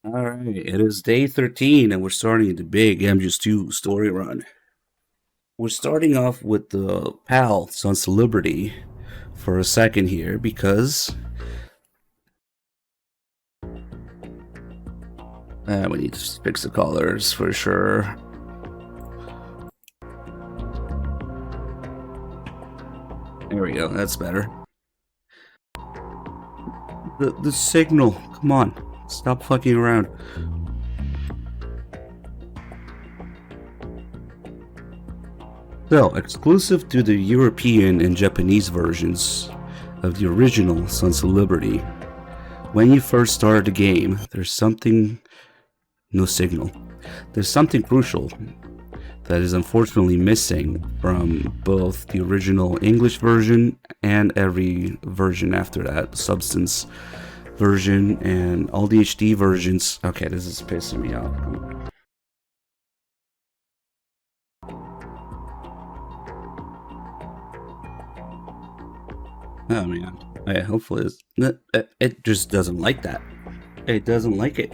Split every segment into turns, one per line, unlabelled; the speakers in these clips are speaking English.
All right, it is day 13, and we're starting the big MGS2 story run. We're starting off with the PAL, Sons of Liberty, for a second here because we need to fix the colors for sure. There we go, that's better. The signal, come on, stop fucking around. So, exclusive to the European and Japanese versions of the original Sons of Liberty, when you first start the game, there's something... no signal. There's something crucial that is unfortunately missing from both the original English version and every version after that, Substance version and all the HD versions. Okay, this is pissing me off. Oh man, yeah, hopefully it just doesn't like that. It doesn't like it.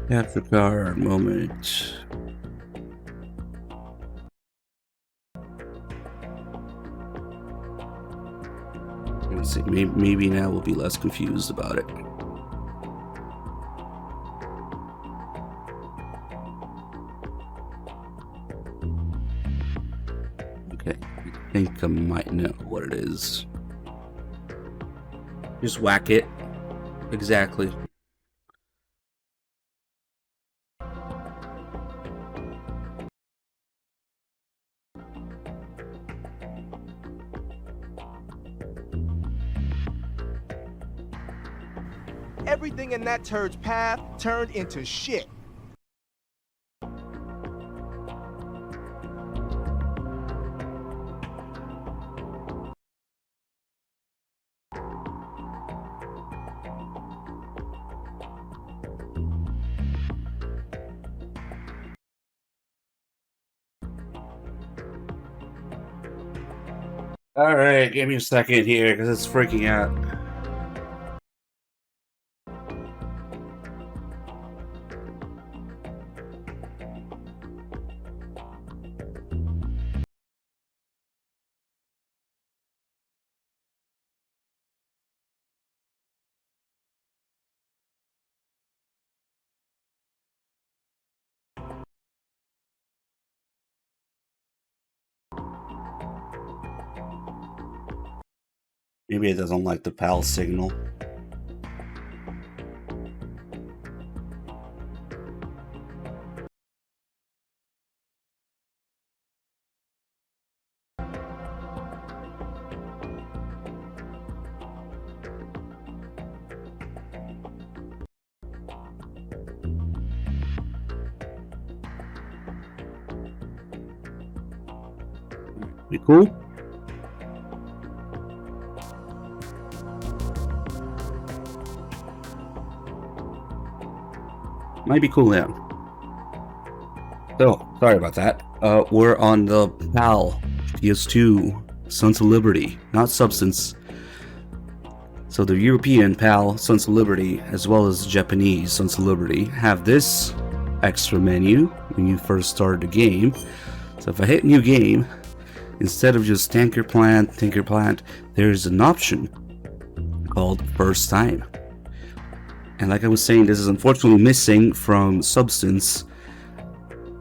Capture car moment. Let's see, maybe now we'll be less confused about it. Okay, I think I might know what it is. Just whack it. Exactly.
Everything in that turd's path turned into shit.
Alright, give me a second here because it's freaking out. Maybe it doesn't like the PAL signal. Be cool? Might be cool now. So, sorry about that. We're on the PAL PS2 Sons of Liberty, not Substance. So the European PAL Sons of Liberty, as well as the Japanese Sons of Liberty, have this extra menu when you first start the game. So if I hit new game, instead of just tanker plant, there's an option called first time. And like I was saying, this is unfortunately missing from Substance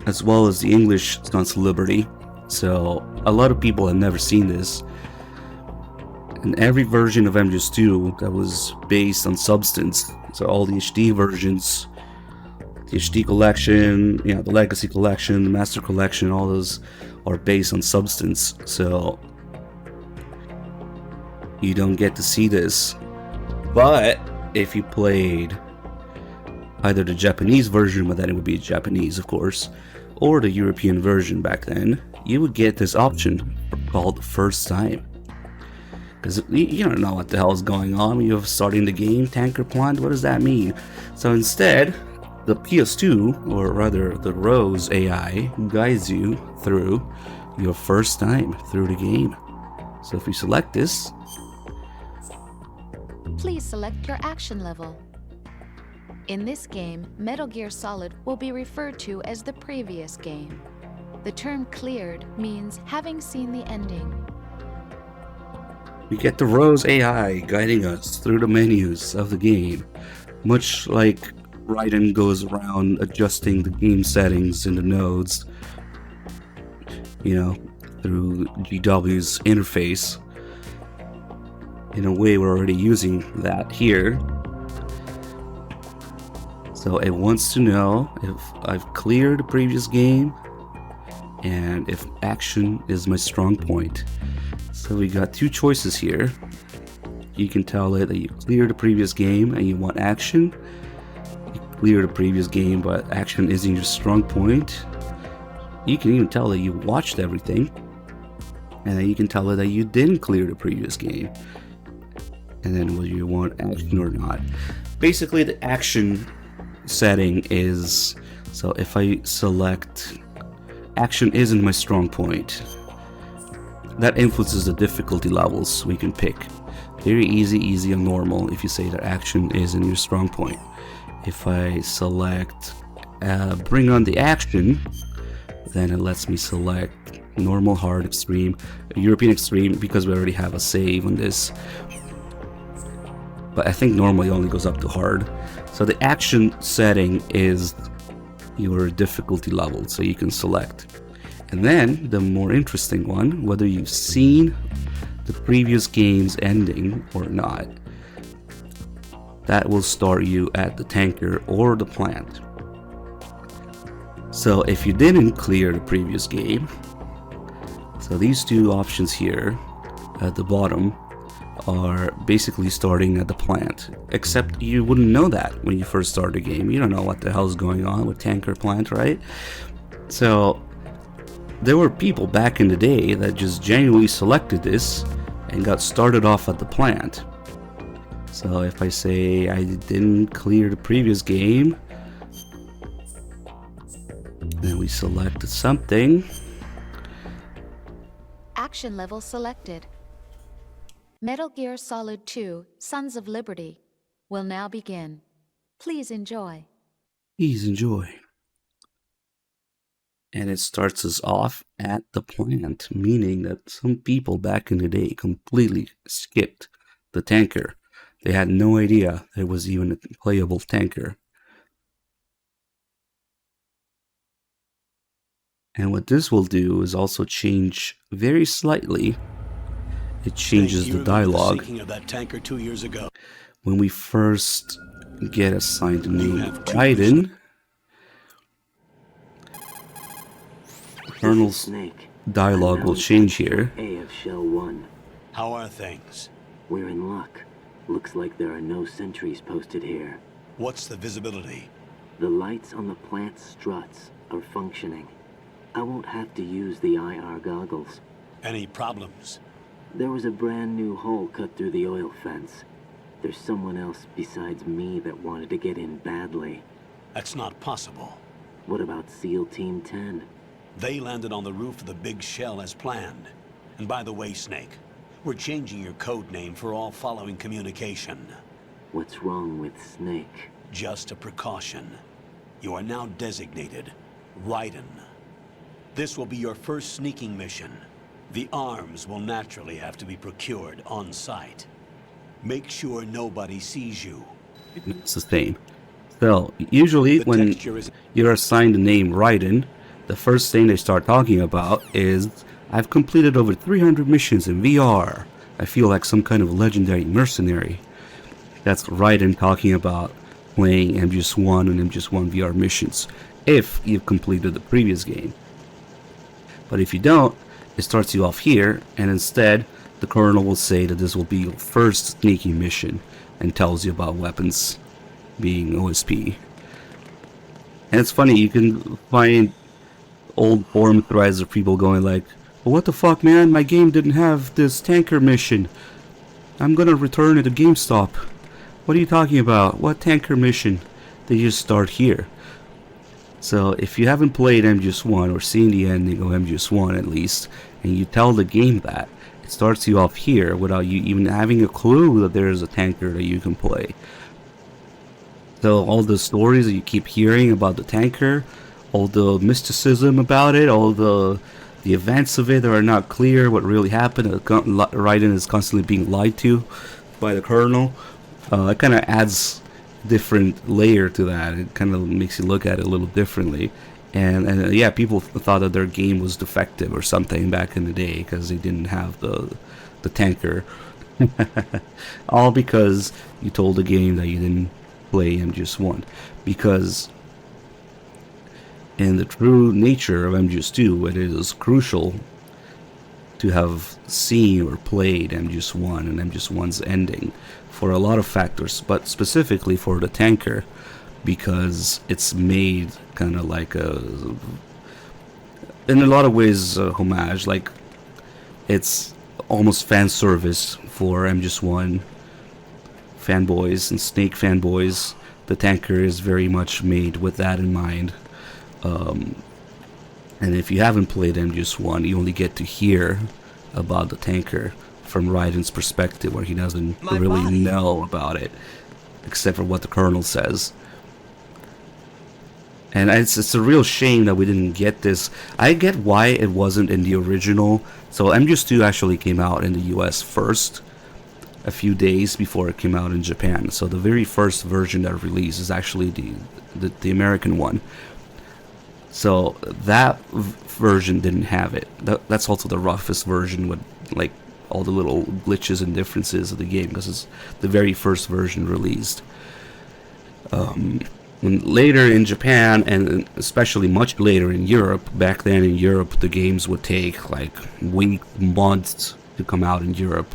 as well as the English Sons of Liberty. So a lot of people have never seen this. And every version of MGS2 that was based on Substance, so all the HD versions, the HD collection, you know, the Legacy collection, the Master collection, all those are based on Substance. So you don't get to see this. But if you played either the Japanese version, but then it would be Japanese, of course, or the European version back then, you would get this option called First Time. because you don't know what the hell is going on when you're starting the game. Tanker plant, what does that mean? So instead, the PS2, or rather the Rose AI, guides you through your first time through the game. So if we select this,
please select your action level. In this game, Metal Gear Solid will be referred to as the previous game. The term cleared means having seen the ending.
we get the Rose AI guiding us through the menus of the game, much like Raiden goes around adjusting the game settings in the nodes, you know, through GW's interface. In a way, we're already using that here. So it wants to know if I've cleared the previous game and if action is my strong point. So we got two choices here. You can tell it that you cleared the previous game and you want action. You cleared the previous game, but action isn't your strong point. You can even tell that you watched everything, and then you can tell it that you didn't clear the previous game, and then whether you want action or not. Basically, the action setting is, so if I select action isn't my strong point, that influences the difficulty levels we can pick. Very easy, easy, and normal if you say that action isn't your strong point. If I select bring on the action, then it lets me select normal, hard, extreme, European extreme, because we already have a save on this. But I think normally only goes up to hard. So the action setting is your difficulty level, so you can select. And then the more interesting one, whether you've seen the previous game's ending or not. That will start you at the tanker or the plant. So if you didn't clear the previous game, so these two options here at the bottom are basically starting at the plant, except you wouldn't know that when you first start the game. You don't know what the hell's going on with tanker plant, right? So there were people back in the day that just genuinely selected this and got started off at the plant. So if I say I didn't clear the previous game, then we select something.
Action level selected. Metal Gear Solid 2: Sons of Liberty will now begin. Please enjoy.
Please enjoy. And it starts us off at the plant, meaning that some people back in the day completely skipped the tanker. They had no idea there was even a playable tanker. And what this will do is also change very slightly. It changes the dialogue.
Of that tanker 2 years ago.
When we first get assigned a name Raiden, Colonel's dialogue will change here.
A of Shell 1.
How are things?
We're in luck. Looks like there are no sentries posted here.
What's the visibility?
The lights on the plant struts are functioning. I won't have to use the IR goggles.
Any problems?
There was a brand new hole cut through the oil fence. There's someone else besides me that wanted to get in badly.
That's not possible.
What about SEAL Team 10?
They landed on the roof of the big shell as planned. And by the way, Snake, we're changing your code name for all following communication.
What's wrong with Snake?
Just a precaution. You are now designated Raiden. This will be your first sneaking mission. The arms will naturally have to be procured on site. Make sure nobody sees you.
It's the same. So, usually when you're assigned the name Raiden, the first thing they start talking about is, I've completed over 300 missions in VR. I feel like some kind of legendary mercenary. That's Raiden talking about playing MGS1 and MGS1 VR missions, if you've completed the previous game. But if you don't, it starts you off here, and instead, the Colonel will say that this will be your first sneaking mission, and tells you about weapons being OSP. And it's funny, you can find old forum threads of people going like, well, what the fuck, man, my game didn't have this tanker mission. I'm gonna return to the GameStop. What are you talking about? What tanker mission? They just start here. So if you haven't played MGS1 or seen the ending of MGS1 at least, and you tell the game that, it starts you off here without you even having a clue that there is a tanker that you can play. So all the stories that you keep hearing about the tanker, all the mysticism about it, all the events of it that are not clear what really happened, Raiden is constantly being lied to by the Colonel. It kind of adds different layer to that. It kind of makes you look at it a little differently. And yeah, people thought that their game was defective or something back in the day because they didn't have the tanker. All because you told the game that you didn't play MGS1. Because in the true nature of MGS2, it is crucial to have seen or played MGS1 and MGS1's ending for a lot of factors, but specifically for the tanker, because it's made kind of like in a lot of ways, homage. Like, it's almost fan service for MGS1 fanboys and Snake fanboys. The tanker is very much made with that in mind. And if you haven't played MGS1, you only get to hear about the tanker from Raiden's perspective, where he doesn't really know about it, except for what the Colonel says. And it's a real shame that we didn't get this. I get why it wasn't in the original. So MGS2 actually came out in the US first, a few days before it came out in Japan. So the very first version that released is actually the American one. So that version didn't have it. That's also the roughest version with like all the little glitches and differences of the game, because it's the very first version released. And later in Japan, and especially much later in Europe, back then in Europe the games would take like weeks, months to come out in Europe.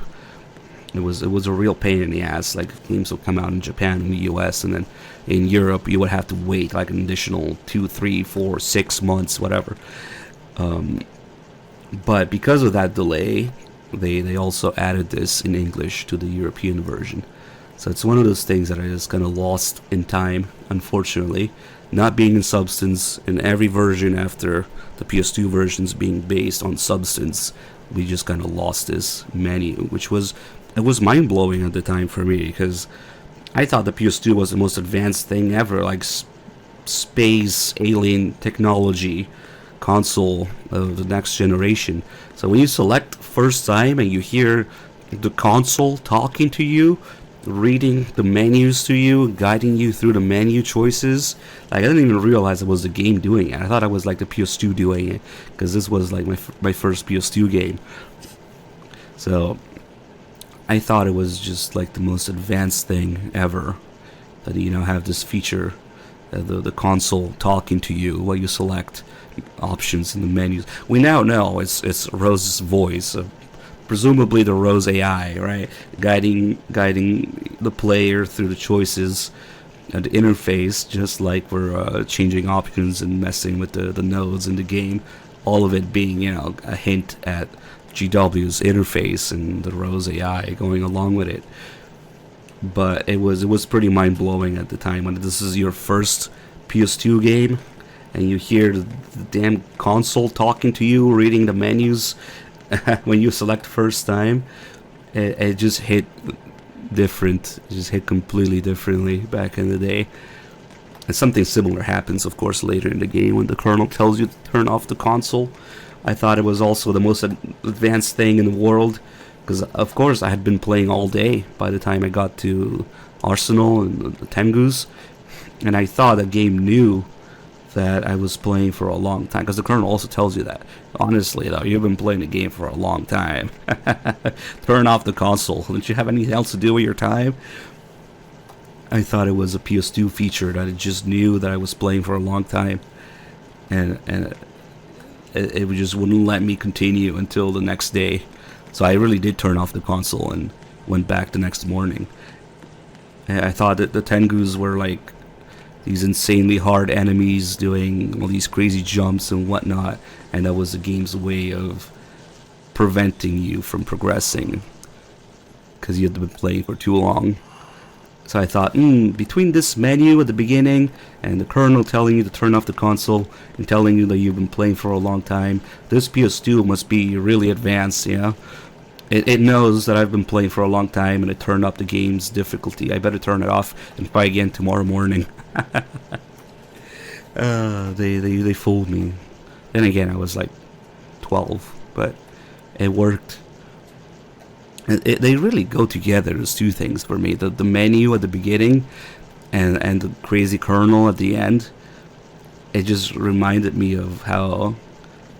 It was a real pain in the ass. Like, games would come out in Japan and the US, and then in Europe you would have to wait like an additional 2, 3, 4, 6 months, whatever. But because of that delay, they also added this in English to the European version. So it's one of those things that I just kind of lost in time, unfortunately. Not being in Substance, in every version after the PS2 versions being based on Substance, we just kind of lost this menu, which was mind-blowing at the time for me, because I thought the PS2 was the most advanced thing ever, like space, alien technology console of the next generation. So when you select first time and you hear the console talking to you, reading the menus to you, guiding you through the menu choices, like, I didn't even realize it was the game doing it. I thought it was like the PS2 doing it, because this was like my first PS2 game. So I thought it was just like the most advanced thing ever, that you know, have this feature, the console talking to you while you select options in the menus. We now know it's Rose's voice, presumably the Rose AI, right, guiding the player through the choices and the interface, just like we're changing options and messing with the nodes in the game. All of it being, you know, a hint at GW's interface and the Rose AI going along with it. But it was pretty mind-blowing at the time when this is your first PS2 game and you hear the damn console talking to you, reading the menus when you select first time. It just hit different. It just hit completely differently back in the day. And something similar happens, of course, later in the game when the Colonel tells you to turn off the console. I thought it was also the most advanced thing in the world, because of course I had been playing all day by the time I got to Arsenal and the Tengus, and I thought the game knew that I was playing for a long time, because the Colonel also tells you that. Honestly though, you've been playing the game for a long time. Turn off the console. Didn't you have anything else to do with your time? I thought it was a PS2 feature, that it just knew that I was playing for a long time, and it just wouldn't let me continue until the next day. So I really did turn off the console and went back the next morning. And I thought that the Tengus were like these insanely hard enemies doing all these crazy jumps and whatnot, and that was the game's way of preventing you from progressing. because you'd been playing for too long. So I thought, between this menu at the beginning and the kernel telling you to turn off the console and telling you that you've been playing for a long time, this PS2 must be really advanced, you know? It knows that I've been playing for a long time and it turned up the game's difficulty. I better turn it off and try again tomorrow morning. They fooled me. Then again, I was like 12, but it worked. They really go together as two things for me. The menu at the beginning and the crazy kernel at the end. It just reminded me of how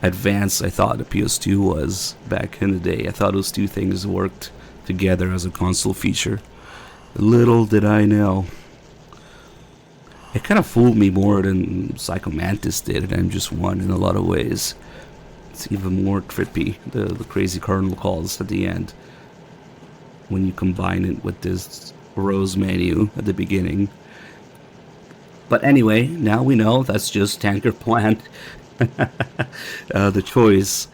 advanced I thought the PS2 was back in the day. I thought those two things worked together as a console feature. Little did I know. It kind of fooled me more than Psycho Mantis did in MGS1 in a lot of ways. It's even more trippy, the crazy kernel calls at the end, when you combine it with this rose menu at the beginning. But anyway, now we know that's just Tanker Plant. The choice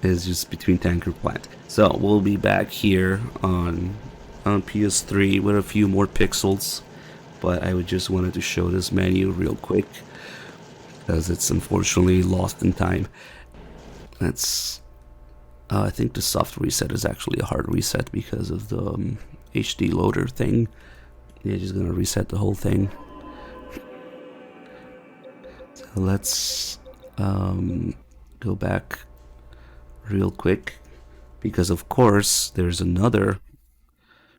is just between Tanker Plant. So we'll be back here on PS3 with a few more pixels. But I just wanted to show this menu real quick, as it's unfortunately lost in time. That's I think the soft reset is actually a hard reset because of the HD loader thing. They're just gonna reset the whole thing. So let's go back real quick, because of course there's another.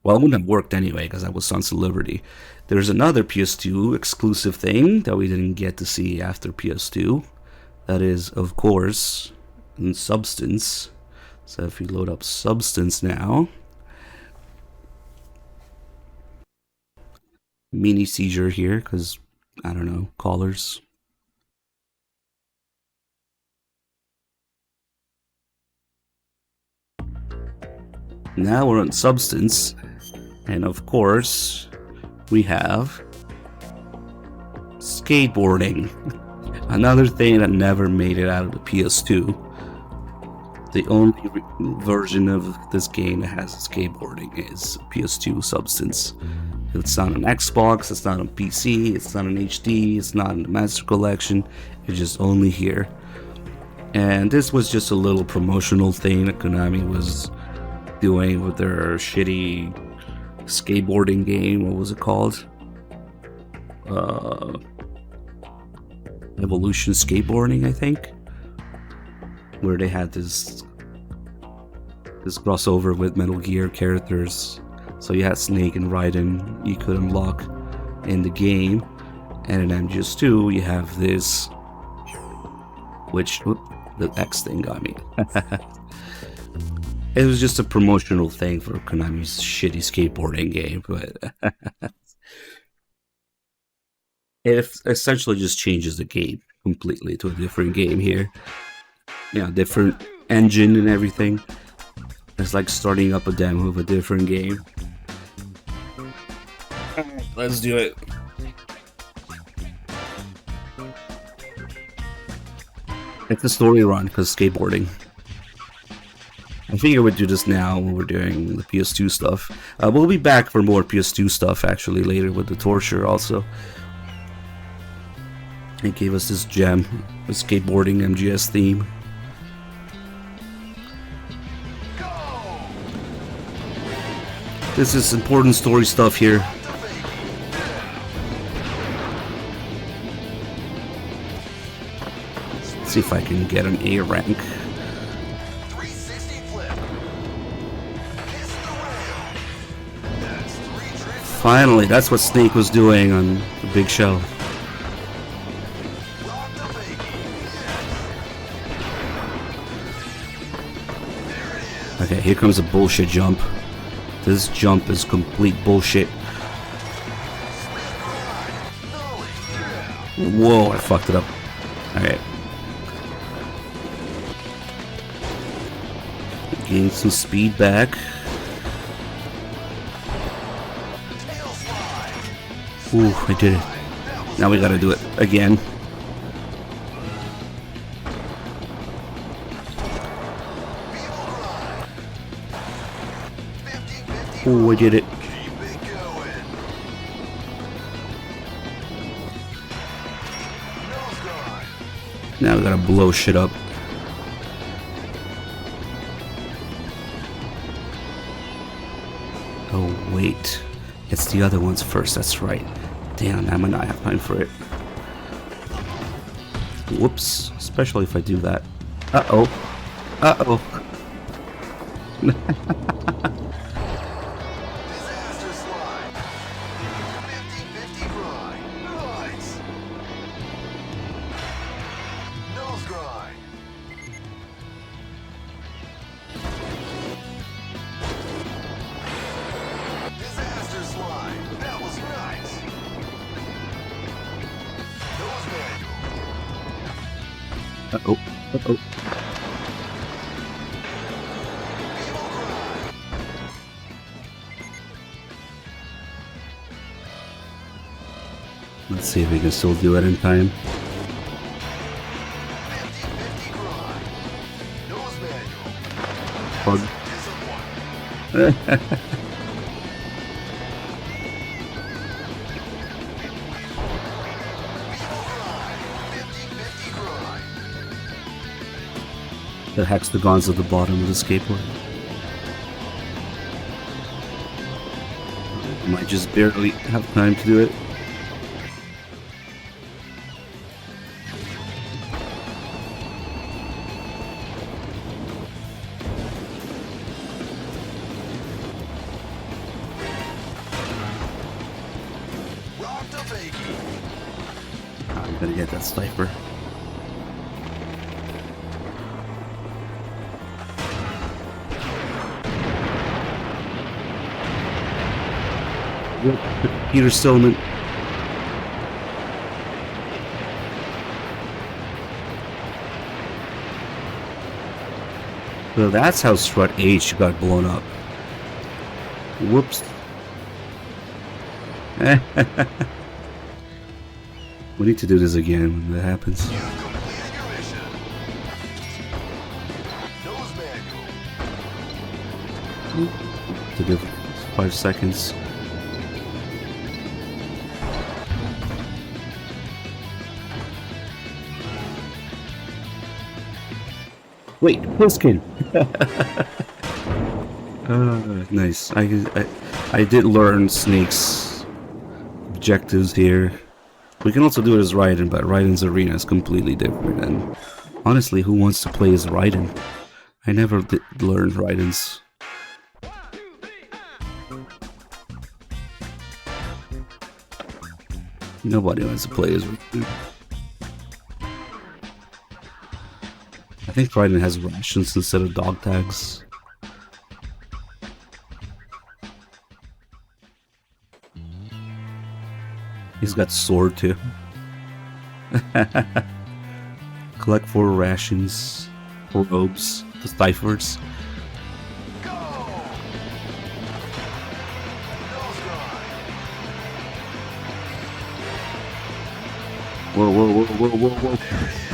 Well, it wouldn't have worked anyway because I was Sons of Liberty. There's another PS2 exclusive thing that we didn't get to see after PS2. That is, of course, in Substance. So if we load up Substance now, mini seizure here because, I don't know, callers. Now we're on Substance, and of course we have skateboarding. Another thing that never made it out of the PS2. The only version of this game that has skateboarding is PS2 Substance. It's not on Xbox, it's not on PC, it's not on HD, it's not in the Master Collection, it's just only here. And this was just a little promotional thing that Konami was doing with their shitty skateboarding game. What was it called? Evolution Skateboarding, I think, where they had this crossover with Metal Gear characters. So you had Snake and Raiden you could unlock in the game, and in MGS2 you have this, which the X thing got me. It was just a promotional thing for Konami's shitty skateboarding game, but it essentially just changes the game completely to a different game here. Yeah, different engine and everything. It's like starting up a demo of a different game. Let's do it. It's a story run because skateboarding. I figure we'd do this now when we're doing the PS2 stuff. We'll be back for more PS2 stuff actually later with the Torture also. It gave us this gem, the skateboarding MGS theme. This is important story stuff here. Let's see if I can get an A rank. Finally, that's what Snake was doing on the big show. Okay, here comes a bullshit jump. This jump is complete bullshit. Whoa, I fucked it up. Alright. Gain some speed back. Ooh, I did it. Now we gotta do it again. Oh, I did it.
Keep it going. Nose grind.
Now we gotta blow shit up. Oh, wait. It's the other ones first, that's right. Damn, I might not have time for it. Whoops. Especially if I do that. Uh-oh. Uh-oh.
Disaster slide. 50-50 grind. Nice. Nose grind. Disaster slide. That was nice. Nose manual.
Uh-oh. Uh-oh.
Evil grind.
Let's see if we can still do it in time.
50-50 grind. Nose manual.
Bug.
Disappointment. Evil grind. 50-50 grind.
The hexagons at the bottom of the skateboard. I might just barely have time to do it.
Rock the fakie.
I'm gonna get that sniper. Yep, Peter Stillman. So that's how Strut H got blown up. Whoops. We need to do this again when that happens.
You've completed your mission. Nose manual.
To give 5 seconds. Wait, Piskin. Nice. I did learn Snake's objectives here. We can also do it as Raiden, but Raiden's arena is completely different. And honestly, who wants to play as Raiden? I never did learn Raiden's. Nobody wants to play as Raiden. I think Raiden has rations instead of dog tags. He's got sword too. Collect 4 rations, 4 robes, the ciphers.
Go! Nose grind.
Whoa, whoa, whoa, whoa, whoa, whoa.
There it is.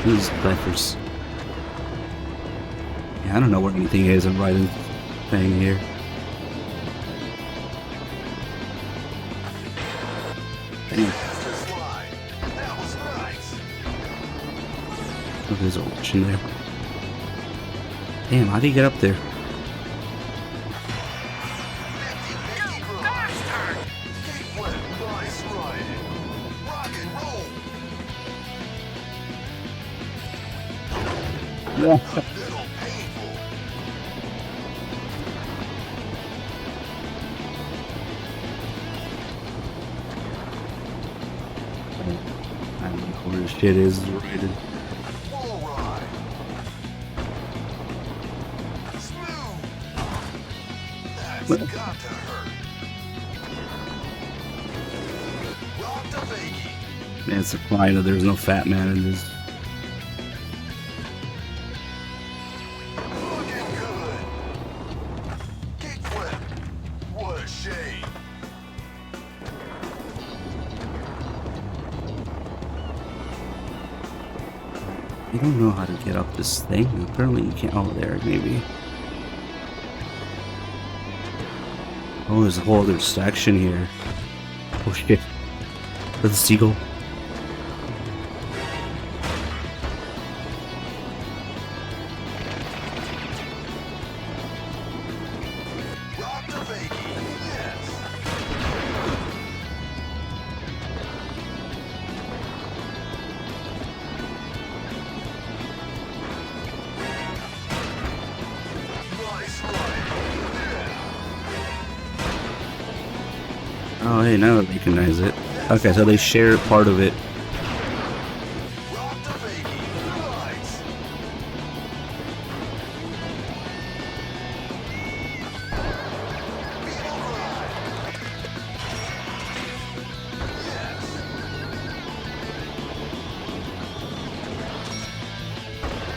These ciphers. Yeah, I don't know where anything is in Raiden's thing here.
Disaster slide. That was nice.
Oh, there's a witch in there. Damn, how do you get up there?
50-50 grind. Kick flip. Nice riding. Rock and roll. A little painful.
I don't know where this shit is Raiden.
Wall ride. Smooth. That's got to hurt. Rock the fakie.
Man, it's a fine that there's no fat man in this.
Looking good. Kick flip. What a shame.
You don't know how to get up this thing. Apparently you can't. Oh, there, maybe. Oh, there's a whole other section here. Oh shit. That's a seagull. Oh, hey, now I recognize it. Okay, so they share part of it.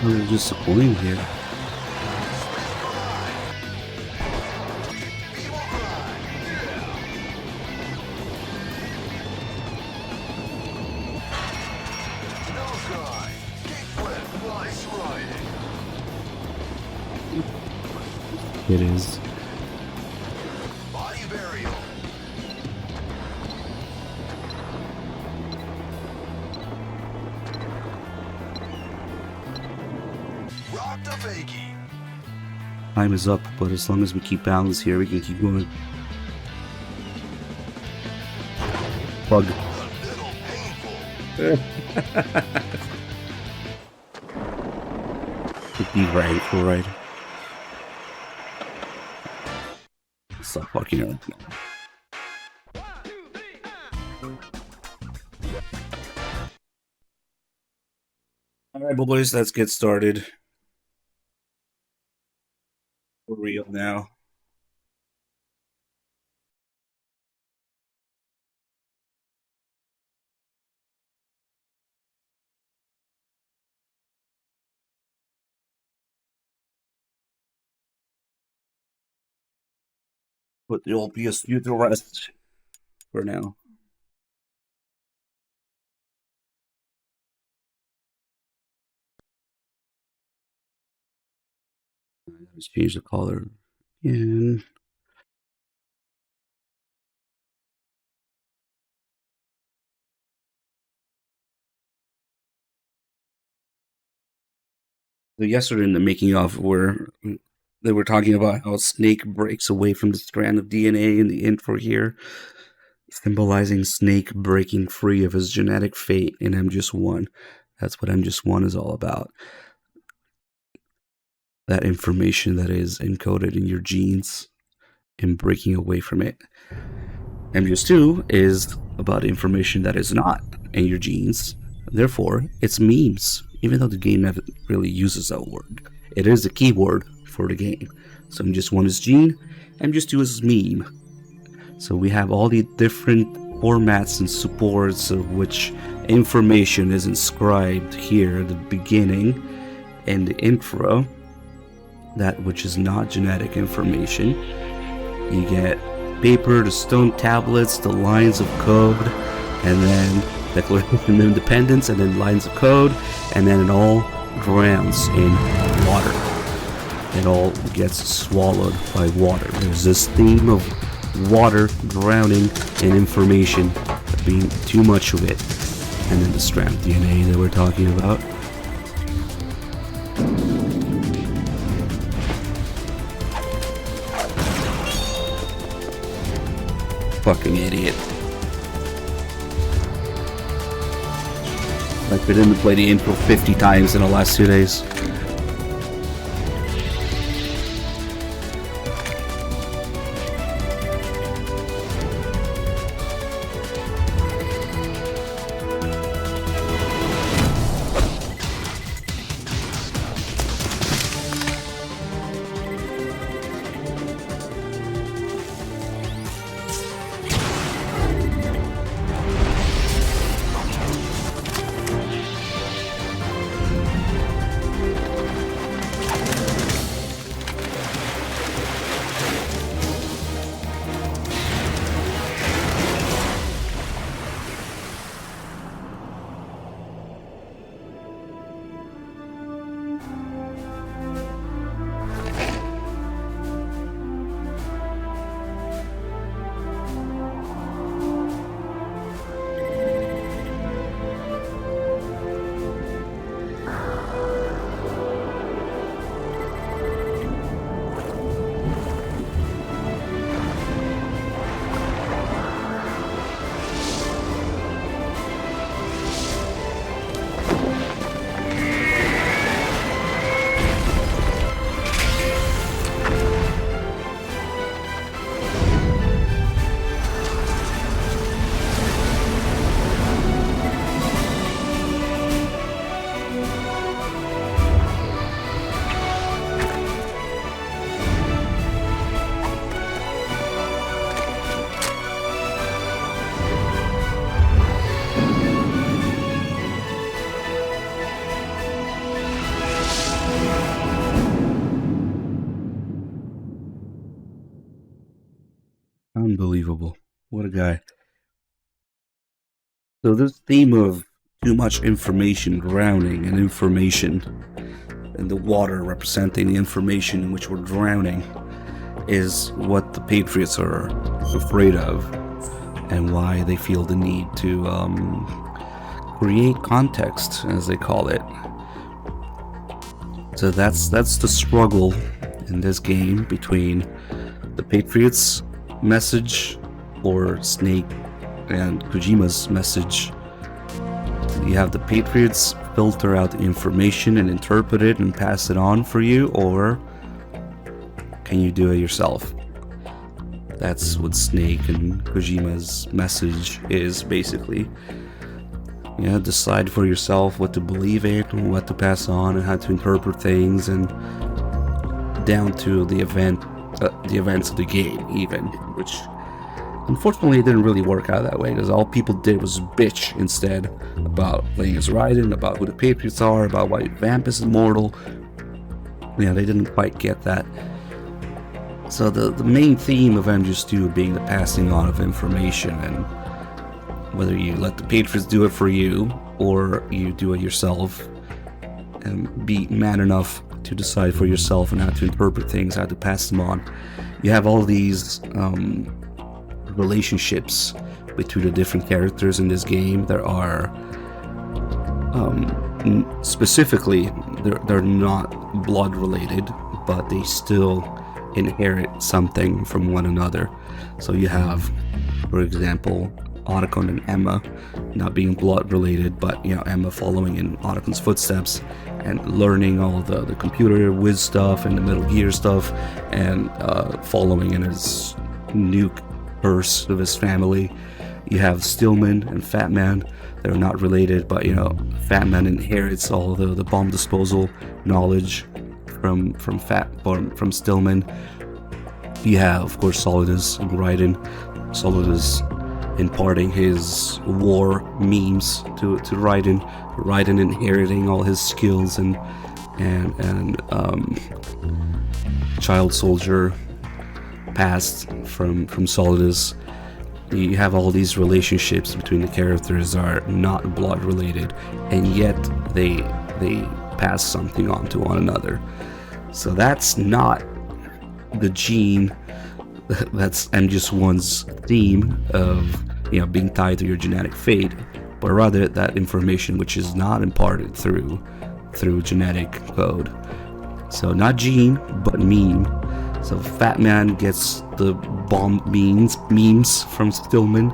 Oh, they're just supporting here. It is.
Body burial. Rock the fakie.
Time is up, but as long as we keep balance here, we can keep going. Bug.
A little painful.
Could be right, alright. Stop fucking around. Alright, boys, let's get started. For real now. Put the old PS2 to rest for now. Let's change the color again. So yesterday in the making of, where they were talking about how Snake breaks away from the strand of DNA in the intro here, symbolizing Snake breaking free of his genetic fate in MGS1. That's what MGS1 is all about. That information that is encoded in your genes and breaking away from it. MGS2 is about information that is not in your genes. Therefore, it's memes, even though the game never really uses that word. It is the keyword for the game. So MGS1 is gene, MGS2 is meme. So we have all the different formats and supports of which information is inscribed here at the beginning and the intro. That which is not genetic information. You get paper, the stone tablets, the lines of code, and then Declaration of Independence, and then lines of code, and then it all drowns in water. It all gets swallowed by water. There's this theme of water drowning in information, being too much of it, and then the strand DNA that we're talking about. Fucking idiot. Like we didn't play the intro 50 times in the last 2 days. Unbelievable. What a guy. So this theme of too much information, drowning and information, and the water representing the information in which we're drowning, is what the Patriots are afraid of, and why they feel the need to create context, as they call it. So that's the struggle in this game between the Patriots' message or Snake and Kojima's message. You have the Patriots filter out the information and interpret it and pass it on for you, or can you do it yourself? That's what Snake and Kojima's message is, basically. Yeah, decide for yourself what to believe in, what to pass on, and how to interpret things, and down to the events of the game, even, which unfortunately it didn't really work out that way, because all people did was bitch instead about playing as Raiden, about who the Patriots are, about why Vamp is immortal. Yeah, they didn't quite get that. So the main theme of MGS2 being the passing on of information, and whether you let the Patriots do it for you or you do it yourself and be man enough to decide for yourself and how to interpret things, how to pass them on. You have all these relationships between the different characters in this game. There are specifically they're not blood related, but they still inherit something from one another. So you have, for example, Otacon and Emma not being blood related, but Emma following in Otacon's footsteps and learning all the computer whiz stuff and the Metal Gear stuff, and following in his nuke curse of his family. You have Stillman and Fat Man. They're not related, but Fat Man inherits all the bomb disposal knowledge from Stillman. You have, of course, Solidus and Raiden. Solidus imparting his war memes to Raiden. Raiden inheriting all his skills and child soldier past from Solidus. You have all these relationships between the characters that are not blood related, and yet they pass something on to one another. So that's not the gene. That's MGS1's theme of being tied to your genetic fate, but rather that information which is not imparted through genetic code. So not gene, but meme. So Fat Man gets the bomb memes from Stillman.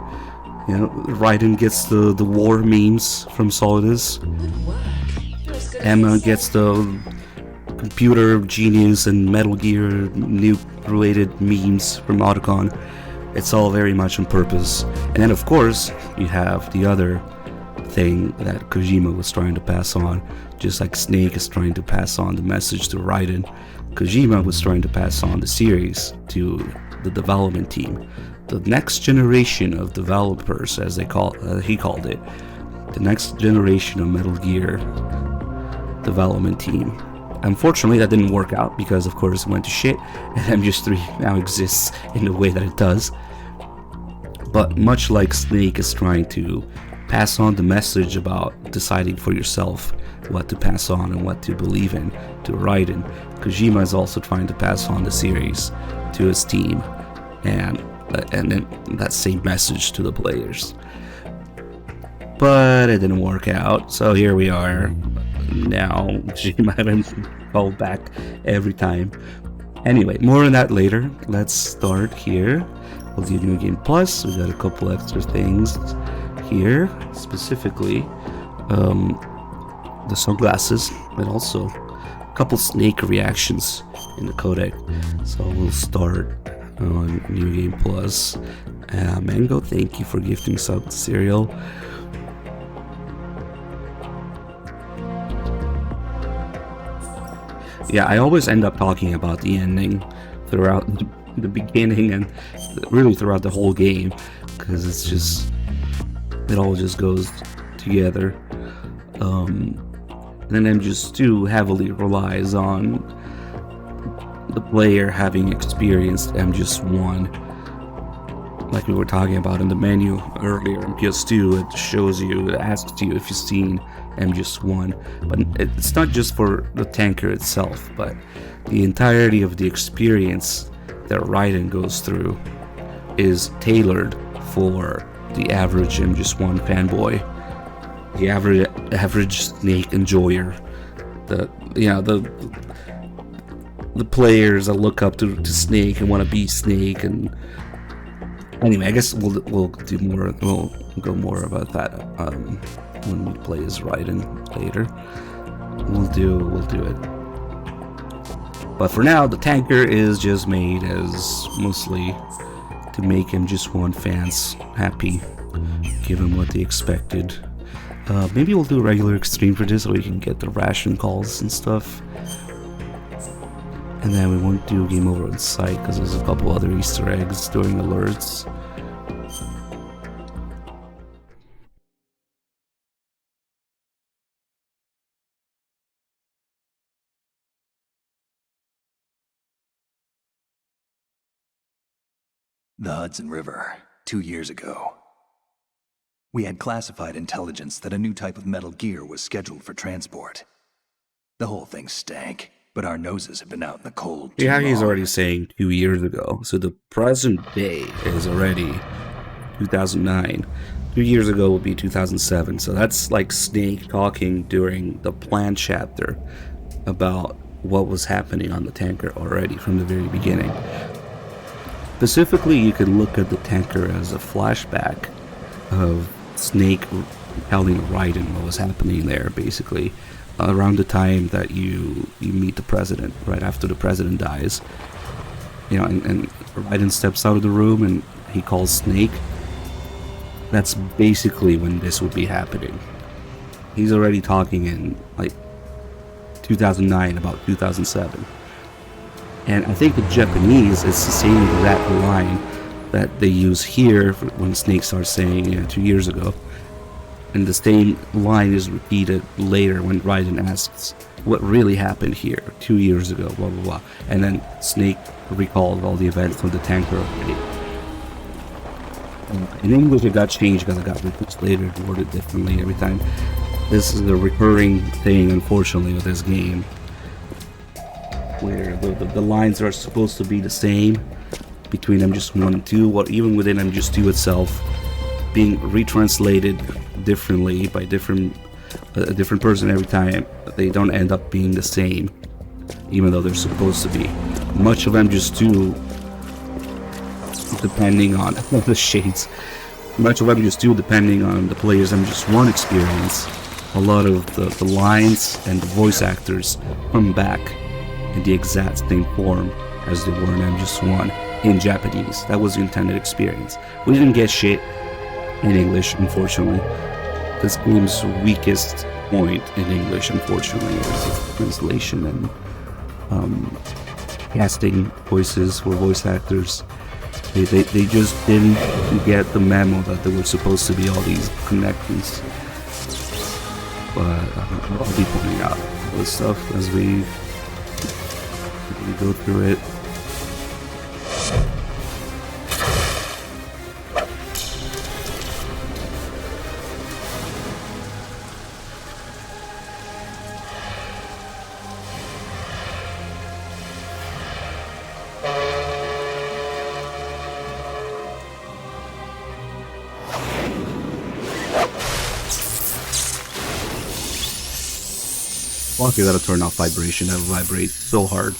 Raiden gets the war memes from Solidus. Emma gets the computer genius and Metal Gear nuke related memes from Otacon. It's all very much on purpose. And then of course you have the other thing that Kojima was trying to pass on, just like Snake is trying to pass on the message to Raiden. Kojima was trying to pass on the series to the development team, the next generation of developers, as he called it, the next generation of Metal Gear development team. Unfortunately, that didn't work out because, of course, it went to shit, and MGS3 now exists in the way that it does. But much like Snake is trying to pass on the message about deciding for yourself what to pass on and what to believe in to Raiden, Kojima is also trying to pass on the series to his team, and then that same message to the players. But it didn't work out, so here we are. Now, Kojima having called back every time. Anyway, more on that later. Let's start here. We'll do New Game Plus. We got a couple extra things here, specifically the sunglasses, and also a couple Snake reactions in the codec. So we'll start on New Game Plus. Mango, thank you for gifting sub to Serial. Yeah, I always end up talking about the ending throughout the beginning and really throughout the whole game, because it's just, it all just goes together. And then MGS2 heavily relies on the player having experienced MGS1 like we were talking about in the menu earlier in PS2, it shows you, it asks you if you've seen MGS1. But it's not just for the tanker itself, but the entirety of the experience that Raiden goes through is tailored for the average MGS1 fanboy, the average Snake enjoyer, the players that look up to Snake and want to be Snake. And anyway, I guess we'll do more. We'll go more about that when we play as Raiden later. We'll do it. But for now, the tanker is just made as mostly to make MGS1 fans happy, give them what they expected. Maybe we'll do a regular extreme for this so we can get the ration calls and stuff. And then we won't do game over on site because there's a couple other Easter eggs during alerts.
The Hudson River, 2 years ago. We had classified intelligence that a new type of Metal Gear was scheduled for transport. The whole thing stank, but our noses have been out in the cold too
Yeah, he's
long.
already saying 2 years ago. So the present day is already 2009. 2 years ago would be 2007. So that's like Snake talking during the plan chapter about what was happening on the tanker already from the very beginning. Specifically, you could look at the tanker as a flashback of Snake telling Raiden what was happening there, basically, around the time that you meet the president, right after the president dies. You know, and Raiden steps out of the room and he calls Snake. That's basically when this would be happening. He's already talking in, like, 2009 about 2007. And I think the Japanese is the same exact line that they use here when Snake starts saying 2 years ago. And the same line is repeated later when Raiden asks what really happened here 2 years ago, blah blah blah. And then Snake recalled all the events from the tanker already. In English it got changed because it got translated, worded differently every time. This is a recurring thing, unfortunately, with this game, where the lines are supposed to be the same between MGS1 and 2, or even within MGS2 itself, being retranslated differently by a different person every time. They don't end up being the same, even though they're supposed to be. Much of MGS2, depending on the shades, much of MGS2 depending on the player's MGS1 experience, a lot of the lines and the voice actors come back in the exact same form as they were in MGS1 in Japanese. That was the intended experience. We didn't get shit in English, unfortunately. This game's weakest point in English, unfortunately, is translation and casting voices for voice actors. They just didn't get the memo that there were supposed to be all these connections. But I'll be pointing out all this stuff as we go through it. Well, you gotta turn off vibration. That vibrates so hard.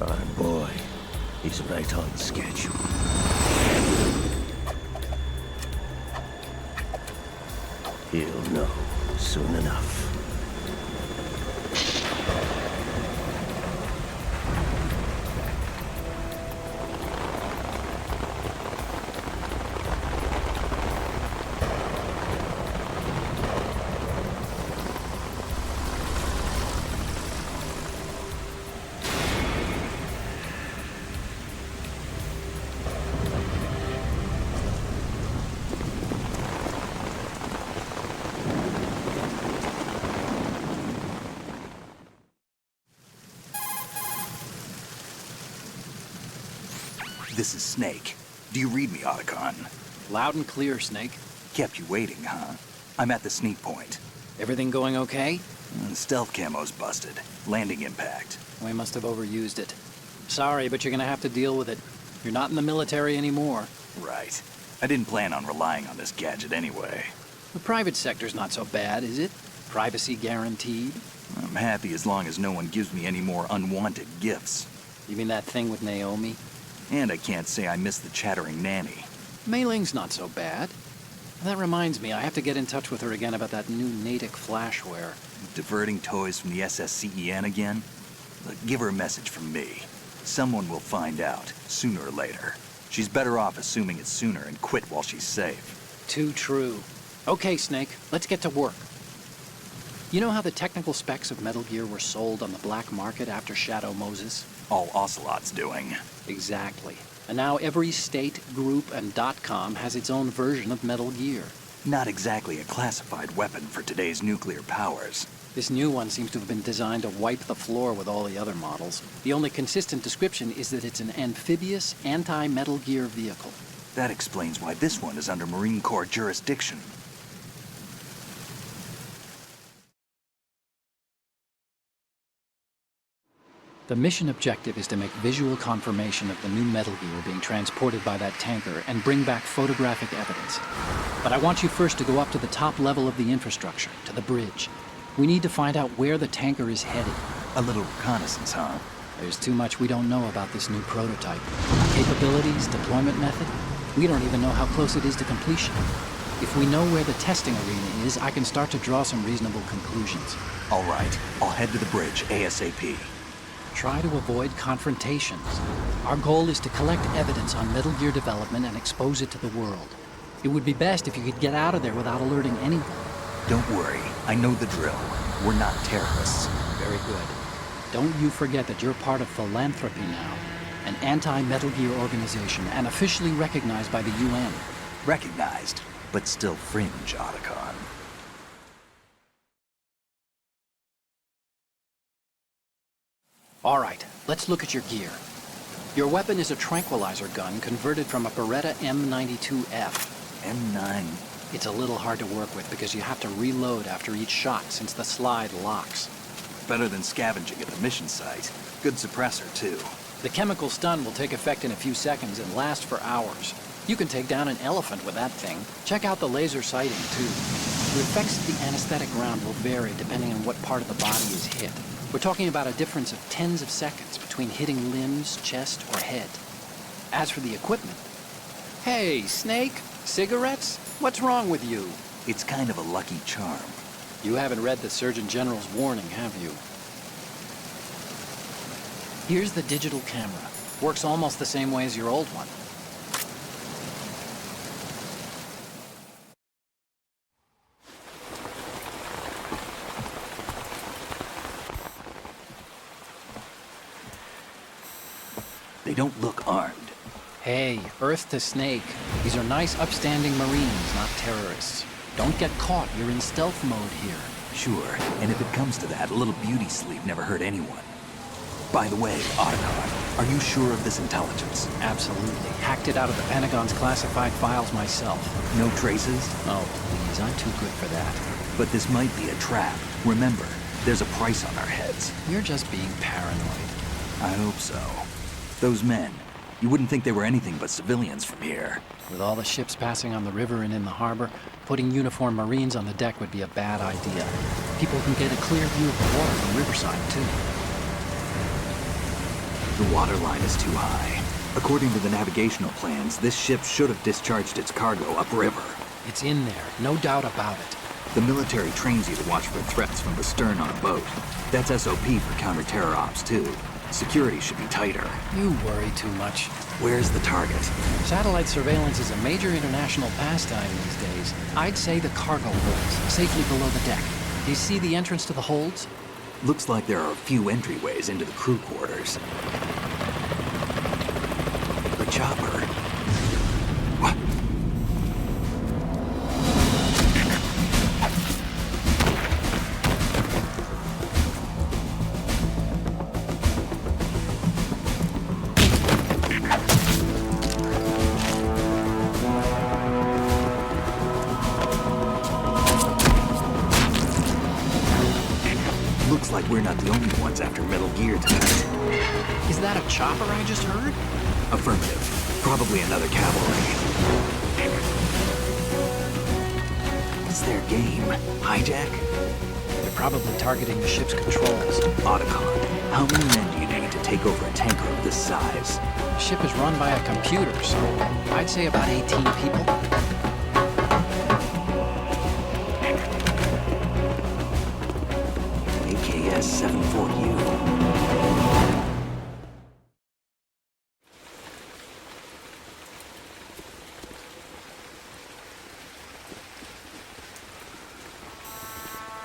Our boy, he's right on schedule. He'll know soon enough.
this is Snake. Do you read me, Otacon?
Loud and clear, Snake.
Kept you waiting, huh? I'm at the sneak point.
Everything going okay?
Stealth camo's busted. Landing impact.
We must have overused it. Sorry, but you're gonna have to deal with it. You're not in the military anymore.
Right. I didn't plan on relying on this gadget anyway.
The private sector's not so bad, is it? Privacy guaranteed?
I'm happy as long as no one gives me any more unwanted gifts.
You mean that thing with Naomi?
And I can't say I miss the chattering nanny.
Mei Ling's not so bad. That reminds me, I have to get in touch with her again about that new Natick flashware.
Diverting toys from the SSCEN again? Look, give her a message from me. Someone will find out, sooner or later. She's better off assuming it's sooner and quit while she's safe.
Too true. Okay, Snake, let's get to work. You know how the technical specs of Metal Gear were sold on the black market after Shadow Moses?
All Ocelot's doing.
Exactly. And now every state, group, and .com has its own version of Metal Gear.
Not exactly a classified weapon for today's nuclear powers.
This new one seems to have been designed to wipe the floor with all the other models. The only consistent description is that it's an amphibious, anti-Metal Gear vehicle.
That explains why this one is under Marine Corps jurisdiction.
The mission objective is to make visual confirmation of the new Metal Gear being transported by that tanker and bring back photographic evidence. But I want you first to go up to the top level of the infrastructure, to the bridge. We need to find out where the tanker is headed.
A little reconnaissance, huh?
There's too much we don't know about this new prototype. Capabilities, deployment method. We don't even know how close it is to completion. If we know where the testing arena is, I can start to draw some reasonable conclusions.
All right, I'll head to the bridge ASAP.
Try to avoid confrontations. Our goal is to collect evidence on Metal Gear development and expose it to the world. It would be best if you could get out of there without alerting anyone.
Don't worry, I know the drill. We're not terrorists.
Very good. Don't you forget that you're part of Philanthropy now, an anti-Metal Gear organization and officially recognized by the UN.
Recognized, but still fringe, Otacon.
All right, let's look at your gear. Your weapon is a tranquilizer gun converted from a Beretta M92F.
M9.
It's a little hard to work with because you have to reload after each shot since the slide locks.
Better than scavenging at the mission site. Good suppressor, too.
The chemical stun will take effect in a few seconds and last for hours. You can take down an elephant with that thing. Check out the laser sighting, too. The effects of the anesthetic round will vary depending on what part of the body is hit. We're talking about a difference of tens of seconds between hitting limbs, chest, or head. As for the equipment... Hey, Snake! Cigarettes? What's wrong with you?
It's kind of a lucky charm.
You haven't read the Surgeon General's warning, have you? Here's the digital camera. Works almost the same way as your old one.
They don't look armed.
Hey, Earth to Snake. These are nice, upstanding Marines, not terrorists. Don't get caught. You're in stealth mode here.
Sure, and if it comes to that, a little beauty sleep never hurt anyone. By the way, Otacon, are you sure of this intelligence?
Absolutely. Hacked it out of the Pentagon's classified files myself.
No traces?
Oh, please, I'm too good for that.
But this might be a trap. Remember, there's a price on our heads.
You're just being paranoid.
I hope so. Those men, you wouldn't think they were anything but civilians from here.
With all the ships passing on the river and in the harbor, putting uniformed Marines on the deck would be a bad idea. People can get a clear view of the water from Riverside, too.
The water line is too high. According to the navigational plans, this ship should have discharged its cargo upriver.
It's in there, no doubt about it.
The military trains you to watch for threats from the stern on a boat. That's SOP for counter-terror ops, too. Security should be tighter.
You worry too much.
Where's the target?
Satellite surveillance is a major international pastime these days. I'd say the cargo holds, safely below the deck. Do you see the entrance to the holds?
Looks like there are a few entryways into the crew quarters. The chopper. What? We're not the only ones after Metal Gear tonight.
Is that a chopper I just heard?
Affirmative. Probably another cavalry. What's their game? Hijack?
They're probably targeting the ship's controls.
Otacon, how many men do you need to take over a tanker of this size?
The ship is run by a computer, so I'd say about 18 people.
AKS 74U.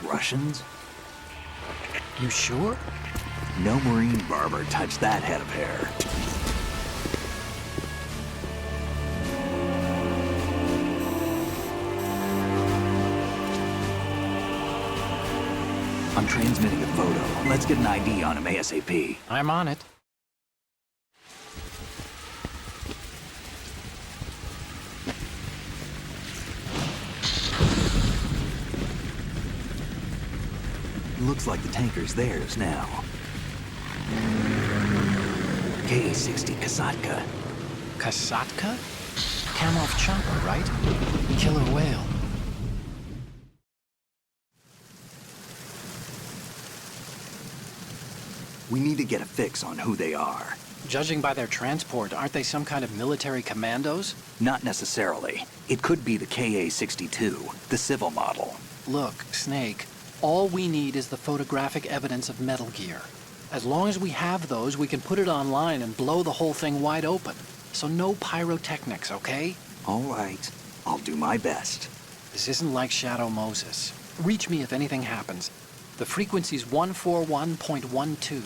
Russians?
You sure?
No Marine barber touched that head of hair. I'm transmitting a photo. Let's get an ID on him ASAP.
I'm on it.
Looks like the tanker's theirs now. K-60 Kasatka.
Kasatka? Kamov chopper, right? Killer whale.
We need to get a fix on who they are.
Judging by their transport, aren't they some kind of military commandos?
Not necessarily. It could be the KA-62, the civil model.
Look, Snake, all we need is the photographic evidence of Metal Gear. As long as we have those, we can put it online and blow the whole thing wide open. So no pyrotechnics, okay?
All right. I'll do my best.
This isn't like Shadow Moses. Reach me if anything happens. The frequency's 141.12.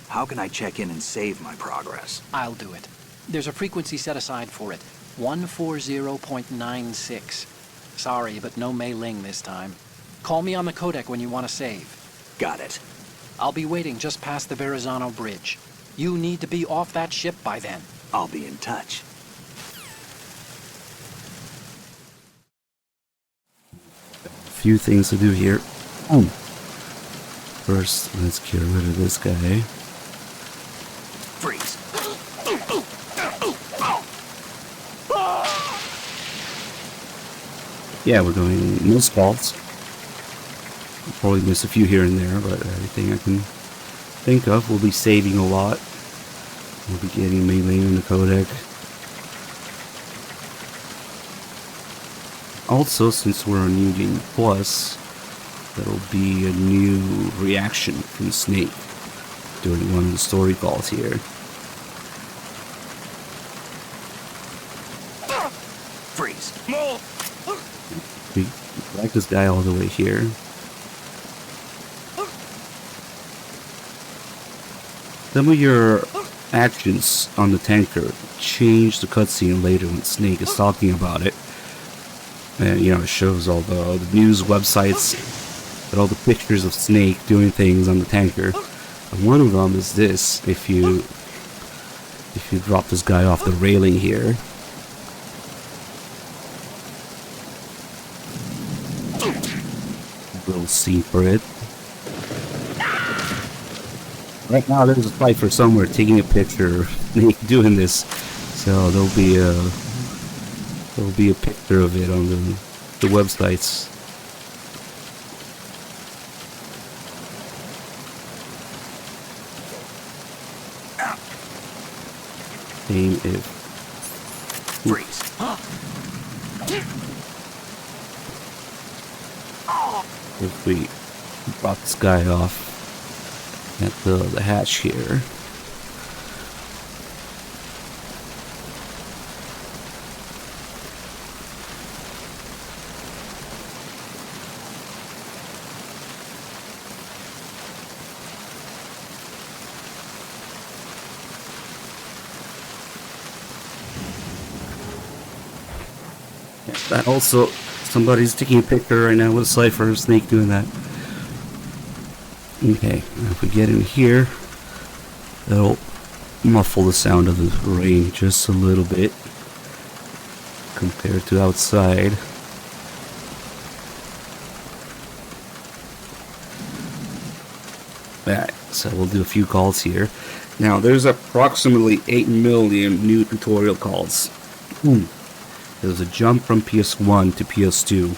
How can I check in and save my progress?
I'll do it. There's a frequency set aside for it. 140.96. Sorry, but no Mei Ling this time. Call me on the codec when you want to save.
Got it.
I'll be waiting just past the Verrazano Bridge. You need to be off that ship by then.
I'll be in touch.
Few things to do here. First, let's get rid of this guy.
Freeze.
Yeah, we're doing no faults. Probably miss a few here and there, but everything I can think of, we'll be saving a lot. We'll be getting Mei Ling in the codec. Also, since we're on Union Plus, there'll be a new reaction from Snake during one of the story calls here.
Freeze.
We drag this guy all the way here. Some of your actions on the tanker change the cutscene later when Snake is talking about it. And, you know, it shows all the news websites and all the pictures of Snake doing things on the tanker. And one of them is this, if you drop this guy off the railing here. We'll see for it. Right now there's a cipher somewhere taking a picture of Snake doing this. So there'll be a picture of it on the websites. Same if
Freeze.
we brought this guy off at the hatch here. That also, somebody's taking a picture right now with a cipher, Snake doing that. Okay, now if we get in here, that'll muffle the sound of the rain just a little bit compared to outside. Alright, so we'll do a few calls here. Now, there's approximately 8 million new tutorial calls. There's a jump from PS1 to PS2.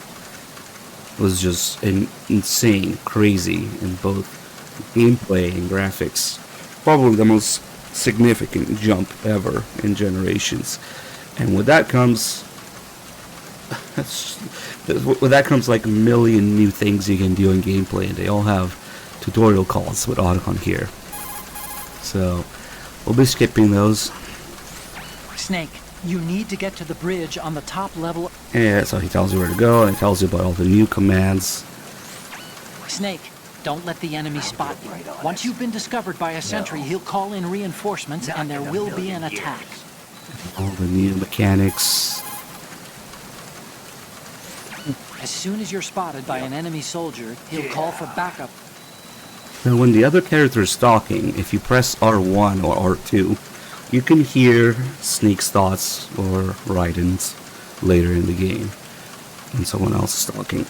It was just insane, crazy in both gameplay and graphics. Probably the most significant jump ever in generations. And with that comes like a million new things you can do in gameplay, and they all have tutorial calls with Otacon here. So we'll be skipping those.
Snake, you need to get to the bridge on the top level.
Yeah, so he tells you where to go, and he tells you about all the new commands.
Snake, don't let the enemy spot you. Once you've been discovered by a sentry, he'll call in reinforcements, and there will be an attack.
All the new mechanics.
As soon as you're spotted by an enemy soldier, he'll call for backup.
Now, when the other character is talking, if you press R1 or R2, you can hear Snake's thoughts or Raiden's later in the game when someone else is talking.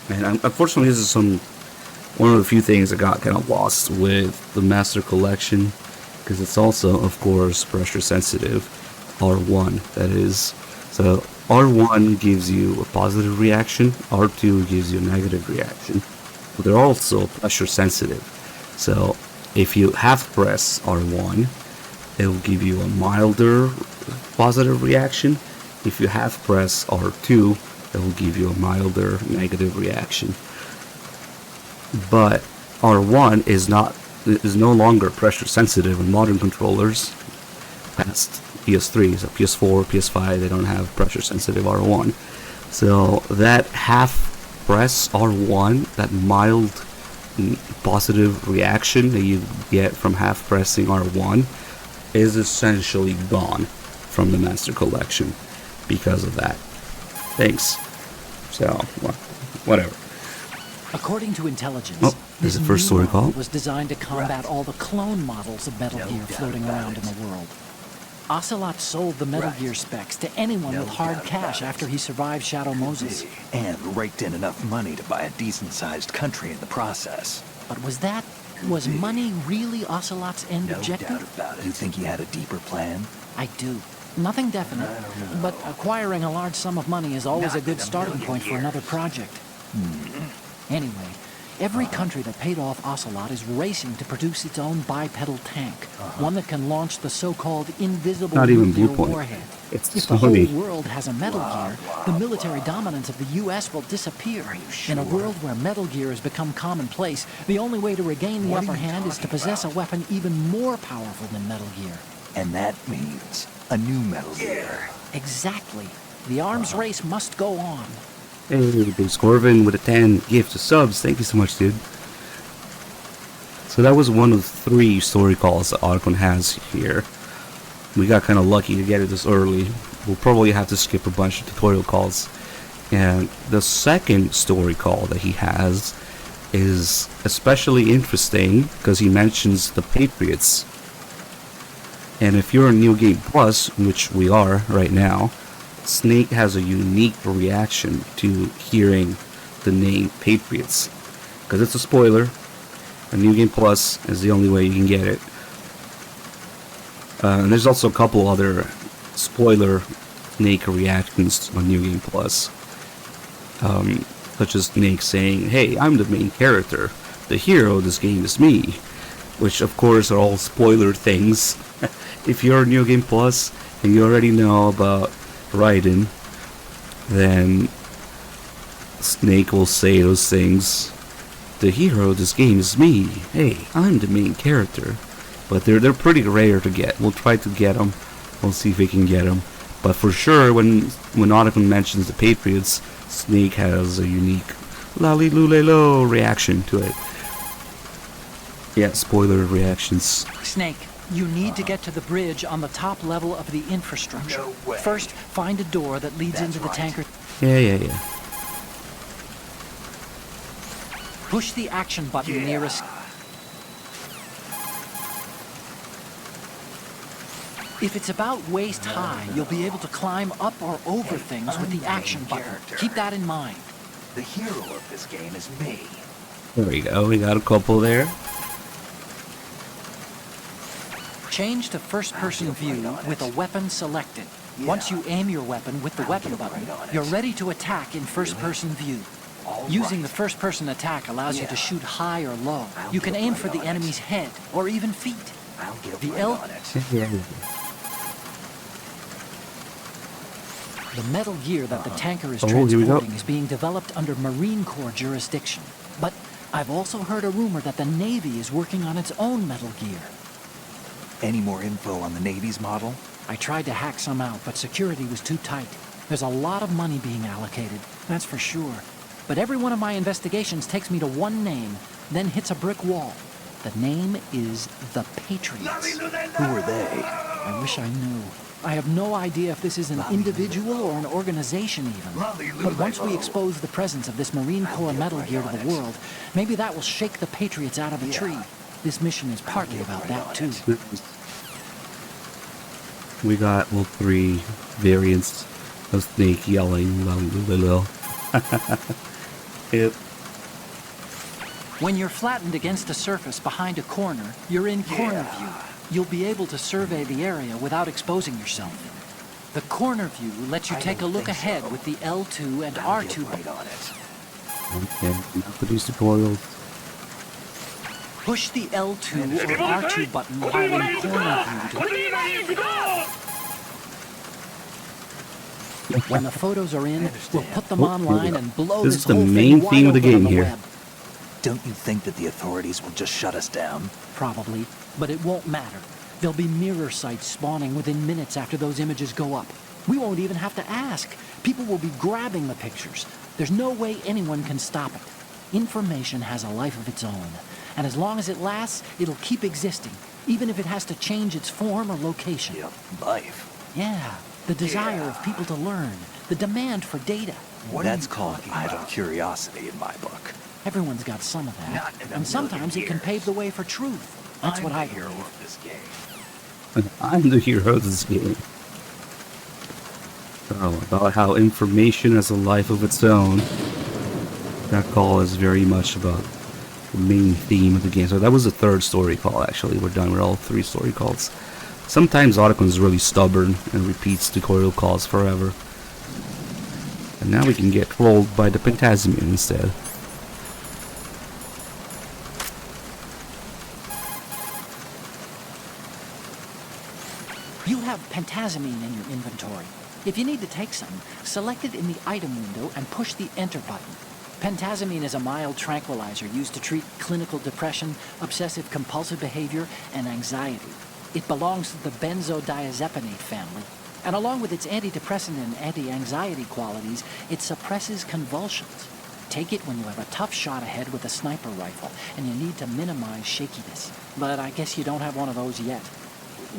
And unfortunately, this is one of the few things that got kind of lost with the Master Collection, because it's also, of course, pressure sensitive. R1, that is. So R1 gives you a positive reaction, R2 gives you a negative reaction. But they're also pressure sensitive. So if you half press R1, it will give you a milder positive reaction. If you half press R2, it will give you a milder negative reaction. But R1 is no longer pressure sensitive in modern controllers past PS3, so PS4, PS5, they don't have pressure sensitive R1. So that half press R1, that mild positive reaction that you get from half pressing R1 is essentially gone from the Master Collection because of that. Thanks. So, whatever.
According to intelligence,
Oh, there's
this
the first
new
story
model
call.
was designed to combat all the clone models of Metal Gear floating around in the world. Ocelot sold the Metal Gear specs to anyone with hard cash after he survived Shadow Moses.
And raked in enough money to buy a decent-sized country in the process.
But was money really Ocelot's end objective?
You think he had a deeper plan?
I do. Nothing definite, but acquiring a large sum of money is always a good starting point for another project. Anyway, every country that paid off Ocelot is racing to produce its own bipedal tank, one that can launch the so-called invisible
Not even
nuclear
Blue Point.
warhead.
It's
If the whole
Sony.
world has a Metal Gear, the military dominance of the U.S. will disappear. In a world where Metal Gear has become commonplace, the only way to regain the upper hand is to possess a weapon even more powerful than Metal Gear.
And that means a new Metal Gear.
Exactly. The arms race must go on.
Hey, Big Scorvin with a 10 gift of subs. Thank you so much, dude. So that was one of 3 story calls that Otacon has here. We got kind of lucky to get it this early. We'll probably have to skip a bunch of tutorial calls. And the second story call that he has is especially interesting because he mentions the Patriots. And if you're in New Game Plus, which we are right now, Snake has a unique reaction to hearing the name Patriots. Because it's a spoiler. And New Game Plus is the only way you can get it. And there's also a couple other spoiler Snake reactions on New Game Plus. Such as Snake saying, "Hey, I'm the main character. The hero of this game is me." Which of course are all spoiler things. If you're New Game Plus and you already know about Raiden, then Snake will say those things. The hero of this game is me. Hey, I'm the main character. But they're pretty rare to get. We'll try to get them. We'll see if we can get them. But for sure, when Otacon mentions the Patriots, Snake has a unique lolly lulelo reaction to it. Yeah, spoiler reactions.
Snake, you need to get to the bridge on the top level of the infrastructure.
No way.
First, find a door that leads into the tanker.
Yeah.
Push the action button nearest. If it's about waist high, you'll be able to climb up or over things with the action button. Keep that in mind.
The hero of this game is me.
There we go. We got a couple there.
Change to first-person view with a weapon selected. Once you aim your weapon with the weapon button, you're ready to attack in first-person view. Using the first-person attack allows you to shoot high or low. You can aim for the enemy's head or even feet. The Metal Gear that the tanker is transporting is being developed under Marine Corps jurisdiction. But I've also heard a rumor that the Navy is working on its own Metal Gear.
Any more info on the Navy's model?
I tried to hack some out, but security was too tight. There's a lot of money being allocated, that's for sure. But every one of my investigations takes me to one name, then hits a brick wall. The name is the Patriots.
Who are they?
I wish I knew. I have no idea if this is an individual or an organization even. But once we expose the presence of this Marine Corps Metal Gear to the world, maybe that will shake the Patriots out of the tree. This mission is partly about that too.
We got, well, 3 variants of Snake yelling. Yep.
When you're flattened against a surface behind a corner, you're in corner view. You'll be able to survey the area without exposing yourself. The corner view lets you take a look ahead with the L2 and R2 buttons.
Okay, now for these tutorials.
Push the L2 or R2 button while in corner view. When the photos are in, we'll put them online and blow
This
this
is the
whole
main
thing
theme
wide
of the
open on
game
the
here.
web.
Don't you think that the authorities will just shut us down?
Probably, but it won't matter. There'll be mirror sites spawning within minutes after those images go up. We won't even have to ask. People will be grabbing the pictures. There's no way anyone can stop it. Information has a life of its own, and as long as it lasts, it'll keep existing, even if it has to change its form or location.
Life.
Yeah, the desire of people to learn, the demand for data.
That's called idle curiosity in my book.
Everyone's got some of that, and sometimes it can pave the way for truth. That's what I believe.
I'm the hero of this game. So, about how information has a life of its own. That call is very much about the main theme of the game. So that was the 3rd story call, actually. We're done with all 3 story calls. Sometimes Otacon is really stubborn and repeats tutorial calls forever. And now we can get trolled by the Pentasmian instead.
You have pentamine in your inventory. If you need to take some, select it in the item window and push the enter button. Pentamine is a mild tranquilizer used to treat clinical depression, obsessive compulsive behavior, and anxiety. It belongs to the benzodiazepinate family, and along with its antidepressant and anti-anxiety qualities, it suppresses convulsions. Take it when you have a tough shot ahead with a sniper rifle, and you need to minimize shakiness. But I guess you don't have one of those yet.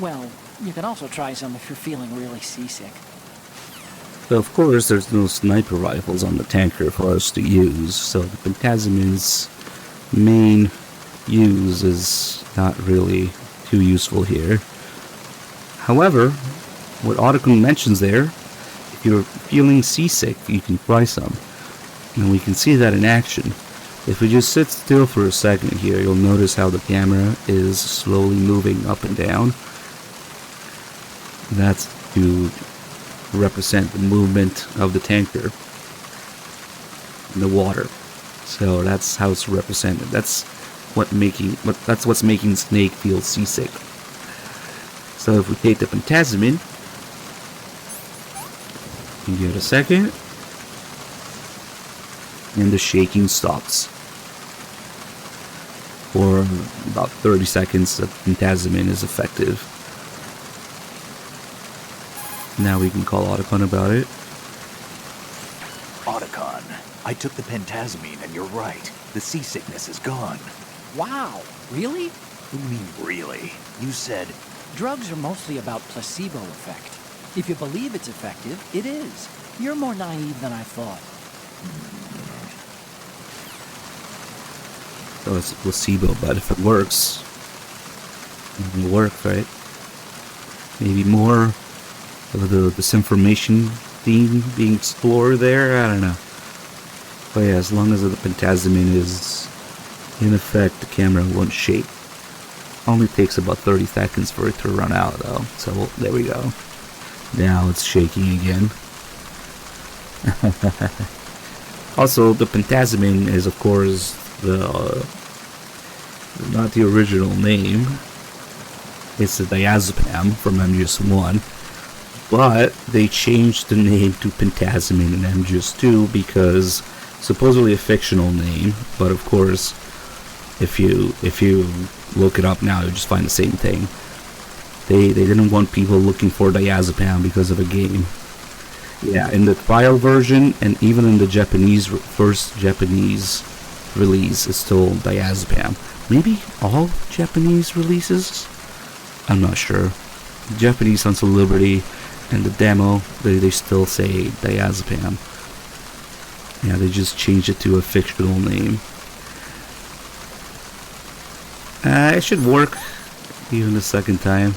Well, you can also try some if you're feeling really seasick.
So of course there's no sniper rifles on the tanker for us to use, so the Pentasmian's main use is not really too useful here. However, what Otacon mentions there, if you're feeling seasick, you can try some. And we can see that in action. If we just sit still for a second here, you'll notice how the camera is slowly moving up and down. That's to represent the movement of the tanker in the water. So that's how it's represented. That's what's making Snake feel seasick. So if we take the Pentasmian, you give it a second, and the shaking stops. For about 30 seconds, the Pentasmian is effective. Now we can call Otacon about it.
Otacon, I took the pentamine and you're right. The seasickness is gone.
Wow, really?
What do you mean, really? You said...
Drugs are mostly about placebo effect. If you believe it's effective, it is. You're more naive than I thought.
So it's a placebo, but if it works, it will work, right? Maybe more of the disinformation theme being explored there, I don't know. But yeah, as long as the Pentasmian is in effect, the camera won't shake. Only takes about 30 seconds for it to run out though. So there we go. Now it's shaking again. Also, the Pentazemin is of course not the original name. It's the diazepam from MGS1, but they changed the name to Pentazemin in MGS2 because supposedly a fictional name, but of course, if you look it up now, you'll just find the same thing. They didn't want people looking for diazepam because of a game. Yeah, in the trial version and even in the first Japanese release, it's still diazepam. Maybe all Japanese releases? I'm not sure. Japanese Sons of Liberty and the demo, they still say diazepam. Yeah, they just changed it to a fictional name. It should work even the second time.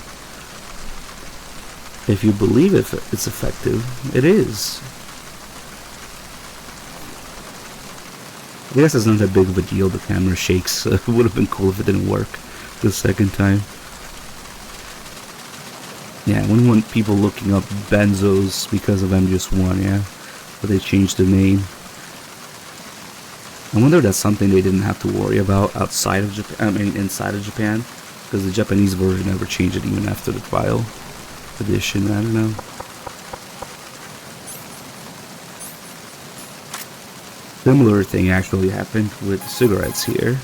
If you believe it's effective, it is. I guess it's not that big of a deal, the camera shakes. It would have been cool if it didn't work the second time. Yeah, I wouldn't want people looking up benzos because of MGS1, yeah. But they changed the name. I wonder if that's something they didn't have to worry about outside of Japan, inside of Japan. Because the Japanese version never changed it even after the trial edition, I don't know. Similar thing actually happened with cigarettes here.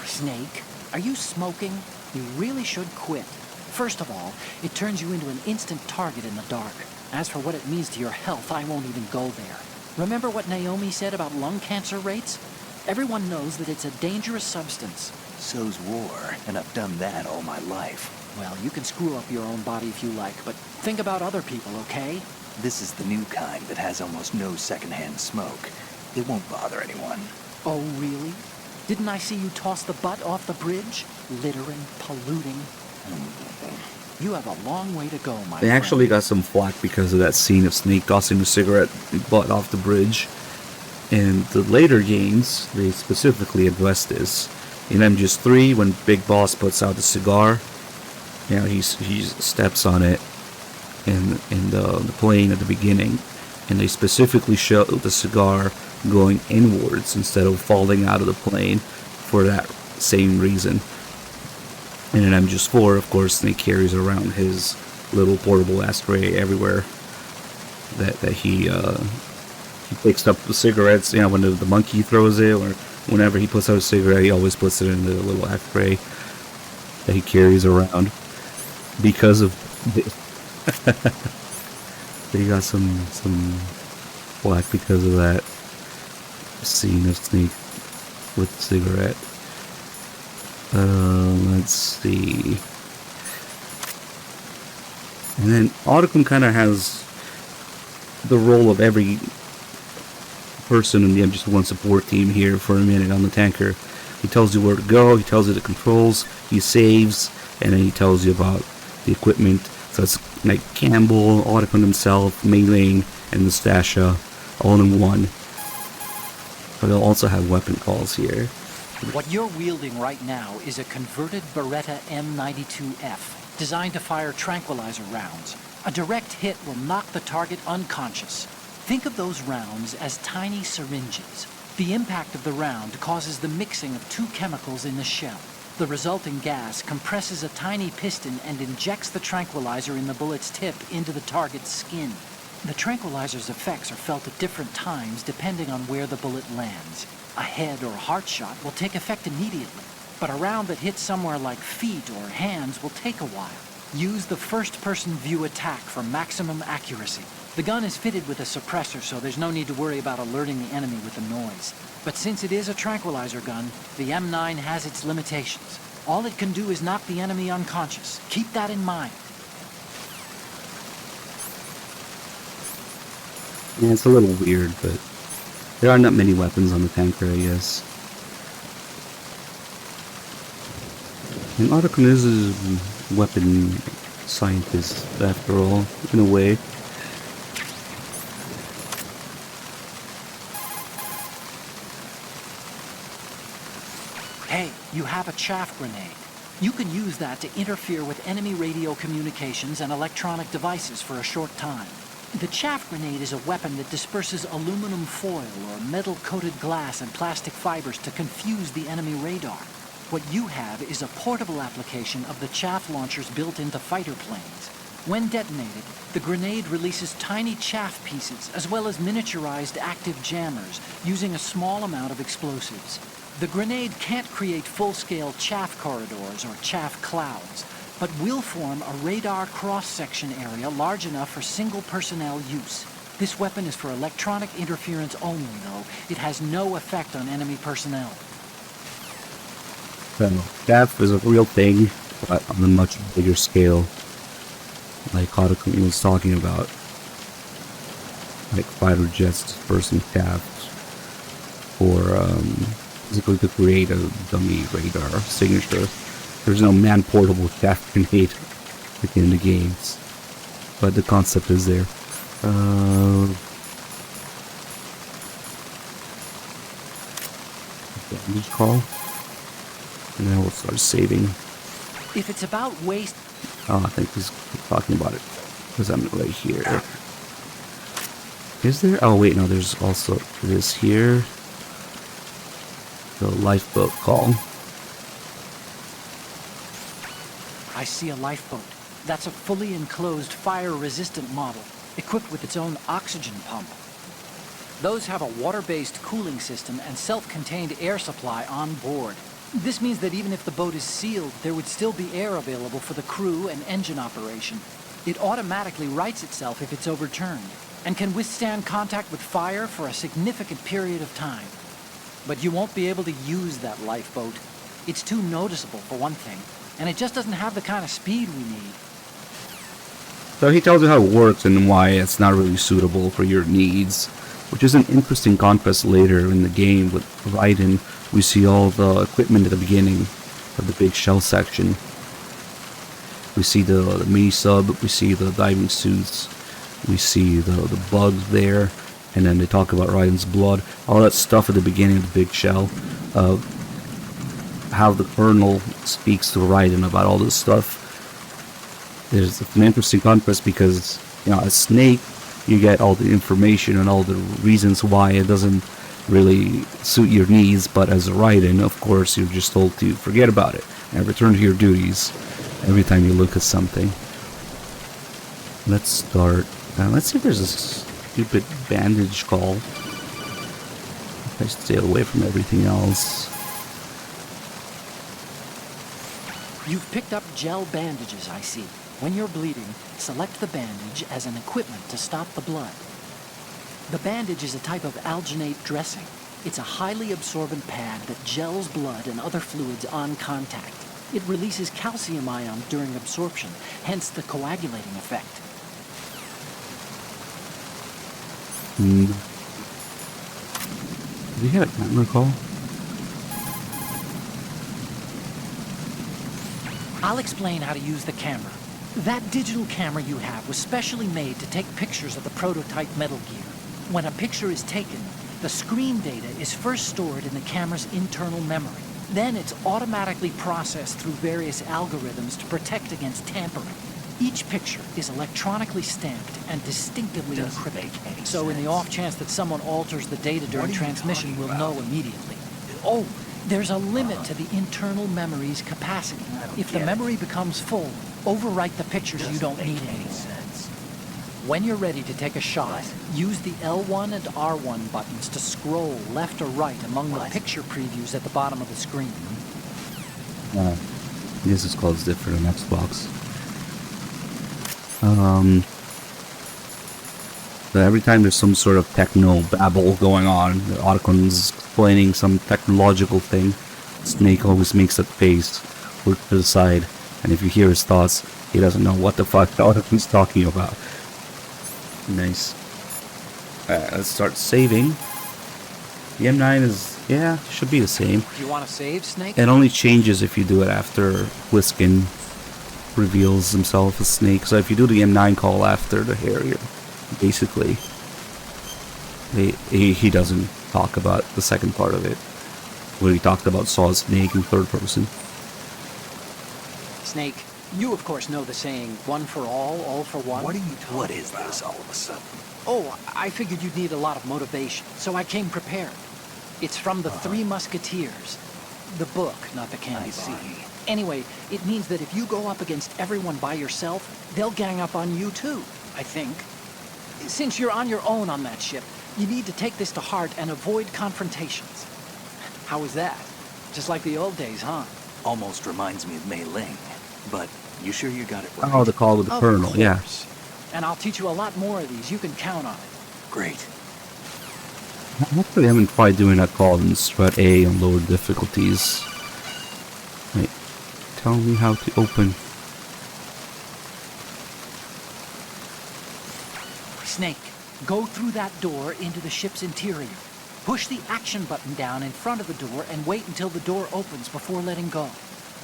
Snake, are you smoking? You really should quit. First of all, it turns you into an instant target in the dark. As for what it means to your health, I won't even go there. Remember what Naomi said about lung cancer rates? Everyone knows that it's a dangerous substance.
So's war, and I've done that all my life.
Well, you can screw up your own body if you like, but think about other people, okay?
This is the new kind that has almost no secondhand smoke. It won't bother anyone.
Oh, really? Didn't I see you toss the butt off the bridge? Littering, polluting. You have a long way to go, my friend.
They actually got some flack because of that scene of Snake tossing the cigarette butt off the bridge. In the later games, they specifically addressed this. In MGS3, when Big Boss puts out the cigar, you know, he steps on it in the plane at the beginning, and they specifically show the cigar going inwards instead of falling out of the plane for that same reason. And in MGS4, of course, Snake carries around his little portable ashtray everywhere. That he picks up the cigarettes, you know, when the monkey throws it, or whenever he puts out a cigarette, he always puts it in the little ashtray that he carries around. Because of they got some flack because of that scene of Snake with the cigarette. Let's see. And then Otacon kind of has the role of every person in the MGS1 support team here for a minute on the tanker. He tells you where to go, he tells you the controls, he saves, and then he tells you about the equipment. So it's like Campbell, Otacon himself, Mei-Ling, and Nastasha all in one. But they'll also have weapon calls here.
What you're wielding right now is a converted Beretta M92F, designed to fire tranquilizer rounds. A direct hit will knock the target unconscious. Think of those rounds as tiny syringes. The impact of the round causes the mixing of two chemicals in the shell. The resulting gas compresses a tiny piston and injects the tranquilizer in the bullet's tip into the target's skin. The tranquilizer's effects are felt at different times depending on where the bullet lands. A head or heart shot will take effect immediately, but a round that hits somewhere like feet or hands will take a while. Use the first-person view attack for maximum accuracy. The gun is fitted with a suppressor, so there's no need to worry about alerting the enemy with the noise. But since it is a tranquilizer gun, the M9 has its limitations. All it can do is knock the enemy unconscious. Keep that in mind.
Yeah, it's a little weird, but there are not many weapons on the tanker, I guess. And Otacon is a weapon scientist, after all, in a way.
Hey, you have a chaff grenade. You can use that to interfere with enemy radio communications and electronic devices for a short time. The chaff grenade is a weapon that disperses aluminum foil or metal-coated glass and plastic fibers to confuse the enemy radar. What you have is a portable application of the chaff launchers built into fighter planes. When detonated, the grenade releases tiny chaff pieces as well as miniaturized active jammers using a small amount of explosives. The grenade can't create full-scale chaff corridors or chaff clouds, but will form a radar cross-section area large enough for single personnel use. This weapon is for electronic interference only, though. It has no effect on enemy personnel.
So, chaff is a real thing, but on a much bigger scale. Like Hadokuni was talking about. Like fighter jets dispersing chaff for basically to create a dummy radar signature. There's no man-portable chaff grenade in the games, but the concept is there. Damage call, and then we'll start saving.
If it's about waste...
Oh, I think he's talking about it, because I'm right here. Is there? Oh wait, no, there's also this here. The lifeboat call.
I see a lifeboat. That's a fully enclosed fire-resistant model, equipped with its own oxygen pump. Those have a water-based cooling system and self-contained air supply on board. This means that even if the boat is sealed, there would still be air available for the crew and engine operation. It automatically rights itself if it's overturned, and can withstand contact with fire for a significant period of time. But you won't be able to use that lifeboat. It's too noticeable, for one thing, and it just doesn't have the kind of speed we need.
So he tells you how it works and why it's not really suitable for your needs, which is an interesting contrast later in the game with Raiden. We see all the equipment at the beginning of the big shell section. We see the mini sub, we see the diving suits, we see the bugs there, and then they talk about Raiden's blood, all that stuff at the beginning of the big shell. How the Colonel speaks to Raiden about all this stuff. There's an interesting contrast because, you know, as Snake, you get all the information and all the reasons why it doesn't really suit your needs, but as a Raiden, of course, you're just told to forget about it and return to your duties every time you look at something. Let's start. Let's see if there's a stupid bandage call. If I stay away from everything else.
You've picked up gel bandages, I see. When you're bleeding, select the bandage as an equipment to stop the blood. The bandage is a type of alginate dressing. It's a highly absorbent pad that gels blood and other fluids on contact. It releases calcium ions during absorption, hence the coagulating effect.
Do you have a camera call?
I'll explain how to use the camera. That digital camera you have was specially made to take pictures of the prototype Metal Gear. When a picture is taken, the screen data is first stored in the camera's internal memory. Then it's automatically processed through various algorithms to protect against tampering. Each picture is electronically stamped and distinctively encrypted. So in the off chance that someone alters the data during transmission, we'll know immediately. Oh, there's a limit to the internal memory's capacity. If the memory becomes full, overwrite the pictures you don't need anymore. When you're ready to take a shot, use the L1 and R1 buttons to scroll left or right among the picture previews at the bottom of the screen.
This is called different on Xbox. So every time there's some sort of techno babble going on, the Otakun's explaining some technological thing, Snake always makes that face, look to the side, and if you hear his thoughts, he doesn't know what the fuck the Otakun's talking about. Nice. Let's start saving. The M9 is, yeah, should be the same.
You want to save, Snake?
It only changes if you do it after Whiskin reveals himself as Snake. So if you do the M9 call after the Harrier, basically, he doesn't talk about the second part of it. where he talked about saw a snake in third person.
Snake, you of course know the saying, one for all for one.
What is this all of a sudden?
Oh, I figured you'd need a lot of motivation, so I came prepared. It's from the Three Musketeers. The book, not the candy bar. Anyway, it means that if you go up against everyone by yourself, they'll gang up on you too, I think. Since you're on your own on that ship, you need to take this to heart and avoid confrontations. How was that? Just like the old days, huh?
Almost reminds me of Mei Ling, but you sure you got it right?
Oh, the call of the Colonel, yeah.
And I'll teach you a lot more of these. You can count on it.
Great.
I actually haven't tried doing that call in Strat A on lower difficulties. Wait, tell me how to open.
Snake, go through that door into the ship's interior. Push the action button down in front of the door and wait until the door opens before letting go.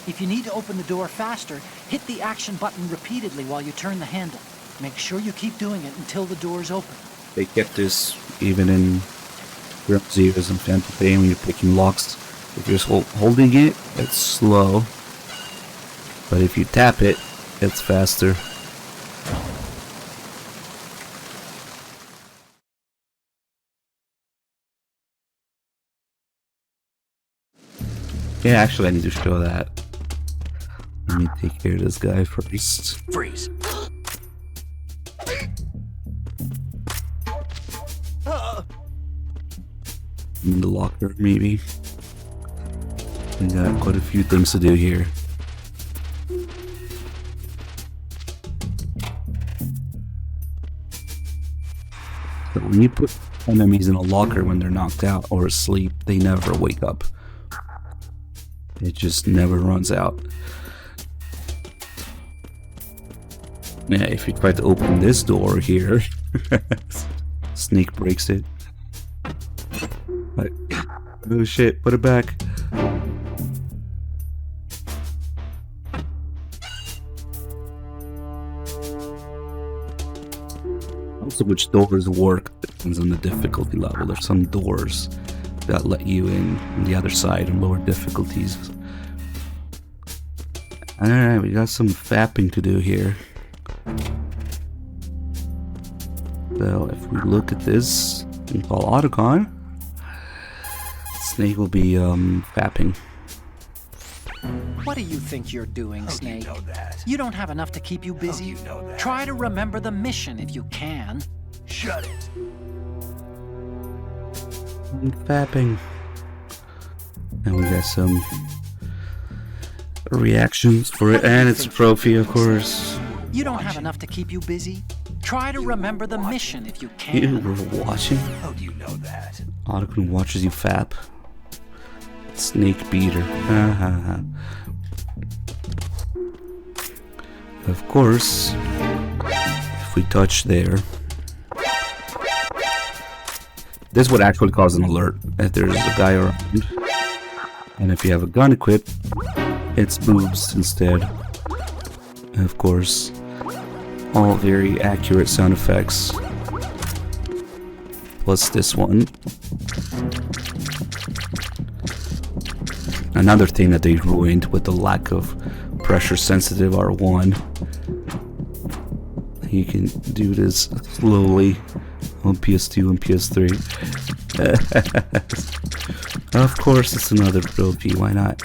If you need to open the door faster, hit the action button repeatedly while you turn the handle. Make sure you keep doing it until the door's open.
They kept this even in Ground Zeroes and Phantom Pain when you're picking locks. If you're holding it, it's slow. But if you tap it, it's faster. Yeah, actually I need to show that. Let me take care of this guy first.
Freeze.
In the locker, maybe. We got quite a few things to do here. So when you put enemies in a locker when they're knocked out or asleep, they never wake up. It just never runs out. Yeah, if you try to open this door here, Snake breaks it. Like, oh shit, put it back. Also, which doors work depends on the difficulty level. There's some doors that let you in on the other side on lower difficulties. Alright, we got some fapping to do here. So if we look at this and call Otacon, Snake will be fapping.
What do you think you're doing, Snake?
You know that?
You don't have enough to keep you busy.
You know that?
Try to remember the mission if you can.
Shut it.
I'm fapping. And we got some reactions for it, and it's a trophy, of course.
You don't have enough to keep you busy. Try to remember the mission if you can.
You were watching?
How do you know that?
Otacon watches you fap. Snake beater. Ha ha ha. Of course, if we touch there, this would actually cause an alert if there's a guy around. And if you have a gun equipped, it's boobs instead. And of course, all very accurate sound effects. Plus this one. Another thing that they ruined with the lack of pressure sensitive R1. You can do this slowly on PS2 and PS3. Of course, it's another trophy, why not?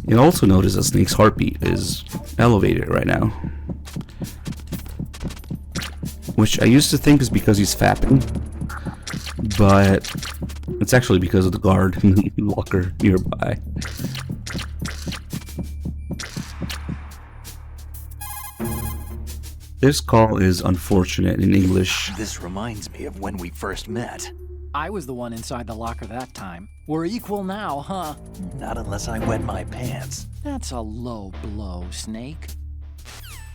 You also notice that Snake's heartbeat is elevated right now. Which I used to think is because he's fapping. But it's actually because of the guard in the locker nearby. This call is unfortunate in English.
This reminds me of when we first met.
I was the one inside the locker that time. We're equal now, huh?
Not unless I wet my pants.
That's a low blow, Snake.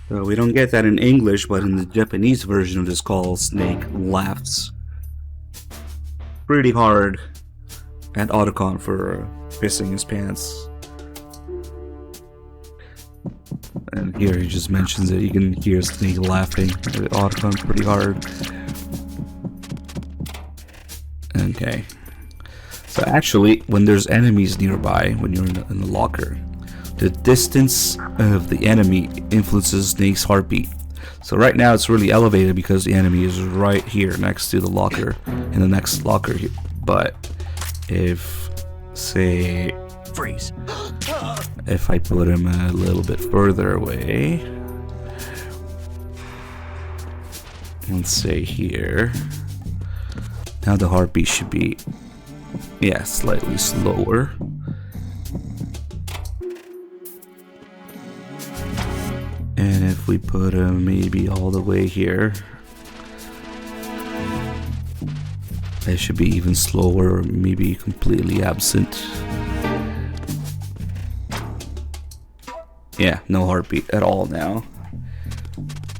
We don't get that in English, but in the Japanese version of this call, Snake laughs pretty hard at Otacon for pissing his pants. And here he just mentions it. You can hear Snake laughing at Otacon pretty hard. Okay. So actually, when there's enemies nearby, when you're in the locker, the distance of the enemy influences Snake's heartbeat. So right now it's really elevated because the enemy is right here next to the locker, in the next locker here. But if, say,
Freeze.
if I put him a little bit further away, let's say here, now the heartbeat should be, yeah, slightly slower. And if we put him maybe all the way here, it should be even slower, or maybe completely absent. Yeah, no heartbeat at all now.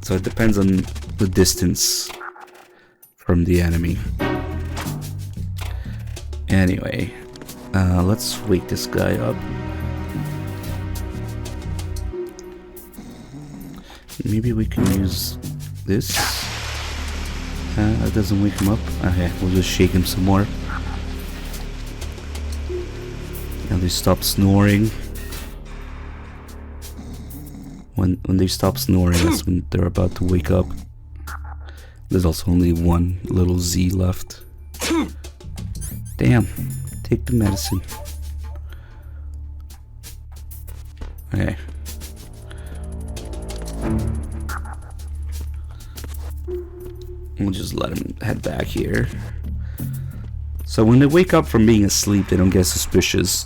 So it depends on the distance from the enemy. Anyway, let's wake this guy up. Maybe we can use this. That doesn't wake him up. Okay, we'll just shake him some more. And they stop snoring. When they stop snoring, that's when they're about to wake up. There's also only one little Z left. Damn, take the medicine. Okay. We'll just let him head back here. So when they wake up from being asleep, they don't get suspicious.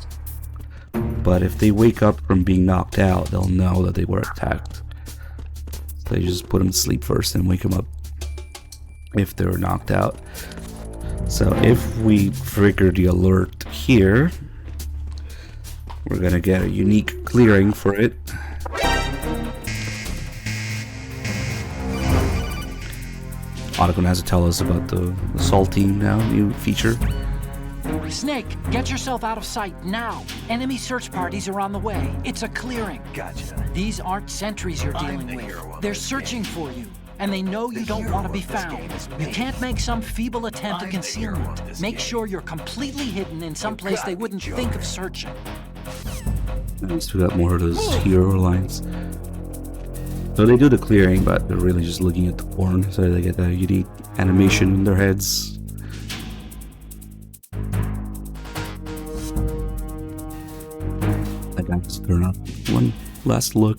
But if they wake up from being knocked out, they'll know that they were attacked. So they just put them to sleep first and wake them up if they were knocked out. So if we trigger the alert here, we're gonna get a unique clearing for it. Otacon has to tell us about the assault team now, new feature.
Snake, get yourself out of sight now. Enemy search parties are on the way. It's a clearing.
Gotcha.
These aren't sentries you're dealing with. They're searching for you, and they know you don't want to be found. You can't make some feeble attempt at concealment. Make sure you're completely hidden in some place they wouldn't think of searching.
At least we got more of those hero lines. So they do the clearing, but they're really just looking at the porn, so they get that unique animation in their heads. I got to turn up one last look.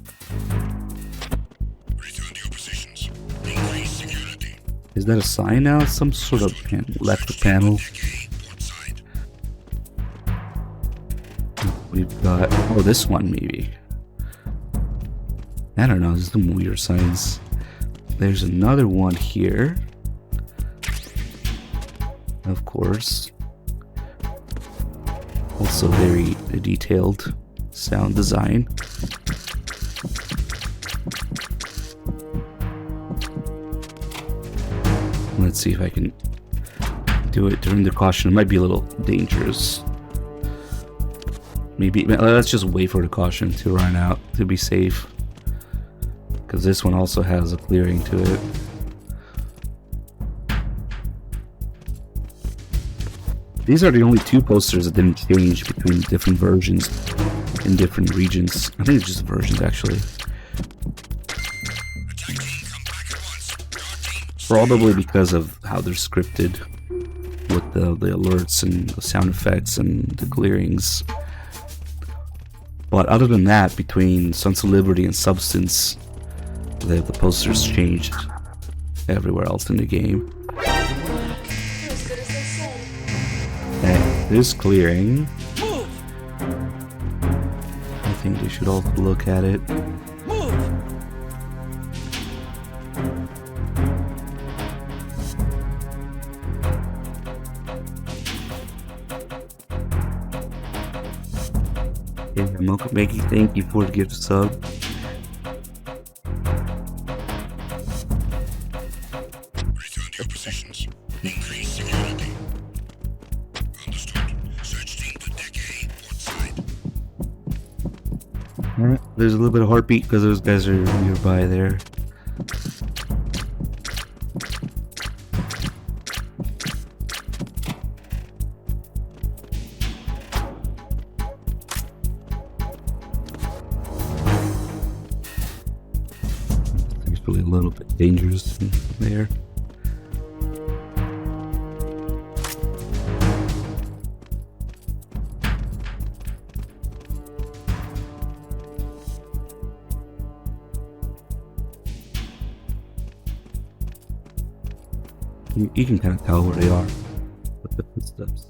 Return to your positions. Increase security.
Is that a sign now? Some sort of left panel. We've got, oh, this one maybe. I don't know, there's some weird signs. There's another one here. Of course. Also very detailed sound design. Let's see if I can do it during the caution. It might be a little dangerous. Maybe, let's just wait for the caution to run out to be safe. Because this one also has a clearing to it. These are the only two posters that didn't change between different versions in different regions. I think it's just versions actually. Probably because of how they're scripted with the alerts and the sound effects and the clearings. But other than that, between Sons of Liberty and Substance, the posters changed everywhere else in the game. Okay, this clearing. I think they should all look at it. Yeah, Mokomeki, thank you for the gift sub.
Return to your positions. Increase security. Understood. Search team to deck A, port side.
Alright, there's a little bit of heartbeat because those guys are nearby there. little bit dangerous in there. You can kind of tell where they are with the footsteps.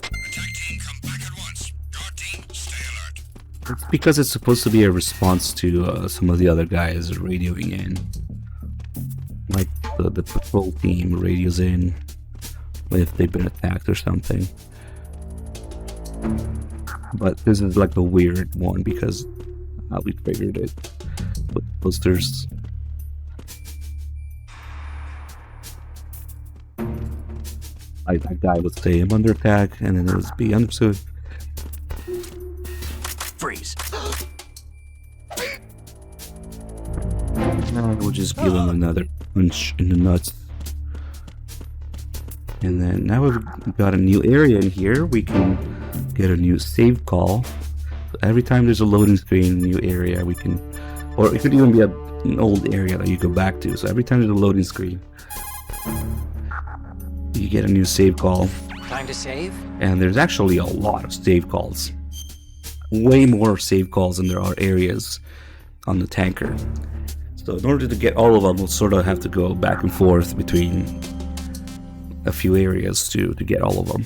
Attack team, come back at once. Guard team, stay alert.
It's because it's supposed to be a response to some of the other guys radioing in. Like the patrol team radios in if they've been attacked or something. But this is like a weird one because how we figured it with the posters. Like that guy would say I'm under attack, and then it would be understood.
Freeze.
Now we'll just give him another punch in the nuts. And then now we've got a new area in here. We can get a new save call. So every time there's a loading screen, new area, we can, or it could even be an old area that you go back to. So every time there's a loading screen, you get a new save call.
Time to save?
And there's actually a lot of save calls. Way more save calls than there are areas on the tanker. So in order to get all of them, we'll sort of have to go back and forth between a few areas to get all of them.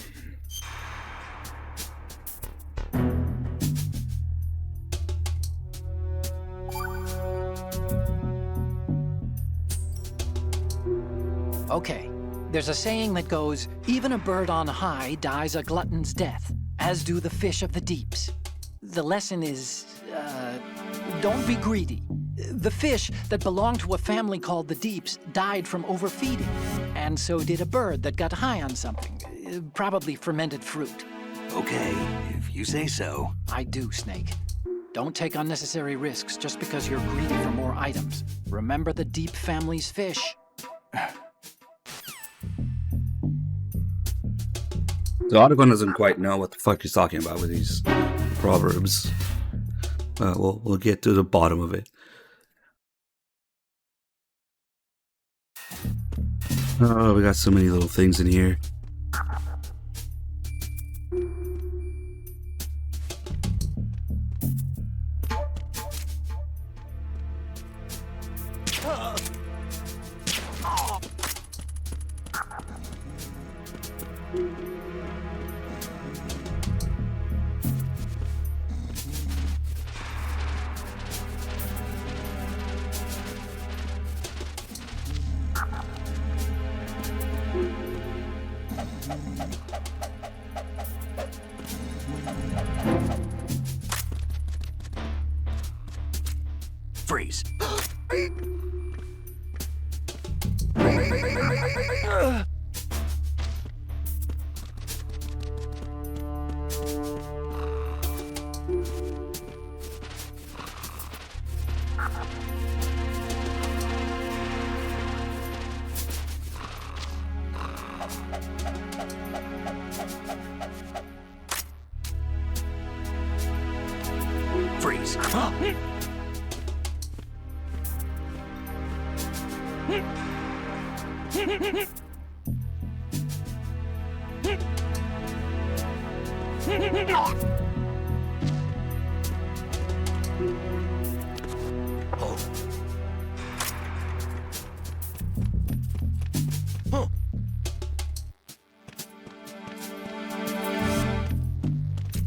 Okay, there's a saying that goes, even a bird on high dies a glutton's death, as do the fish of the deeps. The lesson is, don't be greedy. The fish that belonged to a family called the Deeps died from overfeeding, and so did a bird that got high on something, probably fermented fruit.
Okay, if you say so.
I do, Snake. Don't take unnecessary risks just because you're greedy for more items. Remember the Deep family's fish.
So Otacon doesn't quite know what the fuck he's talking about with these proverbs. We'll get to the bottom of it. Oh, we got so many little things in here.
Freeze. Freeze.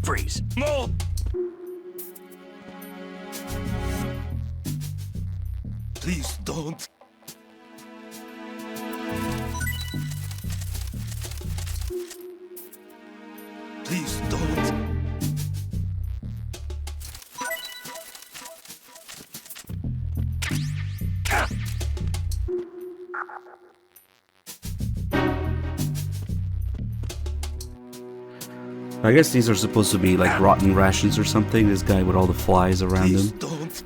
Freeze. No.
Please don't. Please don't.
I guess these are supposed to be like rotten rations or something. This guy with all the flies around
Please
him.
don't.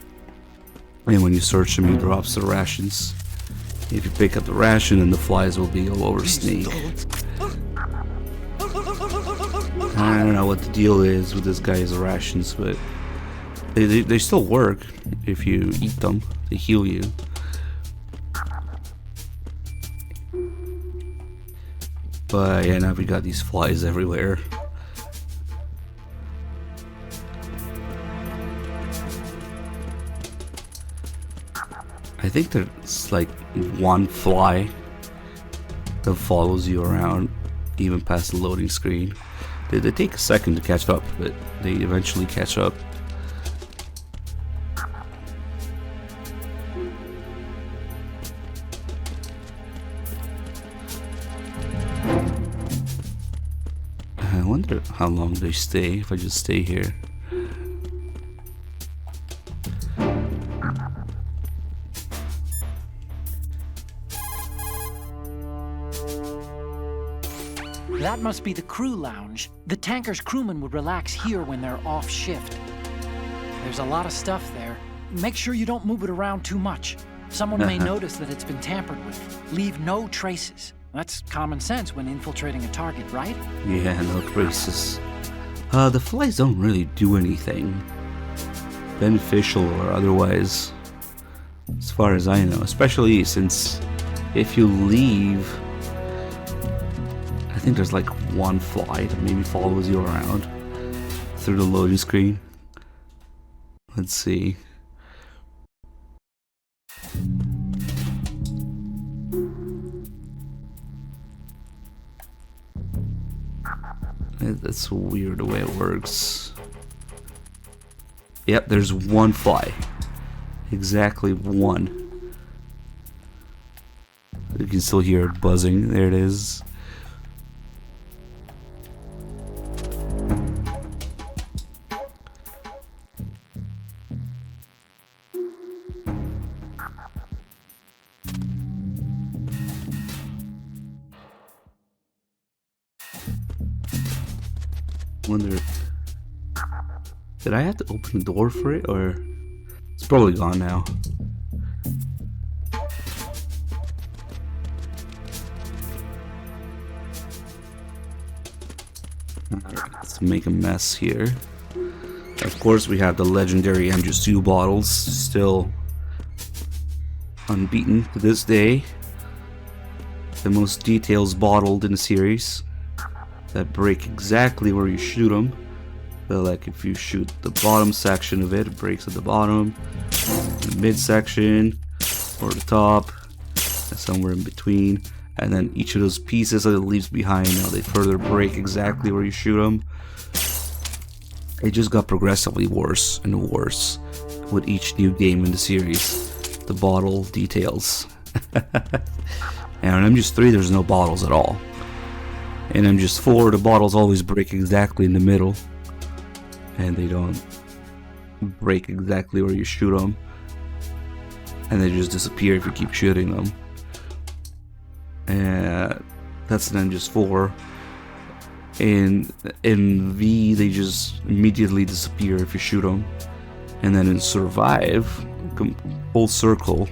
And when you search him, he drops the rations. If you pick up the ration, then the flies will be all over
Please
Snake.
don't.
don't know what the deal is with this guy's rations, but they still work if you eat them. They heal you. But yeah, now we got these flies everywhere. I think there's like one fly that follows you around even past the loading screen. They take a second to catch up, but they eventually catch up. I wonder how long they stay if I just stay here.
That must be the crew lounge. The tanker's crewmen would relax here when they're off shift. There's a lot of stuff there. Make sure you don't move it around too much. Someone may notice that it's been tampered with. Leave no traces. That's common sense when infiltrating a target, right?
Yeah, no traces. The flies don't really do anything beneficial or otherwise, as far as I know. Especially since if you leave, I think there's like one fly that maybe follows you around through the loading screen. Let's see. That's weird the way it works. Yep, there's one fly. Exactly one. You can still hear it buzzing. There it is. Wonder, did I have to open the door for it, or it's probably gone now? Alright, let's make a mess here. Of course, we have the legendary MGS2 bottles, still unbeaten to this day. The most details bottled in the series, that break exactly where you shoot them. So like if you shoot the bottom section of it, it breaks at the bottom, the mid section, or the top, somewhere in between. And then each of those pieces that it leaves behind, now they further break exactly where you shoot them. It just got progressively worse and worse with each new game in the series. The bottle details. And on MGS3 there's no bottles at all. In MGS4 the bottles always break exactly in the middle, and they don't break exactly where you shoot them, and they just disappear if you keep shooting them. And that's an MGS4. In V they just immediately disappear if you shoot them. And then in Survive, full circle,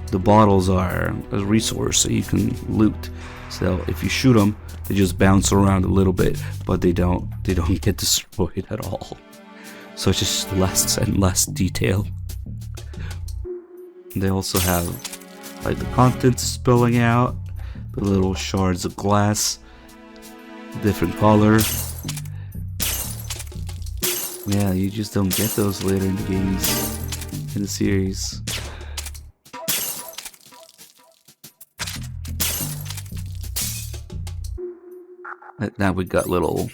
the bottles are a resource that you can loot. So if you shoot them, they just bounce around a little bit, but they don't get destroyed at all. So it's just less and less detail. They also have like the contents spilling out, the little shards of glass, different color. Yeah, you just don't get those later in the games, in the series. Now we got little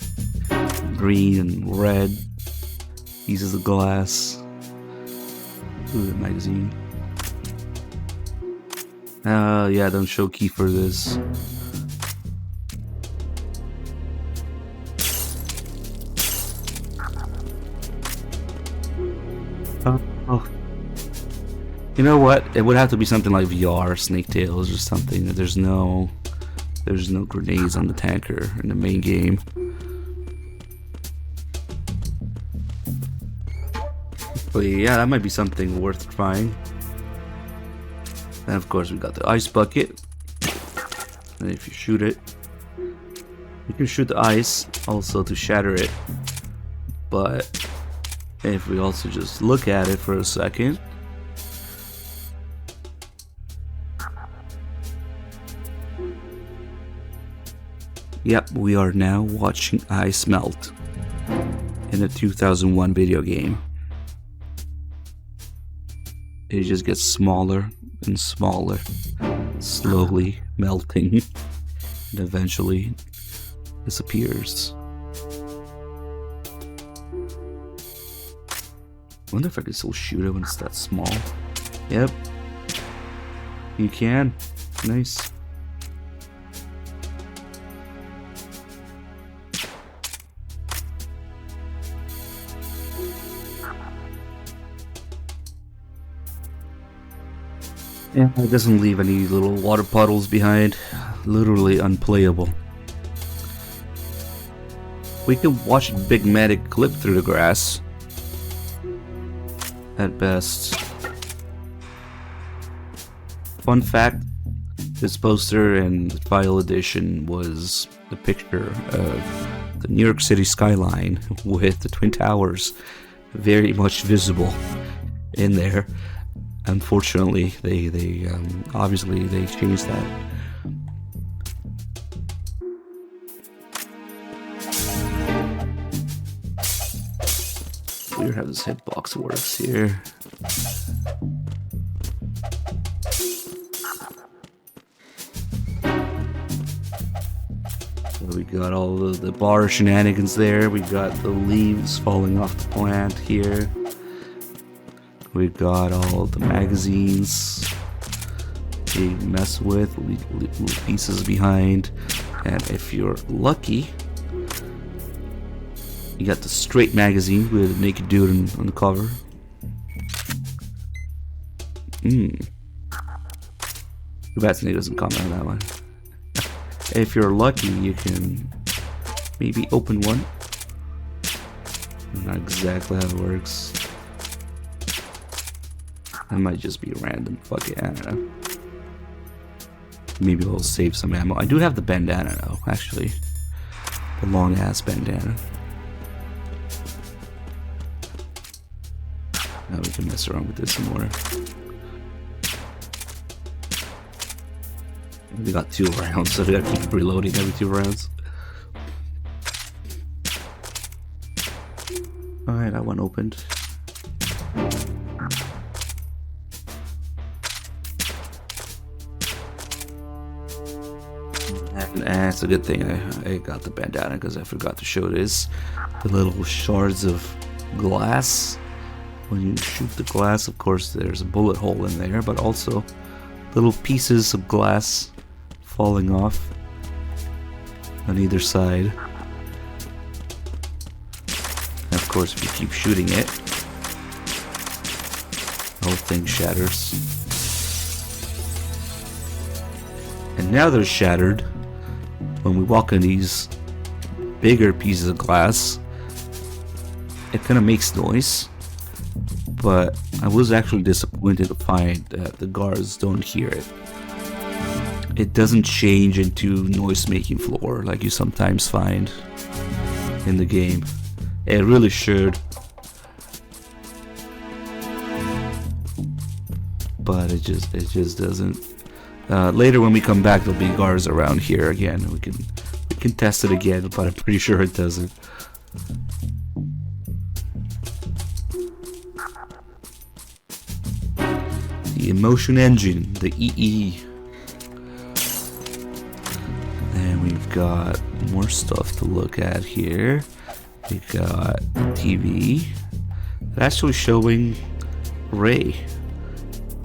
green and red pieces of glass. Ooh, the magazine. Yeah, don't show key for this. Oh. You know what? It would have to be something like VR, Snake Tales, or something. There's no grenades on the tanker in the main game. But yeah, that might be something worth trying. And of course we got the ice bucket, and if you shoot it, You can shoot the ice also to shatter it, but if we also just look at it for a second, yep, we are now watching ice melt in a 2001 video game. It just gets smaller and smaller, slowly melting, and eventually disappears. I wonder if I can still shoot it when it's that small. Yep. You can. Nice. Yeah, it doesn't leave any little water puddles behind. Literally unplayable. We can watch Big Medic clip through the grass. At best. Fun fact, this poster and file edition was the picture of the New York City skyline with the Twin Towers very much visible in there. Unfortunately, they obviously they changed that. Weird how this hitbox works here. So we got all of the bar shenanigans there. We got the leaves falling off the plant here. We've got all the magazines they mess with, little pieces behind, and if you're lucky, you got the straight magazine with a naked dude on the cover. Too bad Snake doesn't comment on that one. If you're lucky, you can maybe open one. Not exactly how it works. That might just be random. Fuck it, I don't know. Maybe we'll save some ammo. I do have the bandana though, actually. The long ass bandana. Now we can mess around with this some more. We got 2 rounds, so we gotta keep reloading every 2 rounds. Alright, that one opened. And it's a good thing I got the bandana because I forgot to show this. The little shards of glass. When you shoot the glass, of course, there's a bullet hole in there, but also little pieces of glass falling off on either side. And of course, if you keep shooting it, the whole thing shatters. And now they're shattered. When we walk on these bigger pieces of glass, it kind of makes noise, but I was actually disappointed to find that the guards don't hear it. It doesn't change into noise-making floor like you sometimes find in the game. It really should, but it just doesn't. Later when we come back, there'll be guards around here again. We can test it again, but I'm pretty sure it doesn't. The emotion engine, the EE. And we've got more stuff to look at here. We've got TV. It's actually showing Ray.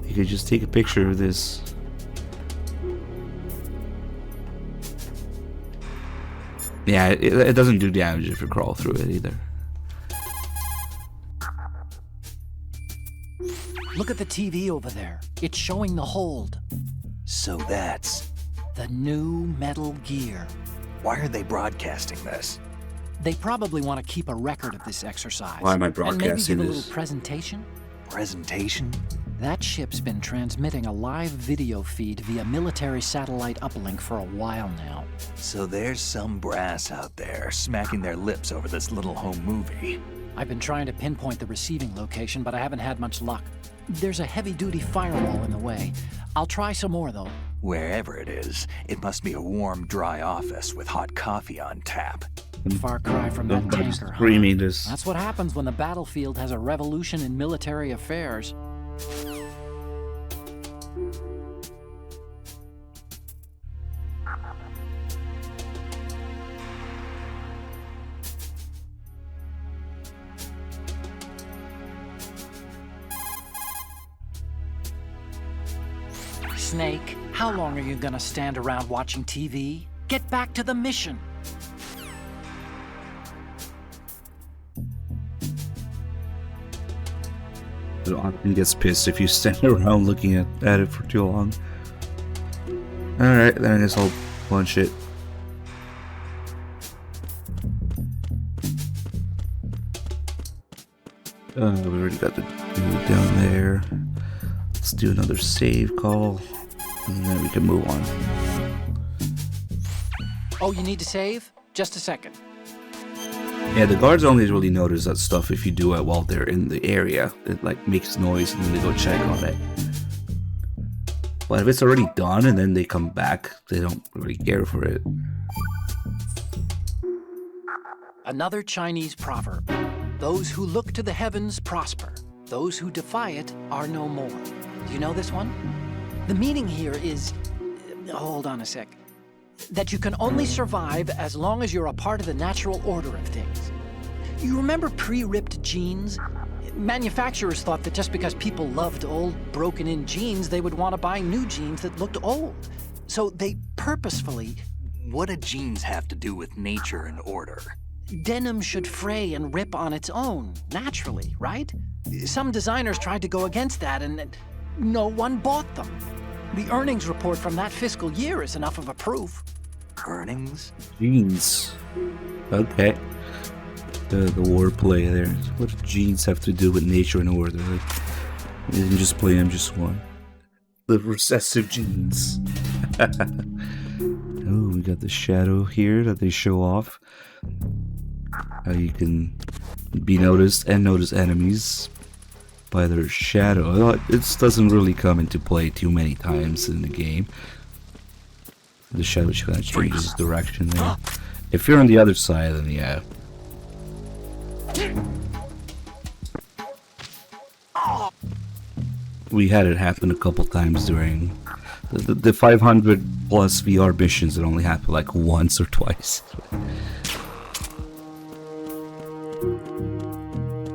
You could just take a picture of this. Yeah, it doesn't do damage if you crawl through it either.
Look at the TV over there. It's showing the hold.
So that's...
The new Metal Gear.
Why are they broadcasting this?
They probably want to keep a record of this exercise.
Why am I
and maybe
broadcasting
give a
this?
little presentation?
Presentation?
That ship's been transmitting a live video feed via military satellite uplink for a while now.
So there's some brass out there smacking their lips over this little home movie.
I've been trying to pinpoint the receiving location, but I haven't had much luck. There's a heavy-duty firewall in the way. I'll try some more, though.
Wherever it is, it must be a warm, dry office with hot coffee on tap.
Far cry from that
Everybody's
tanker, huh?
screaming this.
That's what happens when the battlefield has a revolution in military affairs. Snake, how long are you gonna stand around watching TV? Get back to the mission.
The Octane gets pissed if you stand around looking at it for too long. Alright, then I guess I'll punch it. We already got the dude down there. Let's do another save call, and then we can move on.
Oh, you need to save? Just a second.
Yeah, the guards only really notice that stuff if you do it while they're in the area. It like makes noise and then they go check on it. But if it's already done and then they come back, they don't really care for it.
Another Chinese proverb. Those who look to the heavens prosper. Those who defy it are no more. Do you know this one? The meaning here is... hold on a sec. That you can only survive as long as you're a part of the natural order of things. You remember pre-ripped jeans? Manufacturers thought that just because people loved old, broken-in jeans, they would want to buy new jeans that looked old. So they purposefully...
What do jeans have to do with nature and order?
Denim should fray and rip on its own, naturally, right? Some designers tried to go against that, and no one bought them. The earnings report from that fiscal year is enough of a proof.
Earnings?
Jeans. Okay. The wordplay there. What do jeans have to do with nature and order? Like, you didn't just play MGS1. The recessive jeans. Oh, we got the shadow here that they show off. How you can be noticed and notice enemies by their shadow. It doesn't really come into play too many times in the game. The shadow kind of changes direction there. If you're on the other side, then yeah. We had it happen a couple times during the 500 plus VR missions. It only happened like once or twice.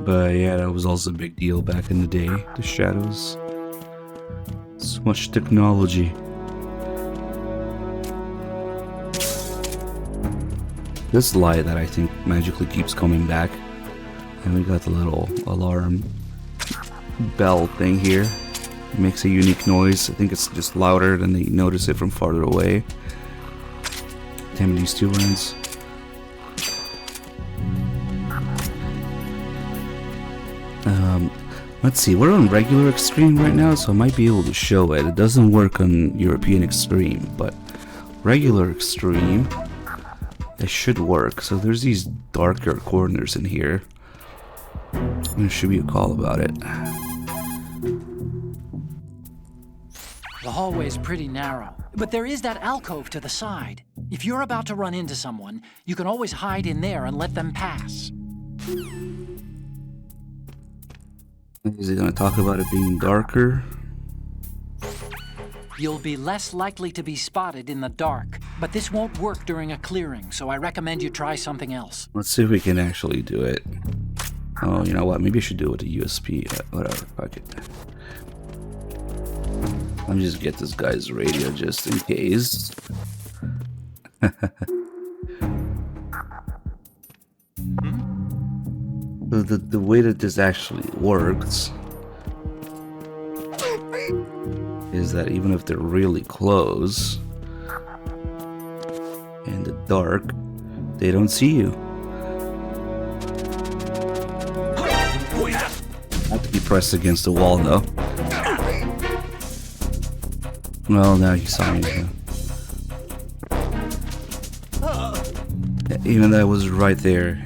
But yeah, that was also a big deal back in the day, the shadows. So much technology. This light that I think magically keeps coming back. And we got the little alarm bell thing here. It makes a unique noise. I think it's just louder than they notice it from farther away. Damn these two rounds. Let's see, we're on regular extreme right now, so I might be able to show it. It doesn't work on European extreme, but regular extreme, it should work. So there's these darker corners in here. There should be a call about it.
The hallway's pretty narrow, but there is that alcove to the side. If you're about to run into someone, you can always hide in there and let them pass.
Is he gonna talk about it being darker?
You'll be less likely to be spotted in the dark, but this won't work during a clearing, so I recommend you try something else.
Let's see if we can actually do it. Oh, you know what? Maybe I should do it with a USB. Whatever, fuck it. Let me just get this guy's radio just in case. The way that this actually works is that even if they're really close in the dark, they don't see you. Have to be pressed against the wall though. Well, now he saw me. Even though I was right there,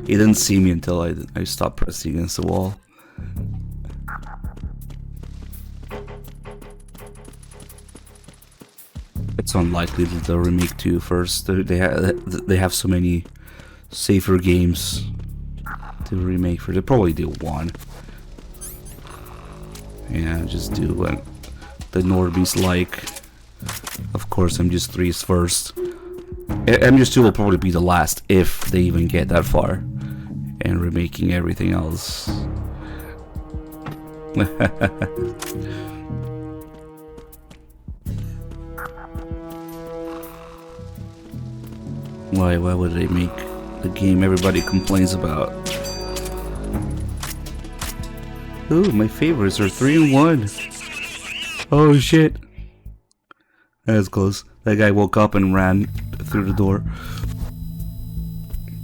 he didn't see me until I stopped pressing against the wall. It's unlikely that they'll remake 2 first. They have so many safer games to remake for. They probably do 1. Yeah, just do what the Norbies like. Of course, MGS3 is first. MGS2 will probably be the last if they even get that far. And remaking everything else. Why would they make the game everybody complains about? Ooh, my favorites are 3 and 1. Oh shit. That's close. That guy woke up and ran through the door.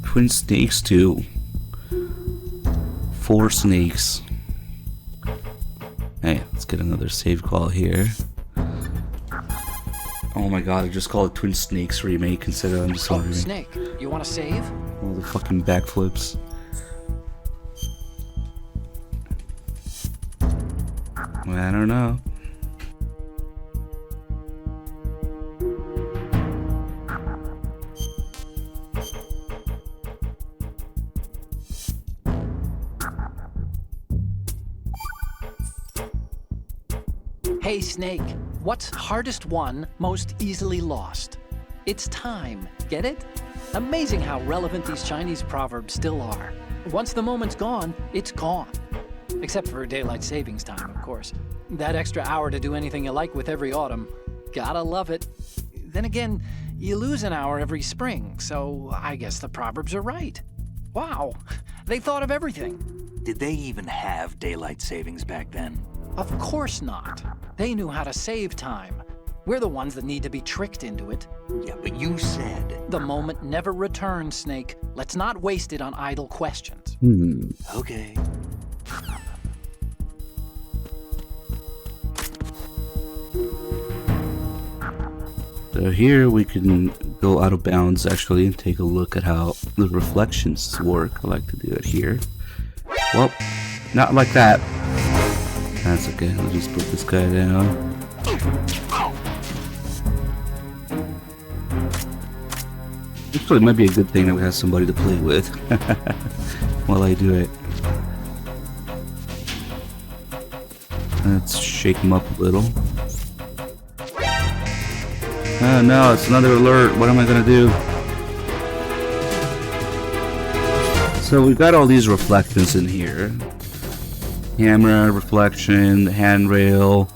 Twin Snakes 2. 4 snakes. Hey, let's get another save call here. Oh my god, I just called it Twin Snakes remake instead of MGS1 remake.
Snake, you want to save?
All the fucking backflips. I don't know.
Hey, Snake, what's hardest won, most easily lost? It's time, get it? Amazing how relevant these Chinese proverbs still are. Once the moment's gone, it's gone. Except for daylight savings time, of course. That extra hour to do anything you like with every autumn. Gotta love it. Then again, you lose an hour every spring, so I guess the proverbs are right. Wow, they thought of everything.
Did they even have daylight savings back then?
Of course not. They knew how to save time. We're the ones that need to be tricked into it.
Yeah, but you said...
The moment never returns, Snake. Let's not waste it on idle questions.
Okay.
So here we can go out of bounds actually and take a look at how the reflections work. I like to do it here. Well, not like that. That's okay, I'll just put this guy down. Actually, it might be a good thing that we have somebody to play with while I do it. Let's shake him up a little. Oh no, it's another alert. What am I gonna do? So we've got all these reflections in here. Camera, reflection, the handrail,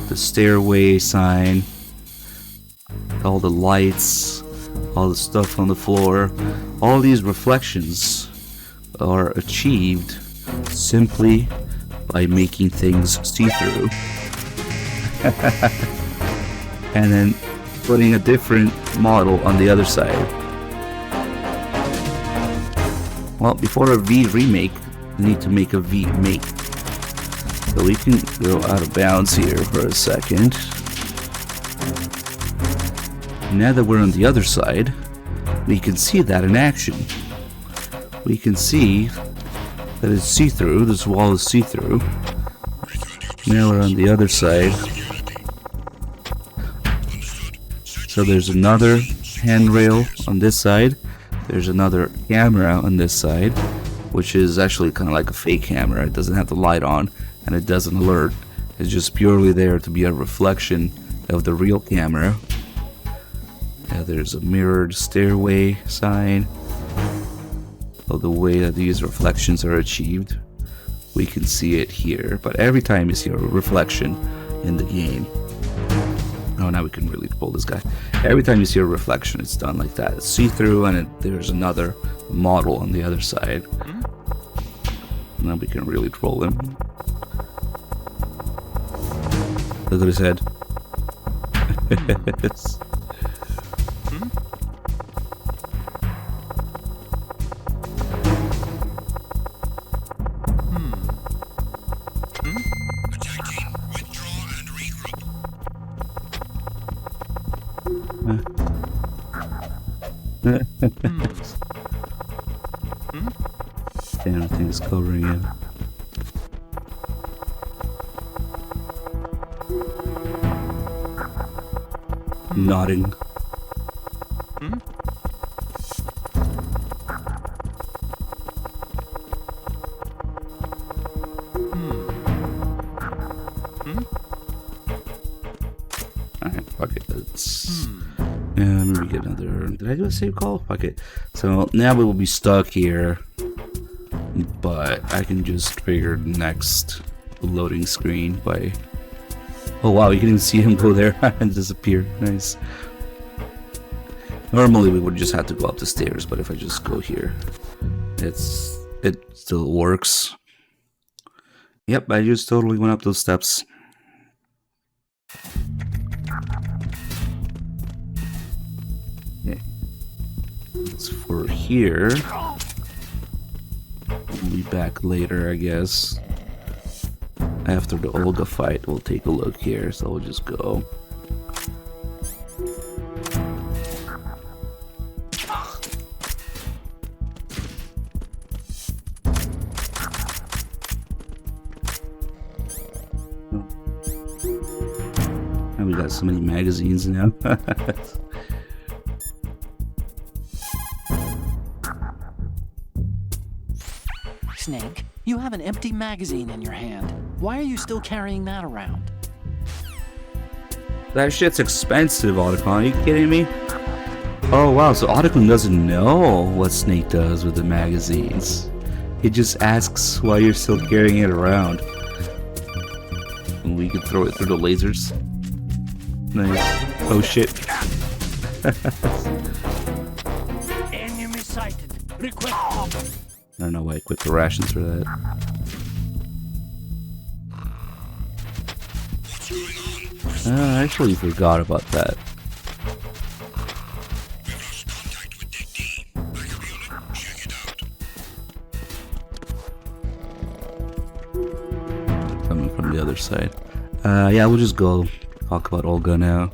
the stairway sign, all the lights, all the stuff on the floor. All these reflections are achieved simply by making things see-through. And then putting a different model on the other side. Well, before a V remake, we need to make a V make. So we can go out of bounds here for a second. Now that we're on the other side, we can see that in action. We can see that it's see-through, this wall is see-through. Now we're on the other side. So there's another handrail on this side. There's another camera on this side, which is actually kind of like a fake camera. It doesn't have the light on, and it doesn't alert. It's just purely there to be a reflection of the real camera. There's a mirrored stairway sign. So the way that these reflections are achieved, we can see it here. But every time you see a reflection in the game, oh, now we can really pull this guy. Every time you see a reflection, it's done like that. It's see-through, and there's another model on the other side. Now we can really troll him. Look at his head. It's... Damn, I think it's covering it. Nodding. Alright, fuck it. Let's maybe get another. Did I do a save call? Fuck it. So now we will be stuck here. But I can just trigger the next loading screen by. Oh wow, you can even see him go there and disappear. Nice. Normally we would just have to go up the stairs, but if I just go here, it still works. Yep, I just totally went up those steps. Okay. As for here, we'll be back later, I guess. After the Olga fight, we'll take a look here, so we'll just go. And we got so many magazines now.
Snake, you have an empty magazine in your hand. Why are you still carrying that around?
That shit's expensive, Otacon. Are you kidding me? Oh wow, so Otacon doesn't know what Snake does with the magazines. He just asks why you're still carrying it around. And we can throw it through the lasers. Nice. Oh shit.
Enemy sighted. Request.
I don't know why I quit the rations for that. I actually forgot about that. Coming from the other side. Yeah, we'll just go talk about Olga now.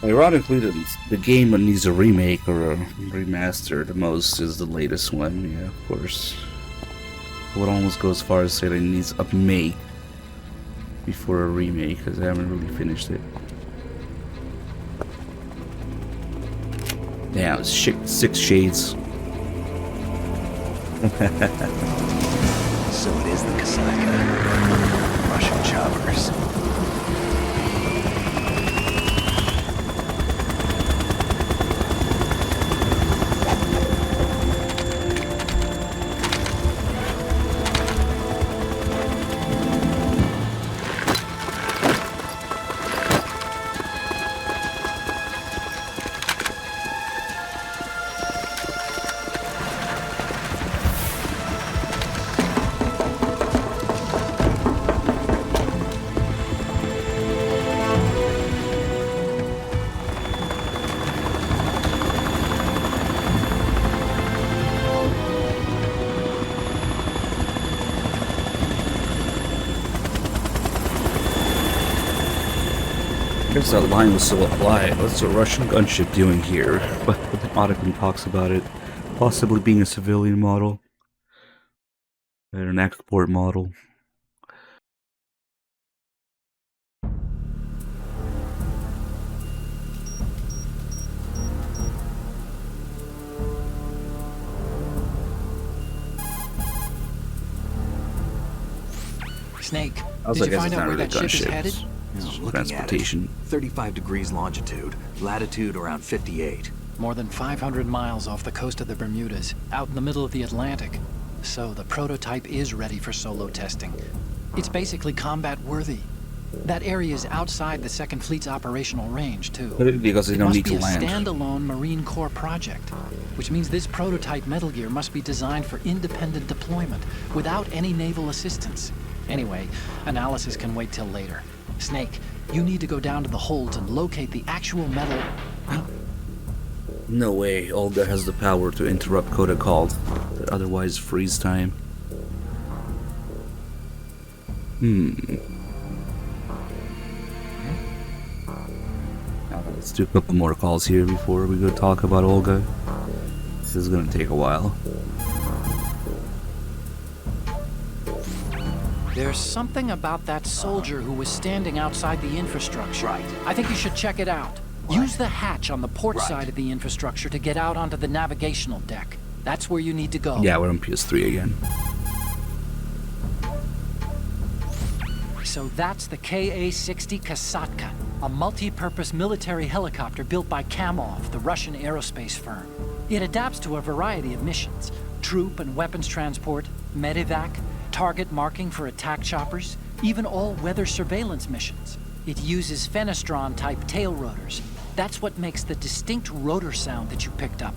Ironically, the game that needs a remake or a remaster the most is the latest one, yeah, of course. I would almost go as far as say that it needs a make before a remake, because I haven't really finished it. Damn, it's 6 shades.
So it is the Kasaka. Russian choppers.
I guess that line was still applied. What's a Russian gunship doing here? But Otacon talks about it possibly being a civilian model. Or an export model.
Snake,
I was
did
like,
you
I guess
find
it's
out
not
where
really
that ship is
gunship.
headed?
It's
Looking
transportation.
at it, 35 degrees longitude, latitude around 58.
More than 500 miles off the coast of the Bermudas, out in the middle of the Atlantic. So the prototype is ready for solo testing. It's basically combat worthy. That area is outside the Second Fleet's operational range, too.
Because they
It
don't
must
need
be
to
a
land.
standalone Marine Corps project, which means this prototype Metal Gear must be designed for independent deployment without any naval assistance. Anyway, analysis can wait till later. Snake, you need to go down to the holds and locate the actual metal.
No way Olga has the power to interrupt Coda calls that otherwise freeze time. Let's do a couple more calls here before we go talk about Olga. This is gonna take a while.
There's something about that soldier who was standing outside the infrastructure.
Right.
I think you should check it out. Use the hatch on the port side of the infrastructure to get out onto the navigational deck. That's where you need to go.
Yeah, we're on PS3 again.
So that's the Ka-60 Kasatka, a multi-purpose military helicopter built by Kamov, the Russian aerospace firm. It adapts to a variety of missions: troop and weapons transport, medevac, target marking for attack choppers, even all-weather surveillance missions. It uses Fenestron-type tail rotors. That's what makes the distinct rotor sound that you picked up.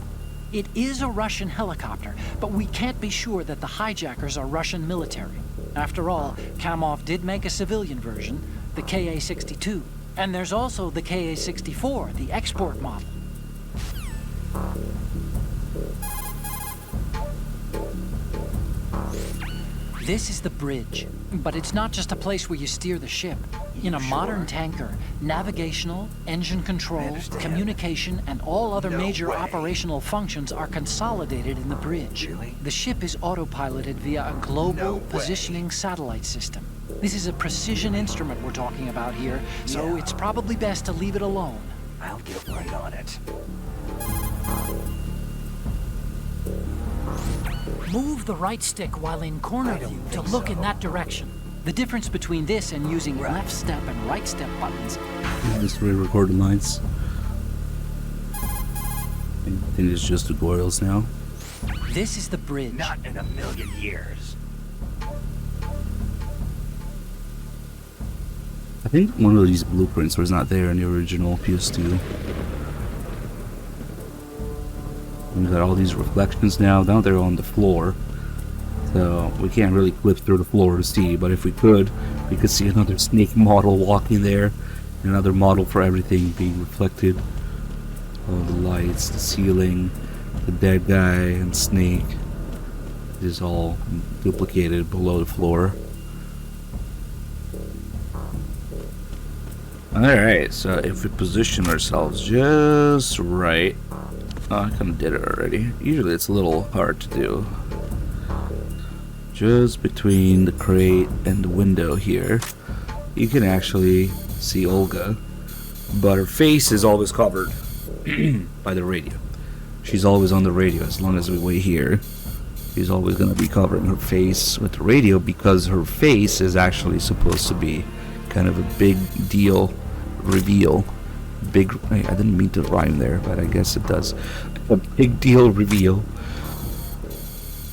It is a Russian helicopter, but we can't be sure that the hijackers are Russian military. After all, Kamov did make a civilian version, the Ka-62. And there's also the Ka-64, the export model. This is the bridge, but it's not just a place where you steer the ship. In a modern tanker, navigational, engine control, communication, and all other major operational functions are consolidated in the bridge. The ship is autopiloted via a global positioning satellite system. This is a precision instrument we're talking about here, so it's probably best to leave it alone.
I'll get right on it.
Move the right stick while in corner view to look in that direction.
The difference between this and using left step and right step buttons.
Just re-recorded lines. I think it's just tutorials now.
This is the bridge.
Not in a million years.
I think one of these blueprints was not there in the original PS2. And we got all these reflections now. Now they're on the floor. So we can't really clip through the floor to see, but if we could see another Snake model walking there. Another model for everything being reflected. All the lights, the ceiling, the dead guy, and Snake is all duplicated below the floor. Alright, so if we position ourselves just right. Oh, I kind of did it already. Usually it's a little hard to do. Just between the crate and the window here, you can actually see Olga, but her face is always covered by the radio. She's always on the radio as long as we wait here. She's always going to be covering her face with the radio because her face is actually supposed to be kind of a big deal reveal. I didn't mean to rhyme there, but I guess it does. A big deal reveal.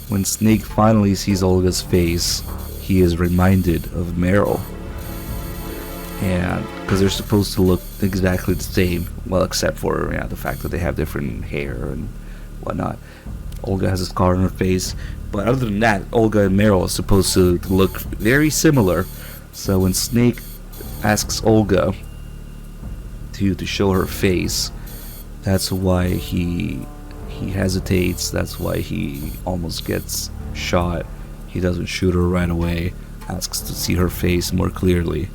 When Snake finally sees Olga's face, he is reminded of Meryl. And because they're supposed to look exactly the same, well, except for the fact that they have different hair and whatnot. Olga has a scar on her face, but other than that, Olga and Meryl are supposed to look very similar. So when Snake asks Olga to show her face, that's why he hesitates. That's why he almost gets shot. He doesn't shoot her right away, asks to see her face more clearly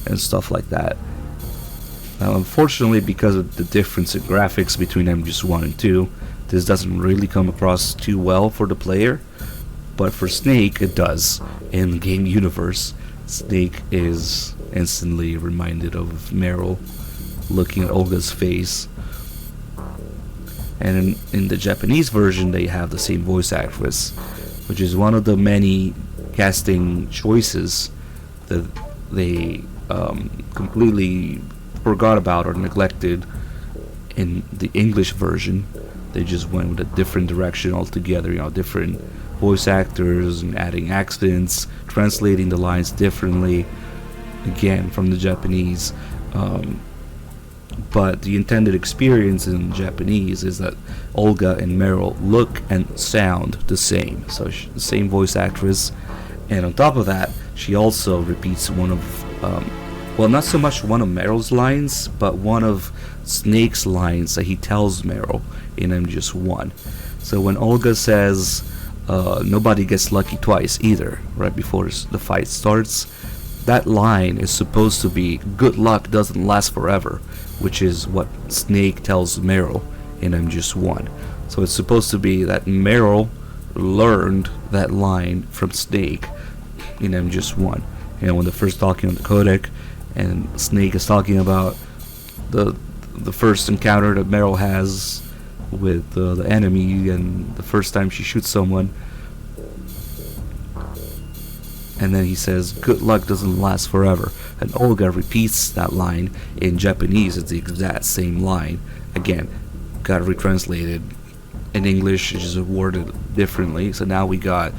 and stuff like that. Now, unfortunately, because of the difference in graphics between MGS1 and 2, this doesn't really come across too well for the player, but for Snake it does. In the game universe, Snake is instantly reminded of Meryl looking at Olga's face. And in the Japanese version, they have the same voice actress, which is one of the many casting choices that they completely forgot about or neglected in the English version. They just went with a different direction altogether, different voice actors and adding accents, translating the lines differently, again, from the Japanese. But the intended experience in Japanese is that Olga and Meryl look and sound the same. So the same voice actress. And on top of that, she also repeats one of, well, not so much one of Meryl's lines, but one of Snake's lines that he tells Meryl in MGS1. So when Olga says, nobody gets lucky twice either, right before the fight starts, that line is supposed to be "good luck doesn't last forever," which is what Snake tells Meryl in MGS1. So it's supposed to be that Meryl learned that line from Snake in MGS1. You know, when they're first talking on the codec, and Snake is talking about the first encounter that Meryl has with the enemy, and the first time she shoots someone. And then he says, "Good luck doesn't last forever." And Olga repeats that line in Japanese. It's the exact same line. Again, got retranslated. In English, it's just worded differently. So now we got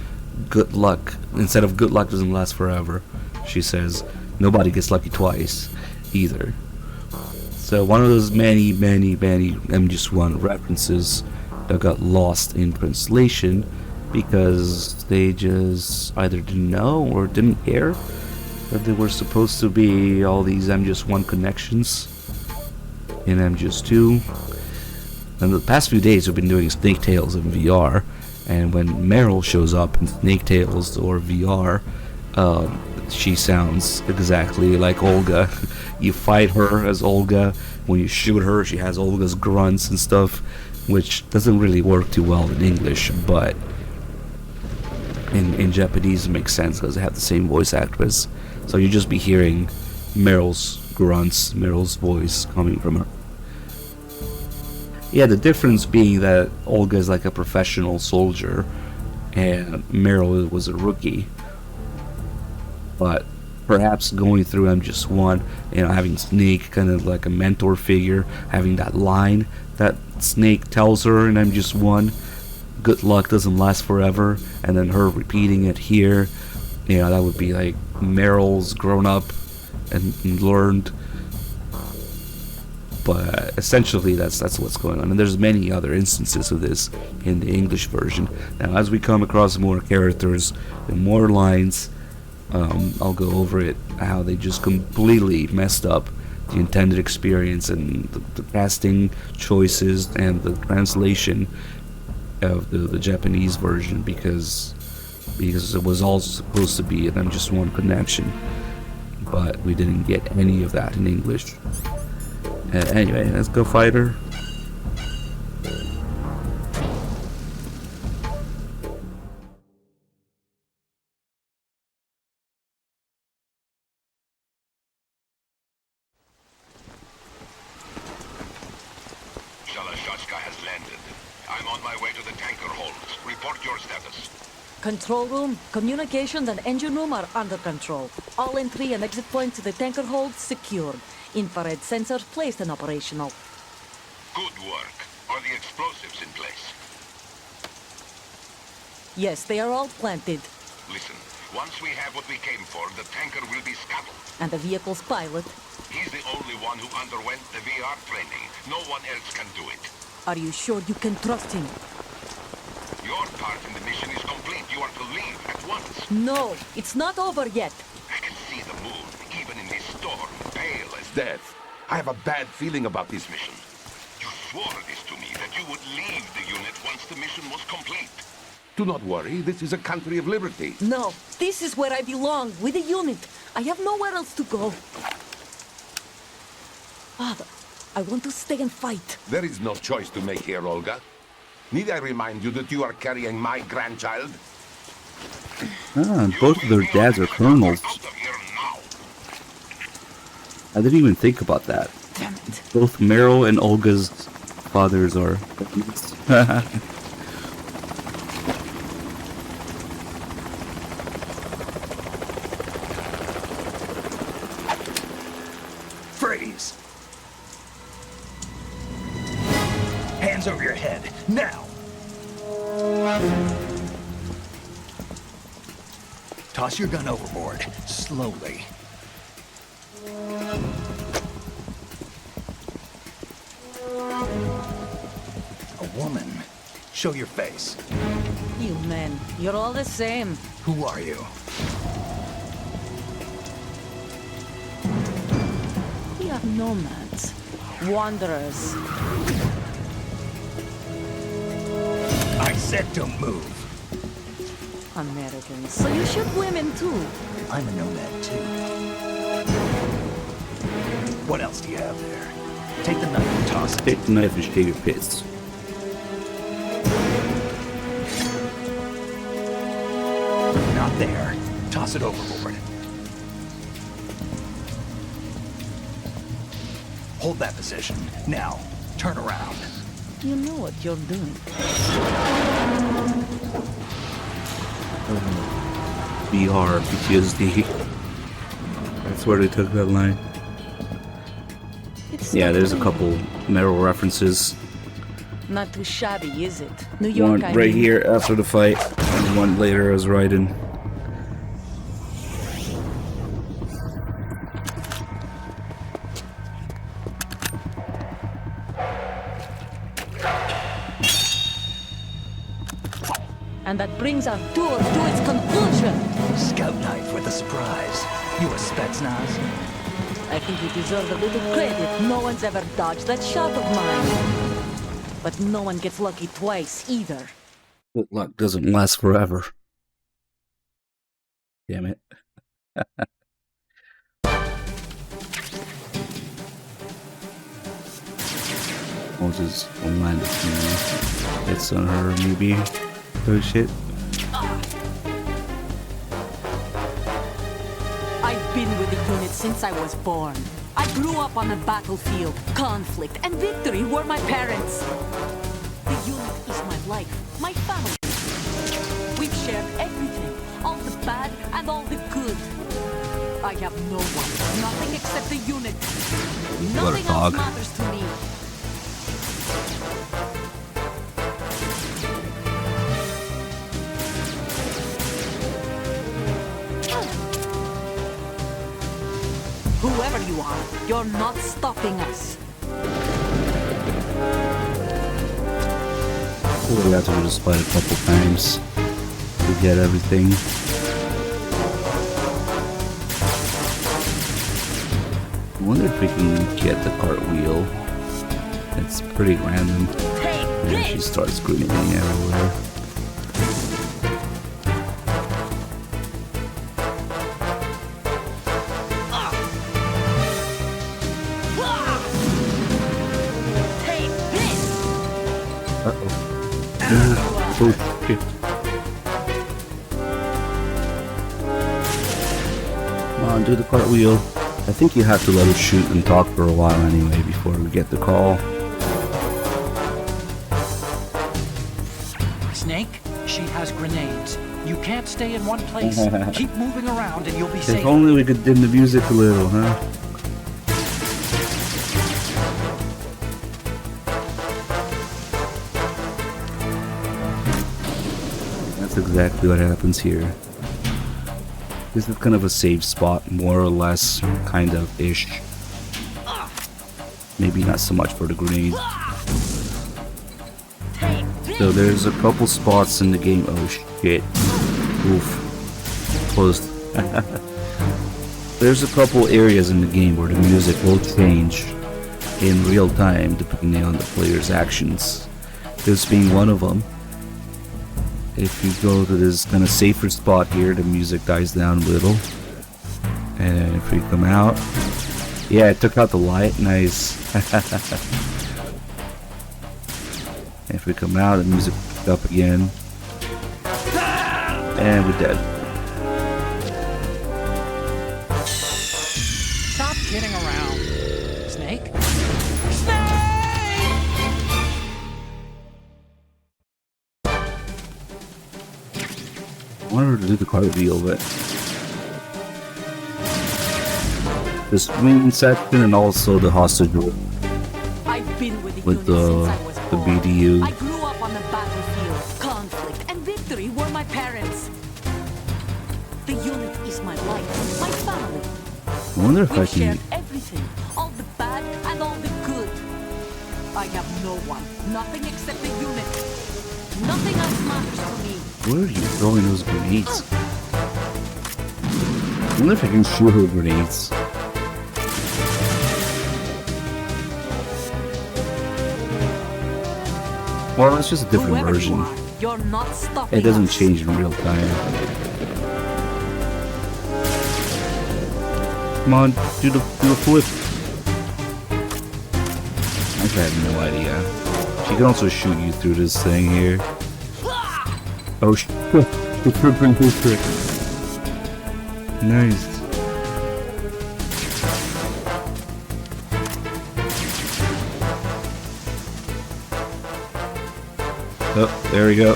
"good luck." Instead of "good luck doesn't last forever," she says, "nobody gets lucky twice," either. So one of those many MGS1 references that got lost in translation because they just either didn't know or didn't care that there were supposed to be all these MGS1 connections in MGS2. And the past few days we've been doing Snake Tales in VR, and when Meryl shows up in Snake Tales or VR, she sounds exactly like Olga. You fight her as Olga. When you shoot her, she has Olga's grunts and stuff, which doesn't really work too well in English, but in Japanese it makes sense because they have the same voice actress. So you just be hearing Meryl's grunts, Meryl's voice coming from her. Yeah, the difference being that Olga is like a professional soldier and Meryl was a rookie. But perhaps going through MGS1, you know, having Snake kind of like a mentor figure, having that line that Snake tells her in MGS1, "good luck doesn't last forever," and then her repeating it here, you know, that would be like Meryl's grown up and learned. But essentially that's what's going on, and there's many other instances of this in the English version. Now as we come across more characters and more lines, I'll go over it, how they just completely messed up the intended experience and the casting choices and the translation of the Japanese version, because it was all supposed to be an MGS1 connection, but we didn't get any of that in English. Anyway, let's go fight her.
Shalashashka has landed. I'm on my way to the tanker holds. Report your status.
Control room, communications and engine room are under control. All entry and exit points to the tanker hold secured. Infrared sensors placed and operational.
Good work. Are the explosives in place?
Yes, they are all planted.
Listen, once we have what we came for, the tanker will be scuttled.
And the vehicle's pilot.
He's the only one who underwent the VR training. No one else can do it.
Are you sure you can trust him?
Your part in the mission is complete. You are to leave at once.
No, it's not over yet.
I can see the moon, even in this storm, pale as death. I have a bad feeling about this mission. You swore this to me, that you would leave the unit once the mission was complete. Do not worry, this is a country of liberty.
No, this is where I belong, with the unit. I have nowhere else to go. Father, I want to stay and fight.
There is no choice to make here, Olga. Need I remind you that you are carrying my grandchild?
Both of their dads are colonels. I didn't even think about that.
Damn it.
Both Meryl and Olga's fathers are.
Freeze! Hands over your head, now! Toss your gun overboard, slowly. A woman. Show your face.
You men, you're all the same.
Who are you?
We are nomads. Wanderers.
I said don't move.
Americans, so you shoot women too.
I'm a nomad too. What else do you have there? Take the knife and toss it.
Take the knife and shave your pits.
Not there. Toss it overboard. Hold that position. Now, turn around.
You know what you're doing.
BR, PTSD. That's where they took that line. Yeah, there's a couple Metal references.
Not too shabby, is it? New York,
One right here after the fight, and one later as Raiden.
And that brings our tour to its conclusion.
Scout knife with a surprise. You a Spetsnaz?
I think you deserve a little credit. No one's ever dodged that shot of mine. But no one gets lucky twice, either.
Good luck doesn't last forever. Damn it. Moses will land a few hits on her, maybe. Oh shit.
I've been with the unit since I was born. I grew up on the battlefield. Conflict and victory were my parents. The unit is my life, my family. We've shared everything, all the bad and all the good. I have no one, nothing except the unit. Nothing else matters to me. Whoever you are, you're not stopping us.
We have to do this fight a couple times to get everything. I wonder if we can get the cartwheel. It's pretty random. And she starts grenading everywhere. Oh shit. Come on, do the cartwheel. I think you have to let her shoot and talk for a while anyway before we get the call.
Snake, she has grenades. You can't stay in one place. Keep moving around and you'll be safe.
If only we could dim the music a little, huh? That's exactly what happens here. This is kind of a safe spot, more or less, kind of ish. Maybe not so much for the grenade. So there's a couple spots in the game. Oh shit. Oof. Closed. There's a couple areas in the game where the music will change in real time depending on the player's actions. This being one of them. If you go to this kind of safer spot here, the music dies down a little. And if we come out, yeah, it took out the light, nice. If we come out, the music picked up again. And we're dead.
Stop kidding around. Snake?
I wanted to do the cartwheel, but the swing section and also the hostage
I've been with
with the BDU.
I grew up on the battlefield. Conflict and victory were my parents. The unit is my life, my family.
I wonder if I
We've
can.
shared everything, all the bad and all the good. I have no one, nothing except the unit. Nothing else matters to me.
Where are you throwing those grenades? I wonder if I can shoot her grenades. Well, it's just a different
Whoever you
version.
are, You're not stopping
It doesn't
us.
change in real time. Come on, do the flip. Actually, I have no idea. She can also shoot you through this thing here. Oh shit! Nice. Oh, there we go.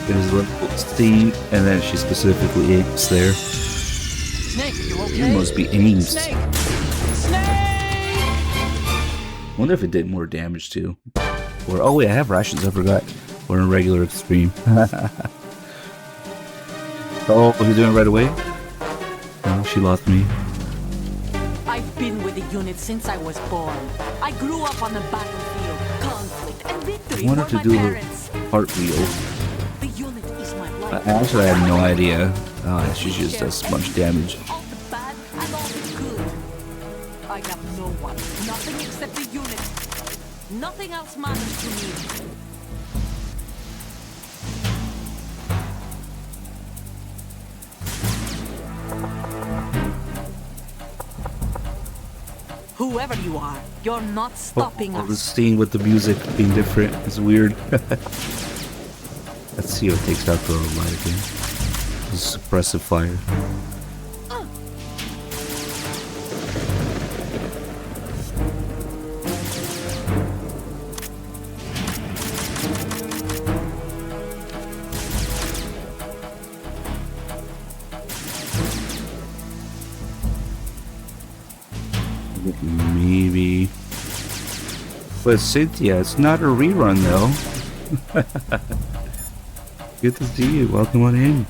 There's level C, and then she specifically aims there.
Snake, you okay?
You must be aimed.
Snake! Snake!
Wonder if it did more damage too. Or oh wait, I have rations. I forgot. Or in regular extreme. Oh, he's doing it right away. Oh, she lost me.
I've been with the unit since I was born. I grew up on the battlefield. Conflict and victory
I wanted
were
to
my
do
parents.
the cartwheel.
The unit is my life.
Actually, I have no idea. Oh, she just does a bunch of damage.
All the bad and all the good. I have no one. Nothing except the unit. Nothing else matters to me. Whoever you are, you're not stopping
Oh, the
us.
scene with the music being different is weird. Let's see what takes out the light again. Suppressive fire. Maybe. But Cynthia, it's not a rerun though. Good to see you. Welcome on in.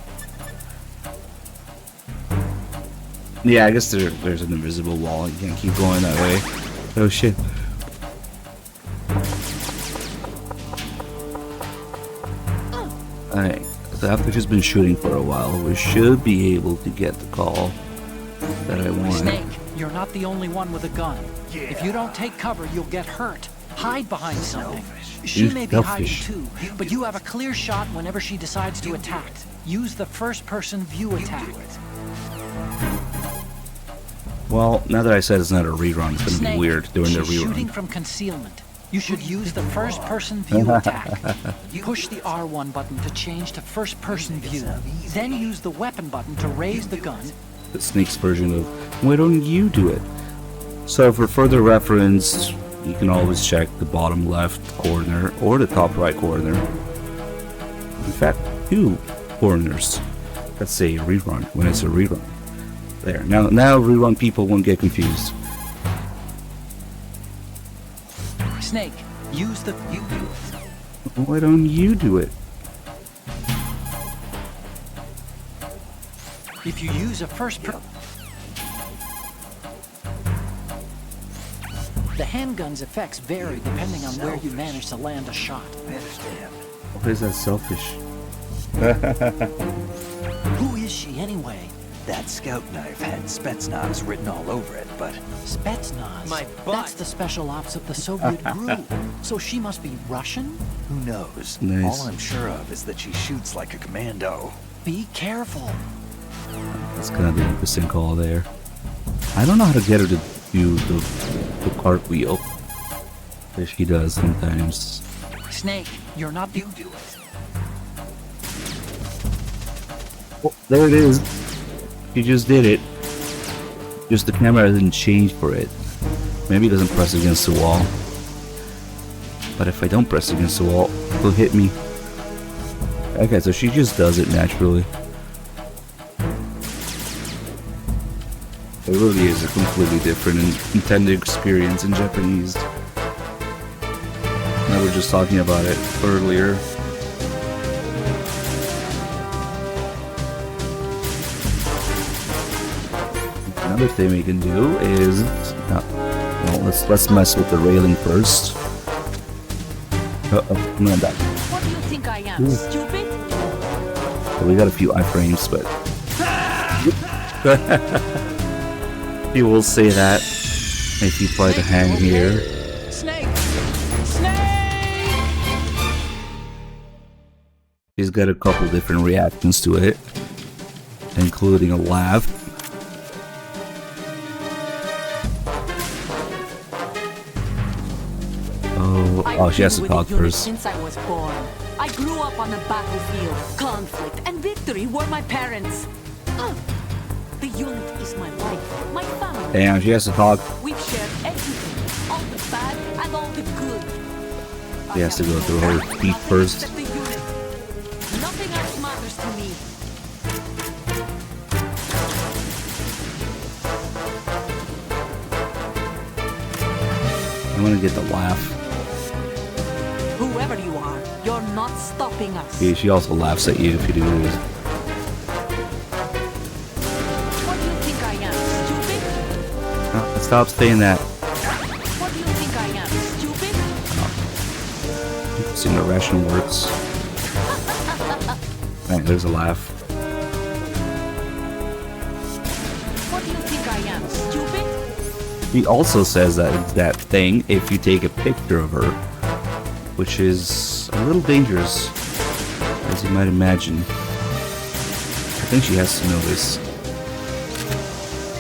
Yeah, I guess there's an invisible wall. You can't keep going that way. Oh shit. Alright, so after she's been shooting for a while, we should be able to get the call that I want.
Snake, you're not the only one with a gun. If you don't take cover, you'll get hurt. Hide behind something. She
You're
may be hiding
selfish.
too, but you have a clear shot whenever she decides to attack. Use the first-person view attack.
Well, now that I said it's not a rerun, it's gonna
Snake,
be weird doing the
she's shooting
rerun.
from concealment. You should use the first-person view attack. Push the R1 button to change to first-person view. Then use the weapon button to raise the gun.
The Snake's version of, why don't you do it? So for further reference, you can always check the bottom left corner or the top right corner. In fact, two corners. Let's say a rerun when it's a rerun. There. Now rerun people won't get confused.
Snake, use the view.
Why don't you do it?
If you use a first-person... The handgun's effects vary depending on where you manage to land a shot.
Why is that selfish?
Who is she anyway?
That scout knife had Spetsnaz written all over it, but
Spetsnaz.
My butt.
That's the special ops of the Soviet group. So she must be Russian?
who knows?
Nice.
All I'm sure of is that she shoots like a commando.
Be careful.
That's kind of the interesting call there. I don't know how to get her to do the cartwheel that she does sometimes.
Snake, you're not... You do it.
Oh, there it is. She just did it. Just the camera didn't change for it. Maybe it doesn't press against the wall. But if I don't press against the wall, it'll hit me. Okay, so she just does it naturally. It really is a completely different and intended experience in Japanese. And we were just talking about it earlier. Another thing we can do is, well, let's mess with the railing first. I'm gonna die.
What do you think I am, stupid?
So we got a few iframes, but he will say that if you play the hand here.
Snake! Snake!
She's got a couple different reactions to it, including a laugh. Oh, she has to talk first.
Since I was born, I grew up on the battlefield. Conflict and victory were my parents. The unit is my life, my family.
Damn, she has to talk.
We've shared everything, all the bad and all the good.
She has to go through her feet first.
Nothing else matters to me.
I want to get the laugh.
Whoever you are, you're not stopping us.
Yeah, she also laughs at you if you do this.
What do you think I am, stupid?
Oh, stop saying that.
What do you think I am, stupid?
Seeing the ration works. Right, there's a laugh.
What do you think I am, stupid?
He also says that it's that thing if you take a picture of her, which is a little dangerous, as you might imagine. I think she has to know this.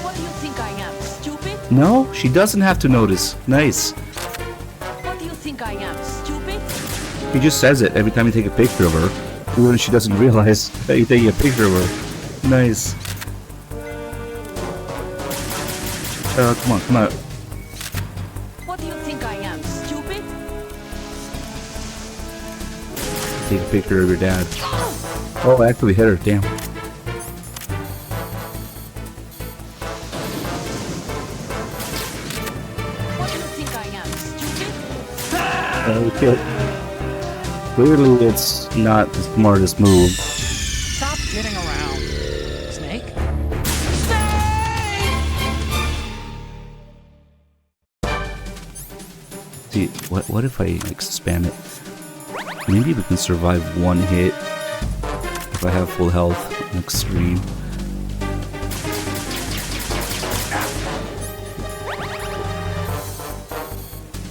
What do you think I am, stupid?
No, she doesn't have to notice. Nice.
What do you think I am, stupid?
He just says it every time you take a picture of her, even when she doesn't realize that you're taking a picture of her. Nice. Come on, come on.
What do you think I am, stupid?
Take a picture of your dad. Oh, I actually hit her. Damn.
What do you think I am, stupid?
Okay. Clearly, it's not the smartest move.
Stop kidding around. Snake?
See, what if I like spam it? Maybe we can survive one hit if I have full health in extreme.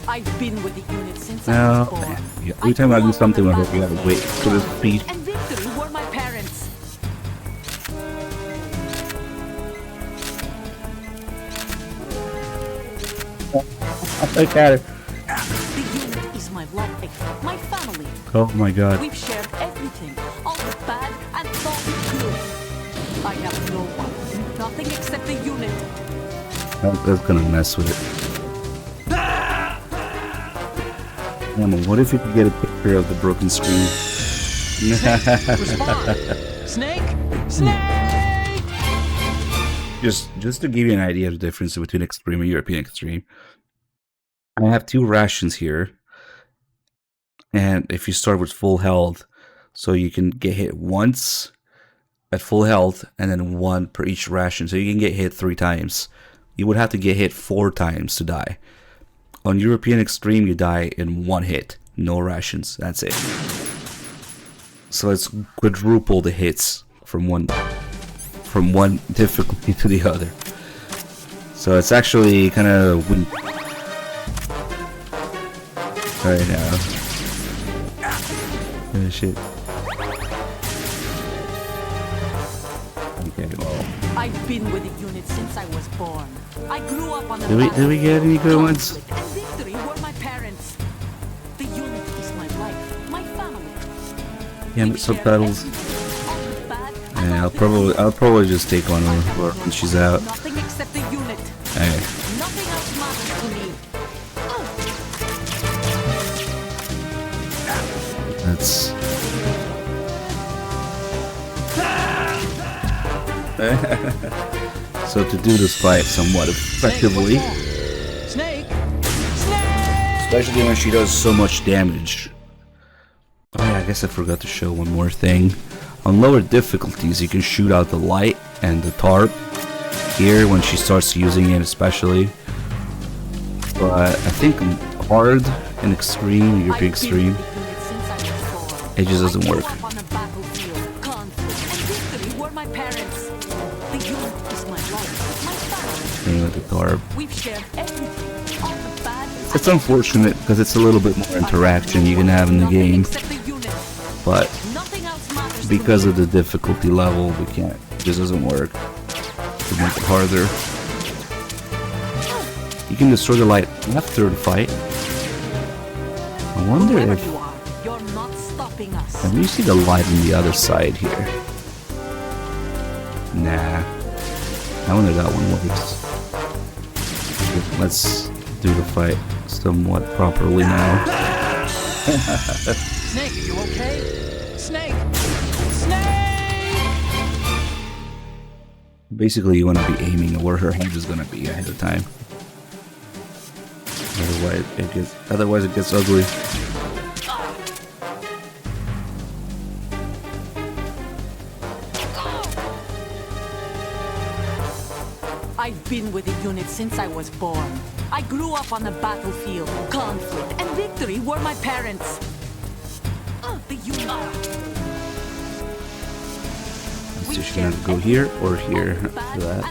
I've been with the unit since I
No,
was born.
yeah, every time I do something with her, you gotta wait for the speed.
And victory were my parents.
Look at her.
The unit is my life, my family.
Oh my god.
We've shared everything, all the bad and all the good. I have no one, nothing except the unit.
That's gonna mess with it. What if you could get a picture of the broken screen?
Respond! Snake! Snake!
Just to give you an idea of the difference between extreme and European extreme. I have 2 rations here. And if you start with full health, so you can get hit once at full health and then 1 per each ration. So you can get hit 3 times. You would have to get hit 4 times to die. On European Extreme, you die in 1 hit. No rations. That's it. So it's quadruple the hits from one difficulty to the other. So it's actually kind of weak right now. Oh shit. Okay, well.
I've been with the unit since I was born. I grew up on the
Did we get any good ones?
conflict and victory were my parents. The unit is my life, my family.
Yeah,
We've shared
subtitles.
everything, all the bad and
Yeah,
all
I'll
the
probably just take one of her when she's out.
nothing except the unit.
Hey.
Nothing else matters to me.
That's so to do this fight somewhat effectively,
Snake! Snake!
especially when she does so much damage. Oh yeah, I guess I forgot to show one more thing. On lower difficulties, you can shoot out the light and the tarp here when she starts using it, especially. But I think on hard and extreme, European extreme, it just doesn't work. Same with the tarp. It's unfortunate because it's a little bit more interaction you can have in the game, but because of the difficulty level, we can't. It just doesn't work to make it harder. You can destroy the light after the fight. I wonder if...
You're not stopping us.
Can you see the light on the other side here? Nah. I wonder if that one works. Let's do the fight somewhat properly now.
Snake, are you okay? Snake! Snake!
Basically, you want to be aiming where her head is going to be ahead of time. Otherwise it gets ugly.
I've been with the unit since I was born. I grew up on the battlefield. Conflict and victory were my parents. The unit.
So she's gonna go here or here after that.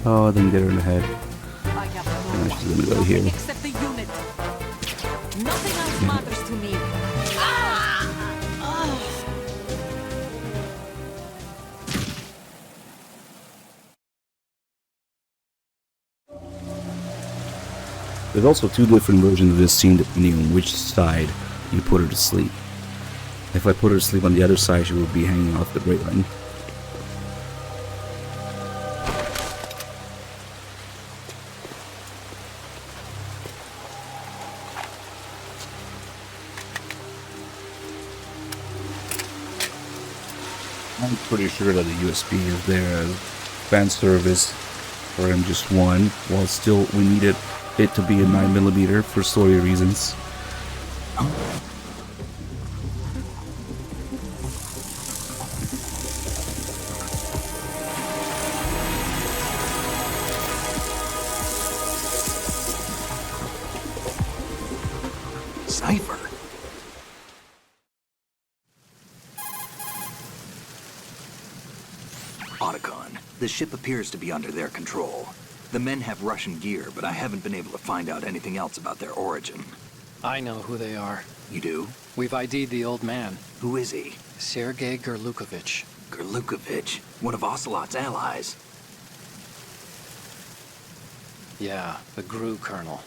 Oh, I didn't get her in the head. And she's gonna go here.
Except the unit. Nothing else matters to me.
There's also two different versions of this scene depending on which side you put her to sleep. If I put her to sleep on the other side, she would be hanging off the railing. I'm pretty sure that the USB is there as fan service for MGS1, while still we needed it to be a 9mm for story reasons.
Cypher. Otacon, the ship appears to be under their control. The men have Russian gear, but I haven't been able to find out anything else about their origin.
I know who they are.
You do?
We've ID'd the old man.
Who is he?
Sergei Gerlukovich.
Gerlukovich, one of Ocelot's allies.
Yeah, the GRU colonel.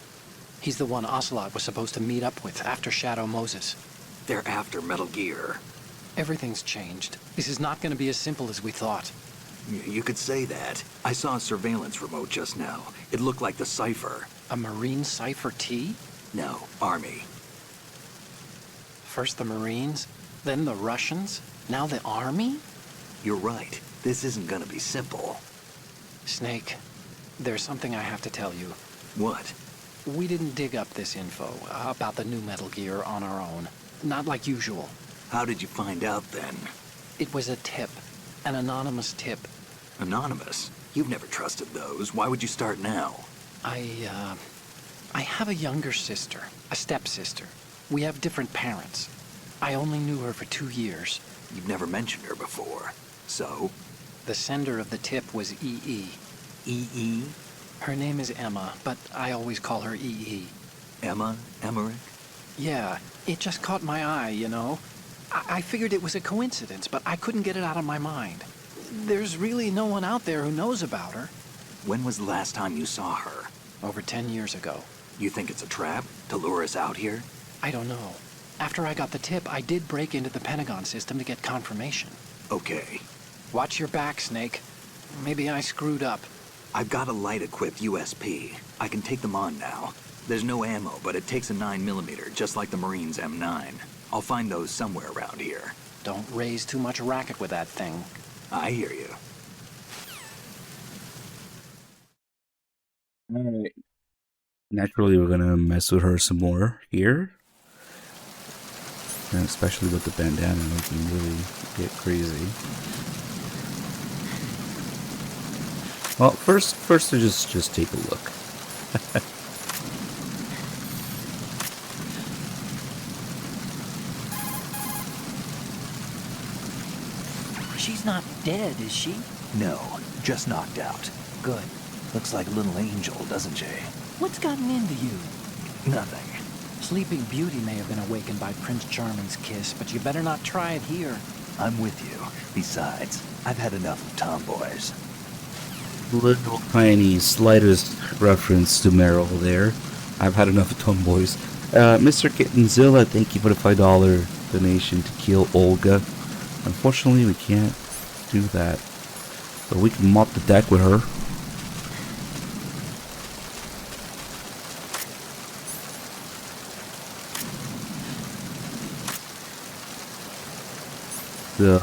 He's the one Ocelot was supposed to meet up with after Shadow Moses.
They're after Metal Gear.
Everything's changed. This is not going to be as simple as we thought.
You could say that. I saw a surveillance remote just now. It looked like the Cypher.
A Marine Cypher T?
No, Army.
First the Marines, then the Russians, now the Army?
You're right. This isn't gonna be simple.
Snake, there's something I have to tell you.
What?
We didn't dig up this info about the new Metal Gear on our own. Not like usual.
How did you find out then?
It was a tip. An anonymous tip.
Anonymous? You've never trusted those. Why would you start now?
I have a younger sister, a stepsister. We have different parents. I only knew her for 2 years.
You've never mentioned her before. So?
The sender of the tip was EE.
EE?
Her name is Emma, but I always call her EE.
Emma? Emmerich?
Yeah, it just caught my eye, you know? I figured it was a coincidence, but I couldn't get it out of my mind. There's really no one out there who knows about her.
When was the last time you saw her?
Over 10 years ago.
You think it's a trap? To lure us out here?
I don't know. After I got the tip, I did break into the Pentagon system to get confirmation.
Okay.
Watch your back, Snake. Maybe I screwed up.
I've got a light-equipped USP. I can take them on now. There's no ammo, but it takes a 9mm, just like the Marines' M9. I'll find those somewhere around here.
Don't raise too much racket with that thing.
I hear you.
Alright. Naturally, we're gonna mess with her some more here. And especially with the bandana, we can really get crazy. Well, first to just take a look.
She's not dead, is she?
No, just knocked out.
Good.
Looks like a little angel, doesn't she?
What's gotten into you?
Nothing.
Sleeping Beauty may have been awakened by Prince Charming's kiss, but you better not try it here.
I'm with you. Besides, I've had enough of tomboys.
Little tiny slightest reference to Meryl there. I've had enough of tomboys. Mr. Kittenzilla, thank you for the $5 donation to kill Olga. Unfortunately, we can't do that. But we can mop the deck with her. So,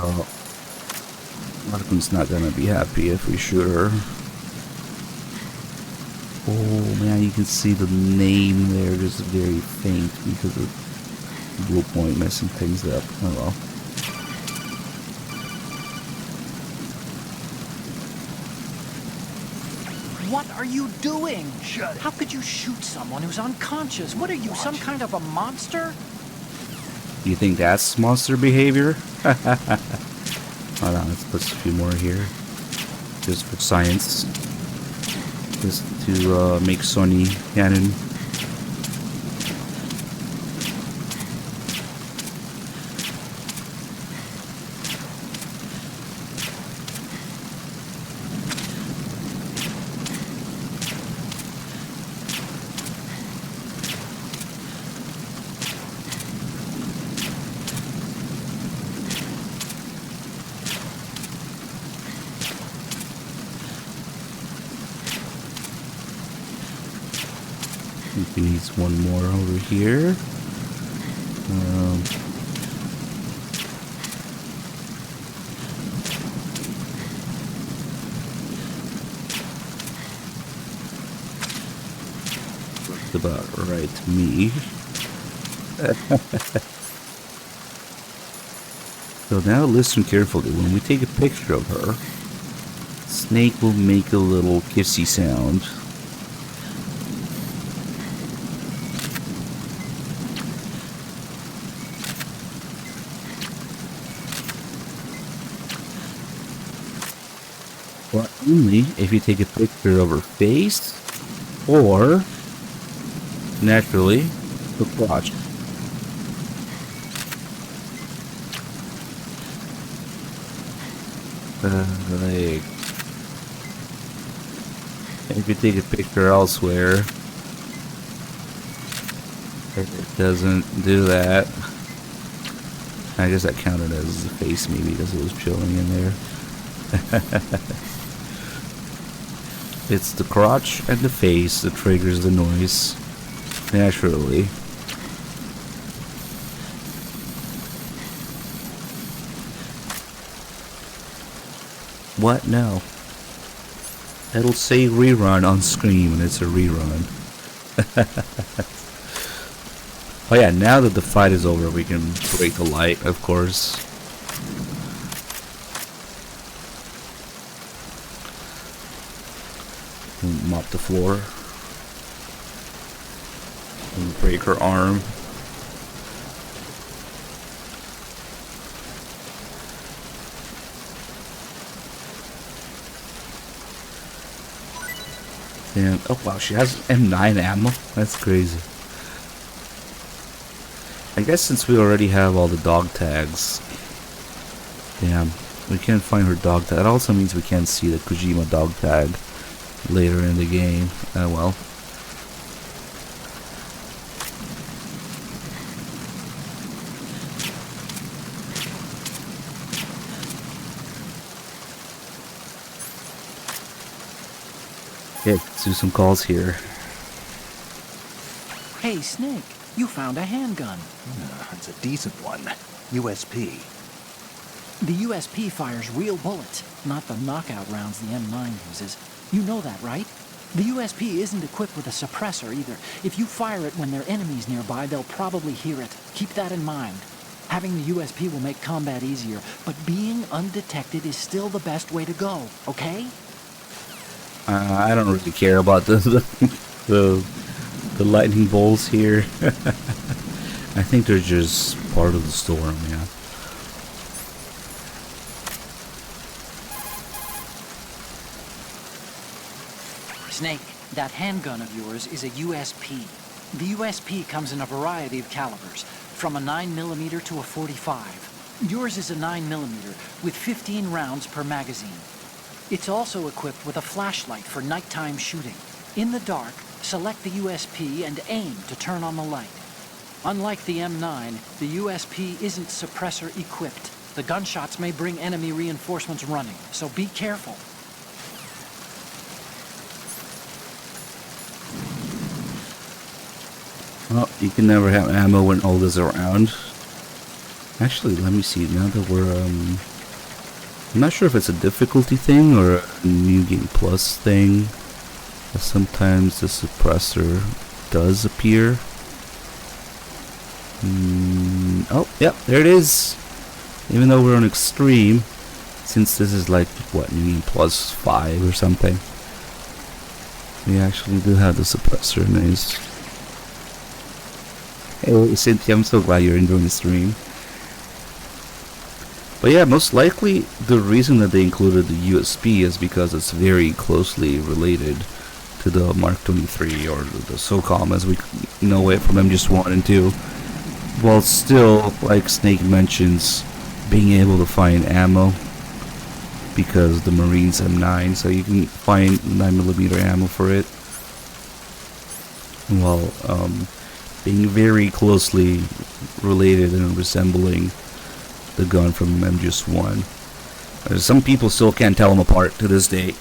Markham's not gonna be happy if we shoot her. Oh man, you can see the name there just very faint because of blue point messing things up. Oh well.
What are you doing? Shut it. How could you shoot someone who's unconscious? What are you, some kind of a monster?
You think that's monster behavior? Hold on, let's put a few more here. Just for science. Just to make Sony canon. He needs one more over here. Looks about right to me. So now listen carefully. When we take a picture of her, Snake will make a little kissy sound. But only if you take a picture of her face or naturally the crotch. Like, if you take a picture elsewhere, it doesn't do that. I guess that counted as a face maybe because it was chilling in there. It's the crotch and the face that triggers the noise naturally. What? No. It'll say rerun on screen when it's a rerun. Oh yeah, now that the fight is over, we can break the light, of course. Mop the floor. And break her arm. And oh wow, she has M9 ammo. That's crazy. I guess since we already have all the dog tags, damn, we can't find her dog tag. That also means we can't see the Kojima dog tag later in the game. Oh well. Okay, let's do some calls here.
Hey, Snake, you found a handgun.
It's a decent one. USP.
The USP fires real bullets, not the knockout rounds the M9 uses. You know that, right? The USP isn't equipped with a suppressor either. If you fire it when there are enemies nearby, they'll probably hear it. Keep that in mind. Having the USP will make combat easier, but being undetected is still the best way to go, okay?
I don't really care about the lightning bolts here. I think they're just part of the storm, yeah.
Snake, that handgun of yours is a USP. The USP comes in a variety of calibers, from a 9mm to a .45. Yours is a 9mm with 15 rounds per magazine. It's also equipped with a flashlight for nighttime shooting. In the dark, select the USP and aim to turn on the light. Unlike the M9, the USP isn't suppressor equipped. The gunshots may bring enemy reinforcements running, so be careful.
Well, you can never have ammo when all this is around. Actually, let me see. Now that we're I'm not sure if it's a difficulty thing or a New Game Plus thing. But sometimes the suppressor does appear. Oh, yep, there it is. Even though we're on extreme, since this is like what, New Game Plus 5 or something, we actually do have the suppressor. Nice. Hey, Cynthia, I'm so glad you're enjoying the stream. But yeah, most likely the reason that they included the USP is because it's very closely related to the Mark 23 or the SOCOM as we know it from MGS1 and 2. While still, like Snake mentions, being able to find ammo because the Marines M9, so you can find 9mm ammo for it. While being very closely related and resembling the gun from MGS1. Some people still can't tell them apart to this day.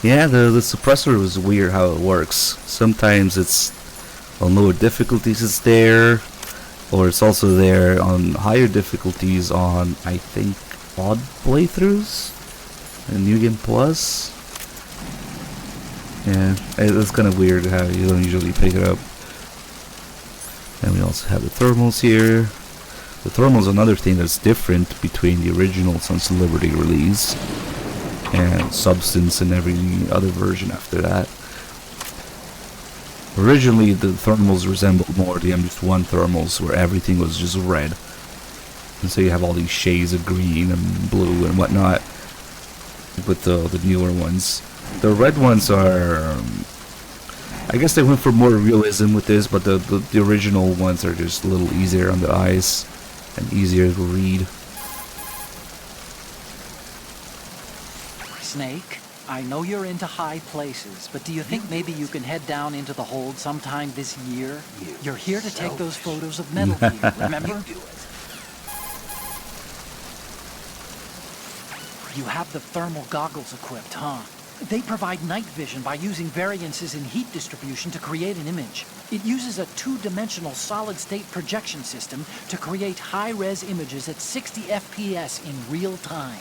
Yeah, the suppressor was weird how it works. Sometimes it's on lower difficulties it's there, or it's also there on higher difficulties on, I think, odd playthroughs and New Game Plus. Yeah, it's kind of weird how you don't usually pick it up. And we also have the thermals here. The thermals are another thing that's different between the original Sons of Liberty release and Substance and every other version after that. Originally, the thermals resembled more the MGS1 thermals, where everything was just red. And so you have all these shades of green and blue and whatnot. With the newer ones. The red ones are... I guess they went for more realism with this, but the original ones are just a little easier on the eyes and easier to read.
Snake, I know you're into high places, but do you think maybe you can head down into the hold sometime this year? You're here to take those photos of Metal Gear, remember? You have the thermal goggles equipped, huh? They provide night vision by using variances in heat distribution to create an image. It uses a two-dimensional solid-state projection system to create high-res images at 60 FPS in real time.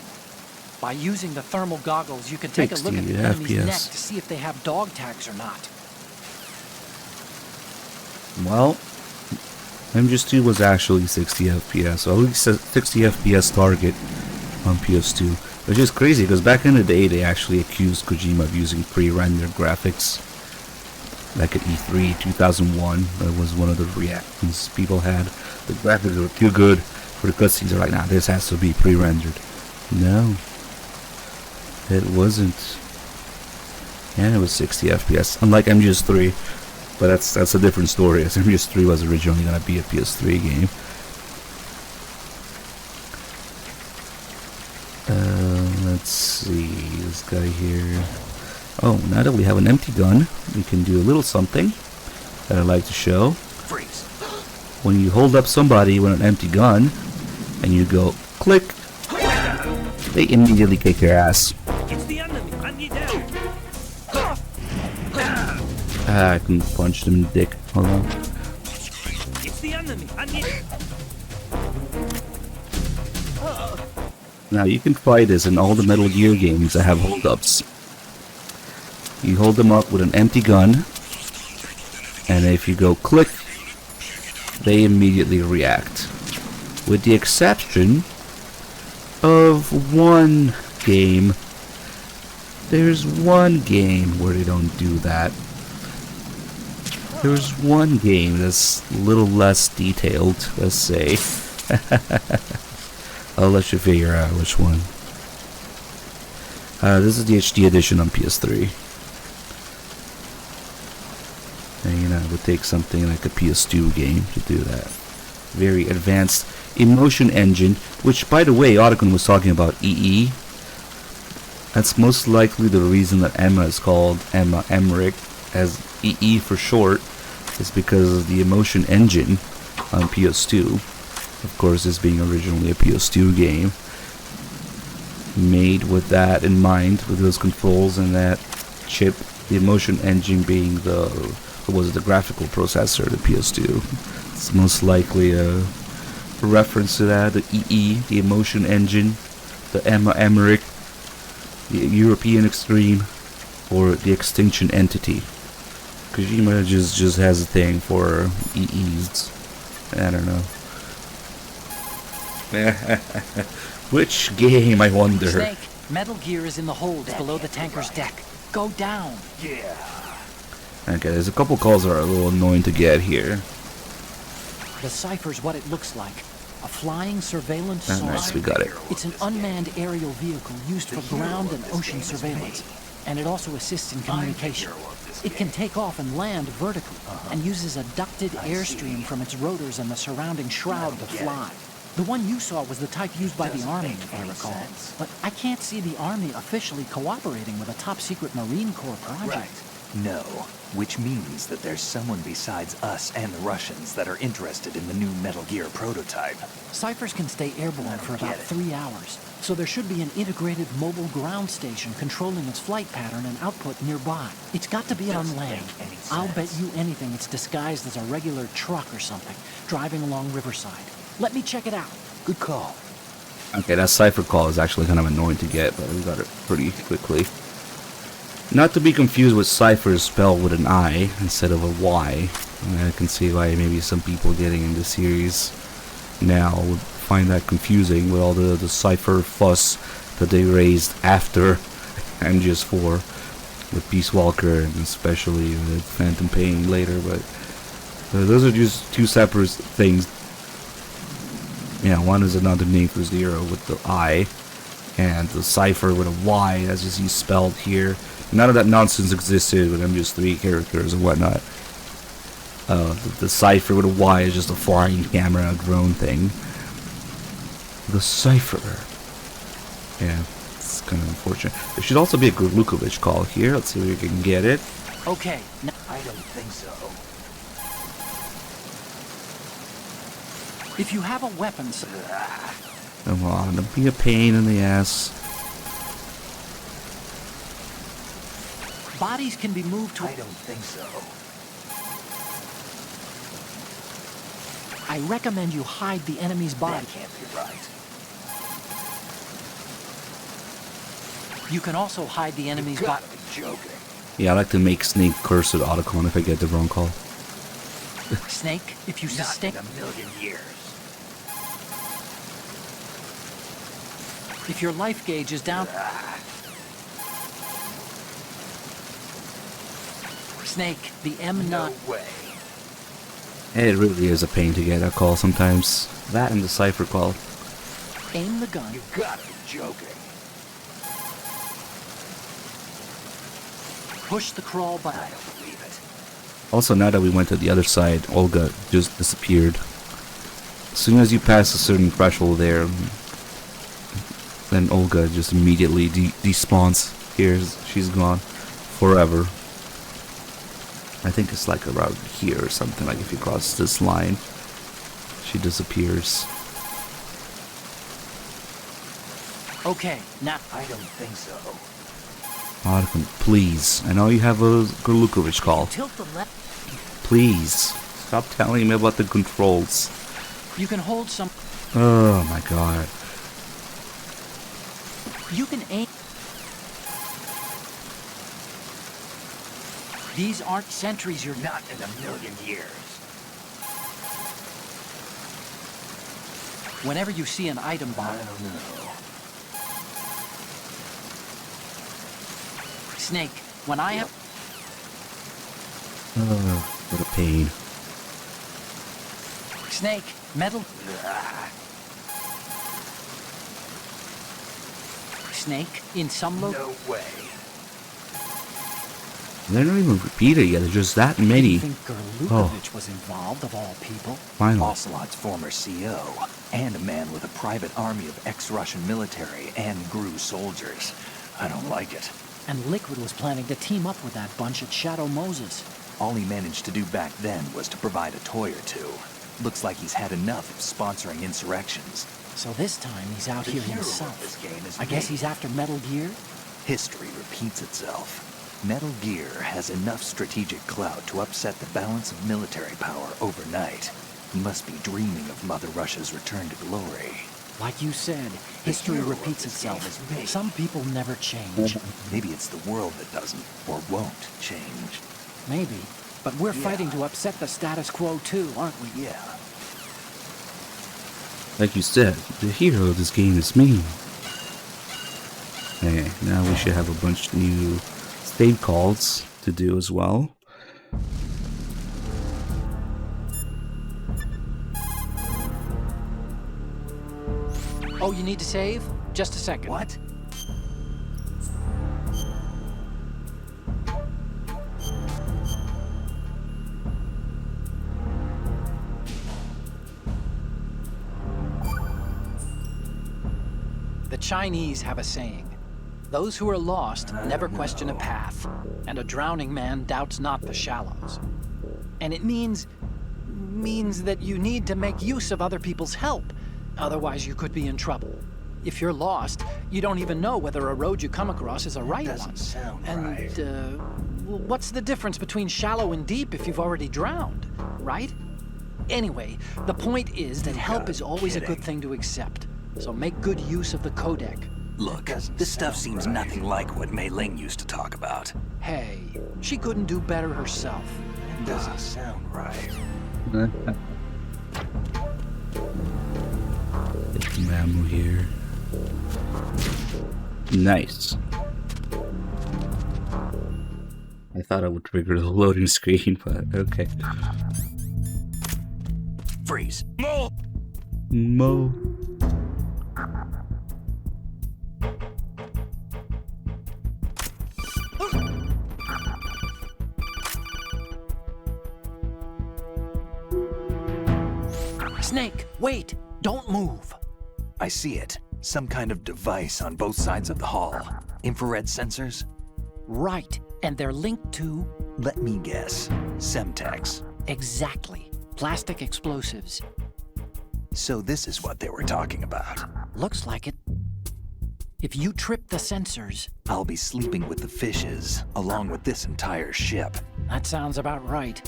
By using the thermal goggles, you can take a look at the enemy's neck to see if they have dog tags or not.
Well, MGS2 was actually 60 FPS, so at least a 60 FPS target on PS2. Which is crazy, because back in the day, they actually accused Kojima of using pre-rendered graphics. Back at E3 2001, that was one of the reactions people had. The graphics were too good for the cutscenes. They're like, nah, this has to be pre-rendered. No, it wasn't. And it was 60 FPS, unlike MGS3. But that's a different story, as MGS3 was originally going to be a PS3 game. Let's see, this guy here. Oh, now that we have an empty gun, we can do a little something that I like to show.
Freeze.
When you hold up somebody with an empty gun, and you go, click, they immediately kick your ass.
It's the enemy. I need help.
I can punch them in the dick. Hold on.
It's the enemy. I need...
Now you can try this in all the Metal Gear games that have hold-ups. You hold them up with an empty gun, and if you go click, they immediately react. With the exception of one game. There's one game where they don't do that. There's one game that's a little less detailed, let's say. I'll let you figure out which one. This is the HD edition on PS3. And you know, it would take something like a PS2 game to do that. very advanced emotion engine, which, by the way, Otacon was talking about EE. That's most likely the reason that Emma is called Emma Emmerich as EE for short, is because of the emotion engine on PS2. Of course, this being originally a PS2 game, made with that in mind, with those controls and that chip. The emotion engine being the graphical processor, the PS2. It's most likely a reference to that. The EE, the emotion engine, the Emma Emmerich, the European Extreme, or the Extinction Entity. Kojima just has a thing for EEs. I don't know. Which game, I wonder?
Snake, Metal Gear is in the holds below the tanker's deck. Go down.
Yeah.
Okay, there's a couple calls that are a little annoying to get here.
The cipher's what it looks like. A flying surveillance saucer.
Nice, we got it.
It's an unmanned aerial vehicle used for ground and ocean surveillance. And it also assists in communication. It can take off and land vertically, and uses a ducted airstream from its rotors and the surrounding shroud to fly. The one you saw was the type used by the Army, if I recall. But I can't see the Army officially cooperating with a top-secret Marine Corps project.
No, which means that there's someone besides us and the Russians that are interested in the new Metal Gear prototype.
Ciphers can stay airborne for about 3 hours, so there should be an integrated mobile ground station controlling its flight pattern and output nearby. It's got to be on land. I'll bet you anything it's disguised as a regular truck or something, driving along Riverside. Let me check it out.
Good call.
Okay, that cipher call is actually kind of annoying to get, but we got it pretty quickly. Not to be confused with ciphers spelled with an I instead of a Y. I can see why maybe some people getting into series now would find that confusing with all the cipher fuss that they raised after MGS4 with Peace Walker and especially with Phantom Pain later, but those are just two separate things. Yeah, one is another name for Zero with the I, and the cipher with a Y, as you see spelled here. None of that nonsense existed with MGS3 characters and whatnot. The cipher with a Y is just a flying camera drone thing. The cipher. Yeah, it's kind of unfortunate. There should also be a Gurlukovich call here. Let's see if we can get it.
Okay.
I don't think so.
If you have a weapon...
Come on, don't be a pain in the ass.
Bodies can be moved to...
I don't think so.
I recommend you hide the enemy's body.
That can't be right.
You can also hide the enemy's
You
body.
gotta be joking.
Yeah, I like to make Snake curse with Otacon if I get the wrong call.
Snake, if you
Not
sustain...
in a million years.
If your life gauge is down... Snake, the M9...
No way.
It really is a pain to get that call sometimes. That and the cipher call.
Aim the gun.
You gotta be joking.
Push the crawl button.
I don't believe it.
Also, now that we went to the other side, Olga just disappeared. As soon as you pass a certain threshold there, then Olga just immediately despawns. She's gone forever. I think it's like around here or something, like if you cross this line, she disappears.
Okay, now...
I don't think so.
Otacon, please. I know you have a Gurlukovich call.
Tilt the left...
Please. Stop telling me about the controls.
You can hold some...
Oh my god.
You can aim... These aren't sentries you're...
Not in a million years.
Whenever you see an item
I
bomb...
don't know.
Snake, when I have...
Oh, what a pain.
Snake, metal... Snake, in some
No way.
They're not even repeated yet. There's just that many.
I think Gerlukovich was involved, of all people.
Finally.
Ocelot's former CO, and a man with a private army of ex-Russian military and GRU soldiers. I don't like it.
And Liquid was planning to team up with that bunch at Shadow Moses.
All he managed to do back then was to provide a toy or two. Looks like he's had enough of sponsoring insurrections.
So this time he's out here
hero of
himself.
this game is
I guess
me.
he's after Metal Gear?
History repeats itself. Metal Gear has enough strategic clout to upset the balance of military power overnight. He must be dreaming of Mother Russia's return to glory.
Like you said, history repeats itself. Some people never change.
Maybe it's the world that doesn't, or won't, change.
Maybe. But we're fighting to upset the status quo too, aren't we?
Yeah.
Like you said, the hero of this game is me. Okay, now we should have a bunch of new save calls to do as well.
Oh, you need to save? Just a second.
What?
The Chinese have a saying. Those who are lost never question a path, and a drowning man doubts not the shallows. And it means that you need to make use of other people's help. Otherwise, you could be in trouble. If you're lost, you don't even know whether a road you come across is a right one.
Doesn't sound right.
Well, what's the difference between shallow and deep if you've already drowned, right? Anyway, the point is that help is always a good thing to accept. So make good use of the codec.
Look, this stuff seems nothing like what Mei Ling used to talk about.
Hey, she couldn't do better herself.
It doesn't sound right.
Get some ammo here. Nice. I thought I would trigger the loading screen, but okay.
Freeze.
Mo.
Snake, wait! Don't move!
I see it. Some kind of device on both sides of the hall. Infrared sensors?
Right, and they're linked to...
Let me guess. Semtex.
Exactly. Plastic explosives.
So this is what they were talking about.
Looks like it. If you trip the sensors...
I'll be sleeping with the fishes, along with this entire ship.
That sounds about right.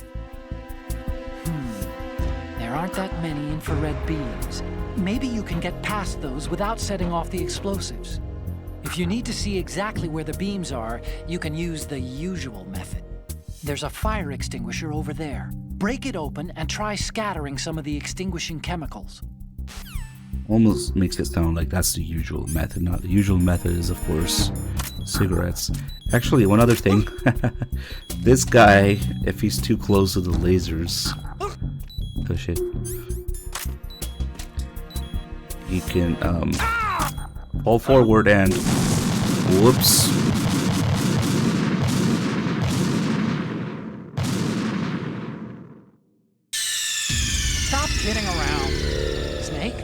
There aren't that many infrared beams. Maybe you can get past those without setting off the explosives. If you need to see exactly where the beams are, you can use the usual method. There's a fire extinguisher over there. Break it open and try scattering some of the extinguishing chemicals.
Almost makes it sound like that's the usual method. Not the usual method is, of course, cigarettes. Actually, one other thing. This guy, if he's too close to the lasers... Oh shit. He can, fall forward and... Whoops.
Stop kidding around. Snake?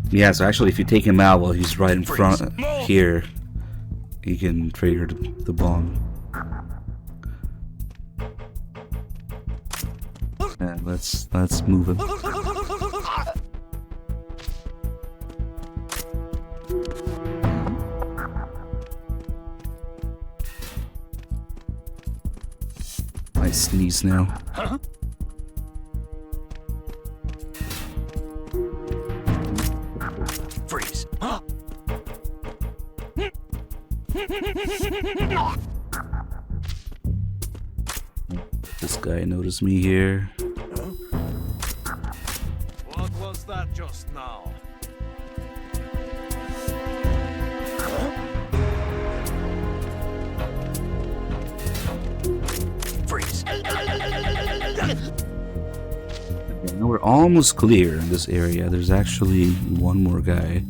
Yeah, so actually if you take him out while he's right in front here, he can trigger the bomb. Yeah, let's move him. I sneeze now.
Huh?
Freeze.
This guy noticed me here.
What was that just now?
Freeze.
Okay, now we're almost clear in this area. There's actually one more guy.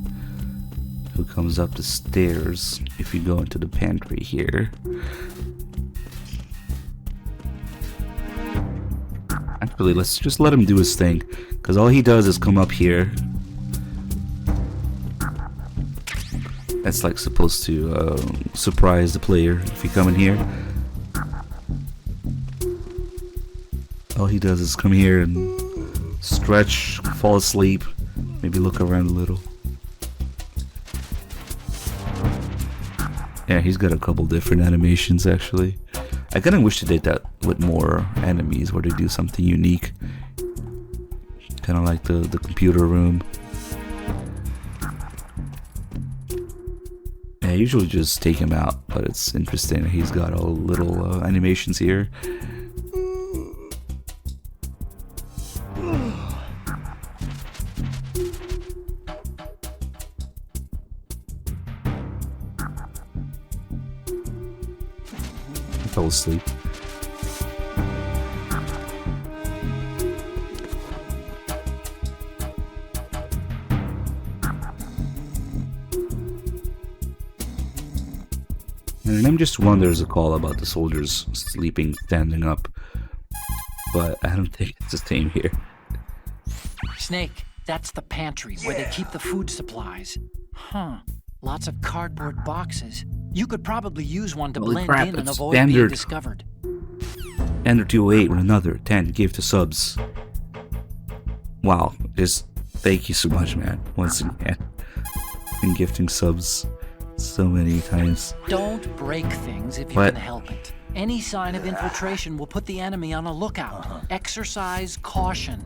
who comes up the stairs if you go into the pantry here. Actually, let's just let him do his thing, because all he does is come up here. That's like supposed to surprise the player if you come in here. All he does is come here and stretch, fall asleep, maybe look around a little. Yeah, he's got a couple different animations actually. I kind of wish they did that with more enemies where they do something unique. Kind of like the computer room. Yeah, I usually just take him out, but it's interesting. He's got all little animations here. Fell asleep. And I'm just wondering, there's a call about the soldiers sleeping standing up, but I don't think it's the same here.
Snake, that's the pantry where they keep the food supplies. Huh. Lots of cardboard boxes. You could probably use one to
Holy
blend
crap,
in and
it's
avoid being
standard.
discovered.
Ender 208 with another 10 give to subs. Wow, just thank you so much, man. Once again, been gifting subs so many times.
Don't break things if you
What?
can help it. Any sign of infiltration will put the enemy on a lookout. Exercise caution.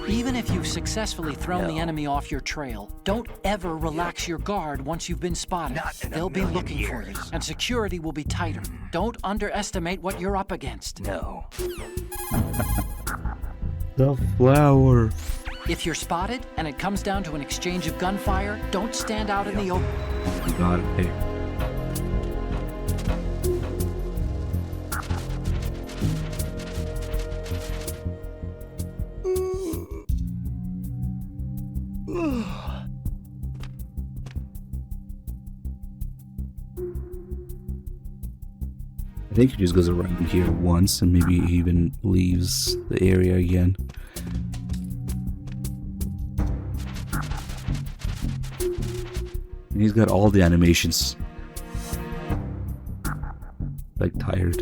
Even if you've successfully thrown the enemy off your trail, don't ever relax your guard once you've been spotted. They'll be looking for you, and security will be tighter. Don't underestimate what you're up against.
No.
The flower.
If you're spotted and it comes down to an exchange of gunfire, don't stand out in the open.
Oh my god, okay. I think he just goes around here once and maybe he even leaves the area again. And he's got all the animations. Like tired.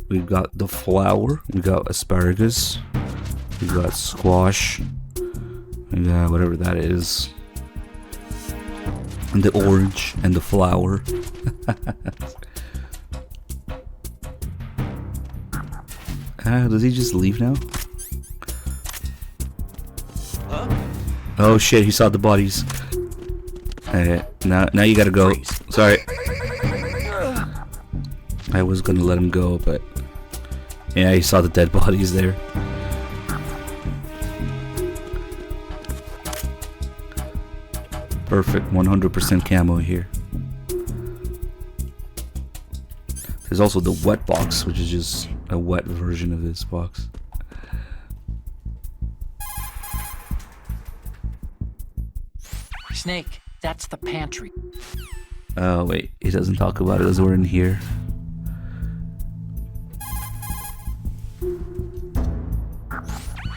We've got the flower, we got asparagus, we got squash, we got whatever that is, and the orange and the flower. Does he just leave now? Oh shit, he saw the bodies. Now you gotta go. Sorry. I was gonna let him go, but yeah, he saw the dead bodies there. Perfect, 100% camo here. There's also the wet box, which is just a wet version of this box.
Snake, that's the pantry.
Oh wait, he doesn't talk about it as we're in here.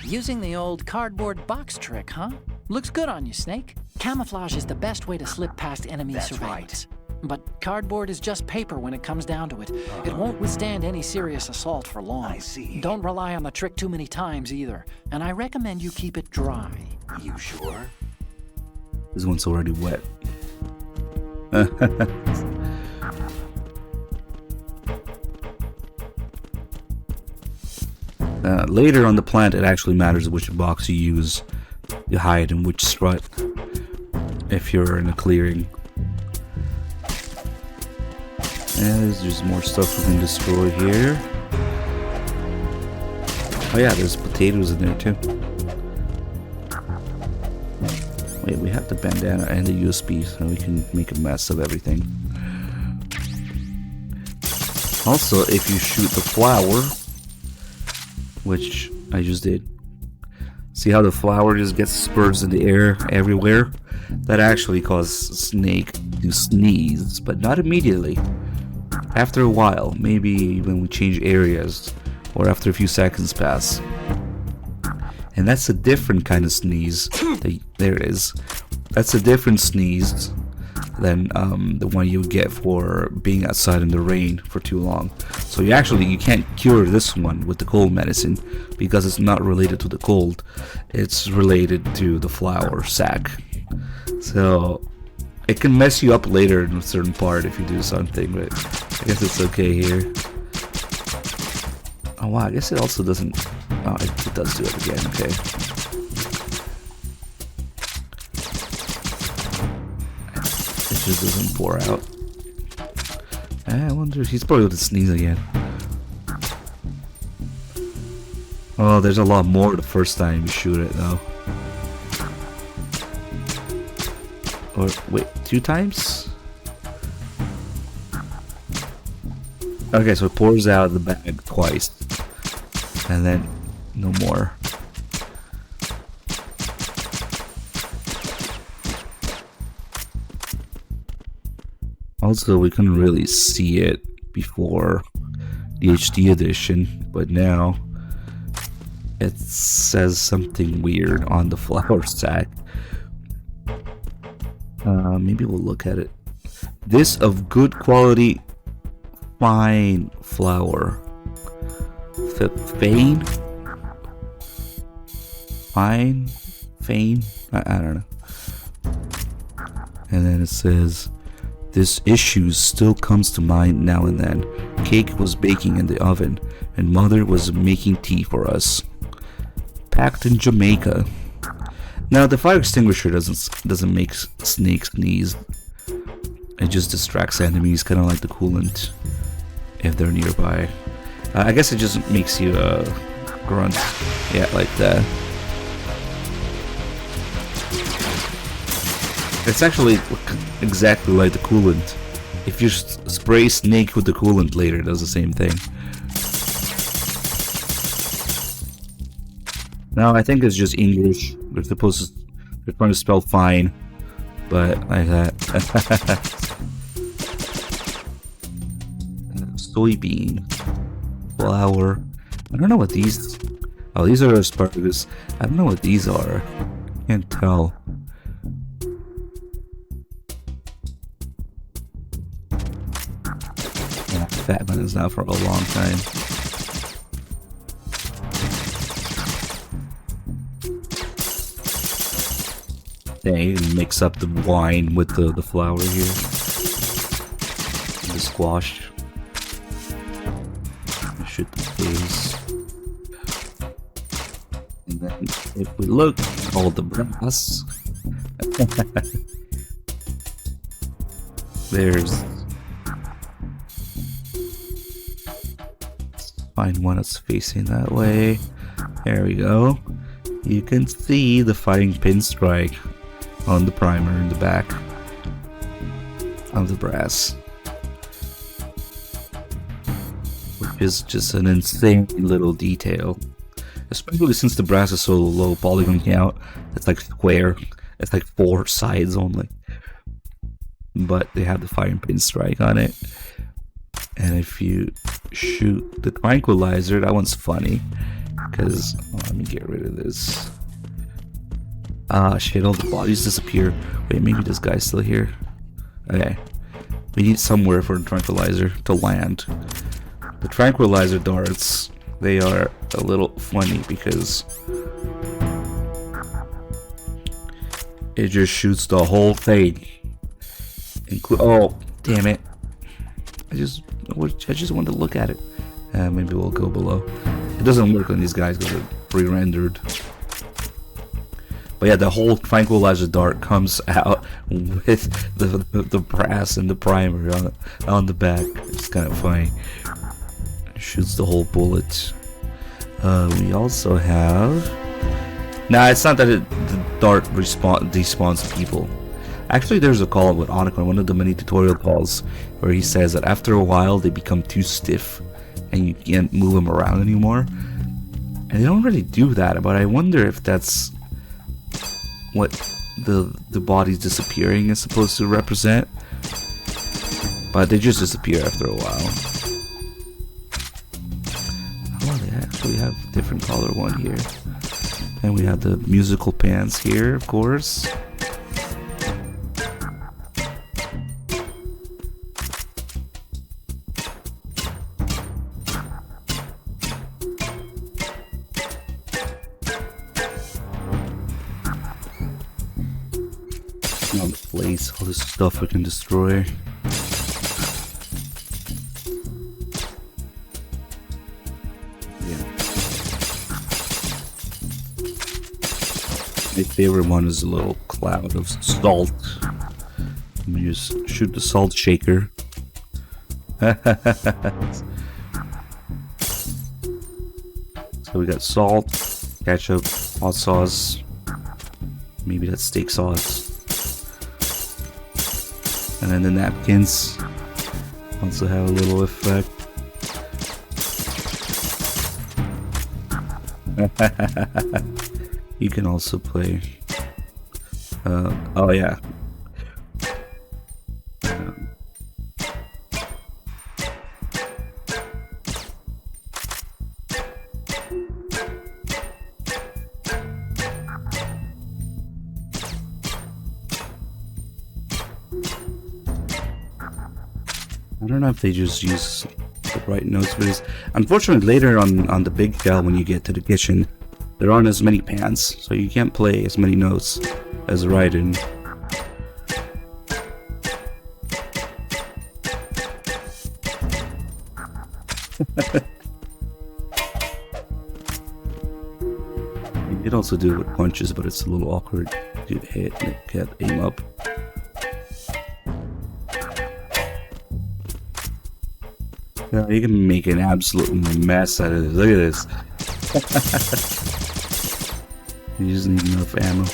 Using the old cardboard box trick, huh? Looks good on you, Snake. Camouflage is the best way to slip past enemy surveillance. But cardboard is just paper when it comes down to it. It won't withstand any serious assault for long.
I see.
Don't rely on the trick too many times either. And I recommend you keep it dry.
You sure?
This one's already wet. Later on the plant, it actually matters which box you use to hide in which strut if you're in a clearing. And there's just more stuff we can destroy here. Oh yeah, there's potatoes in there too. Wait, we have the bandana and the USB, so we can make a mess of everything. Also, if you shoot the flower, which I just did, see how the flower just gets spurs in the air everywhere? That actually causes Snake to sneeze, but not immediately. After a while, maybe when we change areas, or after a few seconds pass. And that's a different kind of sneeze. There it is. That's a different sneeze than the one you get for being outside in the rain for too long. So you can't cure this one with the cold medicine because it's not related to the cold. It's related to the flour sac. So it can mess you up later in a certain part if you do something, but I guess it's okay here. Oh wow, I guess it also doesn't. Oh, it does do it again. Okay. It just doesn't pour out. I wonder if he's probably going to sneeze again. Oh, there's a lot more the first time you shoot it though. Or wait, 2 times? Okay, so it pours out of the bag twice. And then no more. Also, we couldn't really see it before the HD edition, but now it says something weird on the flour sack. Maybe we'll look at it. This of good quality fine flour. Fane? Fine? Fane? I don't know. And then it says, this issue still comes to mind now and then. Cake was baking in the oven, and mother was making tea for us. Packed in Jamaica. Now the fire extinguisher doesn't make Snake sneeze. It just distracts enemies, kind of like the coolant, if they're nearby. I guess it just makes you grunt. Yeah, like that. It's actually exactly like the coolant. If you spray Snake with the coolant later, it does the same thing. No, I think it's just English. They're trying to spell fine, but like that. Soybean, flour. I don't know what these. Oh, these are asparagus. I don't know what these are. Can't tell. Yeah, fat buttons now for a long time. Yeah, you can mix up the wine with the flour here. The squash. Shoot the face. And then if we look at all the brass, there's find one that's facing that way. There we go. You can see the fighting pinstripe on the primer in the back of the brass, which is just an insane little detail, especially since the brass is so low polygon count. It's like square, it's like 4 sides only, but they have the firing pin strike on it. And if you shoot the tranquilizer, that one's funny because let me get rid of this. Ah, shit, all the bodies disappear. Wait, maybe this guy's still here. Okay. We need somewhere for the tranquilizer to land. The tranquilizer darts, they are a little funny because it just shoots the whole thing. Oh, damn it. I just wanted to look at it. Maybe we'll go below. It doesn't work on these guys because they're pre-rendered. But yeah, the whole tranquilizer dart comes out with the brass and the primer on the back. It's kind of funny. It shoots the whole bullet. We also have Nah, it's not that the dart despawns people. Actually, there's a call with Otacon, one of the many tutorial calls, where he says that after a while they become too stiff and you can't move them around anymore. And they don't really do that, but I wonder if that's what the body's disappearing is supposed to represent. But they just disappear after a while. Oh, they actually have a different color one here. And we have the musical pants here, of course. All the place, all this stuff we can destroy. My favorite one is a little cloud of salt. You just shoot the salt shaker. So we got salt, ketchup, hot sauce. Maybe that's steak sauce. And then the napkins also have a little effect. You can also play. Oh yeah. I don't know if they just use the right notes for this. Unfortunately, later on the big shell, when you get to the kitchen, there aren't as many pans, so you can't play as many notes as Raiden. You can also do it with punches, but it's a little awkward to hit and can't aim up. Yeah, you can make an absolute mess out of this. Look at this. You just need enough ammo.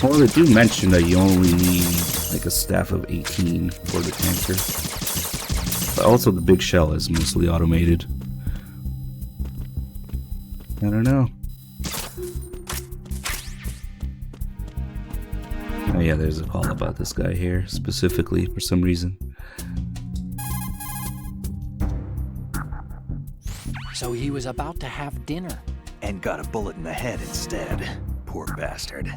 Well, they do mention that you only need like a staff of 18 for the tanker. But also the big shell is mostly automated. I don't know. Oh yeah, there's a call about this guy here, specifically, for some reason.
So he was about to have dinner.
And got a bullet in the head instead. Poor bastard.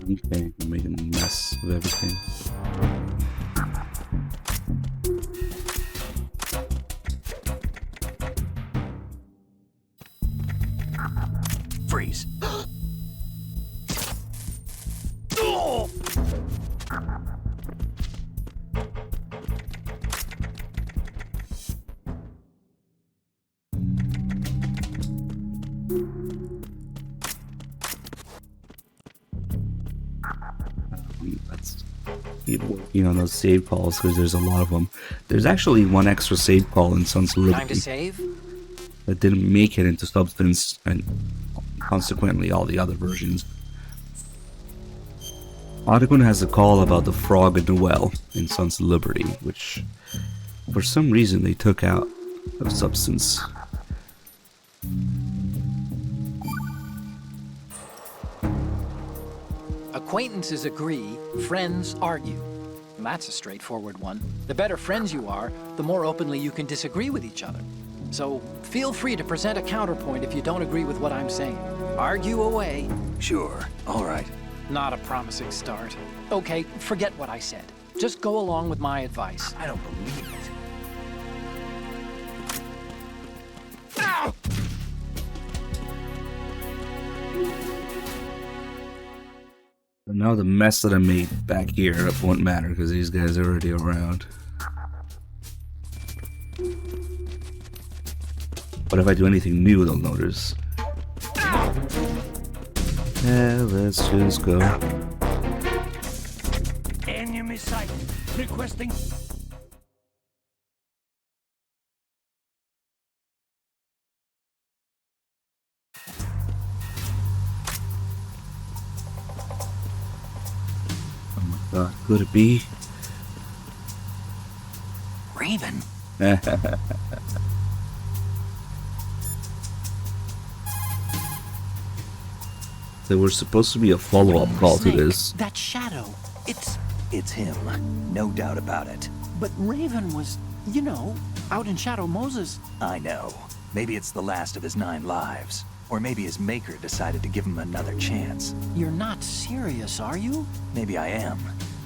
Okay, I'm making a mess of everything.
Freeze.
Let's keep working on those save calls because there's a lot of them. There's actually one extra save call in Sons of Liberty.
Time to save?
That didn't make it into Substance and consequently all the other versions. Otacon has a call about the frog in the well in Sons of Liberty, which for some reason they took out of Substance.
Acquaintances agree, friends argue. That's a straightforward one. The better friends you are, the more openly you can disagree with each other. So feel free to present a counterpoint if you don't agree with what I'm saying. Argue away.
Sure, alright.
Not a promising start. Okay, forget what I said. Just go along with my advice.
I don't believe it.
So now the mess that I made back here won't matter because these guys are already around. But if I do anything new, they'll notice. Let's just go.
Enemy sight. Requesting.
Oh my god, could it be?
Raven.
There was supposed to be a follow-up call to
Snake,
this.
That shadow.
It's him. No doubt about it.
But Raven was, you know, out in Shadow Moses.
I know. Maybe it's the last of his 9 lives. Or maybe his maker decided to give him another chance.
You're not serious, are you?
Maybe I am.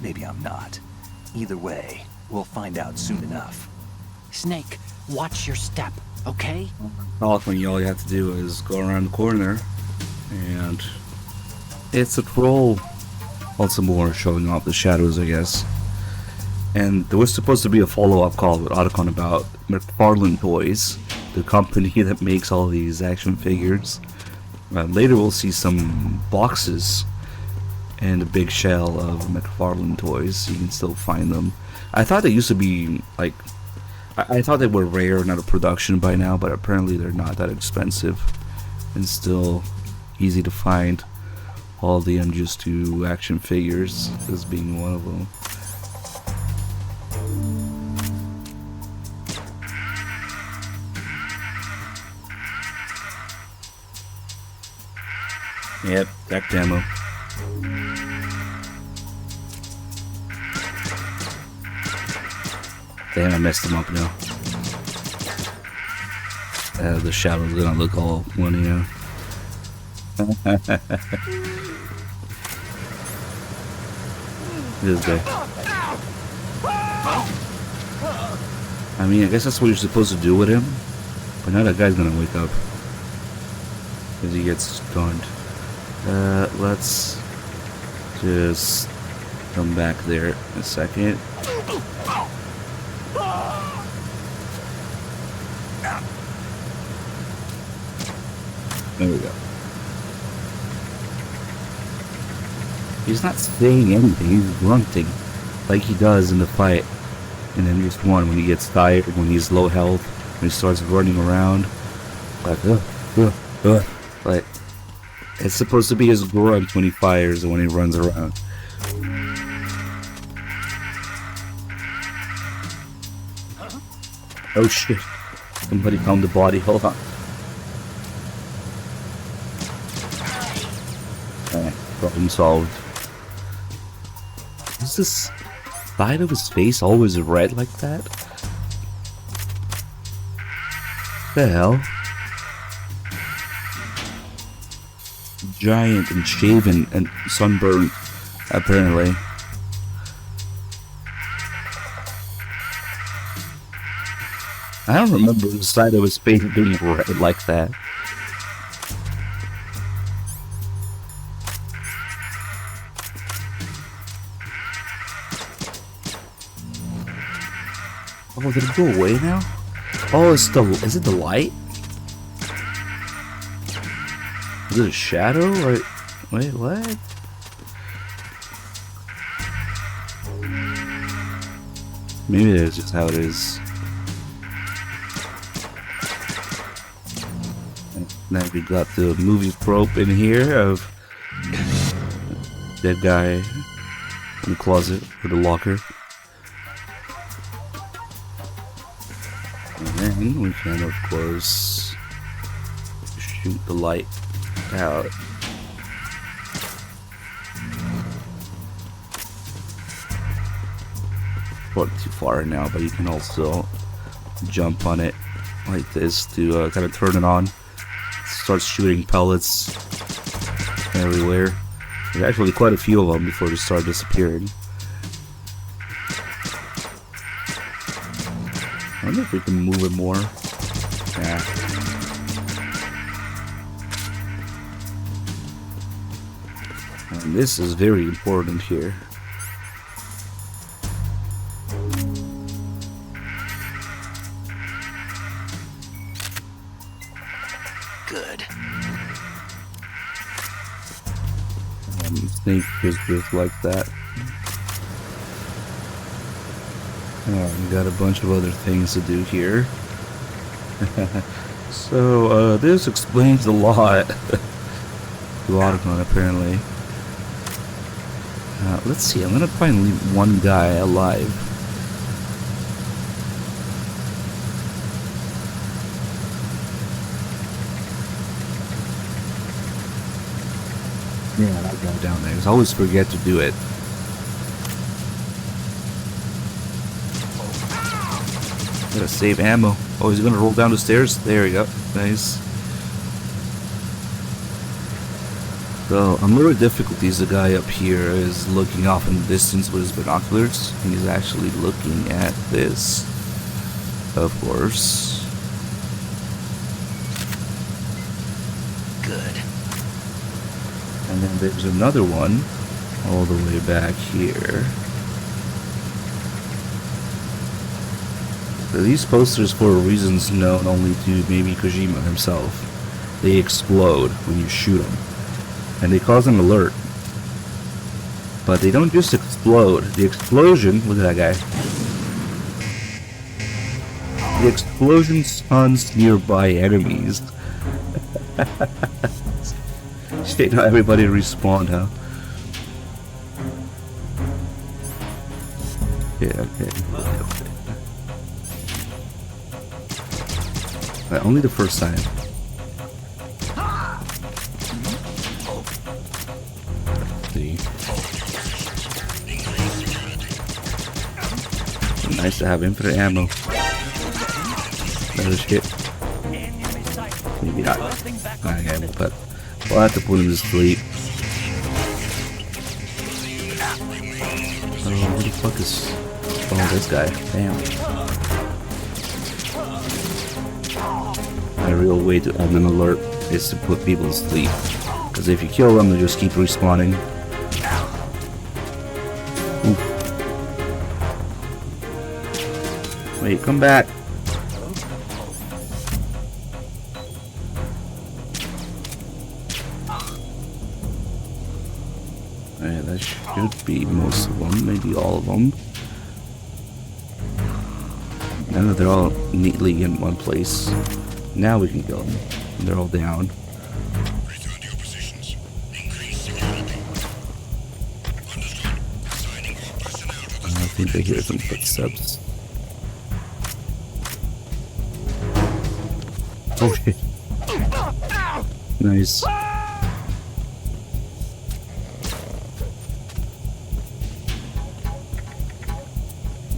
Maybe I'm not. Either way, we'll find out soon enough.
Snake, watch your step, okay?
Often all you have to do is go around the corner, and it's a troll. Also more showing off the shadows, I guess. And there was supposed to be a follow-up call with Otacon about McFarlane Toys, the company that makes all these action figures. Later we'll see some boxes and a big shell of McFarlane Toys. You can still find them. I thought they used to be like, I thought they were rare and out of production by now, but apparently they're not that expensive and still easy to find. All the MGS2 action figures as being one of them. Yep, tech demo. Damn, I messed them up now. The shadows gonna look all funny now. This guy. I mean, I guess that's what you're supposed to do with him. But now that guy's gonna wake up. Because he gets stunned. Let's just come back there in a second. There we go. He's not saying anything, he's grunting like he does in the fight. And then just one when he gets tired, when he's low health, when he starts running around. Like, like, it's supposed to be his grunt when he fires and when he runs around. Oh shit. Somebody found the body, hold on. Problem solved. Is this side of his face always red like that? The hell? Giant and shaven and sunburned, apparently. I don't remember the side of his face being red like that. Oh, did it go away now? Oh, it's the, is it the light? Is it a shadow? Or, wait, what? Maybe that's just how it is. And then we got the movie trope in here of dead guy in the closet or the locker. And then we can, of course, shoot the light out. Probably too far now, but you can also jump on it like this to kind of turn it on. Start shooting pellets everywhere. There's actually quite a few of them before they start disappearing. I wonder if we can move it more. Yeah. And this is very important here.
Good.
Snake is just like that. Oh, we got a bunch of other things to do here. So, this explains a lot. To Otacon, apparently. Let's see, I'm gonna try and leave one guy alive. Yeah, that guy down there. I always forget to do it. Gotta save ammo. Oh, he's gonna roll down the stairs? There we go. Nice. So, another difficulty is the guy up here is looking off in the distance with his binoculars. He's actually looking at this, of course.
Good.
And then there's another one all the way back here. So these posters, for reasons known only to maybe Kojima himself, they explode when you shoot them. And they cause an alert. But they don't just explode. The explosion, look at that guy. The explosion stuns nearby enemies. Shit, not everybody respawn, huh? Yeah, okay. Right, only the first time. See. Nice to have infinite ammo. Better shit. Maybe not. Okay, but we'll have to put him to sleep. Oh, who the fuck is... Oh, this guy. Damn. My real way to add an alert is to put people to sleep. Because if you kill them, they just keep respawning. Ooh. Wait, come back. Alright, that should be most of them, maybe all of them. Now that they're all neatly in one place, now we can kill them. They're all down.
Return to your positions. Increase security. Understood. Assigning more personnel to the
I think I hear some footsteps. Oh shit. Nice.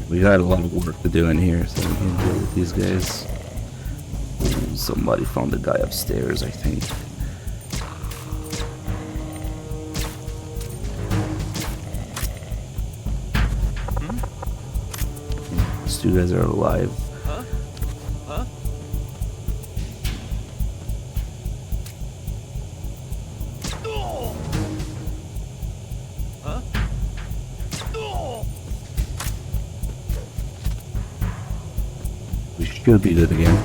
We got a lot of work to do in here, so we can deal with these guys. Somebody found the guy upstairs, I think. These two guys are alive.
Huh? Huh? Huh?
We should be good again.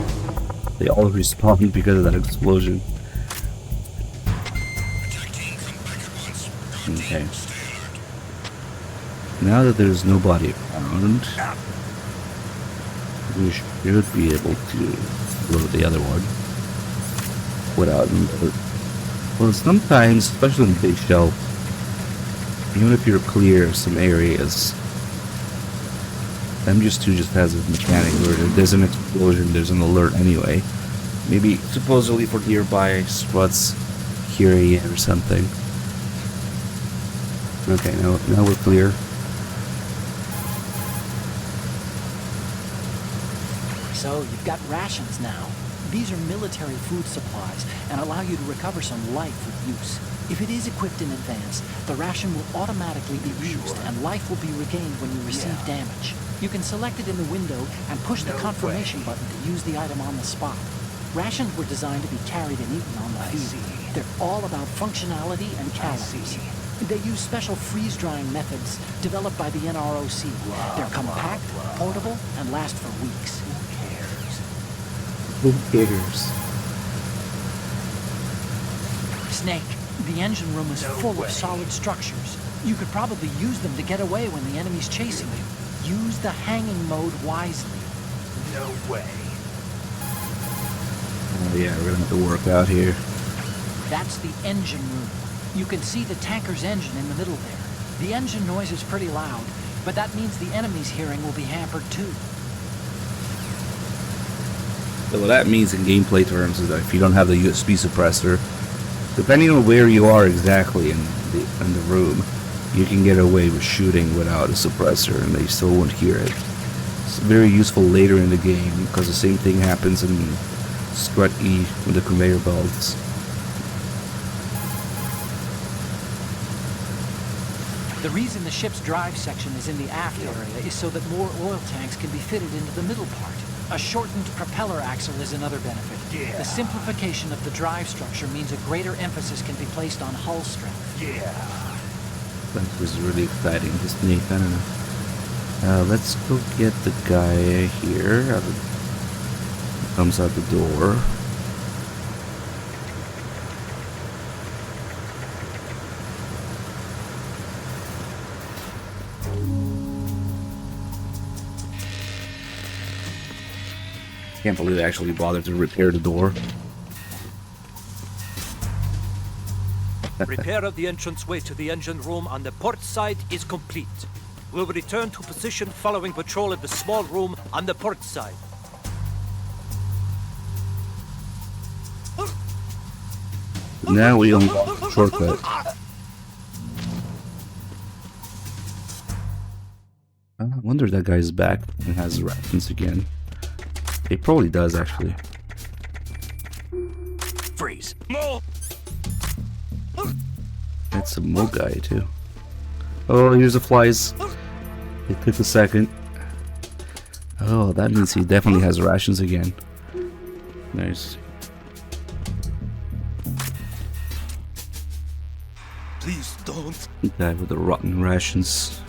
They all respawned because of that explosion. Okay. Now that there's nobody around, we should be able to load the other one without an alert. Well, sometimes, especially in Big Shell, even if you're clear of some areas, MGS2 just has a mechanic where there's an explosion, there's an alert anyway. Maybe supposedly for nearby struts here or something. Okay, now we're clear.
So you've got rations now. These are military food supplies and allow you to recover some life with use. If it is equipped in advance, the ration will automatically be used and life will be regained when you receive damage. You can select it in the window and push the confirmation button to use the item on the spot. Rations were designed to be carried and eaten on the field. They're all about functionality and calories. They use special freeze-drying methods developed by the NROC. They're compact, portable, and last for weeks.
Who cares?
Snake, The engine room is full of solid structures. You could probably use them to get away when the enemy's chasing you. Use the hanging mode wisely.
No way.
Oh yeah, we're gonna have to work out here.
That's the engine room. You can see the tanker's engine in the middle there. The engine noise is pretty loud, but that means the enemy's hearing will be hampered too.
So what that means in gameplay terms is that if you don't have the USB suppressor, depending on where you are exactly in the room, you can get away with shooting without a suppressor and they still won't hear it. It's very useful later in the game because the same thing happens in Strut E with the conveyor belts.
The reason the ship's drive section is in the aft area is so that more oil tanks can be fitted into the middle part. A shortened propeller axle is another benefit.
Yeah.
The simplification of the drive structure means a greater emphasis can be placed on hull strength.
Yeah.
That was really exciting. Just neat. I don't know. Let's go get the guy here. Comes out the door. Can't believe they actually bothered to repair the door.
Repair of the entranceway to the engine room on the port side is complete. We'll return to position following patrol of the small room on the port side.
Now we unlock the shortcut. I wonder if that guy's back and has rations again. He probably does, actually.
Freeze.
That's a Mo guy, too. Oh, here's the flies. It took a second. Oh, that means he definitely has rations again. Nice.
Please don't.
The guy with the rotten rations.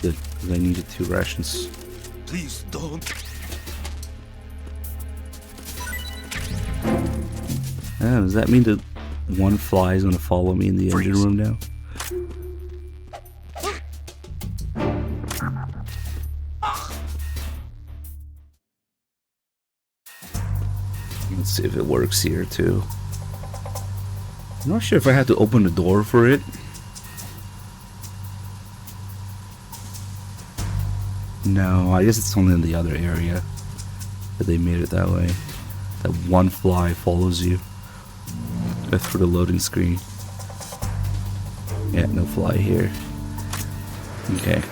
Good, because I needed 2 rations.
Please don't.
Oh, does that mean that one fly is gonna follow me in the engine room now? Let's see if it works here too. I'm not sure if I have to open the door for it. No, I guess it's only in the other area that they made it that way. That one fly follows you. That's for the loading screen. Yeah, no fly here. Okay.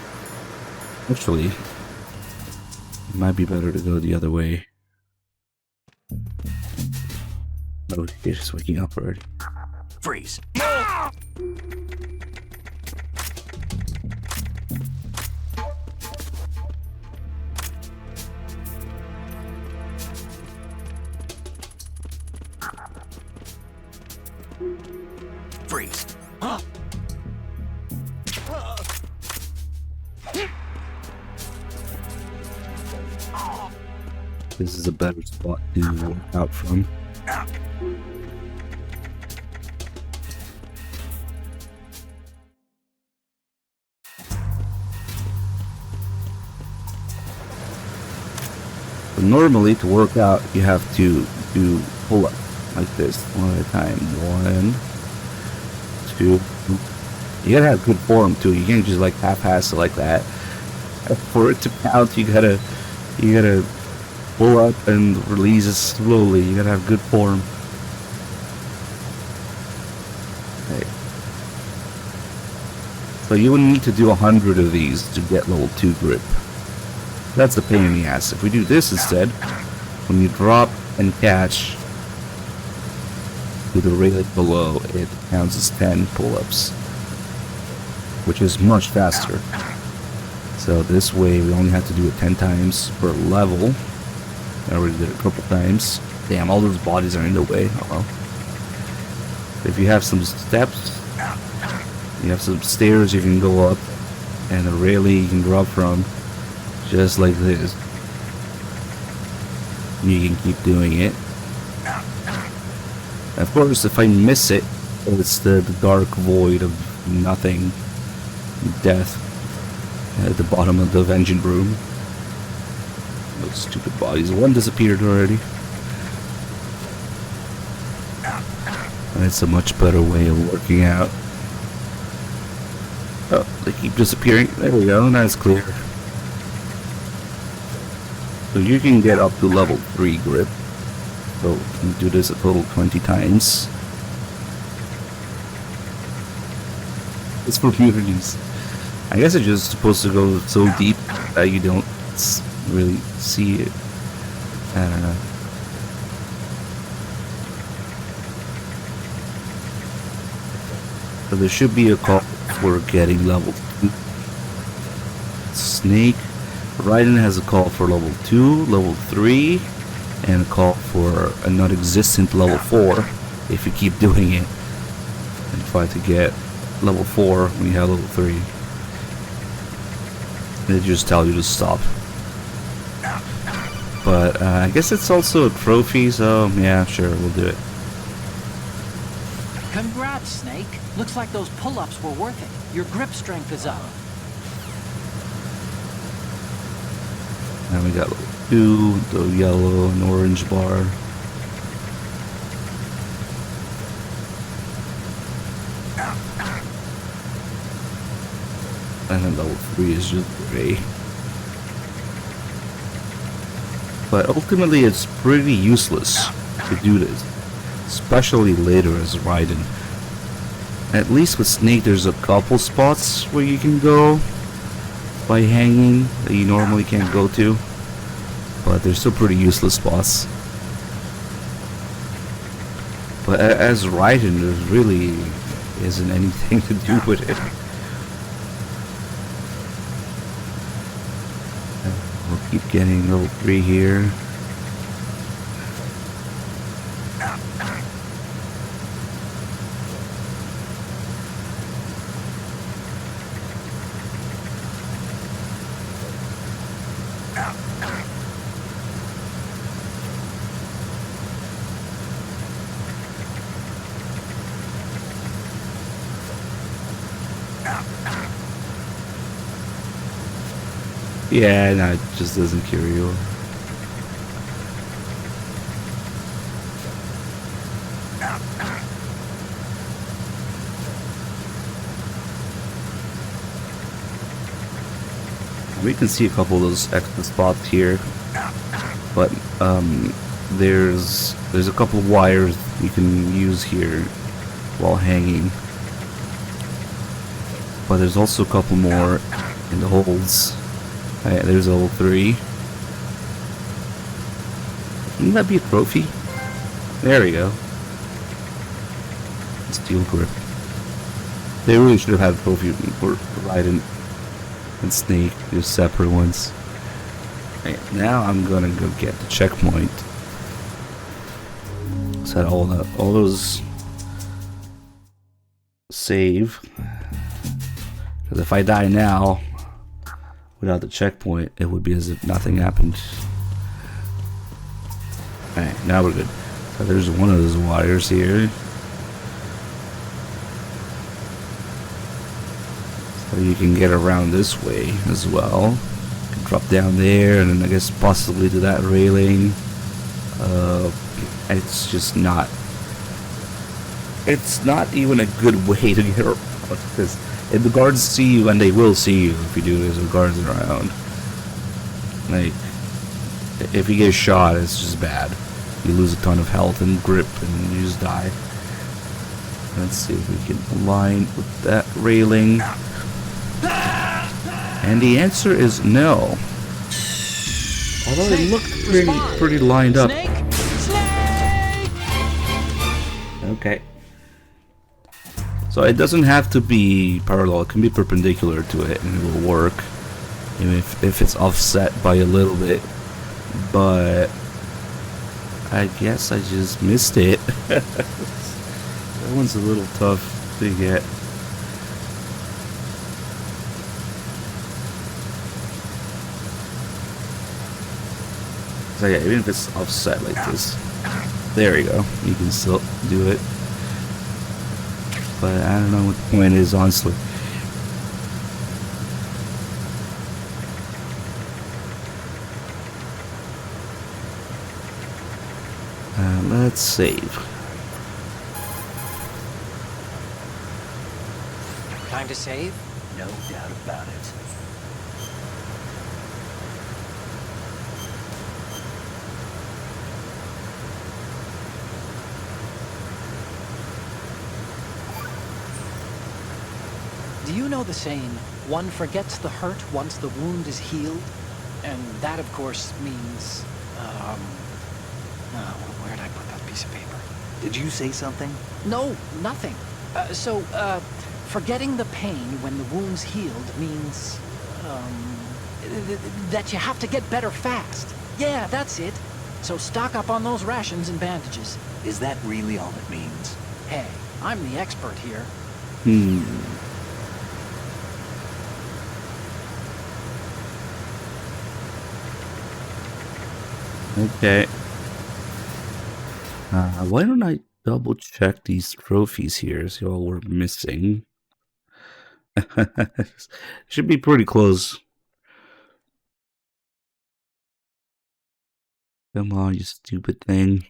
Actually, it might be better to go the other way. Oh, you're just waking up already.
Freeze. Freeze.
This is a better spot to work out from. But normally, to work out, you have to do pull-up like this, one at a time. 1, 2. You gotta have good form too. You can't just like half-ass it like that. For it to count, you gotta pull up and release it slowly. You gotta have good form. Okay. So you would need to do 100 of these to get level 2 grip. That's the pain in the ass. If we do this instead, when you drop and catch to the railing below, it counts as 10 pull-ups, which is much faster. So this way we only have to do it 10 times per level. I already did it a couple times. Damn, all those bodies are in the way. Oh well. If you have some steps, you have some stairs you can go up, and a railing you can drop from, just like this. You can keep doing it. Of course, if I miss it, it's the dark void of nothing, death at the bottom of the engine room. Those stupid bodies. One disappeared already. That's a much better way of working out. Oh, they keep disappearing. There we go. That's clear. So you can get up to level 3 grip. So you can do this a total 20 times. It's for communities. I guess it's just supposed to go so deep that you don't really see it. I don't know. So there should be a call for getting level 2. Snake. Raiden has a call for level 2, level 3, and a call for a non-existent level 4 if you keep doing it and try to get level 4 when you have level 3. They just tell you to stop. But I guess it's also a trophy, so yeah, sure, we'll do it.
Congrats, Snake. Looks like those pull-ups were worth it. Your grip strength is up.
And we got level 2, the yellow and orange bar. And then level 3 is just gray. But ultimately it's pretty useless to do this, especially later as Raiden. At least with Snake there's a couple spots where you can go by hanging that you normally can't go to, but they're still pretty useless spots. But as Raiden, there really isn't anything to do with it. We'll keep getting level 3 here. Yeah, no, it just doesn't carry you. We can see a couple of those extra spots here, but there's a couple of wires you can use here while hanging. But there's also a couple more in the holes. Alright, there's level 3. Wouldn't that be a trophy? There we go. Steel grip. They really should have had a trophy for Raiden and Snake, just separate ones. Right, now I'm gonna go get the checkpoint. Set all those save. Because if I die now without the checkpoint, it would be as if nothing happened. Alright, now we're good. So there's one of those wires here. So you can get around this way as well. You can drop down there and then I guess possibly to that railing. It's just not... It's not even a good way to get around, because if the guards see you, and they will see you if you do this with guards around, like, if you get shot, it's just bad. You lose a ton of health and grip, and you just die. Let's see if we can align with that railing. And the answer is no. Although it looked pretty lined up. Okay. So it doesn't have to be parallel, it can be perpendicular to it and it will work. Even if it's offset by a little bit. But I guess I just missed it. That one's a little tough to get. So yeah, even if it's offset like this, There you go. You can still do it. But I don't know what the point is, honestly. Let's save.
Time to save?
No doubt about it.
Do you know the saying, one forgets the hurt once the wound is healed? And that, of course, means, where'd I put that piece of paper?
Did you say something?
No, nothing. Forgetting the pain when the wound's healed means, that you have to get better fast. Yeah, that's it. So stock up on those rations and bandages.
Is that really all it means?
Hey, I'm the expert here.
Okay. Why don't I double check these trophies here, see what we're missing? Should be pretty close. Come on, you stupid thing.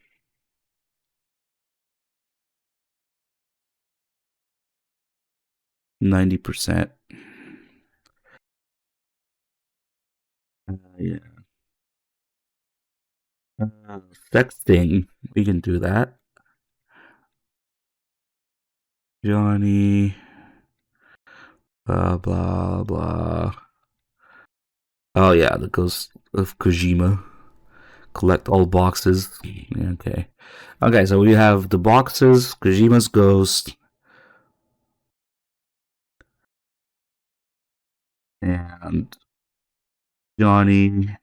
%. Yeah. Sexting, we can do that. Johnny, blah blah blah. Oh yeah, the Ghost of Kojima. Collect all boxes. Yeah, okay. Okay, so we have the boxes, Kojima's Ghost, and Johnny,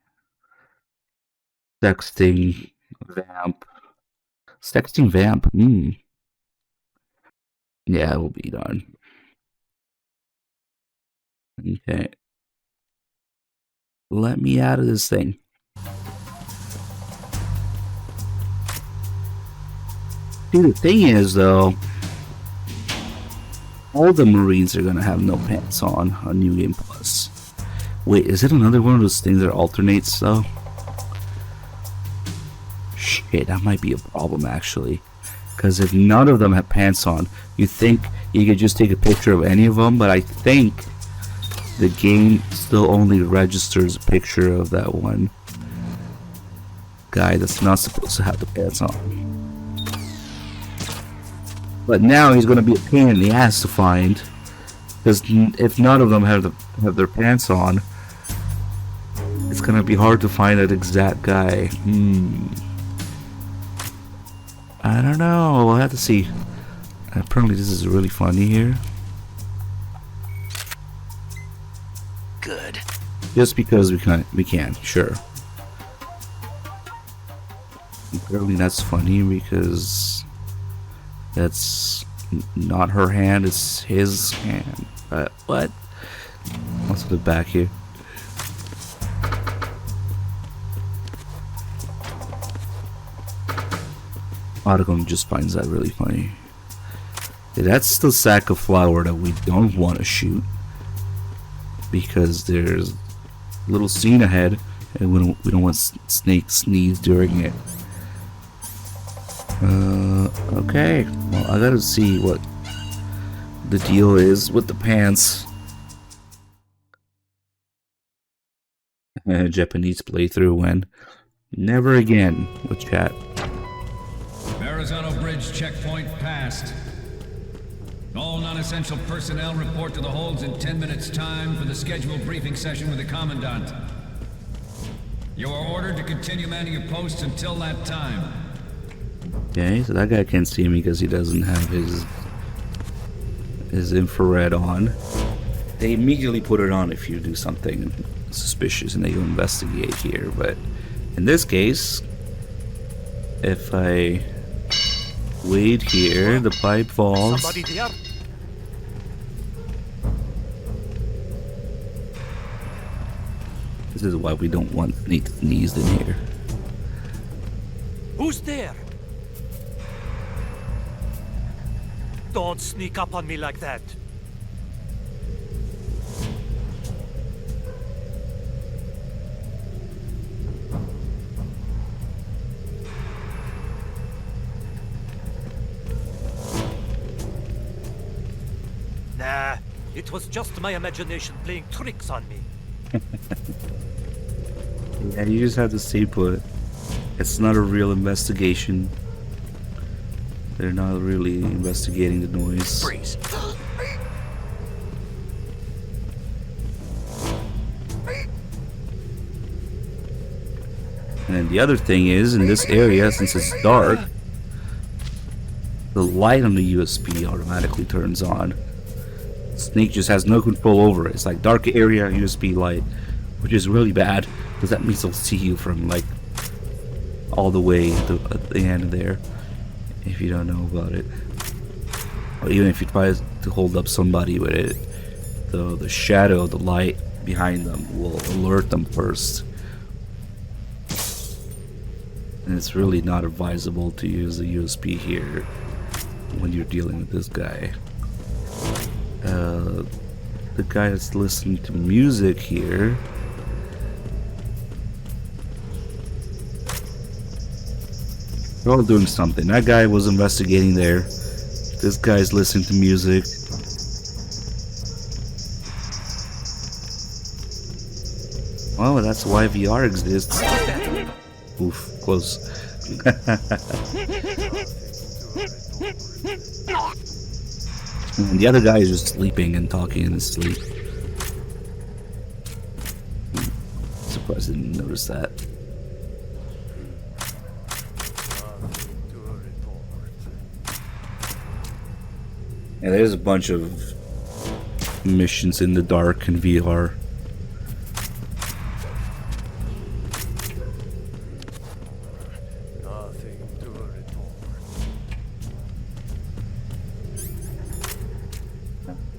Sexting, Vamp. Sexting Vamp. Yeah, we'll be done. Okay. Let me out of this thing. See, the thing is, though, all the Marines are gonna have no pants on New Game Plus. Wait, is it another one of those things that alternates, though? Shit, that might be a problem, actually. Because if none of them have pants on, you think you could just take a picture of any of them, but I think the game still only registers a picture of that one guy that's not supposed to have the pants on. But now he's going to be a pain in the ass to find, because if none of them have their pants on, it's going to be hard to find that exact guy. I don't know. We'll have to see. Apparently, this is really funny here.
Good.
Just because we can, sure. Apparently, that's funny because that's not her hand, it's his hand. What? Let's look back here. Otacon just finds that really funny. Yeah, that's the sack of flour that we don't want to shoot, because there's a little scene ahead and we don't want Snake sneeze during it. Okay, well, I gotta see what the deal is with the pants. Japanese playthrough when never again with chat.
Verrazano Bridge checkpoint passed. All non-essential personnel report to the holds in 10 minutes time for the scheduled briefing session with the Commandant. You are ordered to continue manning your posts until that time.
Okay, so that guy can't see me because he doesn't have his infrared on. They immediately put it on if you do something suspicious and they go investigate here, but in this case, if I wait here, the pipe falls.
Somebody there?
This is why we don't want Snake sneezed in here.
Who's there? Don't sneak up on me like that. Nah, it was just my imagination playing tricks on me.
Yeah, you just have to stay put. It's not a real investigation. They're not really investigating the noise.
Freeze.
And then the other thing is, in this area, since it's dark, the light on the USB automatically turns on. Snake just has no control over it. It's like dark area USB light, which is really bad because that means they'll see you from like all the way to at the end there if you don't know about it. Or even if you try to hold up somebody with it, the shadow, the light behind them will alert them first. And it's really not advisable to use the USB here when you're dealing with this guy. The guy that's listening to music here. They're all doing something. That guy was investigating there. This guy's listening to music. Well, that's why VR exists. Oof, close. And the other guy is just sleeping and talking in his sleep. Surprised I didn't notice that. Yeah, there's a bunch of missions in the dark in VR.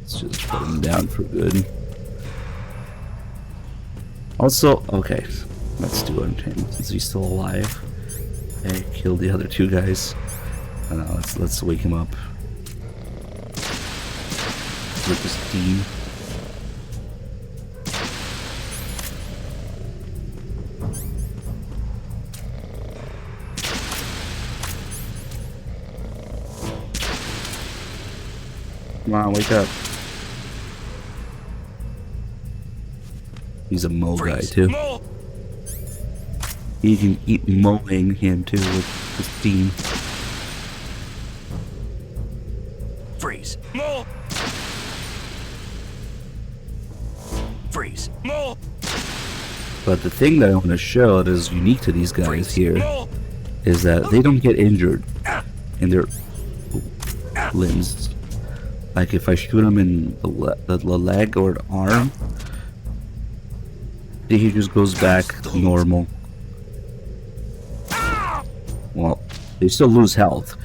Just put him down for good. Also, okay, let's do it since he's still alive. Okay, kill the other two guys. Let's wake him up with this team. Come on, wake up. He's a mow guy too. You can keep mowing him too with his team.
Freeze. Freeze.
But the thing that I want to show that is unique to these guys here is that they don't get injured in their limbs. Like if I shoot them in the leg or the arm, he just goes back to normal. Well, they still lose health,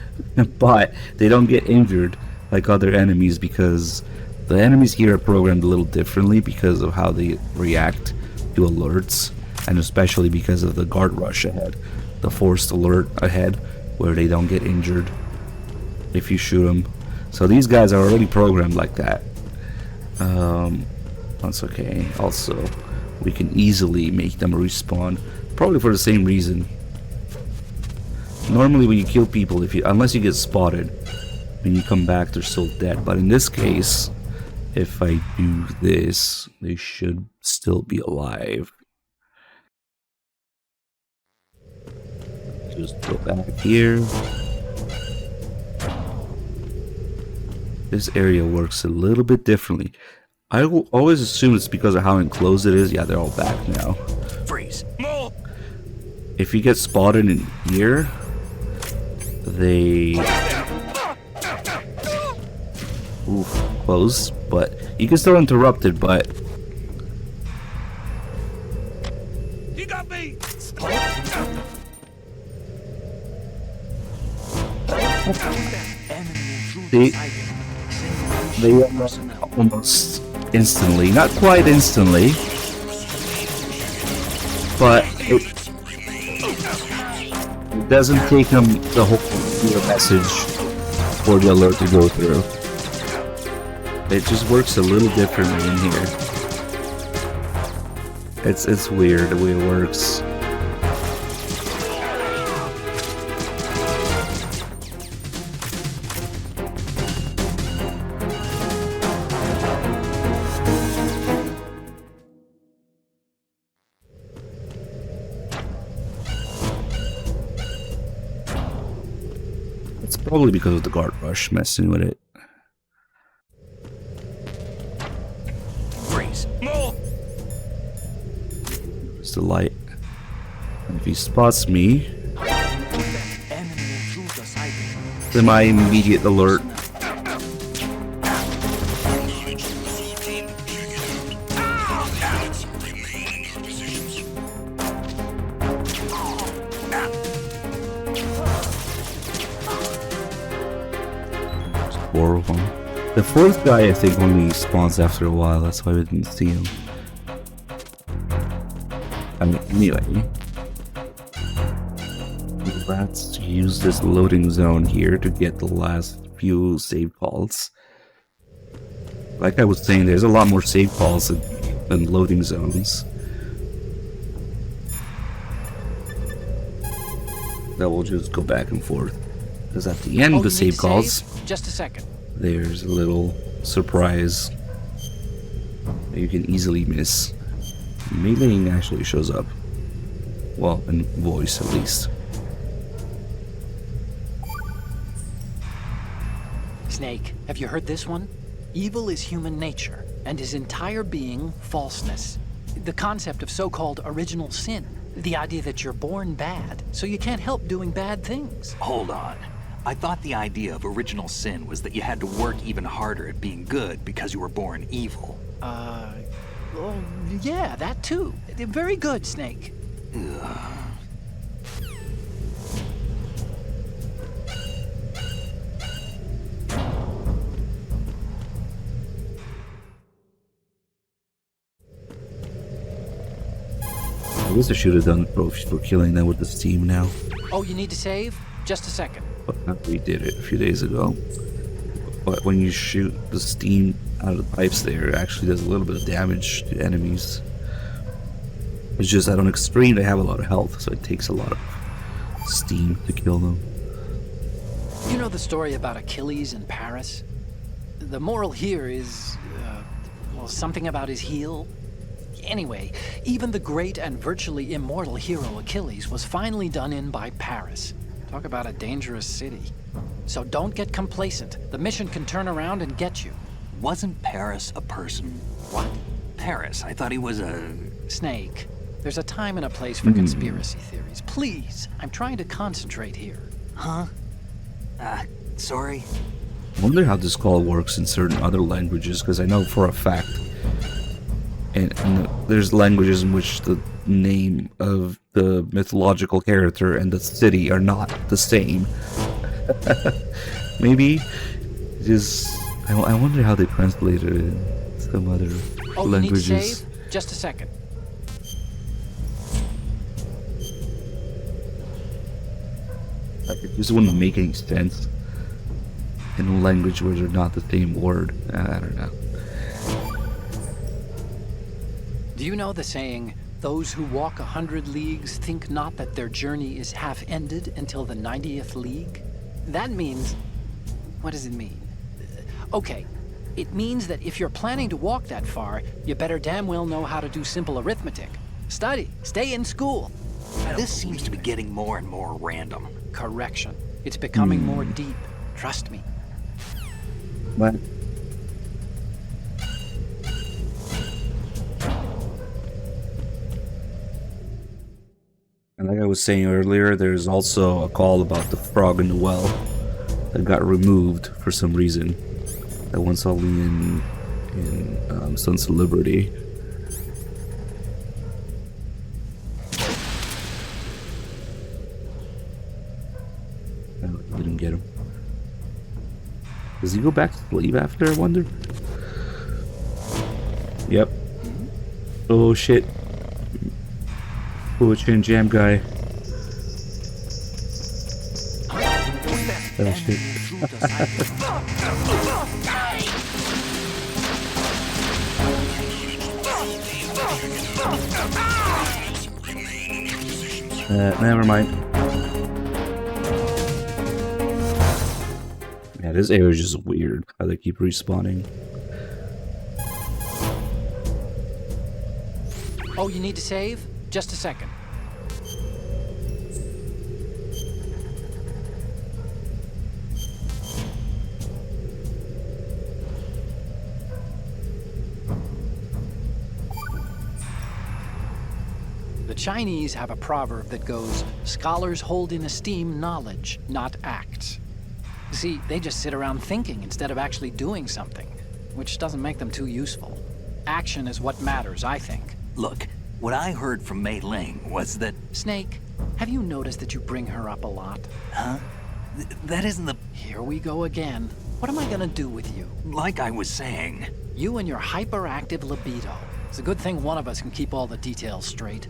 but they don't get injured like other enemies because the enemies here are programmed a little differently because of how they react to alerts, and especially because of the guard rush ahead, the forced alert ahead, where they don't get injured if you shoot them. So these guys are already programmed like that. That's okay. Also, we can easily make them respawn, probably for the same reason. Normally when you kill people, unless you get spotted, when you come back they're still dead. But in this case, if I do this, they should still be alive. Just go back here. This area works a little bit differently. I will always assume it's because of how enclosed it is. Yeah, they're all back now.
Freeze.
If you get spotted in here, they... Oof, close. But you can still interrupt it, but...
He got me!
They almost instantly, not quite instantly, but it doesn't take them the whole message for the alert to go through. It just works a little differently in here. It's weird the way it works. It's probably because of the guard rush messing with it.
Freeze. More.
It's the light. And if he spots me, then my immediate alert. Four of them. The fourth guy, I think, only spawns after a while. That's why we didn't see him. I mean, anyway, let's use this loading zone here to get the last few save calls. Like I was saying, there's a lot more save calls than loading zones. That will just go back and forth. Because at the end of the save calls,
just a second.
There's a little surprise that you can easily miss. Meleeing actually shows up. Well, in voice at least.
Snake, have you heard this one? Evil is human nature, and his entire being falseness. The concept of so-called original sin. The idea that you're born bad, so you can't help doing bad things.
Hold on. I thought the idea of original sin was that you had to work even harder at being good because you were born evil.
Oh, yeah, that too. Very good, Snake.
Ugh.
I guess I should have done both for killing them with the steam now.
Oh, you need to save? Just a second.
But we did it a few days ago. But when you shoot the steam out of the pipes there, it actually does a little bit of damage to enemies. It's just that on extreme they have a lot of health, so it takes a lot of steam to kill them.
You know the story about Achilles in Paris? The moral here is, well, something about his heel. Anyway, even the great and virtually immortal hero Achilles was finally done in by Paris. Talk about a dangerous city. So don't get complacent. The mission can turn around and get you.
Wasn't Paris a person?
What?
Paris, I thought he was a...
Snake. There's a time and a place for conspiracy theories. Please, I'm trying to concentrate here.
Huh? Sorry?
I wonder how this call works in certain other languages, because I know for a fact, and there's languages in which the name of the mythological character and the city are not the same. Maybe just I wonder how they translated it in some other languages.
You need to save? Just a second.
Like, it just wouldn't make any sense in a language where they're not the same word. I don't know.
Do you know the saying, those who walk 100 leagues think not that their journey is half ended until the 90th league? That means... what does it mean? Okay, it means that if you're planning to walk that far, you better damn well know how to do simple arithmetic. Study, stay in school.
This seems to be getting more and more random.
Correction. It's becoming more deep. Trust me.
What? And like I was saying earlier, there's also a call about the frog in the well that got removed for some reason. That one's only in Sons of Liberty. I didn't get him. Does he go back to sleep after, I wonder? Yep. Oh shit. OHN Jam guy. Oh shit. Never mind. Yeah, this area is just weird. How they keep respawning.
Oh, you need to save? Just a second. The Chinese have a proverb that goes, "Scholars hold in esteem knowledge, not acts." See, they just sit around thinking instead of actually doing something, which doesn't make them too useful. Action is what matters, I think.
Look, what I heard from Mei Ling was that...
Snake, have you noticed that you bring her up a lot?
Huh? That isn't the...
Here we go again. What am I gonna do with you?
Like I was saying...
You and your hyperactive libido. It's a good thing one of us can keep all the details straight.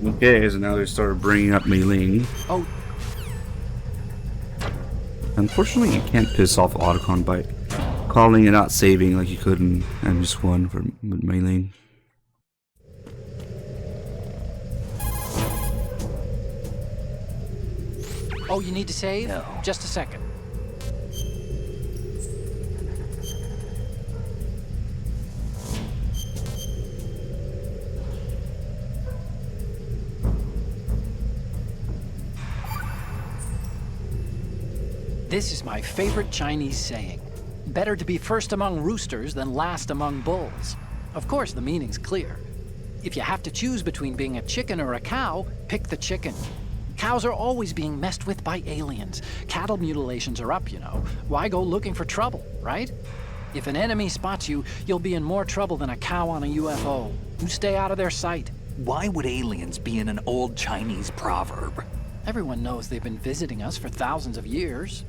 Okay, so now they started bringing up Mei Ling.
Oh.
Unfortunately, you can't piss off Otacon by calling and not saving like you could in MGS1 for Mei Ling.
Oh, you need to save?
No.
Just a second. This is my favorite Chinese saying. Better to be first among roosters than last among bulls. Of course, the meaning's clear. If you have to choose between being a chicken or a cow, pick the chicken. Cows are always being messed with by aliens. Cattle mutilations are up, you know. Why go looking for trouble, right? If an enemy spots you, you'll be in more trouble than a cow on a UFO. You stay out of their sight.
Why would aliens be in an old Chinese proverb?
Everyone knows they've been visiting us for thousands of years.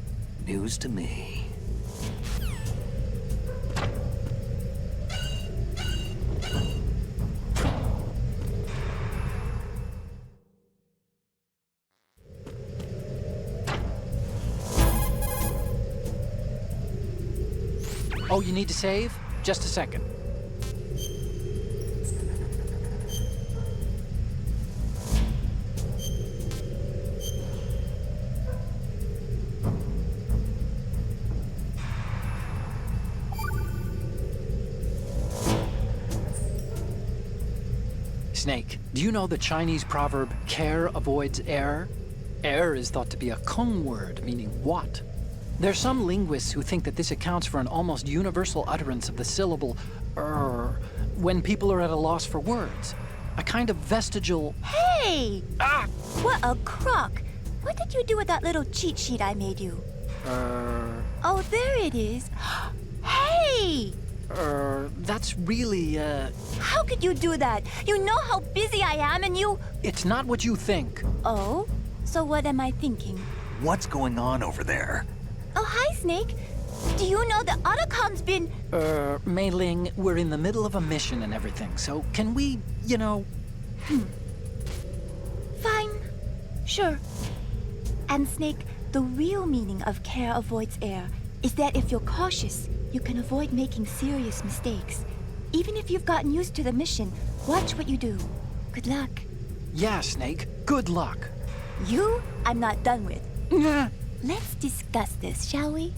News to me.
Oh, you need to save? Just a second. Snake, do you know the Chinese proverb, care avoids error? Error is thought to be a Kung word, meaning what? There's some linguists who think that this accounts for an almost universal utterance of the syllable when people are at a loss for words. A kind of vestigial...
Hey! Ah! What a crock! What did you do with that little cheat sheet I made you? Oh, there it is. Hey!
That's really,
How could you do that? You know how busy I am and you...
It's not what you think.
Oh? So what am I thinking?
What's going on over there?
Oh, hi, Snake. Do you know that Otacon's been...
Mei Ling, we're in the middle of a mission and everything, so can we, you know...
Fine. Sure. And Snake, the real meaning of care avoids error is that if you're cautious, you can avoid making serious mistakes. Even if you've gotten used to the mission, watch what you do. Good luck.
Yeah, Snake. Good luck.
You, I'm not done with. Let's discuss this, shall we?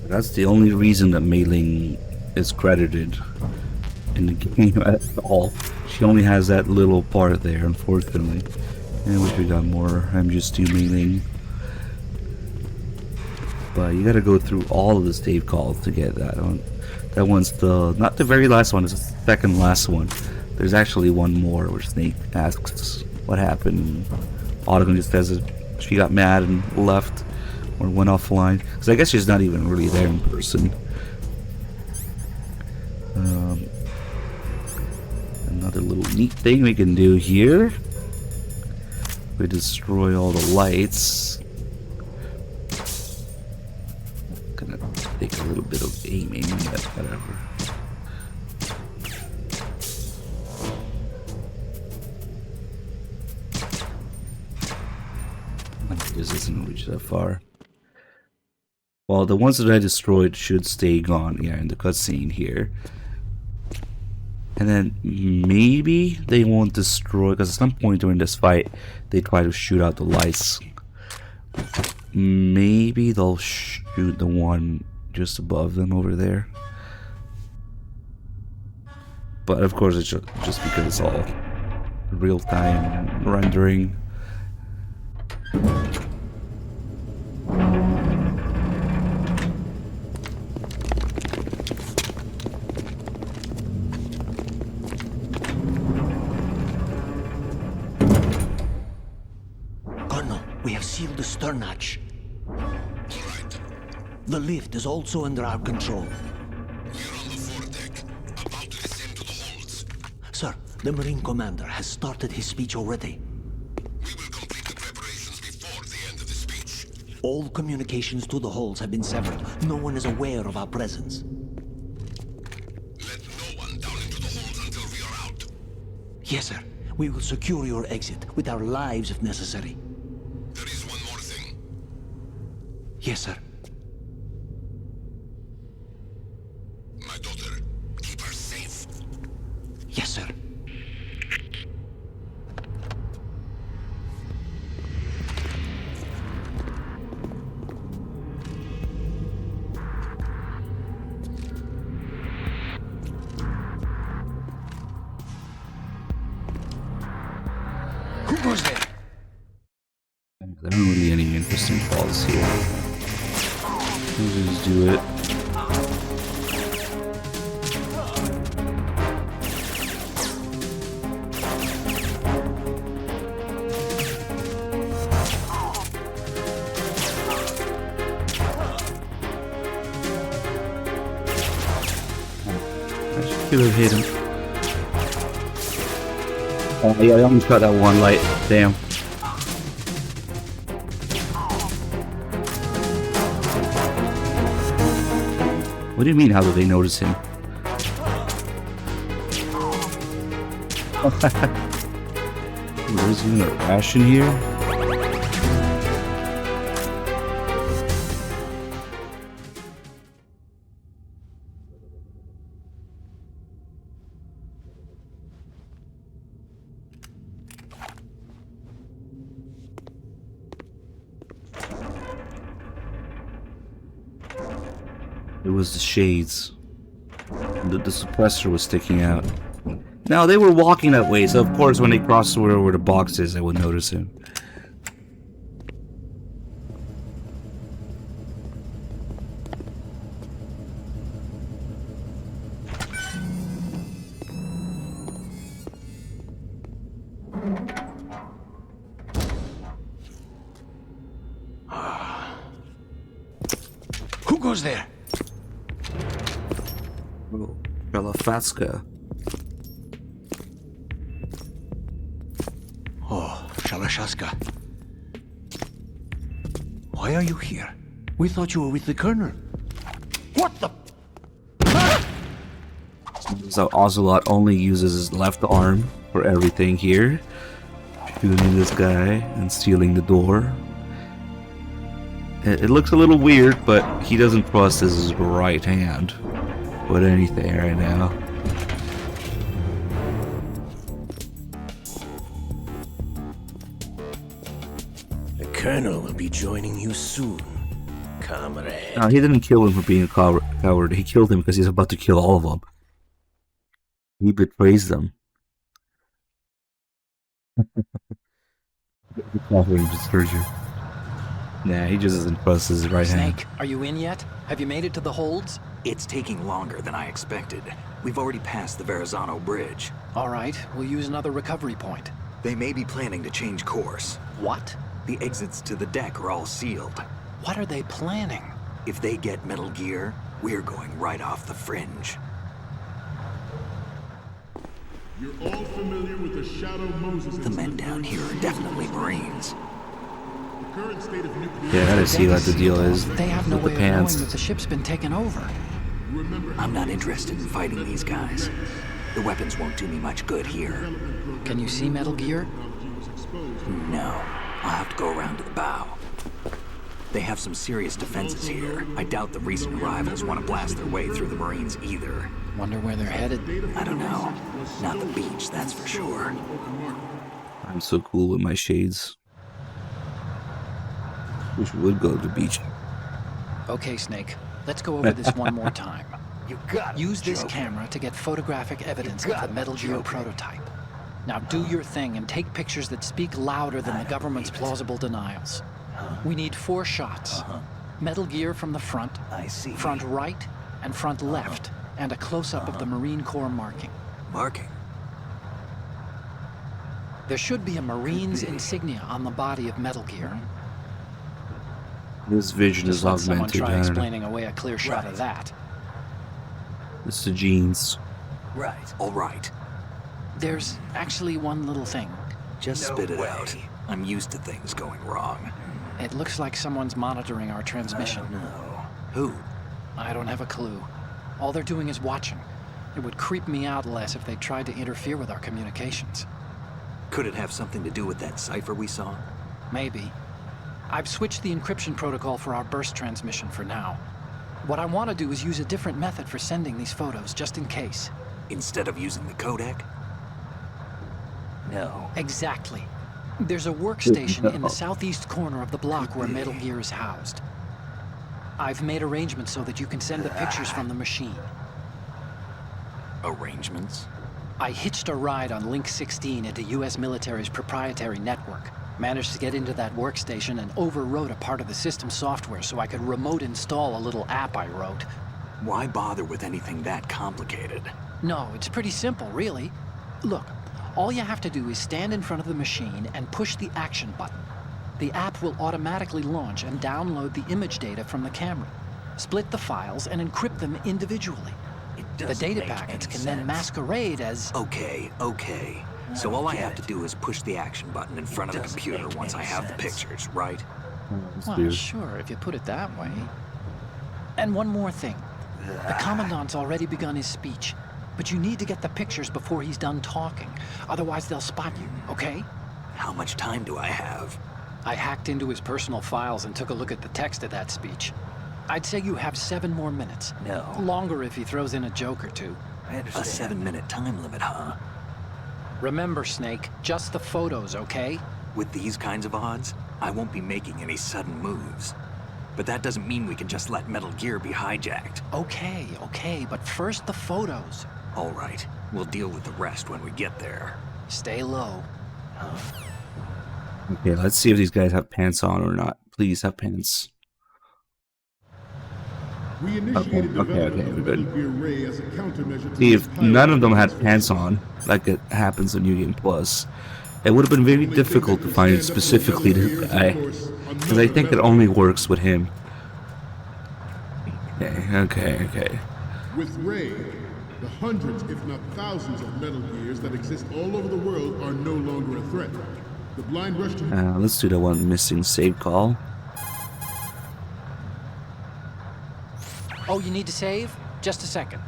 That's the only reason that Mei Ling is credited in the game at all. She only has that little part there, unfortunately. And I wish we got more MGS2 Mei Ling. But you gotta go through all of the stave calls to get that one. That one's not the very last one, it's the second last one. There's actually one more where Snake asks what happened. Otacon just says that she got mad and left or went offline. Because I guess she's not even really there in person. Another little neat thing we can do here. We destroy all the lights. Gonna take a little bit of aiming, but whatever. This doesn't reach that far. Well, the ones that I destroyed should stay gone, yeah, in the cutscene here. And then maybe they won't destroy, because at some point during this fight, they try to shoot out the lights. Maybe they'll shoot the one just above them over there. But of course, it's just because it's all real-time rendering.
Colonel, we have sealed the stern hatch.
All right.
The lift is also under our control.
We're on the foredeck, about to descend to the holds.
Sir, the Marine Commander has started his speech already.
We will complete the preparations before the end of the speech.
All communications to the holds have been severed. No one is aware of our presence.
Let no one down into the holds until we are out.
Yes, sir. We will secure your exit with our lives if necessary.
There is one more thing.
Yes, sir.
My daughter, keep her safe.
Yes, sir. Who goes there?
There aren't really any interesting falls here. We'll just do it. I should have hit him. Oh yeah, I almost got that one light. Damn. What do you mean, how do they notice him? There's even a ration here? It was the shades. The suppressor was sticking out. Now, they were walking that way, so of course when they crossed where the box is, I would notice him.
Who goes there?
Oh, Shalafatska.
Oh, Shalashaska. Why are you here? We thought you were with the Colonel. What the?
So Ocelot only uses his left arm for everything here. Shooting this guy and stealing the door. It looks a little weird, but he doesn't trust his right hand with anything right now.
The Colonel will be joining you soon, comrade.
No, he didn't kill him for being a coward. He killed him because he's about to kill all of them. He betrays them. Just heard you. Nah, he just doesn't trust his right hand.
Snake, are you in yet? Have you made it to the holds?
It's taking longer than I expected. We've already passed the Verrazano Bridge.
All right, we'll use another recovery point.
They may be planning to change course.
What?
The exits to the deck are all sealed.
What are they planning?
If they get Metal Gear, we're going right off the fringe.
You're all familiar with the Shadow Moses.
The men down here are definitely Marines.
The current state of nuclear...
Yeah, I gotta see what the deal is
They have no
with
way
the
of knowing
pants.
that the ship's been taken over.
I'm not interested in fighting these guys. The weapons won't do me much good here.
Can you see Metal Gear?
No. I'll have to go around to the bow.
They have some serious defenses here. I doubt the recent arrivals want to blast their way through the Marines either.
Wonder where they're headed?
I don't know. Not the beach, that's for sure.
I'm so cool with my shades. Wish we would go to the beach.
Okay, Snake. Let's go over this one more time.
You got
Use this camera to get photographic evidence of the Metal Gear prototype. Now do your thing and take pictures that speak louder than the government's plausible denials. We need 4 shots. Metal Gear from the front, front right, and front left, and a close-up of the Marine Corps marking.
Marking?
There should be a Marine's insignia on the body of Metal Gear.
This vision is
Just let someone
augmented.
try
I don't know.
explaining away a clear shot of that.
It's the jeans.
Right, all right.
There's actually one little thing.
Just spit it out. I'm used to things going wrong.
It looks like someone's monitoring our transmission.
No. Who?
I don't have a clue. All they're doing is watching. It would creep me out less if they tried to interfere with our communications.
Could it have something to do with that cipher we saw?
Maybe. I've switched the encryption protocol for our burst transmission for now. What I want to do is use a different method for sending these photos, just in case.
Instead of using the codec? No.
Exactly. There's a workstation in the southeast corner of the block where Metal Gear is housed. I've made arrangements so that you can send the pictures from the machine.
Arrangements?
I hitched a ride on Link 16 into U.S. military's proprietary network. Managed to get into that workstation and overwrote a part of the system software so I could remote install a little app I wrote.
Why bother with anything that complicated?
No, it's pretty simple, really. Look, all you have to do is stand in front of the machine and push the action button. The app will automatically launch and download the image data from the camera, split the files, and encrypt them individually. The data packets can then masquerade as...
Okay. So all I have to do is push the action button in front of the computer once I have the pictures, right?
Well, sure, if you put it that way. And one more thing. The Commandant's already begun his speech, but you need to get the pictures before he's done talking. Otherwise, they'll spot you, okay?
How much time do I have?
I hacked into his personal files and took a look at the text of that speech. I'd say you have 7 more minutes.
No.
Longer if he throws in a joke or two.
A 7-minute time limit, huh?
Remember, Snake, just the photos, okay?
With these kinds of odds, I won't be making any sudden moves. But that doesn't mean we can just let Metal Gear be hijacked.
Okay, but first the photos.
All right, we'll deal with the rest when we get there.
Stay low.
Okay, let's see if these guys have pants on or not. Please have pants.
We initiated development of the
good.
Metal Gear Ray as a countermeasure to
See, if
this
none of them had pants on, like it happens in New Game Plus, it would have been very difficult to find specifically the guy, because I think it only works with him. Okay.
With Ray, the hundreds, if not thousands, of Metal Gears that exist all over the world are no longer a threat. The blind rush to...
Let's do the one missing save call.
Oh, you need to save? Just a second.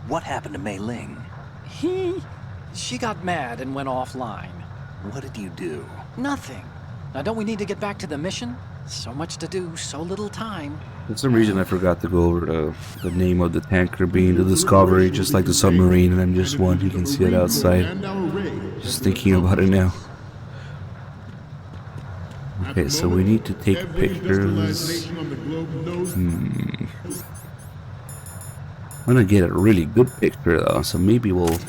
What happened to Mei Ling?
She got mad and went offline.
What did you do?
Nothing. Now don't we need to get back to the mission? So much to do, so little time.
For some reason I forgot to go over the name of the tanker being the Discovery, just like the submarine, and MGS1. You can see it outside. Just thinking about it now. Okay, so we need to take pictures. I'm gonna get a really good picture though, so maybe we'll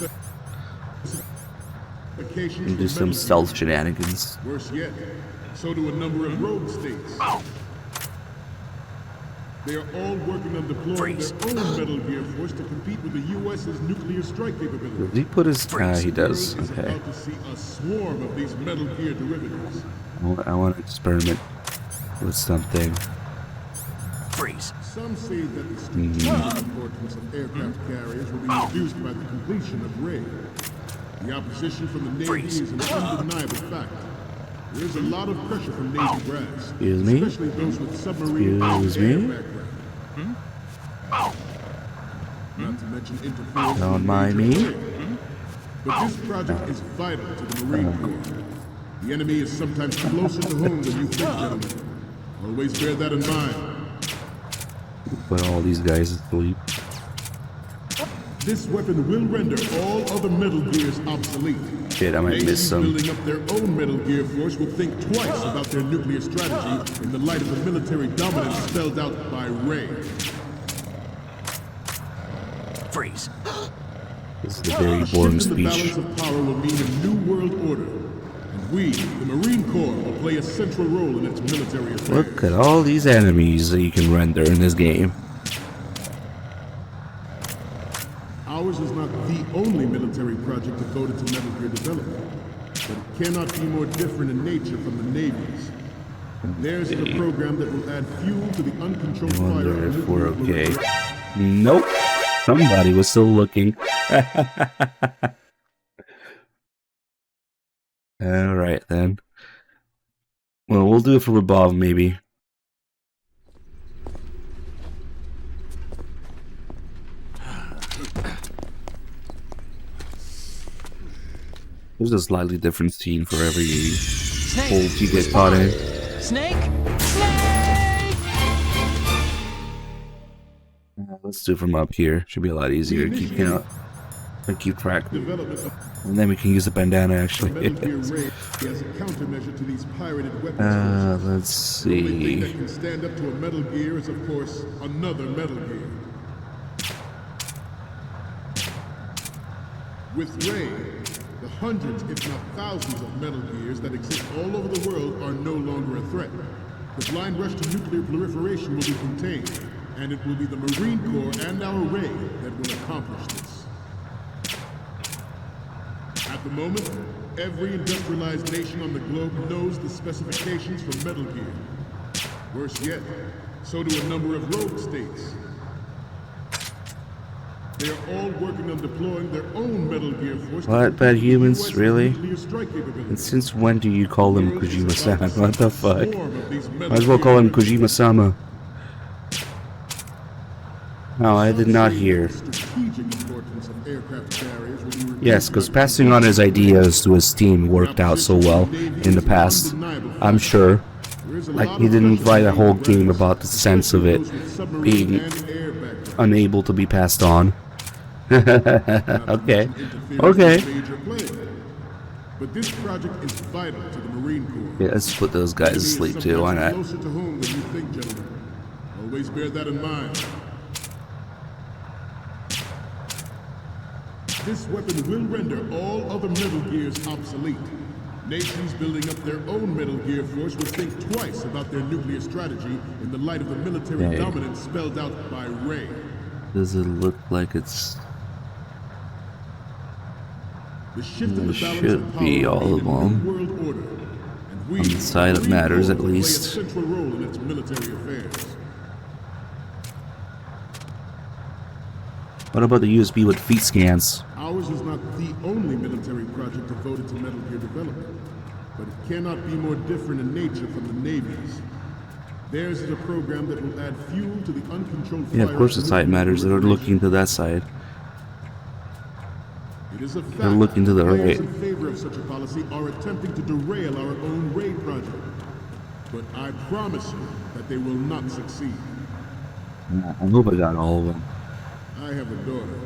do some stealth shenanigans.
Worse yet, so do a number of rogue states. They are all working on deploying their own Metal Gear force to compete with the U.S.'s nuclear strike capability.
Does he put his... he does. Okay.
About to see a swarm of these Metal Gear derivatives.
I want to experiment with something.
Freeze.
Some say that the strategic importance of aircraft carriers will be reduced by the completion of Ray. The opposition from the Navy is an undeniable fact. There's a lot of pressure from Navy brass,
Excuse me?
especially those with submarine
Excuse
air
me?
background. Not to mention interference.
Don't mind me.
But this project is vital to the Marine Corps. The enemy is sometimes closer to home than you think, gentlemen. Always bear that in mind.
Put all these guys asleep.
This weapon will render all other Metal Gears obsolete.
Shit, I might miss some.
Building up their own Metal Gear force will think twice about their nuclear strategy in the light of the military dominance spelled out by Ray.
Freeze.
This is a very boring
The
speech.
balance of power will mean a new world order. And we, the Marine Corps, will play a central role in its military affairs.
Look at all these enemies that you can render in this game.
Ours is not the only military project devoted to Metal Gear development, but it cannot be more different in nature from the Navy's. Theirs is a program that will add fuel to the uncontrolled
I
fire
wonder
of
if we're
nuclear
okay.
proliferation.
Nope. Somebody was still looking. Alright then. Well, we'll do it for Bob, maybe. There's a slightly different scene for every hold you get caught in.
Snake?
Let's do it from up here. Should be a lot easier to keep count and keep track. And then we can use the bandana actually. Let's see.
The only thing that can stand up to a Metal Gear is, of course, another Metal Gear. With Ray, the hundreds, if not thousands, of Metal Gears that exist all over the world are no longer a threat. The blind rush to nuclear proliferation will be contained, and it will be the Marine Corps and our Ray that will accomplish this. At the moment, every industrialized nation on the globe knows the specifications for Metal Gear. Worse yet, so do a number of rogue states. They are all working on deploying their own Metal Gear force.
What? Bad humans? Really? And since when do you call them Kojima-sama? What the fuck? Might as well call him Kojima-sama. No, I did not hear. Yes, because passing on his ideas to his team worked out so well in the past. I'm sure. Like, he didn't write a whole game about the sense of it being unable to be passed on. Okay. Okay.
But this project is vital to the Marine Corps.
Yeah, let's put those guys to sleep too, why not?
Closer to home than you think, gentlemen. Always bear that in mind. This weapon will render all other Metal Gears obsolete. Nations building up their own Metal Gear force will think twice about their nuclear strategy in the light of the military dominance spelled out by Ray.
Does it look like it's...
The shift in
It
the balance
should
of power
be all of them.
world order, and we,
On the side that matters, at
play
least.
a central role in its military affairs.
What about the USB with feet scans?
Ours is not the only military project devoted to Metal Gear development, but it cannot be more different in nature from the Navy's. Theirs is a program that will add fuel to the uncontrolled fire.
Yeah, of course the side matters. They're looking to that side.
It is a fact
They're looking to the
players
right.
in favor of such a policy are attempting to derail our own Ray project. But I promise you that they will not succeed.
I hope I got all of them.
I have a daughter,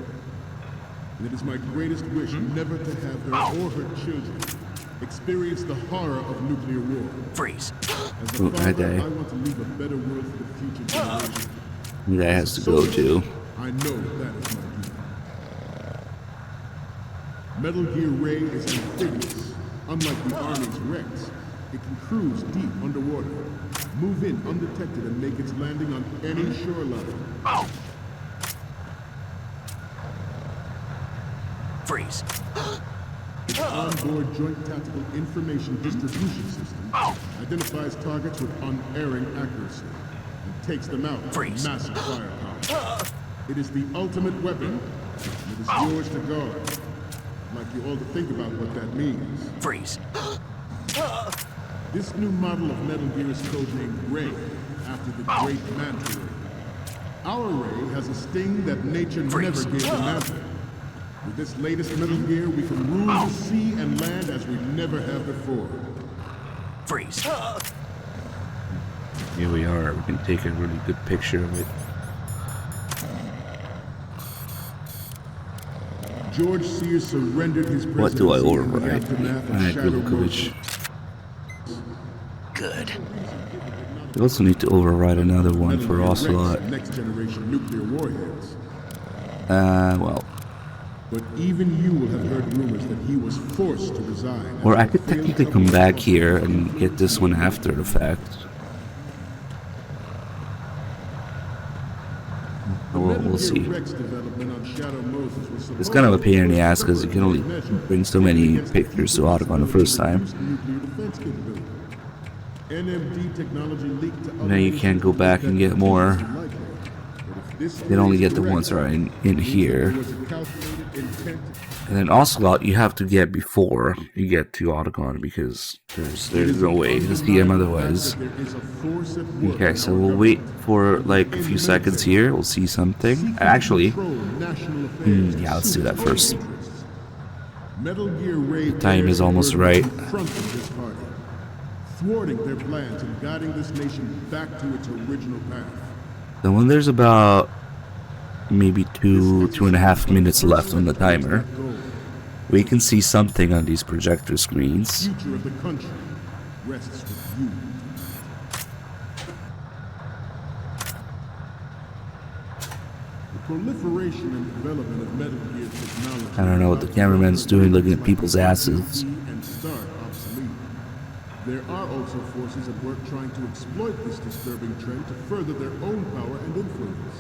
and it is my greatest wish never to have her or her children experience the horror of nuclear war.
Freeze.
As a
Ooh, I
father,
die.
I want to leave a better world for the future generation.
That has to go too.
I know that is my duty. Metal Gear Ray is amphibious. Unlike the Army's Rex, it can cruise deep underwater, move in undetected, and make its landing on any shoreline.
Freeze.
Its onboard Joint Tactical Information Distribution System identifies targets with unerring accuracy and takes them out with massive firepower. It is the ultimate weapon, and it is yours to guard. I'd like you all to think about what that means.
Freeze.
This new model of Metal Gear is codenamed Ray, after the great manta ray. Our Ray has a sting that nature never gave the manta. With this latest Metal Gear, we can rule the sea and land as we never have before.
Freeze.
Here we are. We can take a really good picture of it.
George Sears surrendered his presidency.
What do I
in the
override?
aftermath of
Alright,
Shadow
Gulukovich.
Good.
We also need to override another one for Ocelot.
Next generation nuclear warheads.
Well.
But even you will have heard rumors that he was forced to resign.
Or I could technically come back here and get this one after the fact. We'll see. It's kind of a pain in the ass because you can only bring so many pictures to Autobahn the first time. And then you can't go back and get more. You can only get the ones that are in here. And then Ocelot you have to get before you get to Autobahn because there's no way to see him otherwise. Okay, so we'll wait for like a few seconds here. We'll see something. Actually, yeah, let's do that first. The time is almost right.
Thwarting their plans and guiding this nation back to its original path.
Then when there's about maybe 2.5 minutes left on the timer, we can see something on these projector screens.
The future of the country rests with you. The proliferation and development of Metal Gear technology.
I don't know what the cameraman's doing looking at people's asses.
And start obsolete. There are also forces at work trying to exploit this disturbing trend to further their own power and influence.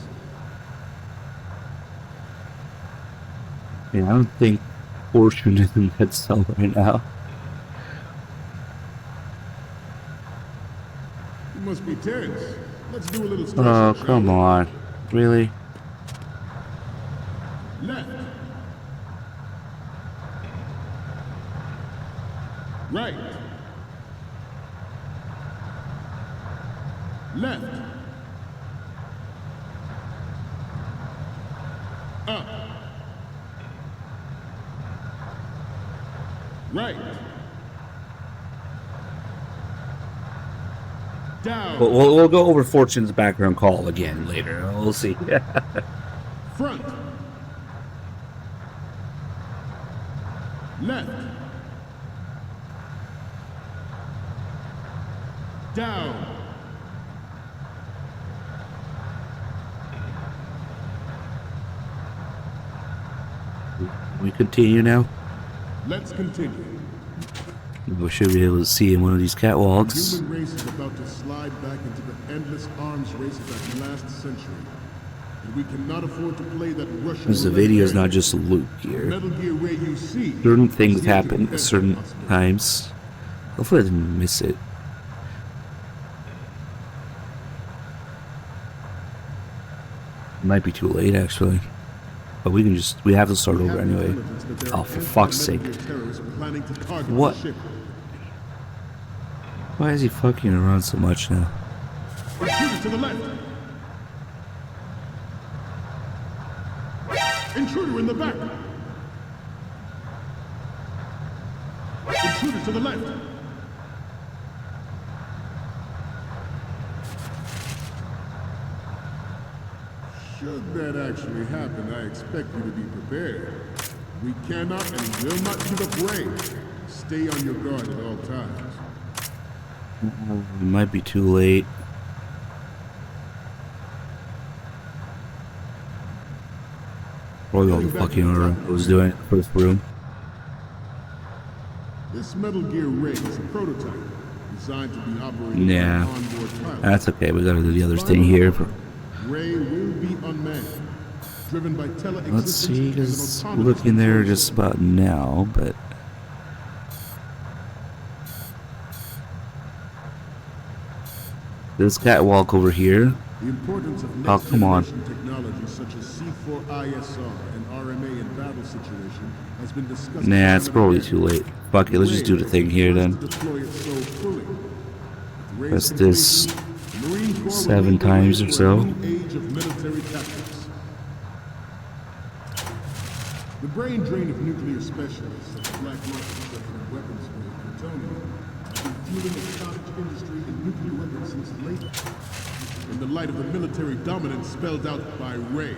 Yeah, I don't think Fortune is in that cell right now.
You must be tense. Let's do a little
Oh,
stretching.
come on. Really?
Left. Right. Left. Up. Right. Down.
We'll go over Fortune's background call again later. We'll see.
Front. Left. Down.
We continue now.
Let's continue.
We should be able to see in one of these catwalks.
The human race is about to slide back into the endless arms race of that last century. And we cannot afford to play that Russian.
Because the video is not just a loop here.
Metal Gear Ray you see.
Certain things happen at certain times. Hopefully I didn't miss it. It might be too late actually. But we have to start over anyway. Oh, for fuck's sake. What? Why is he fucking around so much now?
Intruder to the left. Intruder in the back. Intruder to the left. Should that actually happen, I expect you to be prepared. We cannot and will not give up Ray. Stay on your guard at all times.
It might be too late. Probably all the fucking I was doing it first room.
This Metal Gear Ray is a prototype designed to be operated
Yeah,
by an onboard pilot.
that's okay. We gotta do the other thing here.
Ray will be unmanned, driven by
Let's see, because we're looking there just about now, but this catwalk over here
The importance of
Oh,
next
come on.
generation technology such as C4ISR and RMA in battle situation has been discussed.
Nah, it's probably too late. Fuck it, let's just do the thing here then. Press this 7 times or so.
Age of military tactics. The brain drain of nuclear specialists such as black market and weapons grade plutonium has been fueling a cottage industry in nuclear weapons since late in the light of the military dominance spelled out by Ray.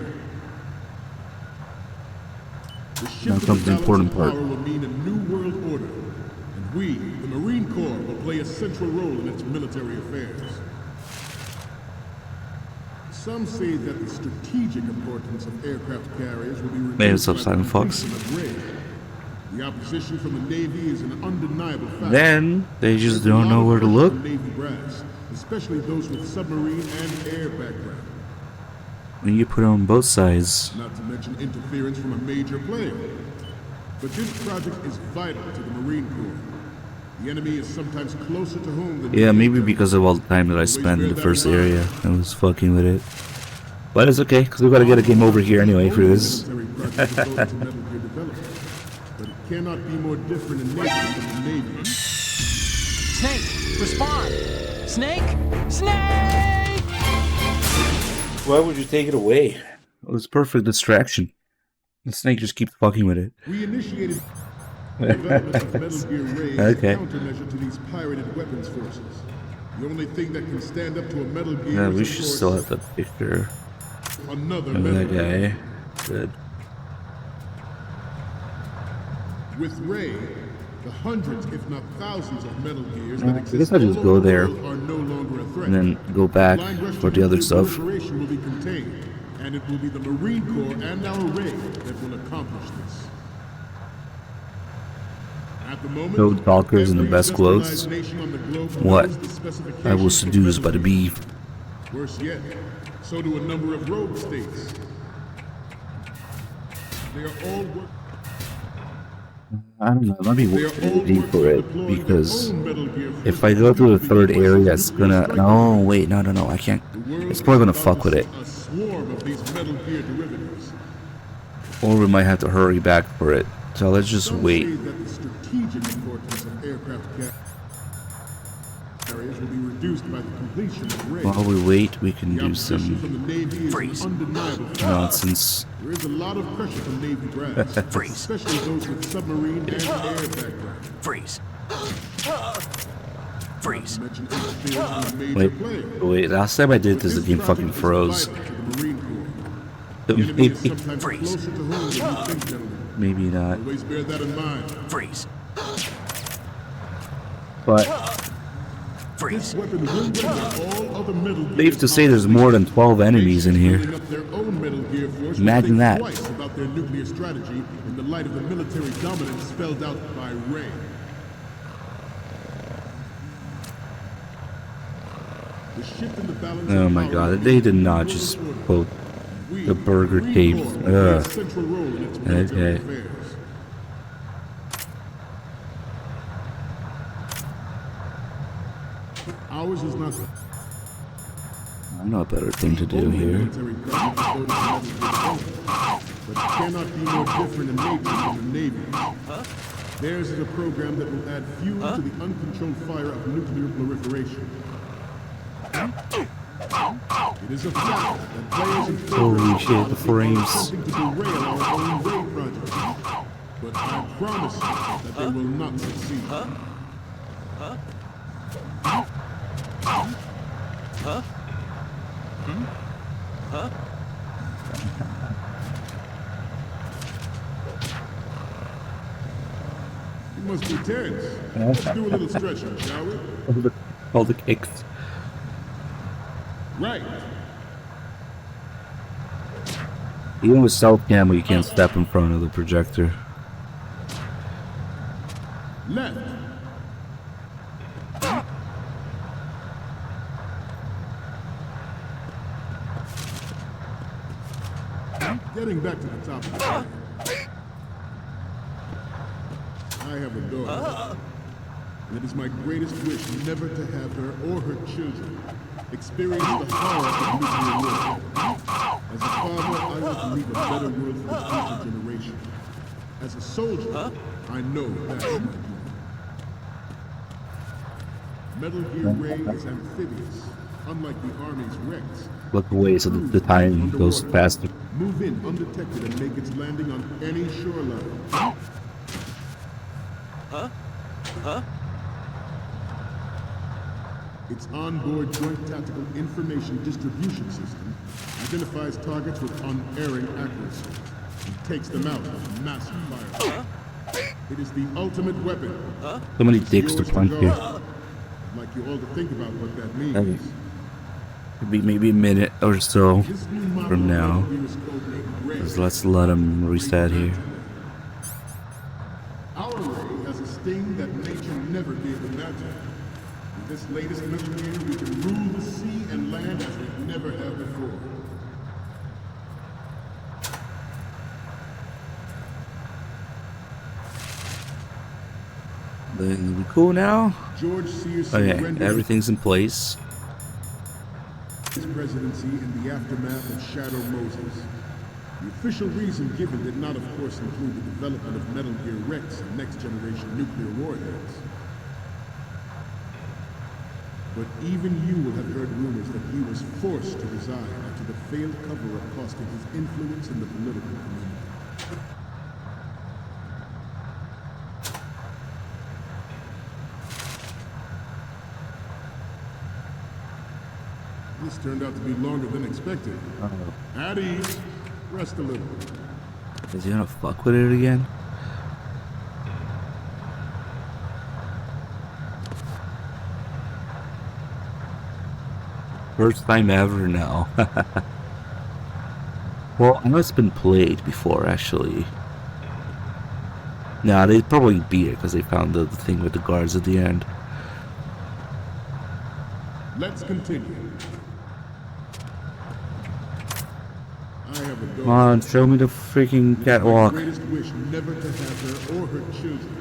The shift
Now comes the important part.
power will mean a new world order, and we, the Marine Corps, will play a central role in its military affairs. Some say that the strategic importance of aircraft carriers will be reduced
Made us up,
by the
Silent Fox.
completion of Ray. The opposition from the Navy is an undeniable fact.
Then they just don't know where to look.
Navy brass, especially those with submarine and air background.
When you put it on both sides.
Not to mention interference from a major player. But this project is vital to the Marine Corps. The enemy is sometimes closer to home than
Yeah, maybe because of all the time that I spent in the first area. I was fucking with it. But it's okay, because we gotta get a game over here anyway for this.
But it cannot be more different in nature than the Navy.
Snake, respond! Snake! Snake!
Why would you take it away? It was perfect distraction. The snake just keeps fucking with it.
We initiated the development of Metal Gear Ray as a countermeasure to these pirated weapons forces. The only thing that can stand up to a Metal Gear
Yeah,
is,
we
of
should
course,
still have the picture
another
of
Metal
that
Gear.
guy. Good.
With Ray, the hundreds, if not thousands, of Metal Gears
I
that
guess
exist
I just
all
go
over the
there
world are no longer a threat.
and then go back
Blind rush
for
to
the other
nuclear
stuff.
proliferation will be contained, and it will be the Marine Corps and our Ray that will accomplish this. At the moment,
No talkers in the
every
best clothes.
civilized nation on the globe
What?
knows the specifications
I was
for
seduced by
Metal
the
Gear.
beef.
Worse yet, so do a number of rogue states. They are all working.
I don't know, let me deep for it, because if I go to the third area, it's gonna... No, wait, no, I can't. It's probably gonna fuck with it.
A swarm of these Metal Gear derivatives.
Or we might have to hurry back for it. So let's just wait.
Say that the strategic importance of aircraft carriers will be reduced by the completion of Ray.
While we wait, we can
The
do
opposition
some
from the Navy is an undeniable fact.
nonsense.
There is a lot of pressure from Navy brass, especially those with submarine and air background.
Freeze. Freeze.
Wait, last time I did this, the game fucking froze. Maybe,
Freeze.
maybe not.
Always bear that in mind.
Freeze.
But
This weapon will render all other Metal
safe to say there's more than 12 enemies in here.
Building up their own Metal Gear force will
Imagine
think
that.
twice about their nuclear strategy in the light of the military dominance spelled out by Ray. The shift in the balance
Oh
of
my
power
god,
will
they did
be
not
the
just
world order.
quote
We,
the burger
Marine
tape.
Corps, will play a
Ugh.
central role in its military
Okay.
affairs. Ours is not
I know a better thing to do here.
military project devoted to Metal Gear, but it cannot be more different in nature than the Navy. Theirs is a program that will add fuel to the uncontrolled fire of nuclear proliferation. It is a fact that players and
Holy shit, the
are
frames.
attempting to derail our own Ray project. But I promise you that they will not succeed. You must be tense. Let's do a little stretching, shall we?
All the kicks.
Right.
Even with stealth camo, you can't step in front of the projector.
Left. Getting back to the top of the line. I have a daughter, and it is my greatest wish never to have her or her children Experience the horror of nuclear war. As a father, I want to leave a better world for the future generation. As a soldier, I know that's my duty. Metal Gear Ray is amphibious, unlike the Army's Rex.
Look away so that the time goes faster.
Move in undetected and make its landing on any shoreline. Its onboard Joint Tactical Information Distribution System identifies targets with unerring accuracy and takes them out with massive fire. It is the ultimate weapon.
So many dicks to punch here.
I'd like you all to think about what that means.
Could be maybe a minute or so from now. Just let's let him reset here.
Our ray has a sting that nature never gave imagined. With this latest Metal Gear, we can rule the sea and land as we never have before.
Then we cool now?
George Sears
Okay, everything's in place.
His presidency in the aftermath of Shadow Moses. The official reason given did not, of course, include the development of Metal Gear Rex and next-generation nuclear warheads. But even you will have heard rumors that he was forced to resign after the failed cover-up costing his influence in the political community. This turned out to be longer than expected. At ease. Rest a little.
Is he gonna fuck with it again? First time ever now. Well, I know it's been played before, actually. Nah, they probably beat it because they found the thing with the guards at the end.
Let's continue.
Come on, show me the freaking catwalk.
My greatest wish never to have her or her children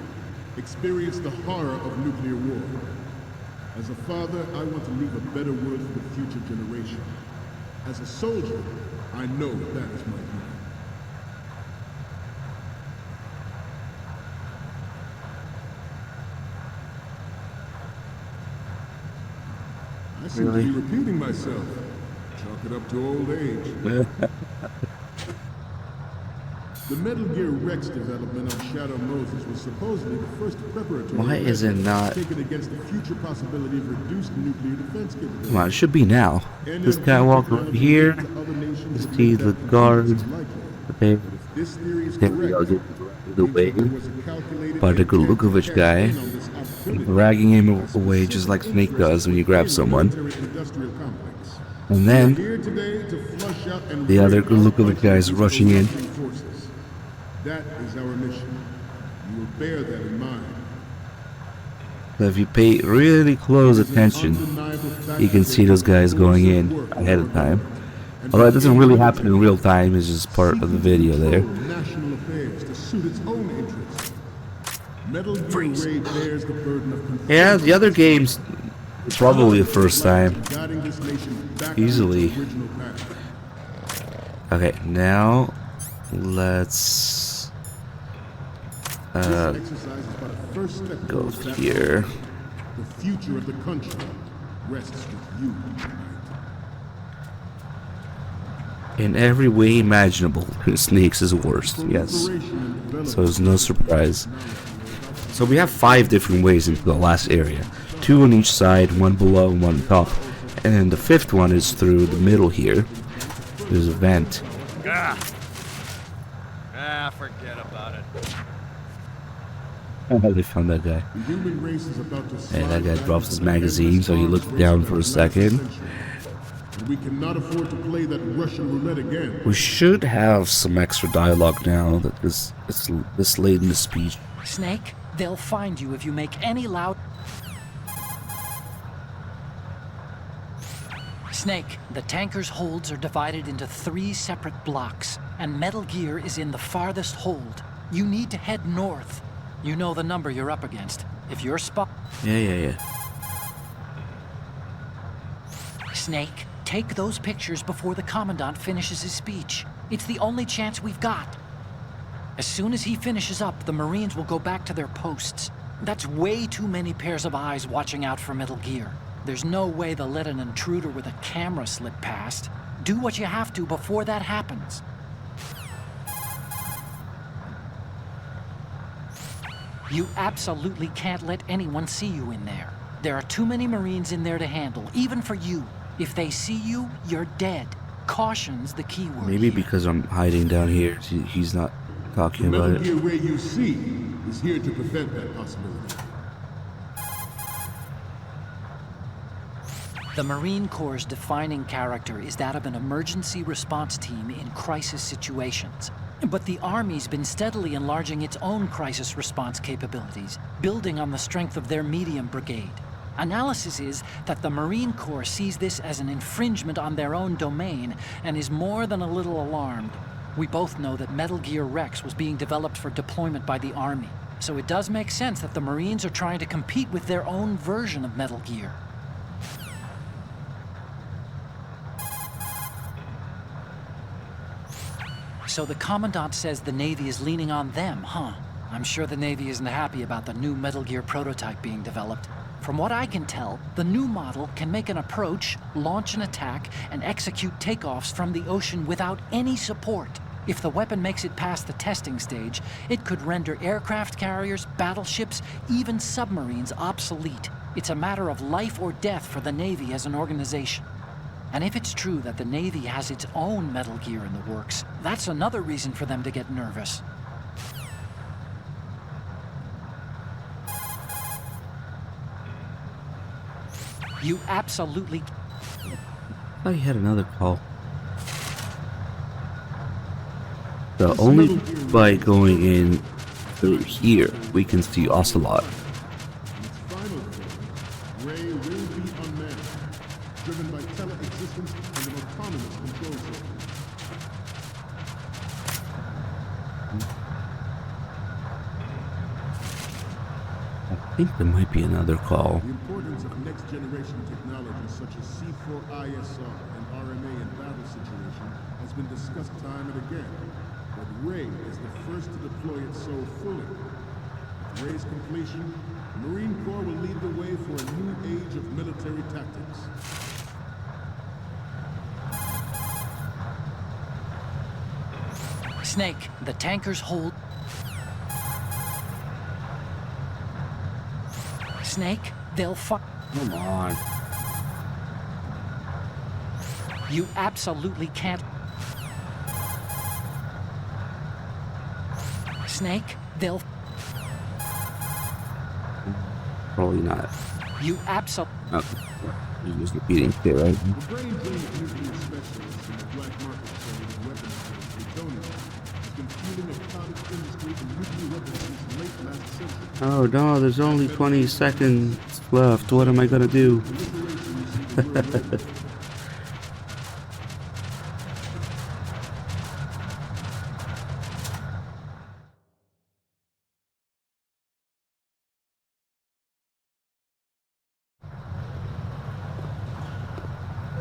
experience the horror of nuclear war. As a father, I want to leave a better world for the future generation. As a soldier, I know that is my duty. I seem to be repeating myself. Chalk it up to old age. The Metal Gear Rex development on Shadow Moses was supposedly the first preparatory
Why is it not?
taken against the future possibility of reduced nuclear defense capability.
Come on, it should be now. This catwalk over here. This see the guard. Okay. Then we all get the way by the Golukovich guy, dragging him away just like Snake does when you grab someone. And then the other Golukovich guy is rushing in.
That is our mission. You will bear that in mind.
So if you pay really close attention, you can see those guys going in ahead of time. Although it doesn't really happen in real time, it's just part of the video there.
National affairs to suit its own interests. Metal Gear Ray bears the burden of control.
Yeah, the other games, probably the first time. Easily. Okay, now let's go here.
The future of the country rests with you.
In every way imaginable, Snake's is worst, yes. So it's no surprise. So we have 5 different ways into the last area. 2 on each side, 1 below and 1 on top. And then the 5th one is through the middle here. There's a vent.
Forget about it.
Oh, they found that guy. And that guy drops his magazine, so he looks down for a second.
We cannot afford to play that Russian roulette again.
We should have some extra dialogue now that this late in the speech.
Snake, they'll find you if you make any loud... Snake, the tanker's holds are divided into 3 separate blocks, and Metal Gear is in the farthest hold. You need to head north. You know the number you're up against. If you're spot...
Yeah.
Snake, take those pictures before the Commandant finishes his speech. It's the only chance we've got. As soon as he finishes up, the Marines will go back to their posts. That's way too many pairs of eyes watching out for Metal Gear. There's no way they'll let an intruder with a camera slip past. Do what you have to before that happens. You absolutely can't let anyone see you in there. There are too many Marines in there to handle, even for you. If they see you, you're dead. Caution's the key word.
Maybe because I'm hiding down here, he's not talking about it.
The Metal Gear Ray you see is here to prevent that possibility.
The Marine Corps' defining character is that of an emergency response team in crisis situations. But the Army's been steadily enlarging its own crisis response capabilities, building on the strength of their medium brigade. Analysis is that the Marine Corps sees this as an infringement on their own domain and is more than a little alarmed. We both know that Metal Gear Rex was being developed for deployment by the Army, so it does make sense that the Marines are trying to compete with their own version of Metal Gear. So the Commandant says the Navy is leaning on them, huh? I'm sure the Navy isn't happy about the new Metal Gear prototype being developed. From what I can tell, the new model can make an approach, launch an attack, and execute takeoffs from the ocean without any support. If the weapon makes it past the testing stage, it could render aircraft carriers, battleships, even submarines obsolete. It's a matter of life or death for the Navy as an organization. And if it's true that the Navy has its own Metal Gear in the works, that's another reason for them to get nervous. You absolutely...
I thought he had another call. So only by going in through here, we can see Ocelot.
Ray will be unmanned, driven by tele-existence and an autonomous control system.
I think there might be another call.
The importance of next-generation technologies such as C4ISR and RMA in battle situation has been discussed time and again, but Ray is the first to deploy it so fully. With Ray's completion, the Marine Corps will lead the way for a new age of military tactics.
Snake, the tankers hold... Snake, they'll fi...
Come on.
You absolutely can't... Snake, they'll...
Probably not.
You absolutely...
Okay. He's just repeating shit, right?
The brain drain of nuclear specialists in the black market trade of weapons plutonium has been fueling a cottage industry in nuclear weapons since late last century.
Oh no, there's only 20 seconds left. What am I gonna do?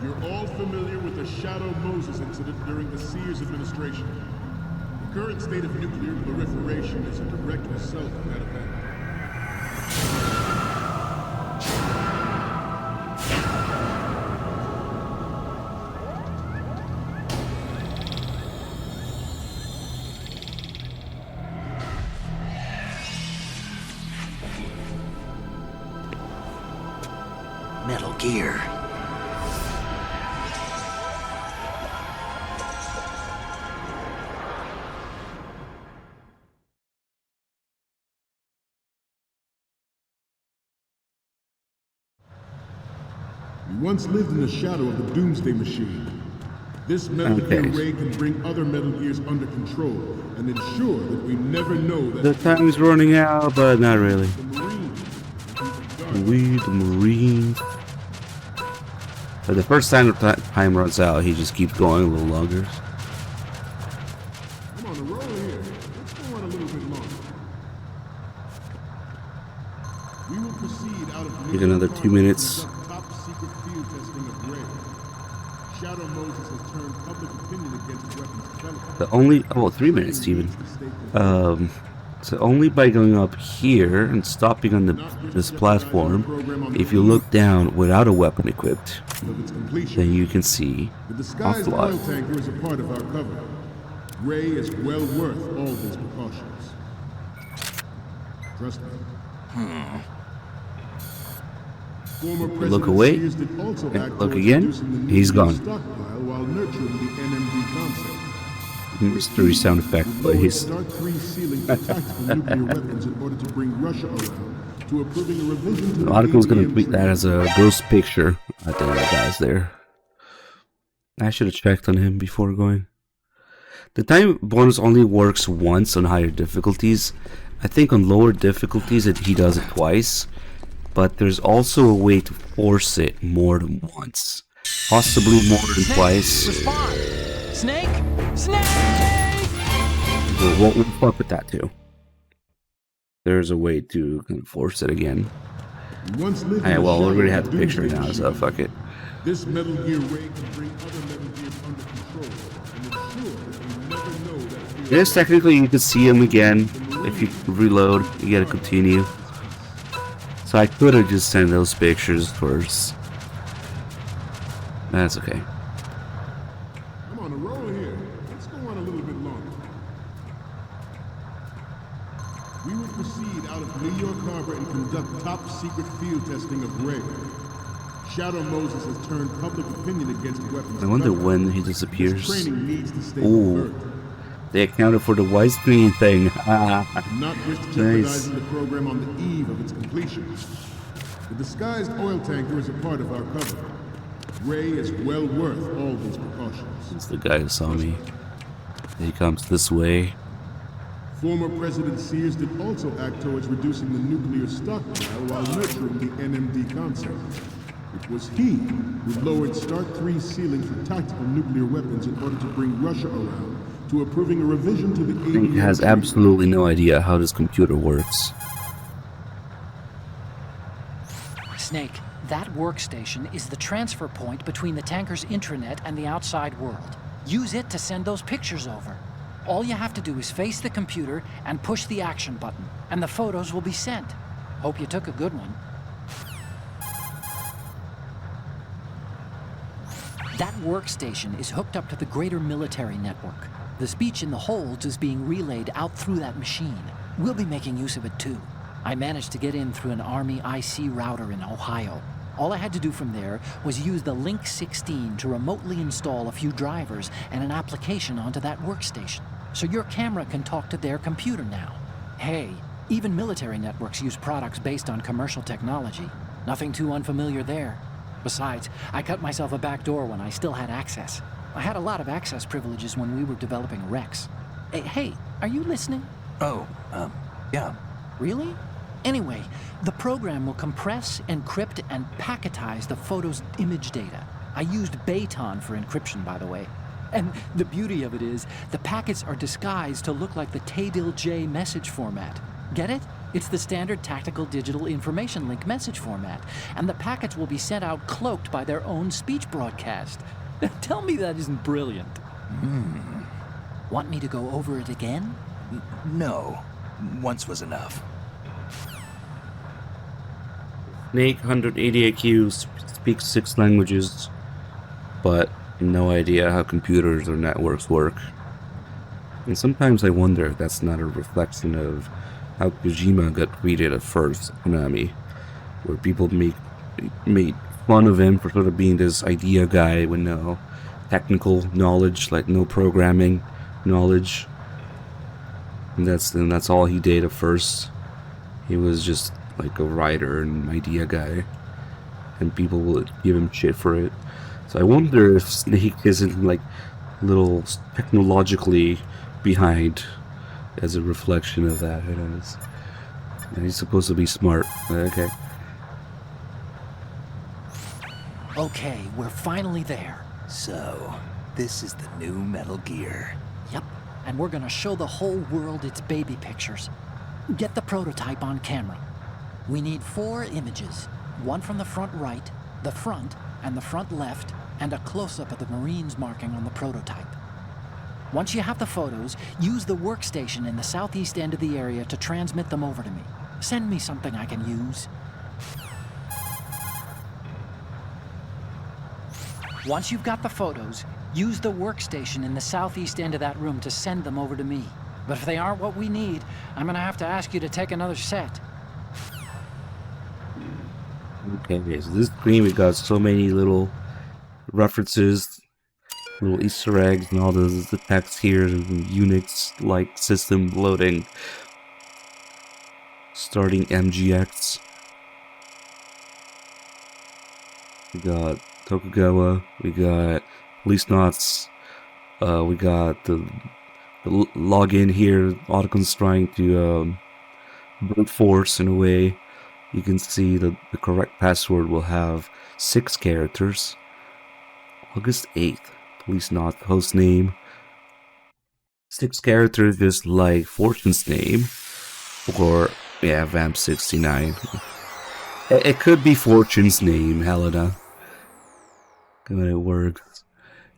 You're all familiar with the Shadow Moses incident during the Sears administration. The current state of nuclear proliferation is a direct result of that event.
Metal Gear.
We once lived in the shadow of the Doomsday Machine. This Metal Gear Ray can bring other Metal Gears under control and ensure that we never know that...
The time's running out, but not really. We, the Marines. But the first time the time runs out, he just keeps going a little longer.
I'm on a roll here. Let's go on a little bit longer. We will proceed out of...
Take another 2 minutes.
Top secret field testing of Ray. Shadow Moses has turned public opinion against weapons development.
The only 3 minutes even. So only by going up here and stopping on this platform, if you look down without a weapon equipped, then you can see
The disguised
offline.
oil tanker is a part of our cover. Ray is well worth all these precautions. Trust me. Former
Look
President
away,
Sears did also
and
act
look
towards
again,
reducing the
he's
nuclear
gone.
stockpile while nurturing the NMD concept.
Mystery sound effect
Lowered
plays.
Start 3 ceiling for tactical nuclear weapons in order to bring Russia around to approving a revision to
The
the
article's gonna
ABM
tweet that as a ghost picture. I think that guy's there. I should have checked on him before going. The time bonus only works once on higher difficulties. I think on lower difficulties he does it twice. But there's also a way to force it more than once. Possibly more than
Snake,
twice.
Respond! Snake! Snake!
We'll fuck with that too. There's a way to kind of force it again. Alright, well, we already have the picture now, so fuck it.
This Metal Gear Ray can bring other Metal Gears under control and ensure that we never know that.
Yes, technically you can see him again. If you reload, you gotta continue. So I could have just sent those pictures first. That's okay.
I'm on a roll here. Let's go on a little bit longer. We will proceed out of New York Harbor and conduct top secret field testing of Ray. Shadow Moses has turned public opinion against weapons.
I wonder when he disappears.
Training needs to stay
Ooh,
alert.
they accounted for the widescreen thing.
Not risk jeopardizing the program on the eve of its completion. The disguised oil tanker is a part of our cover. Ray is well worth all these precautions.
It's the guy who saw me. He comes this way.
Former President Sears did also act towards reducing the nuclear stockpile while nurturing the NMD concept. It was he who lowered Start 3 ceiling for tactical nuclear weapons in order to bring Russia around to approving a revision to the
I think he has absolutely no idea how this computer works.
Snake, that workstation is the transfer point between the tanker's intranet and the outside world. Use it to send those pictures over. All you have to do is face the computer and push the action button, and the photos will be sent. Hope you took a good one. That workstation is hooked up to the greater military network. The speech in the holds is being relayed out through that machine. We'll be making use of it too. I managed to get in through an Army IC router in Ohio. All I had to do from there was use the Link 16 to remotely install a few drivers and an application onto that workstation. So your camera can talk to their computer now. Hey, even military networks use products based on commercial technology. Nothing too unfamiliar there. Besides, I cut myself a back door when I still had access. I had a lot of access privileges when we were developing Rex. Hey, are you listening?
Oh, yeah.
Really? Anyway, the program will compress, encrypt, and packetize the photo's image data. I used Baton for encryption, by the way. And the beauty of it is, the packets are disguised to look like the Taydil-J message format. Get it? It's the standard tactical digital information link message format. And the packets will be sent out cloaked by their own speech broadcast. Tell me that isn't brilliant. Want me to go over it again?
No. Once was enough.
Snake, 180 IQ, speaks 6 languages, but no idea how computers or networks work. And sometimes I wonder if that's not a reflection of how Kojima got created at first, Konami, where people made fun of him for sort of being this idea guy with no technical knowledge, like no programming knowledge. And that's all he did at first. He was just like a writer and idea guy, and people would give him shit for it. So I wonder if Snake isn't like a little technologically behind as a reflection of that. Who knows? And he's supposed to be smart. Okay.
Okay, we're finally there.
So, this is the new Metal Gear.
Yep, and we're gonna show the whole world its baby pictures. Get the prototype on camera. We need 4 images. One from the front right, the front, and the front left, and a close-up of the Marines marking on the prototype. Once you have the photos, use the workstation in the southeast end of the area to transmit them over to me. Send me something I can use. Once you've got the photos, use the workstation in the southeast end of that room to send them over to me. But if they aren't what we need, I'm gonna have to ask you to take another set.
Okay, so this screen we got so many little references, little Easter eggs, and all the text here, Unix-like system loading. Starting MGX. We got Tokugawa, we got Police Knots, we got the login here, Ottocon's trying to brute force in a way. You can see that the correct password will have 6 characters. August 8th, Police Knot host name. 6 characters just like Fortune's name. Or, yeah, Vamp69. It could be Fortune's name, Helena. Good, it works.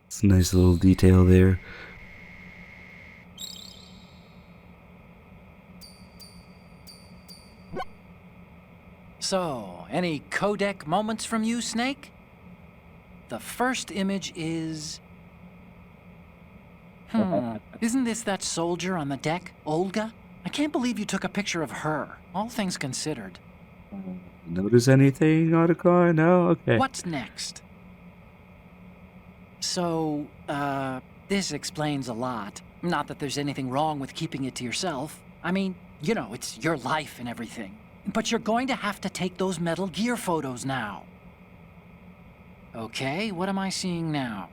It's a nice little detail there.
So, any codec moments from you, Snake? The first image is... Isn't this that soldier on the deck, Olga? I can't believe you took a picture of her, all things considered.
Notice anything, Otacon? No? Okay.
What's next? So, this explains a lot. Not that there's anything wrong with keeping it to yourself. I mean, you know, it's your life and everything. But you're going to have to take those Metal Gear photos now. Okay, what am I seeing now?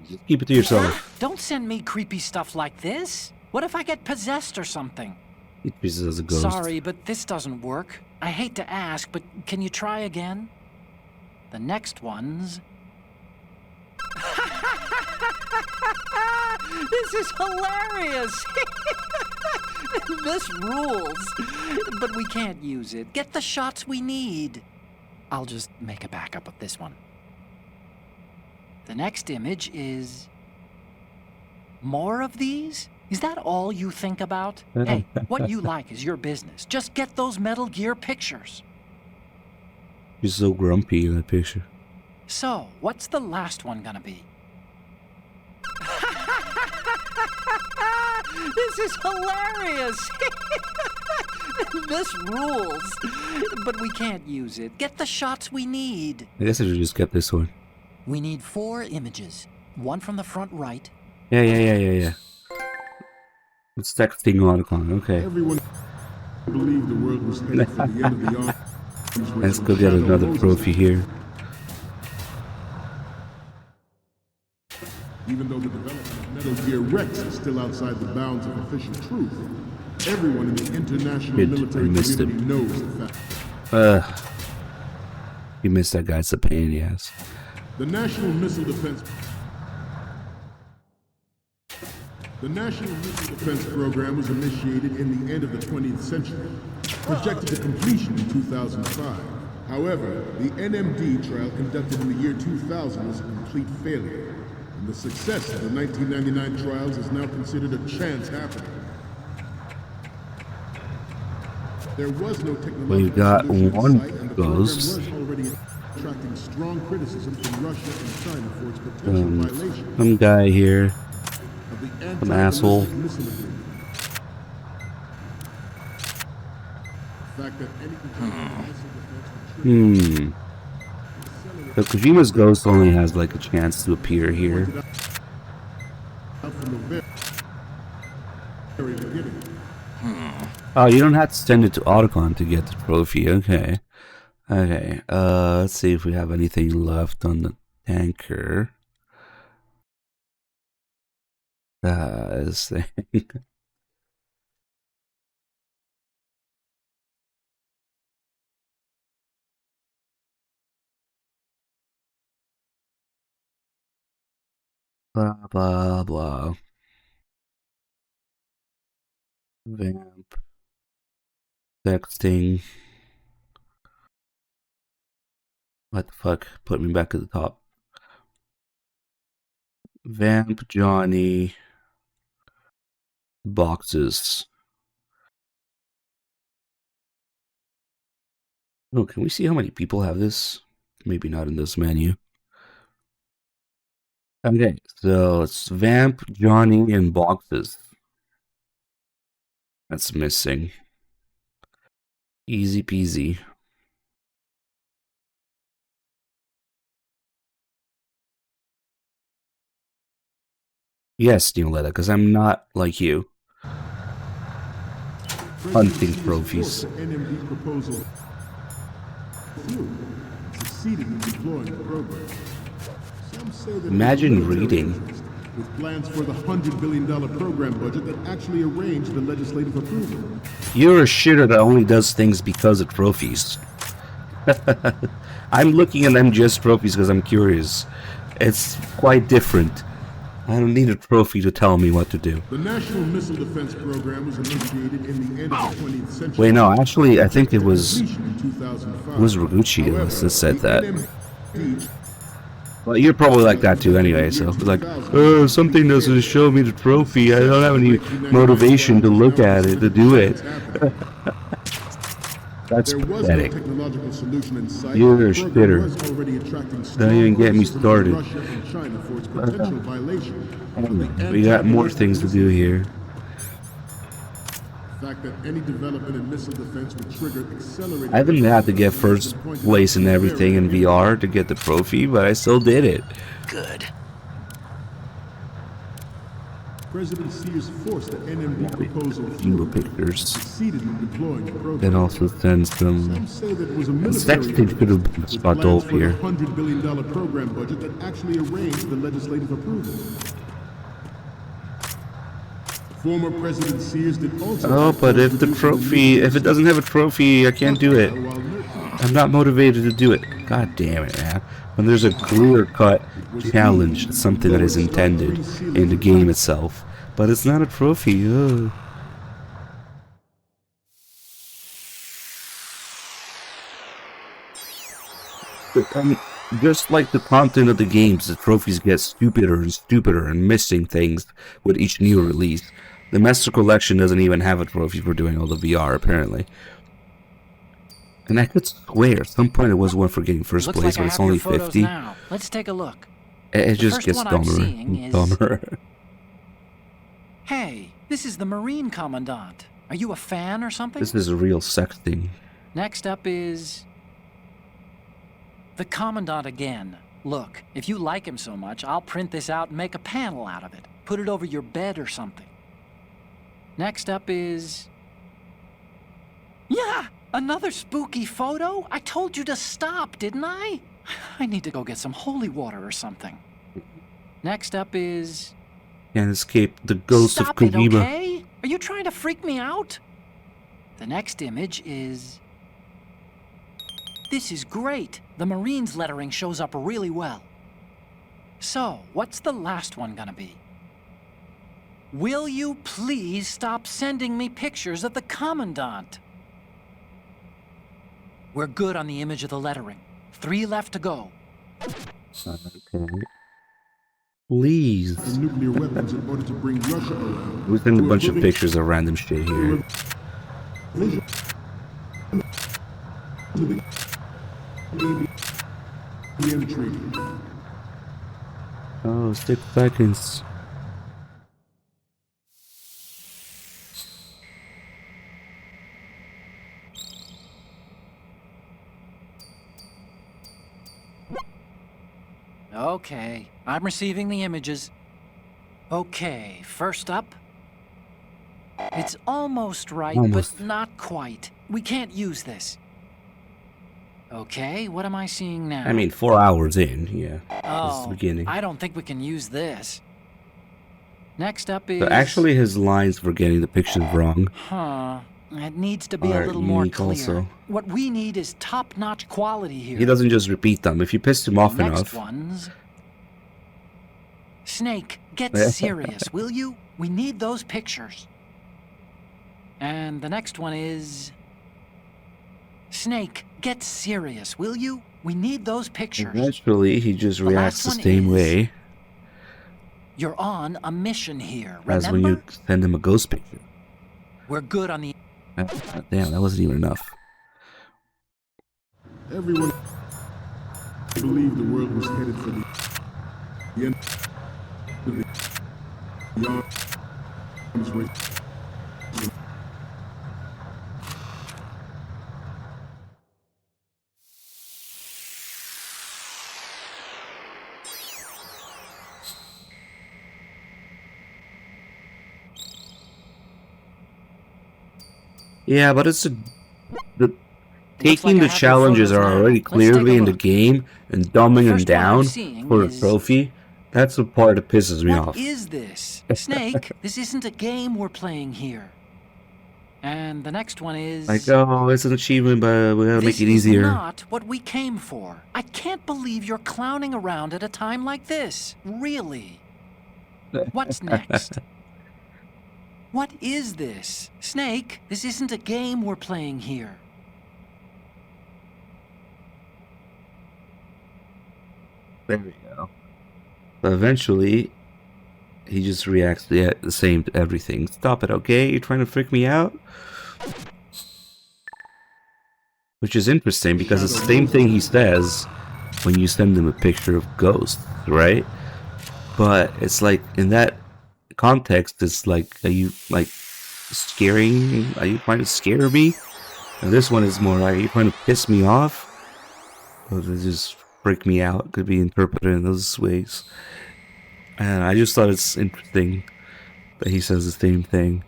Just keep it to yourself.
Don't send me creepy stuff like this. What if I get possessed or something?
It pieces as a ghost.
Sorry, but this doesn't work. I hate to ask, but can you try again? The next one's... This is hilarious! This rules. But we can't use it. Get the shots we need. I'll just make a backup of this one. The next image is... More of these? Is that all you think about? Hey, what you like is your business. Just get those Metal Gear pictures.
She's so grumpy in that picture.
So, what's the last one gonna be? This is hilarious! This rules. But we can't use it. Get the shots we need.
I guess I should just get this one.
We need 4 images. One from the front right.
Yeah. It's texting Otacon, okay.
Everyone believed the world was headed for the end of the arms race.
Let's go get another trophy here.
Even though the development of Metal Gear Rex is still outside the bounds of official truth, everyone in the international military community knows the fact.
You missed that guy. It's a pain in the ass.
The National Missile Defense Program was initiated in the end of the 20th century, projected to completion in 2005. However, the NMD trial conducted in the year 2000 was a complete failure, and the success of the 1999 trials is now considered a chance happening. There was no technological
We got
solution in
one
sight, and the
ghost.
program was already attracting strong criticism from Russia and China for its potential violation
Some guy here.
of the
Some asshole.
anti-ballistic missile agreement. The fact that any missile defense
So Kojima's ghost only has like a chance to appear here.
from the very beginning.
Oh, you don't have to send it to Otacon to get the trophy. Okay. Let's see if we have anything left on the tanker. This thing. Blah, blah, blah. Vamp. Texting. What the fuck? Put me back at the top. Vamp Johnny boxes. Oh, can we see how many people have this? Maybe not in this menu. Okay, so it's Vamp, Johnny, and boxes. That's missing. Easy peasy. Yes, Neoletta, because I'm not like you. Hunting trophies.
NMD proposal succeeded in deploying the program. Some say that
Imagine reading.
With plans for the $100 billion program budget that actually arranged the legislative approval.
You're a shitter that only does things because of trophies. I'm looking at MGS trophies because I'm curious. It's quite different. I don't need a trophy to tell me what to do.
The National Missile Defense Program was initiated in the end of the 20th century.
Wait, no, actually, I think it was Raguchi that said that. Well, you're probably like that too anyway, so it's like, oh, something doesn't show me the trophy, I don't have any motivation to look at it, to do it. That's pathetic. You're a shitter. Don't even get me started. We got more things to do here. I didn't have to get first place in everything in VR to get the trophy, but I still did it.
Good.
President Sears forced the NMD proposal
through pictures.
Succeeded in deploying the program.
Then also sends them. The sex tape should have been spot off here.
$100 billion program budget that actually arranged the legislative approval. Former President Sears did also.
Oh, but if the trophy, if it doesn't have a trophy, I can't do it. I'm not motivated to do it. God damn it, man. When there's a clear-cut challenge, it's something that is intended in the game itself. But it's not a trophy. Ugh. Just like the content of the games, the trophies get stupider and stupider and missing things with each new release. The Master Collection doesn't even have a trophy for doing all the VR, apparently. And I could swear, at some point it was one for getting first place, but it's only 50.
Now. Let's take a look.
It just gets dumber.
Hey, this is the Marine Commandant. Are you a fan or something?
This is a real sex thing.
Next up is the Commandant again. Look, if you like him so much, I'll print this out and make a panel out of it. Put it over your bed or something. Next up is... Yeah! Another spooky photo? I told you to stop, didn't I? I need to go get some holy water or something. Next up is...
Can't escape the ghost of Kojima.
Stop it, okay? Are you trying to freak me out? The next image is... This is great. The Marines lettering shows up really well. So, what's the last one gonna be? Will you please stop sending me pictures of the Commandant? We're good on the image of the lettering. 3 left to go.
Okay. Please.
The nuclear weapons in order to bring Russia around.
We send a bunch of pictures of random shit here. Oh, 6 seconds.
Okay, I'm receiving the images. Okay, first up. It's almost right, but not quite. We can't use this. Okay, what am I seeing now?
I mean, 4 hours in, yeah.
Oh,
this is the beginning.
I don't think we can use this. Next up is...
But actually, his lines for getting the pictures wrong.
Huh. It needs to be a little more clear.
Also.
What we need is top-notch quality here.
He doesn't just repeat them. If you pissed him off enough...
Next one's... Snake, get serious, will you? We need those pictures. And the next one is... Snake, get serious, will you? We need those pictures.
Eventually, he just reacts the same way.
You're on a mission here,
As when you send him a ghost picture.
We're good on the...
Damn, that wasn't even enough.
Everyone believed the world was headed for the end of the arms race.
Yeah, but it's taking the challenges are already clearly in the game and dumbing them down for a trophy. That's the part that pisses me off.
What is this? Snake, this isn't a game we're playing here. And the next one is...
Like, oh, it's an achievement, but we gotta make it easier.
This is not what we came for. I can't believe you're clowning around at a time like this. Really. What's next? What is this? Snake, this isn't a game we're playing here.
There we go. But eventually, he just reacts the same to everything. Stop it, okay? You're trying to freak me out? Which is interesting, because it's the same thing he says when you send him a picture of Ghost, right? But it's like, in that context, it's like, are you like scaring? Are you trying to scare me? And this one is more like, are you trying to piss me off? Or just freak me out? Could be interpreted in those ways. And I just thought it's interesting that he says the same thing.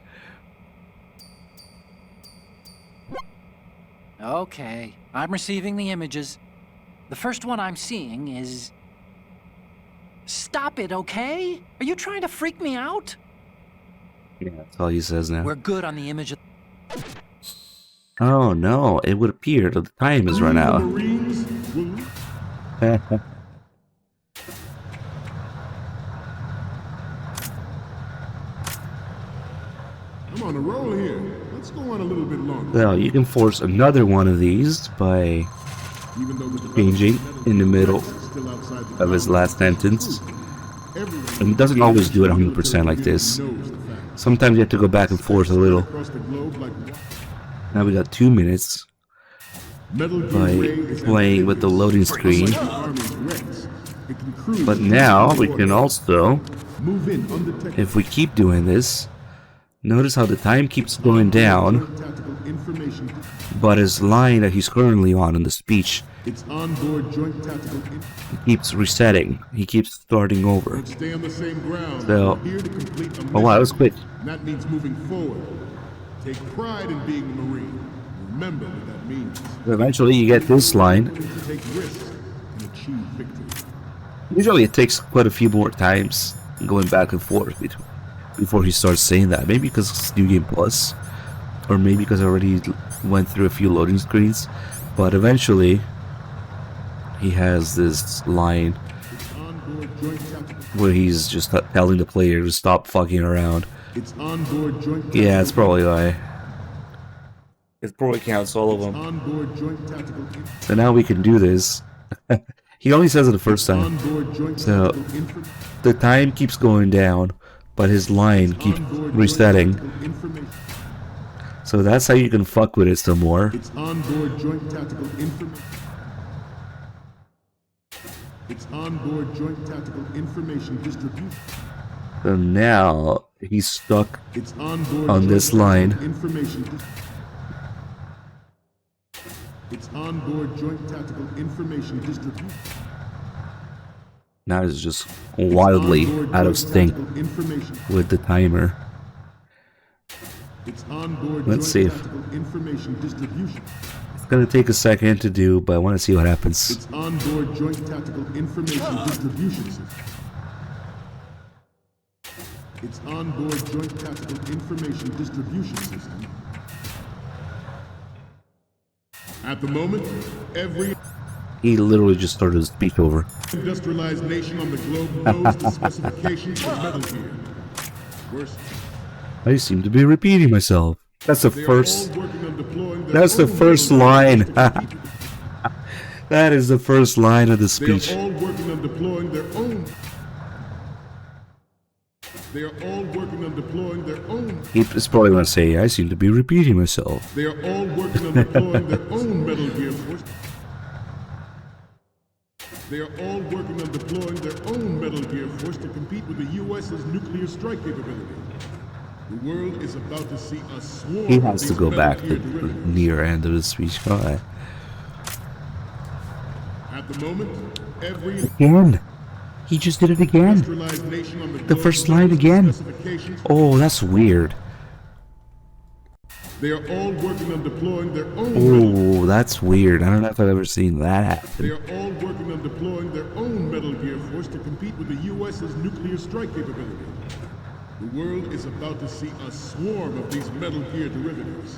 Okay, I'm receiving the images. The first one I'm seeing is... Stop it, okay? Are you trying to freak me out?
Yeah, that's all he says now.
We're good on the image.
Oh no, it would appear that the time has run out.
I'm on a roll here. Let's go on a little bit longer.
Well, you can force another one of these by changing in the middle of his last sentence. And he doesn't always do it 100% like this. Sometimes you have to go back and forth a little. Now we got 2 minutes by playing with the loading screen. But now we can also, if we keep doing this, notice how the time keeps going down, but his line that he's currently on in the speech, he keeps resetting. He keeps starting over. So, oh wow, that was quick.
That means moving forward. Take pride in being a Marine. Remember what that means.
Eventually you get this line.
Take risks and achieve victory.
Usually it takes quite a few more times going back and forth before he starts saying that. Maybe because it's New Game Plus, or maybe because I already went through a few loading screens. But eventually, he has this line where he's just telling the player to stop fucking around. Yeah, it's probably why. It probably counts all of them. So now we can do this. He only says it the first time. So the time keeps going down, but his line keeps resetting. So that's how you can fuck with it some more.
It's onboard joint tactical information. It's onboard joint tactical information distribution.
So now he's stuck on this line.
It's onboard joint tactical information distribution.
Now he's just wildly out of sync with the timer. Let's see if it's gonna take a second to do, but I want to see what happens.
It's onboard joint tactical information distribution system. It's onboard joint tactical information distribution system. At the moment, every
He literally just started his speech over.
industrialized nation on the globe knows the specifications of Metal Gear. Worse,
I seem to be repeating myself. That's the first. That's the first line. That is the first line of the speech.
they are all working on deploying their own. They are all working on deploying their own.
He's probably gonna say, I seem to be repeating myself.
They are all working on deploying their own Metal Gear Force. They are all working on deploying their own Metal Gear Force to compete with the U.S.'s nuclear strike capability. The world is about to see a swarm.
He has to go back to the near end of the speech. Go ahead.
At the moment, every
Again. He just did it again. The first line again. Oh, that's weird.
They are all working on deploying their own.
Oh, that's weird. I don't know if I've ever seen that
They
happen.
are all working on deploying their own Metal Gear Force to compete with the U.S.'s nuclear strike capability. The world is about to see a swarm of these Metal Gear derivatives.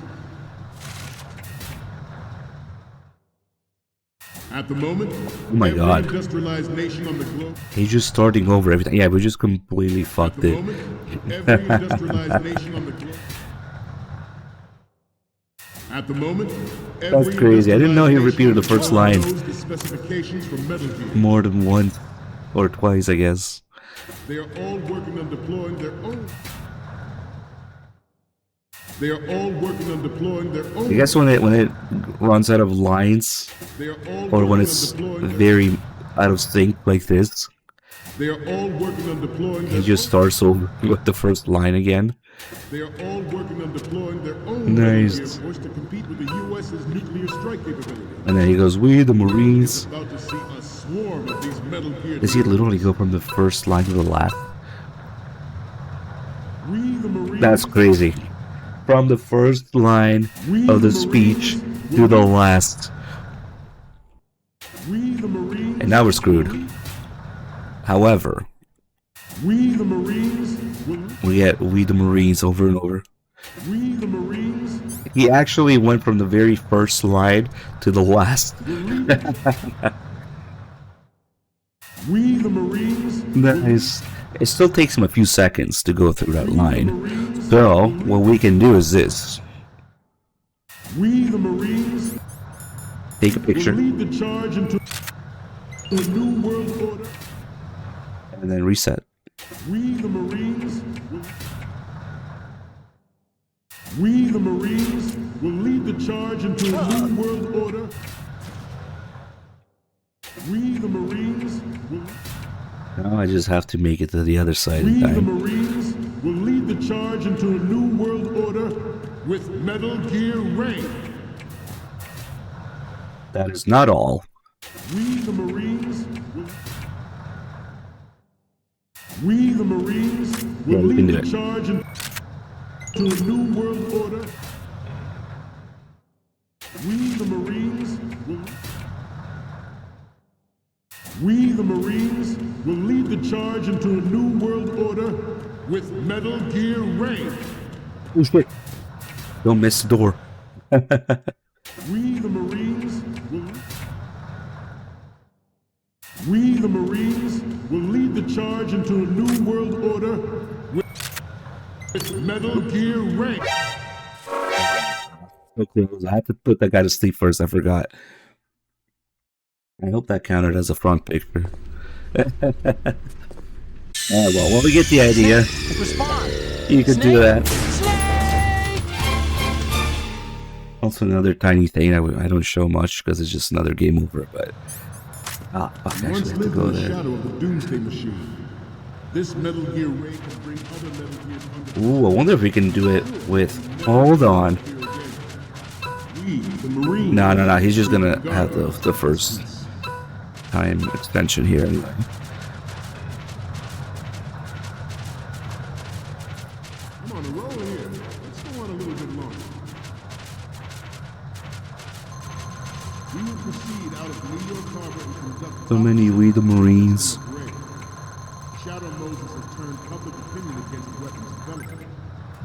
At the moment,
Oh my God.
every industrialized nation on the globe.
He's just starting over everything. Yeah, we just completely fucked it.
Every industrialized nation on the globe. At the moment,
That's crazy. I didn't know he repeated the first line
knows the specifications for Metal Gear.
more than once or twice, I guess.
They are all working on deploying their own. They are all working on deploying their own.
I guess when it runs out of lines, or when it's very out of sync like this,
They are all working on deploying
he
their
just starts over with the first line again.
They are all working on deploying their own
Nice.
Metal Gear Force to compete with the U.S.'s nuclear strike capability.
And then he goes, "We the Marines."
About to see a swarm of these Metal Gear.
Does he literally go from the first line to the last?
We the Marines.
That's crazy. From the first line of the speech to the last.
We the Marines.
And now we're screwed. However,
We the Marines. Will,
we get "We the Marines" over and over.
we the Marines.
He actually went from the very first line to the last.
We the Marines.
Nice. It still takes him a few seconds to go through that line. So, what we can do is this.
We the Marines.
Take a picture,
Will lead the charge into a new world order.
and then reset.
We the Marines. We the Marines will lead the charge into a new world order. We the Marines will.
Now I just have to make it to the other side
We
in
the
time.
Marines will lead the charge into a new world order with Metal Gear Rain.
That is not all.
We the Marines will. We the Marines will
Yeah, we can
lead
do
the
it.
charge into a new world order. We the Marines will. We the Marines will lead the charge into a new world order with Metal Gear Rain.
Oh shit. Don't miss the door.
We the Marines will. We the Marines will lead the charge into a new world order with Metal Gear Rain.
Okay, I have to put that guy to sleep first. I forgot. I hope that counted as a front picture. Well, when we get the idea, you can do that. Also, another tiny thing I don't show much because it's just another game over. But fuck, I actually
Once
have to
lived
go
in the
there.
shadow of the Doomsday Machine. This Metal Gear Rain can bring other Metal Gears under.
Ooh, I wonder if we can do it with. Hold on.
We, the Marines.
No. He's just gonna have the first time extension here anyway.
I'm on a roll here. Let's go on a little bit longer. We will proceed out of New York Harbor and conduct.
So many We the Marines.
Shadow Moses has turned public opinion against weapons development.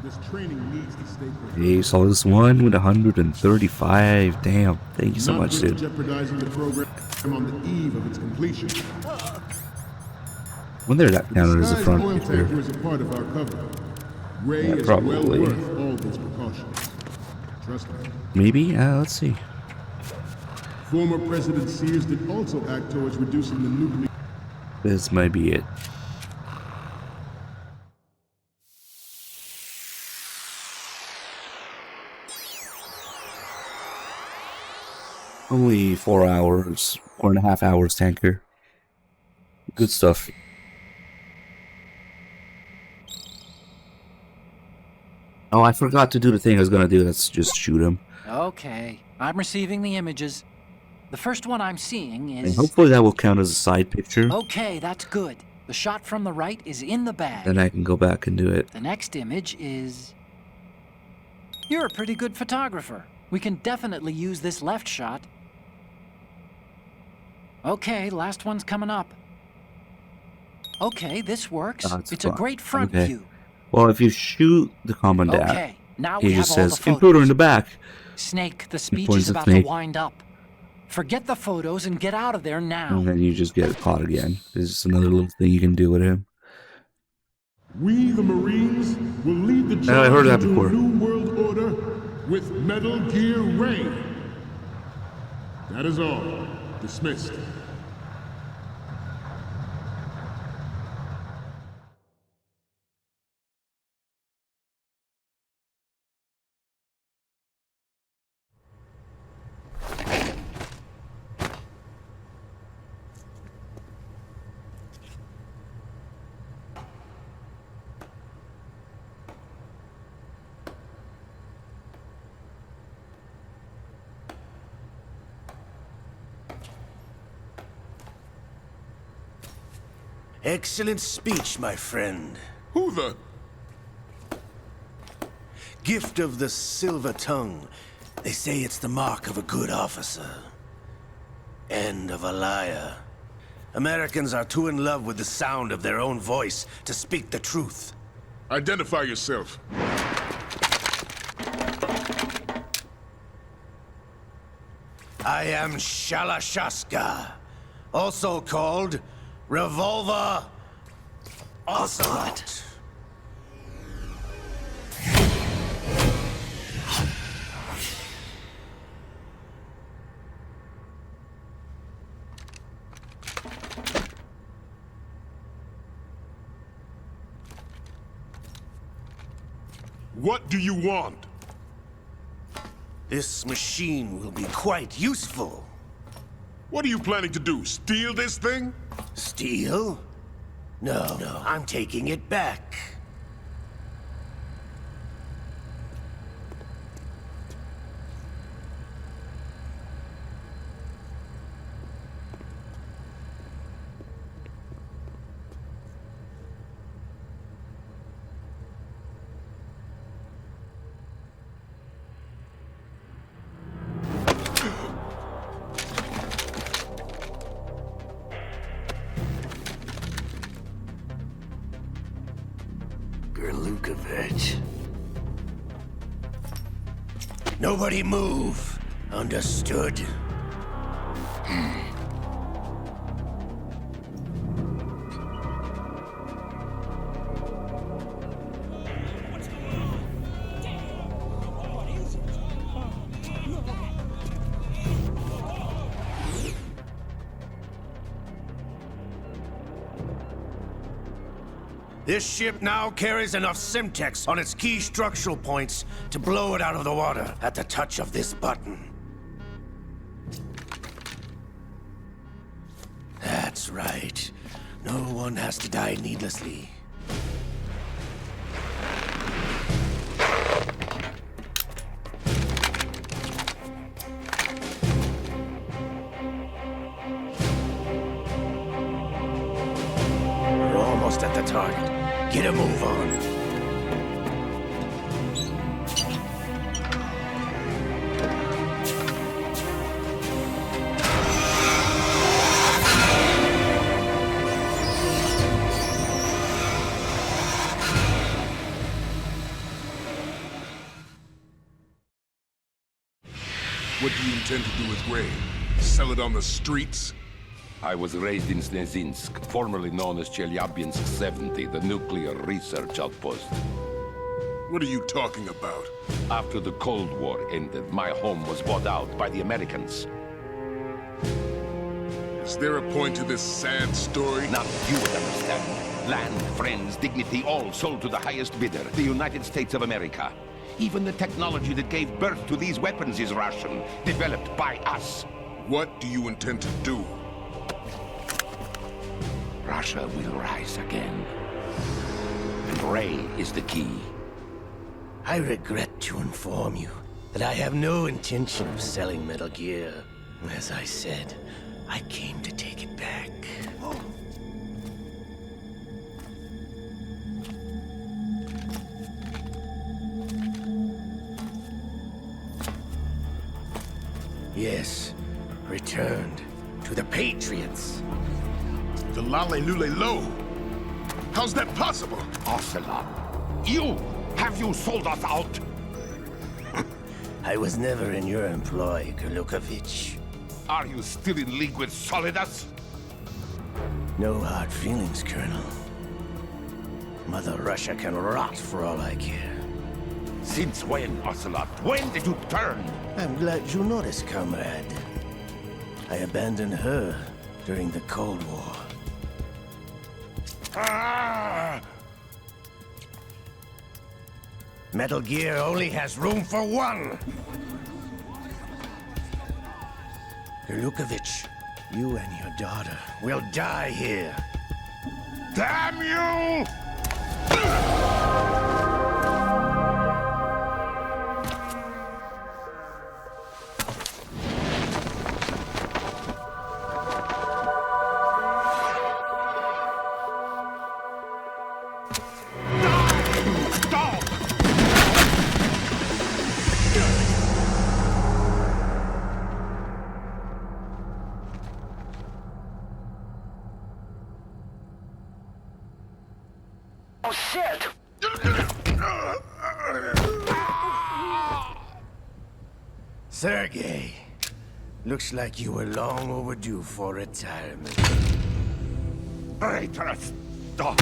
This training needs to stay put.
Hey, saw this one with 135. Damn, thank you so
Not
much,
risk
dude.
jeopardizing the program on the eve of its completion.
Wonder if that counted as a
Disguised
front
oil
picture.
tanker is a part of our cover. Ray
Yeah,
is
probably.
well worth all these precautions. Trust me.
Maybe? Let's see.
Former President Sears did also act towards reducing the nuclear.
This might be it. Only 4 hours, 4.5 hours tanker. Good stuff. Oh, I forgot to do the thing I was gonna do. Let's just shoot him.
Okay, I'm receiving the images. The first one I'm seeing
And
is...
hopefully that will count as a side picture.
Okay, that's good. The shot from the right is in the bag.
Then I can go back and do it.
The next image is... You're a pretty good photographer. We can definitely use this left shot. Okay, last one's coming up. Okay, this works. It's a great front view.
Well, if you shoot the commandant,
Okay, now
he
we
just
have all
says,
the photos.
"Intruder in the back."
Snake, the speech
points
is
at
about to
Snake.
wind up. Forget the photos and get out of there now.
And then you just get caught again. There's just another little thing you can do with him.
We, the Marines, will lead the
I heard
charge
that
into
before.
a new world order with Metal Gear Ray. That is all. Dismissed.
Excellent speech, my friend.
Who the?
Gift of the silver tongue. They say it's the mark of a good officer. And of a liar. Americans are too in love with the sound of their own voice to speak the truth.
Identify yourself.
I am Shalashaska, also called Revolver Ocelot.
What do you want?
This machine will be quite useful.
What are you planning to do? Steal this thing?
Steal? No, I'm taking it back. Gerlukovich. Nobody move. Understood? This ship now carries enough Simtex on its key structural points to blow it out of the water at the touch of this button. That's right. No one has to die needlessly. We're almost at the target. Get a move on.
What do you intend to do with Gray? Sell it on the streets?
I was raised in Snezinsk, formerly known as Chelyabinsk 70, the nuclear research outpost.
What are you talking about?
After the Cold War ended, my home was bought out by the Americans.
Is there a point to this sad story?
Not you would understand. Land, friends, dignity, all sold to the highest bidder, the United States of America. Even the technology that gave birth to these weapons is Russian, developed by us.
What do you intend to do?
Russia will rise again. And Ray is the key.
I regret to inform you that I have no intention of selling Metal Gear. As I said, I came to take it back. Yes, returned to the Patriots.
The Lale Lule Lo? How's that possible?
Ocelot, have you sold us out?
I was never in your employ, Kurlukovich.
Are you still in league with Solidus?
No hard feelings, Colonel. Mother Russia can rot for all I care.
Since when, Ocelot? When did you turn?
I'm glad you noticed, comrade. I abandoned her during the Cold War.
Ah!
Metal Gear only has room for one! Kurlukovich, you and your daughter will die here.
Damn you!
Oh, shit! Sergei, looks like you were long overdue for retirement.
Traitorous dog!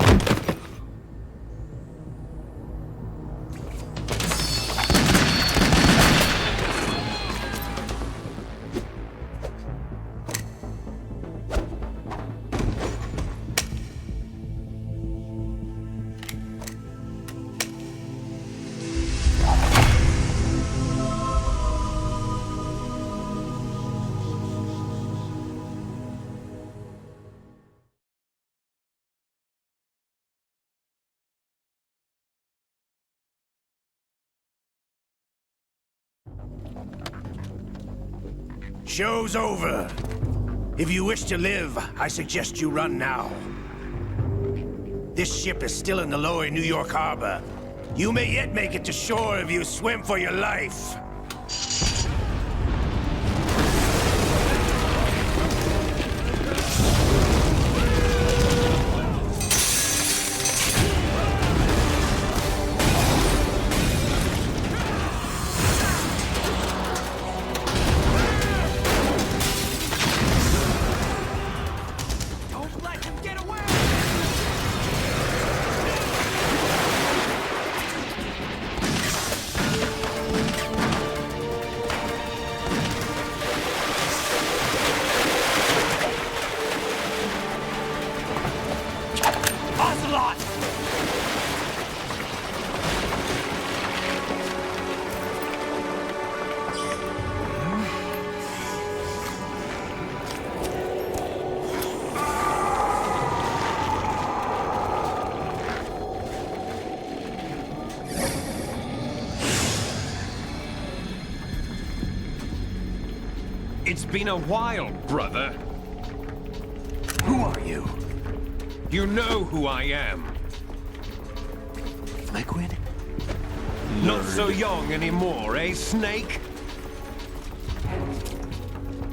Show's over. If you wish to live, I suggest you run now. This ship is still in the lower New York harbor. You may yet make it to shore if you swim for your life.
It's been a while, brother.
Who are you?
You know who I am.
Liquid?
Not so young anymore, eh, Snake?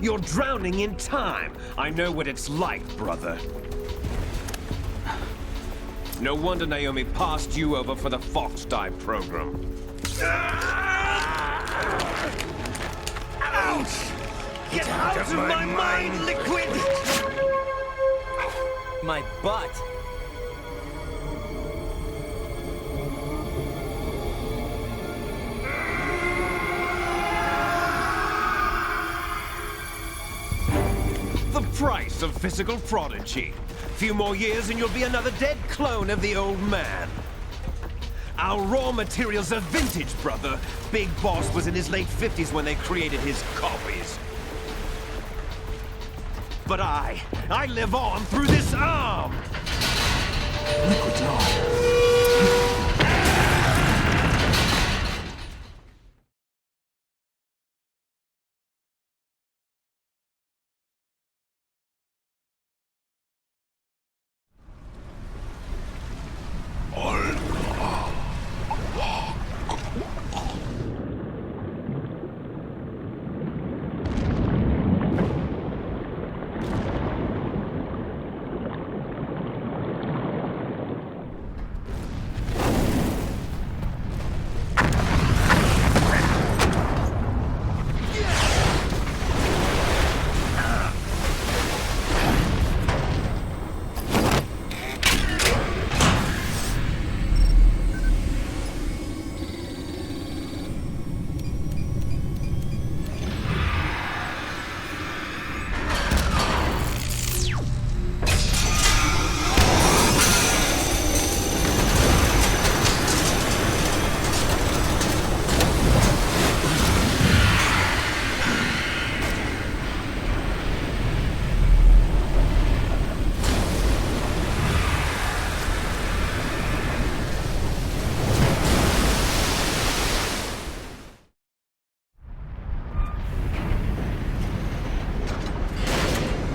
You're drowning in time. I know what it's like, brother. No wonder Naomi passed you over for the Fox Dive program.
Ouch!
Get out of my mind, Liquid!
My butt.
The price of physical prodigy. Few more years and you'll be another dead clone of the old man. Our raw materials are vintage, brother. Big Boss was in his late 50s when they created his copies. But I live on through this arm!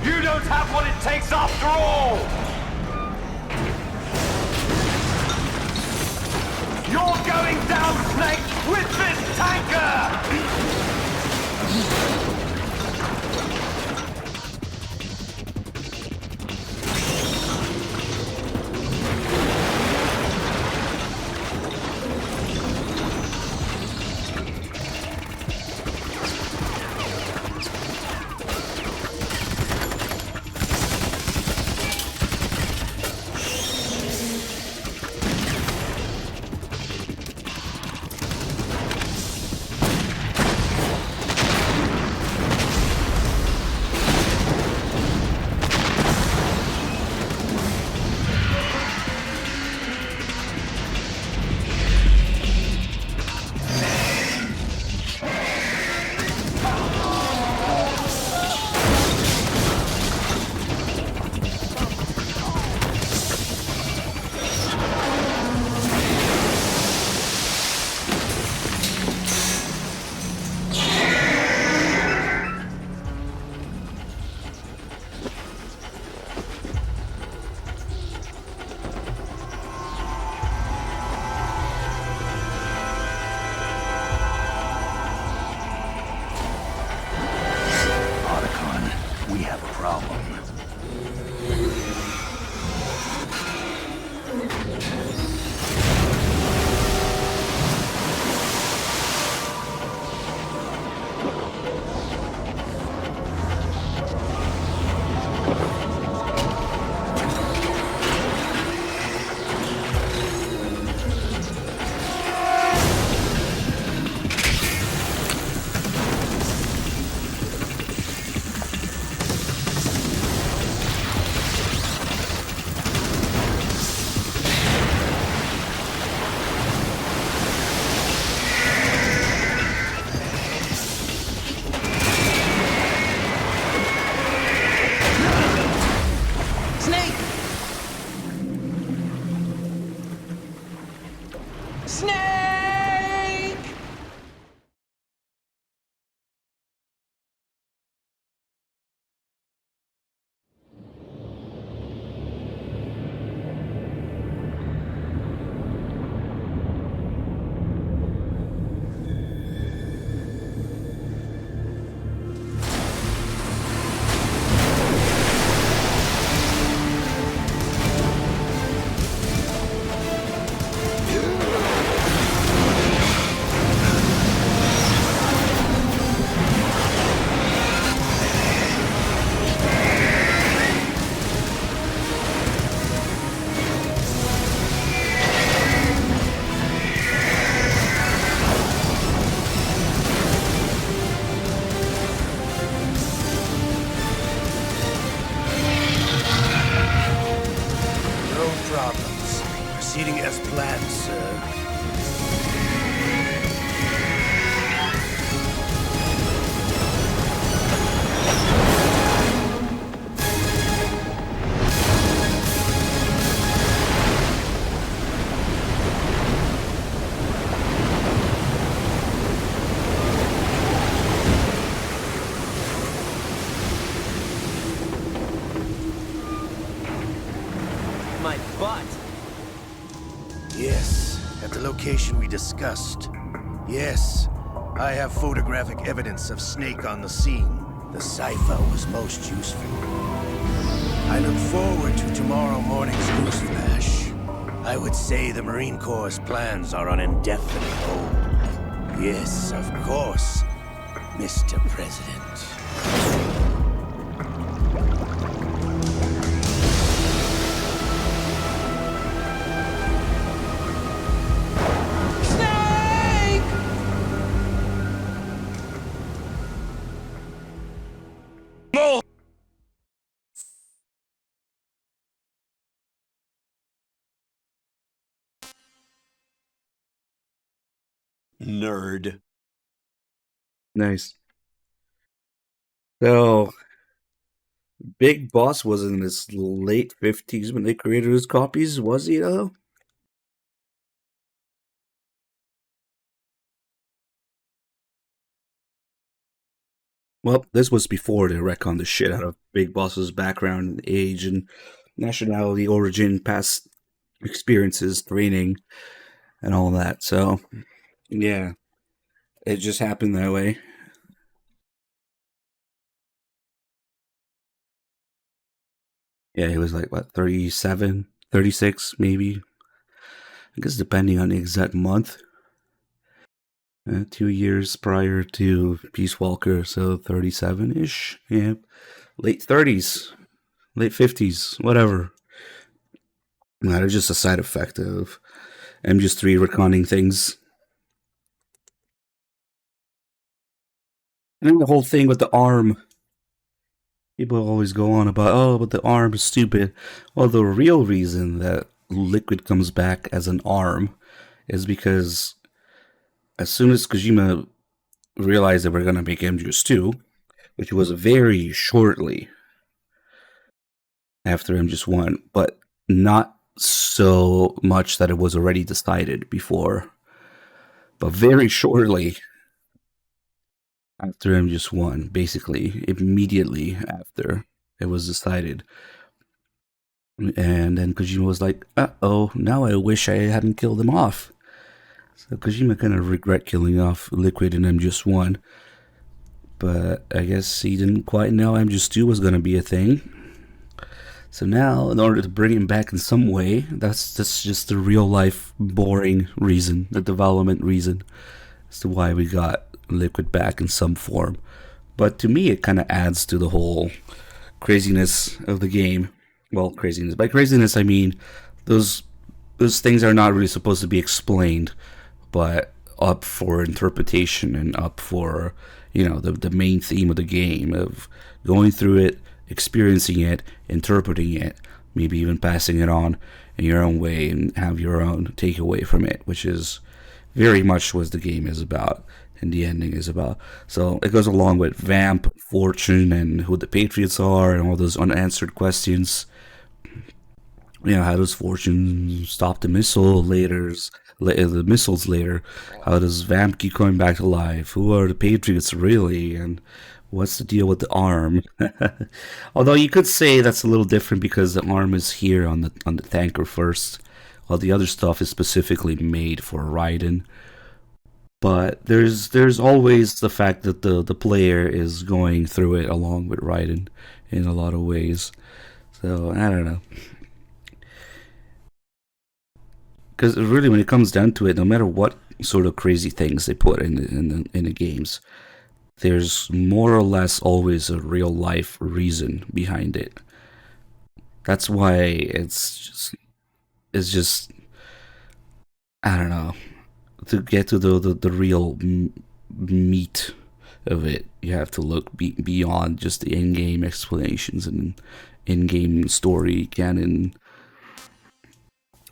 You don't have what it takes after all! You're going down, Snake, with this tanker!
We have a problem.
location we discussed. Yes, I have photographic evidence of Snake on the scene. The cipher was most useful. I look forward to tomorrow morning's news flash. I would say the Marine Corps' plans are on indefinite hold. Yes, of course, Mr. President.
Nerd.
Nice. So, Big Boss was in his late 50s when they created his copies, was he though? Well, this was before they retconned the shit out of Big Boss's background, age, and nationality, origin, past experiences, training, and all that. So, yeah, it just happened that way. Yeah, he was like, what, 37, 36, maybe? I guess depending on the exact month. 2 years prior to Peace Walker, so 37-ish. Yeah, late 30s, late 50s, whatever. That is just a side effect of MGS3 retconning things. And then the whole thing with the arm. People always go on about, oh, but the arm is stupid. Well, the real reason that Liquid comes back as an arm is because as soon as Kojima realized that we're going to make MGS2, which was very shortly after MGS1, but not so much that it was already decided before, but very shortly after MGS1, basically immediately after it was decided. And then Kojima was like, uh-oh, now I wish I hadn't killed him off. So Kojima kind of regret killing off Liquid in MGS1. But I guess he didn't quite know MGS2 was going to be a thing. So now, in order to bring him back in some way, that's just the real-life, boring reason, the development reason as to why we got Liquid back in some form. But to me, it kind of adds to the whole craziness of the game. Well, craziness. By craziness, I mean those things are not really supposed to be explained, but up for interpretation and up for, you know, the main theme of the game of going through it, experiencing it, interpreting it, maybe even passing it on in your own way and have your own takeaway from it, which is very much what the game is about and the ending is about. So it goes along with Vamp, Fortune, and who the Patriots are, and all those unanswered questions. You know, how does Fortune stop the missiles later? How does Vamp keep coming back to life? Who are the Patriots really? And what's the deal with the arm? Although you could say that's a little different because the arm is here on the tanker first, while the other stuff is specifically made for Raiden. But there's always the fact that the player is going through it along with Raiden in a lot of ways. So I don't know. Because really, when it comes down to it, no matter what sort of crazy things they put in the games, there's more or less always a real life reason behind it. That's why it's just I don't know. To get to the real meat of it, you have to look beyond just the in-game explanations and in-game story canon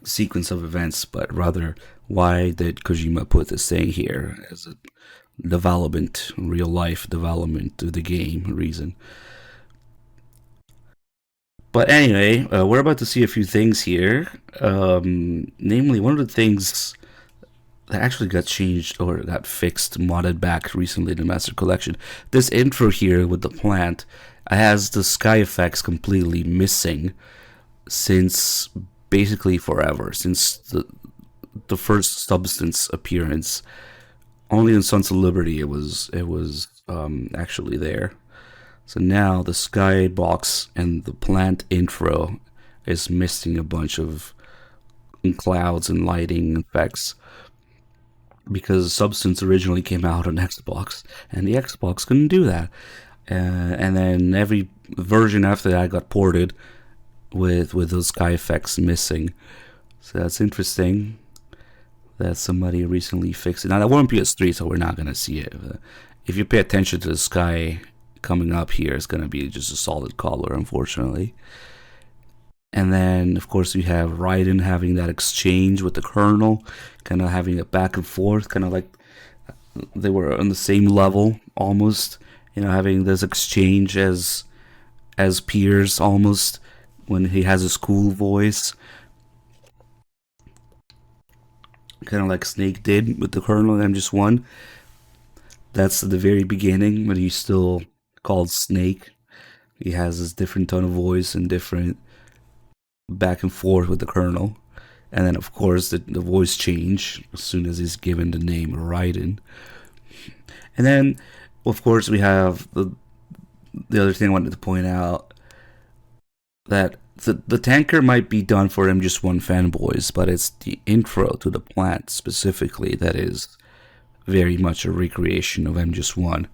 sequence of events, but rather why did Kojima put this thing here as a development, real life development to the game reason. But anyway, we're about to see a few things here. Namely, one of the things that actually got changed or got fixed, modded back recently in the Master Collection. This intro here with the plant has the sky effects completely missing since basically forever, since the first substance appearance. Only in Sons of Liberty it was actually there. So now the skybox and the plant intro is missing a bunch of clouds and lighting effects, because Substance originally came out on Xbox, and the Xbox couldn't do that. And then every version after that got ported with those sky effects missing. So that's interesting that somebody recently fixed it. Now that won't be PS3, so we're not gonna see it. If you pay attention to the sky coming up here, it's gonna be just a solid color, unfortunately. And then, of course, we have Raiden having that exchange with the Colonel, kind of having it back and forth, kind of like they were on the same level, almost. You know, having this exchange as peers, almost, when he has his cool voice. Kind of like Snake did with the Colonel in MGS1. That's at the very beginning, when he's still called Snake. He has this different tone of voice and different back and forth with the Colonel. And then, of course, the voice change as soon as he's given the name Raiden. And then, of course, we have the other thing I wanted to point out, that the tanker might be done for MGS1 fanboys, but it's the intro to the plant specifically that is very much a recreation of MGS1.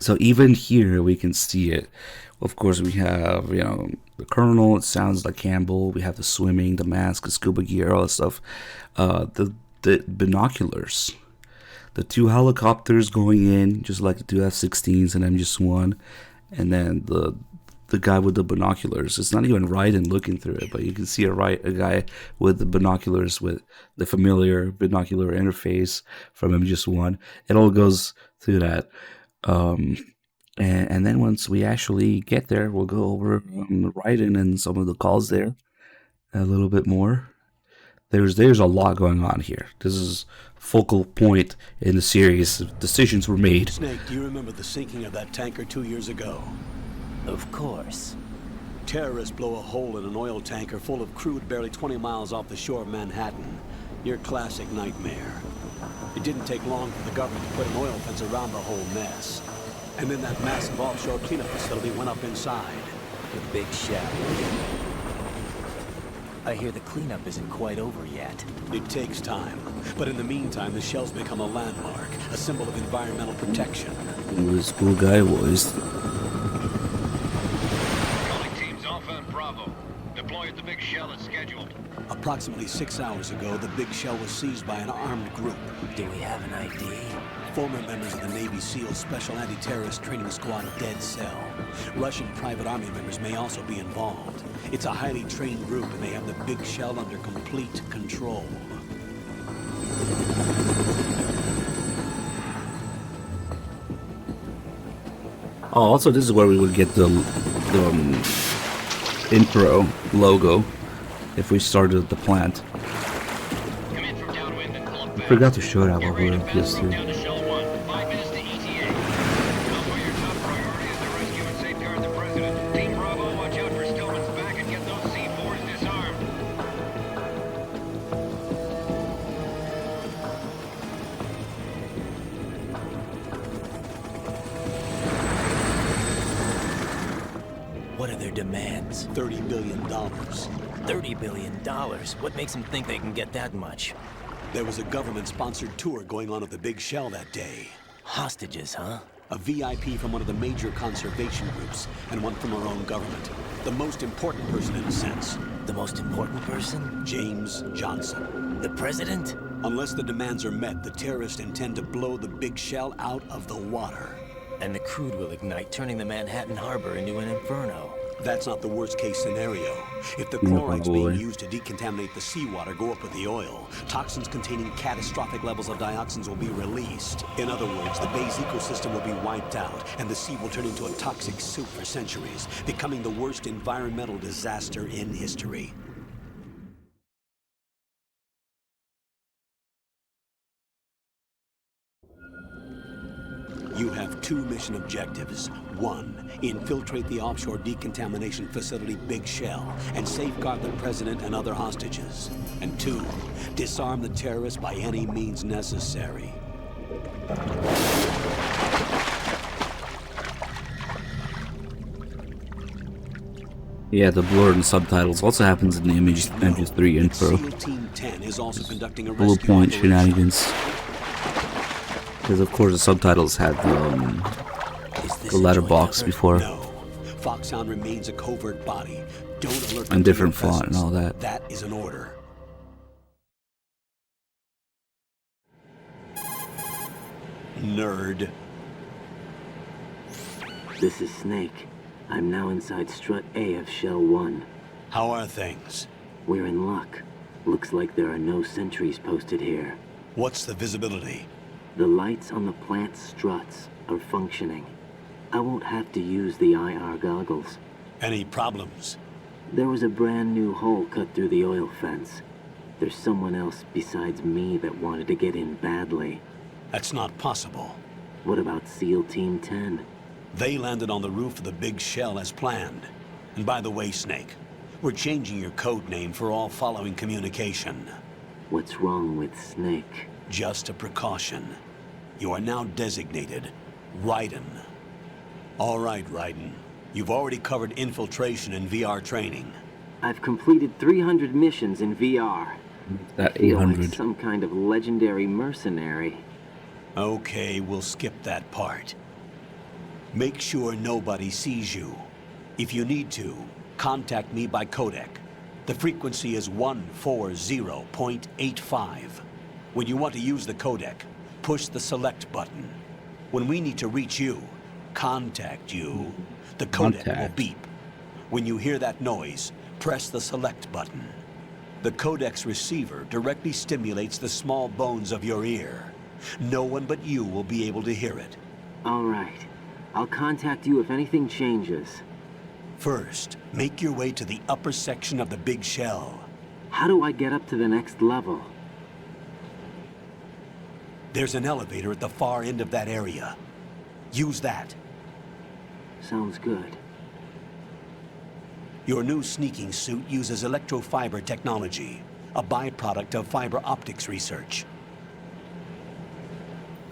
So even here we can see it. Of course, we have, you know, the Colonel, it sounds like Campbell. We have the swimming, the mask, the scuba gear, all that stuff. The binoculars. The two helicopters going in, just like the two F-16s and MGS1. And then the guy with the binoculars. It's not even Raiden looking through it, but you can see a guy with the binoculars, with the familiar binocular interface from MGS1. It all goes through that. And then once we actually get there, we'll go over Raiden and some of the calls there a little bit more. There's a lot going on here. This is focal point in the series. Decisions were made.
Snake, do you remember the sinking of that tanker 2 years ago?
Of course.
Terrorists blow a hole in an oil tanker full of crude barely 20 miles off the shore of Manhattan. Your classic nightmare. It didn't take long for the government to put an oil fence around the whole mess. And then that massive offshore cleanup facility went up inside.
The big shell. I hear the cleanup isn't quite over yet.
It takes time. But in the meantime, the shell's become a landmark, a symbol of environmental protection.
This cool guy voice.
Alpha and Bravo. Deploy at the big shell as scheduled.
Approximately 6 hours ago, the big shell was seized by an armed group.
Do we have an ID?
Former members of the Navy SEAL Special Anti-Terrorist Training Squad Dead Cell. Russian private army members may also be involved. It's a highly trained group, and they have the big shell under complete control.
Oh, also, this is where we would get the intro logo if we started at the plant. I forgot to show that while we were in PS3.
What are their demands?
$30 billion.
$30 billion? What makes them think they can get that much?
There was a government-sponsored tour going on at the big shell that day.
Hostages, huh?
A VIP from one of the major conservation groups, and one from our own government. The most important person in a sense.
The most important person?
James Johnson.
The president?
Unless the demands are met, the terrorists intend to blow the big shell out of the water.
And the crude will ignite, turning the Manhattan Harbor into an inferno.
That's not the worst-case scenario. If the chlorides being used to decontaminate the seawater go up with the oil, toxins containing catastrophic levels of dioxins will be released. In other words, the bay's ecosystem will be wiped out, and the sea will turn into a toxic soup for centuries, becoming the worst environmental disaster in history. You have 2 mission objectives. 1, infiltrate the offshore decontamination facility Big Shell and safeguard the president and other hostages. And 2, disarm the terrorists by any means necessary.
Yeah, the blur in subtitles also happens in the MGS3 intro.
SEAL Team 10 is also conducting a
Bullet
rescue
point
operation.
shenanigans. Because of course the subtitles had the letterbox before.
No. Foxhound remains a covert body. Don't alert them
And
to
different
your
font and all
presence.
that.
That is an order. Nerd.
This is Snake. I'm now inside Strut A of Shell 1.
How are things?
We're in luck. Looks like there are no sentries posted here.
What's the visibility?
The lights on the plant's struts are functioning. I won't have to use the IR goggles.
Any problems?
There was a brand new hole cut through the oil fence. There's someone else besides me that wanted to get in badly.
That's not possible.
What about SEAL Team 10?
They landed on the roof of the Big Shell as planned. And by the way, Snake, we're changing your code name for all following communication.
What's wrong with Snake?
Just a precaution. You are now designated Raiden. All right, Raiden. You've already covered infiltration and VR training.
I've completed 300 missions in VR.
That
I feel
800.
like some kind of legendary mercenary.
Okay, we'll skip that part. Make sure nobody sees you. If you need to, contact me by codec. The frequency is 140.85. When you want to use the codec, push the select button. When we need to reach you, contact you, the codec will beep. When you hear that noise, press the select button. The codec's receiver directly stimulates the small bones of your ear. No one but you will be able to hear it.
All right. I'll contact you if anything changes.
First, make your way to the upper section of the Big Shell.
How do I get up to the next level?
There's an elevator at the far end of that area. Use that.
Sounds good.
Your new sneaking suit uses electrofiber technology, a byproduct of fiber optics research.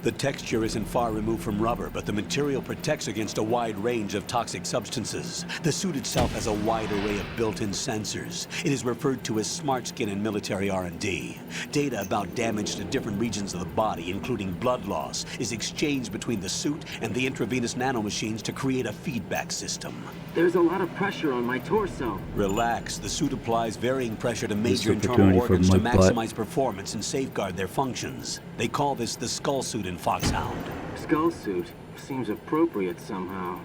The texture isn't far removed from rubber, but the material protects against a wide range of toxic substances. The suit itself has a wide array of built-in sensors. It is referred to as smart skin in military R&D. Data about damage to different regions of the body, including blood loss, is exchanged between the suit and the intravenous nanomachines to create a feedback system.
There's a lot of pressure on my torso.
Relax. The suit applies varying pressure to major
This
internal
opportunity for
organs to
my butt.
maximize performance and safeguard their functions. They call this the skull suit in Foxhound.
Skull suit seems appropriate somehow.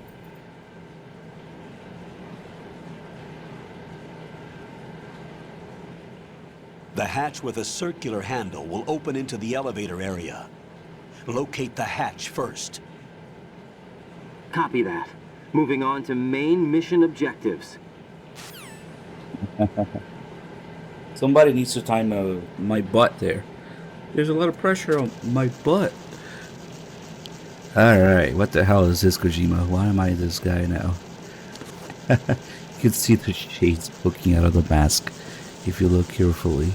The hatch with a circular handle will open into the elevator area. Locate the hatch first.
Copy that. Moving on to main mission objectives.
Somebody needs to time my butt there. There's a lot of pressure on my butt. Alright, what the hell is this, Kojima? Why am I this guy now? You can see the shades poking out of the mask if you look carefully.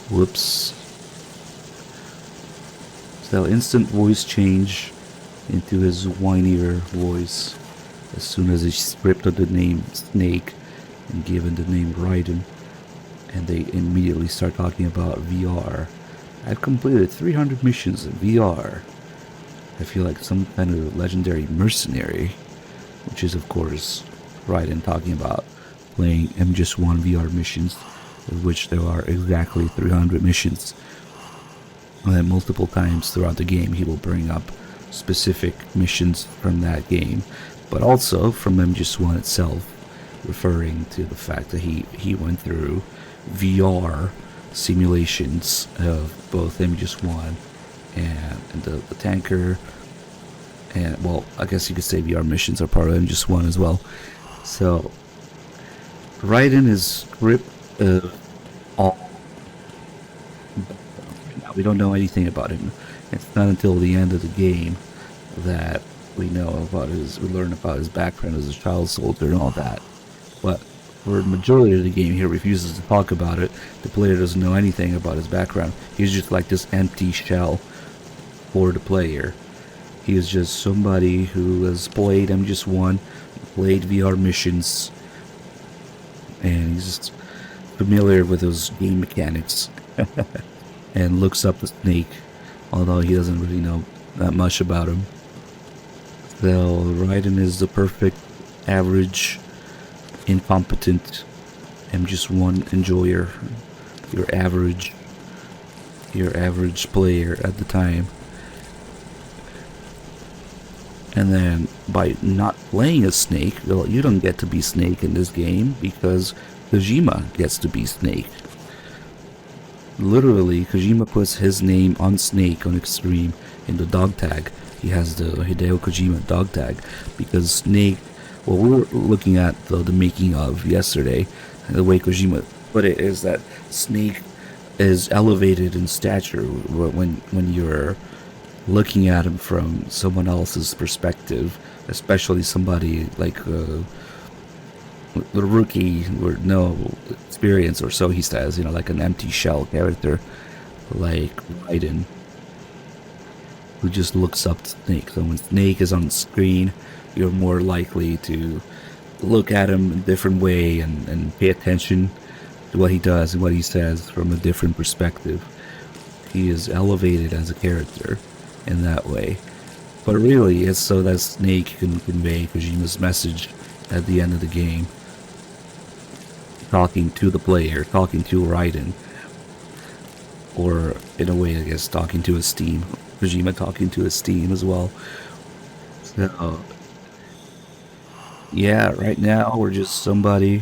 Whoops. So instant voice change into his whinier voice as soon as he stripped of the name Snake and given the name Raiden, and they immediately start talking about VR. I've completed 300 missions in VR. I feel like some kind of legendary mercenary, which is of course Raiden talking about playing MGS1 VR missions, of which there are exactly 300 missions. And then multiple times throughout the game he will bring up specific missions from that game, but also from MGS1 itself, referring to the fact that he went through VR simulations of both MGS1 and the tanker, and well, I guess you could say VR missions are part of MGS1 as well. So Raiden is ripped all. Now we don't know anything about him. It's not until the end of the game that we learn about his background as a child soldier and all that. But for the majority of the game, he refuses to talk about it. The player doesn't know anything about his background. He's just like this empty shell for the player. He is just somebody who has played MGS1, played VR missions, and he's just familiar with those game mechanics and looks up to Snake, although he doesn't really know that much about him. So Raiden is the perfect, average, incompetent MGS1 enjoyer, your average player at the time. And then by not playing as Snake, well, you don't get to be Snake in this game because Kojima gets to be Snake. Literally, Kojima puts his name on Snake on Extreme in the dog tag. He has the Hideo Kojima dog tag because Snake, well, we were looking at the making of yesterday, and the way Kojima put it is that Snake is elevated in stature when you're looking at him from someone else's perspective, especially somebody like the rookie with no experience, or so he says, like an empty shell character like Raiden, who just looks up to Snake. So when Snake is on the screen, you're more likely to look at him in a different way and pay attention to what he does and what he says from a different perspective. He is elevated as a character in that way. But really, it's so that Snake can convey Kojima's message at the end of the game. Talking to the player, talking to Raiden. Or, in a way, I guess, talking to his team. Kojima talking to his team as well. So, yeah, right now we're just somebody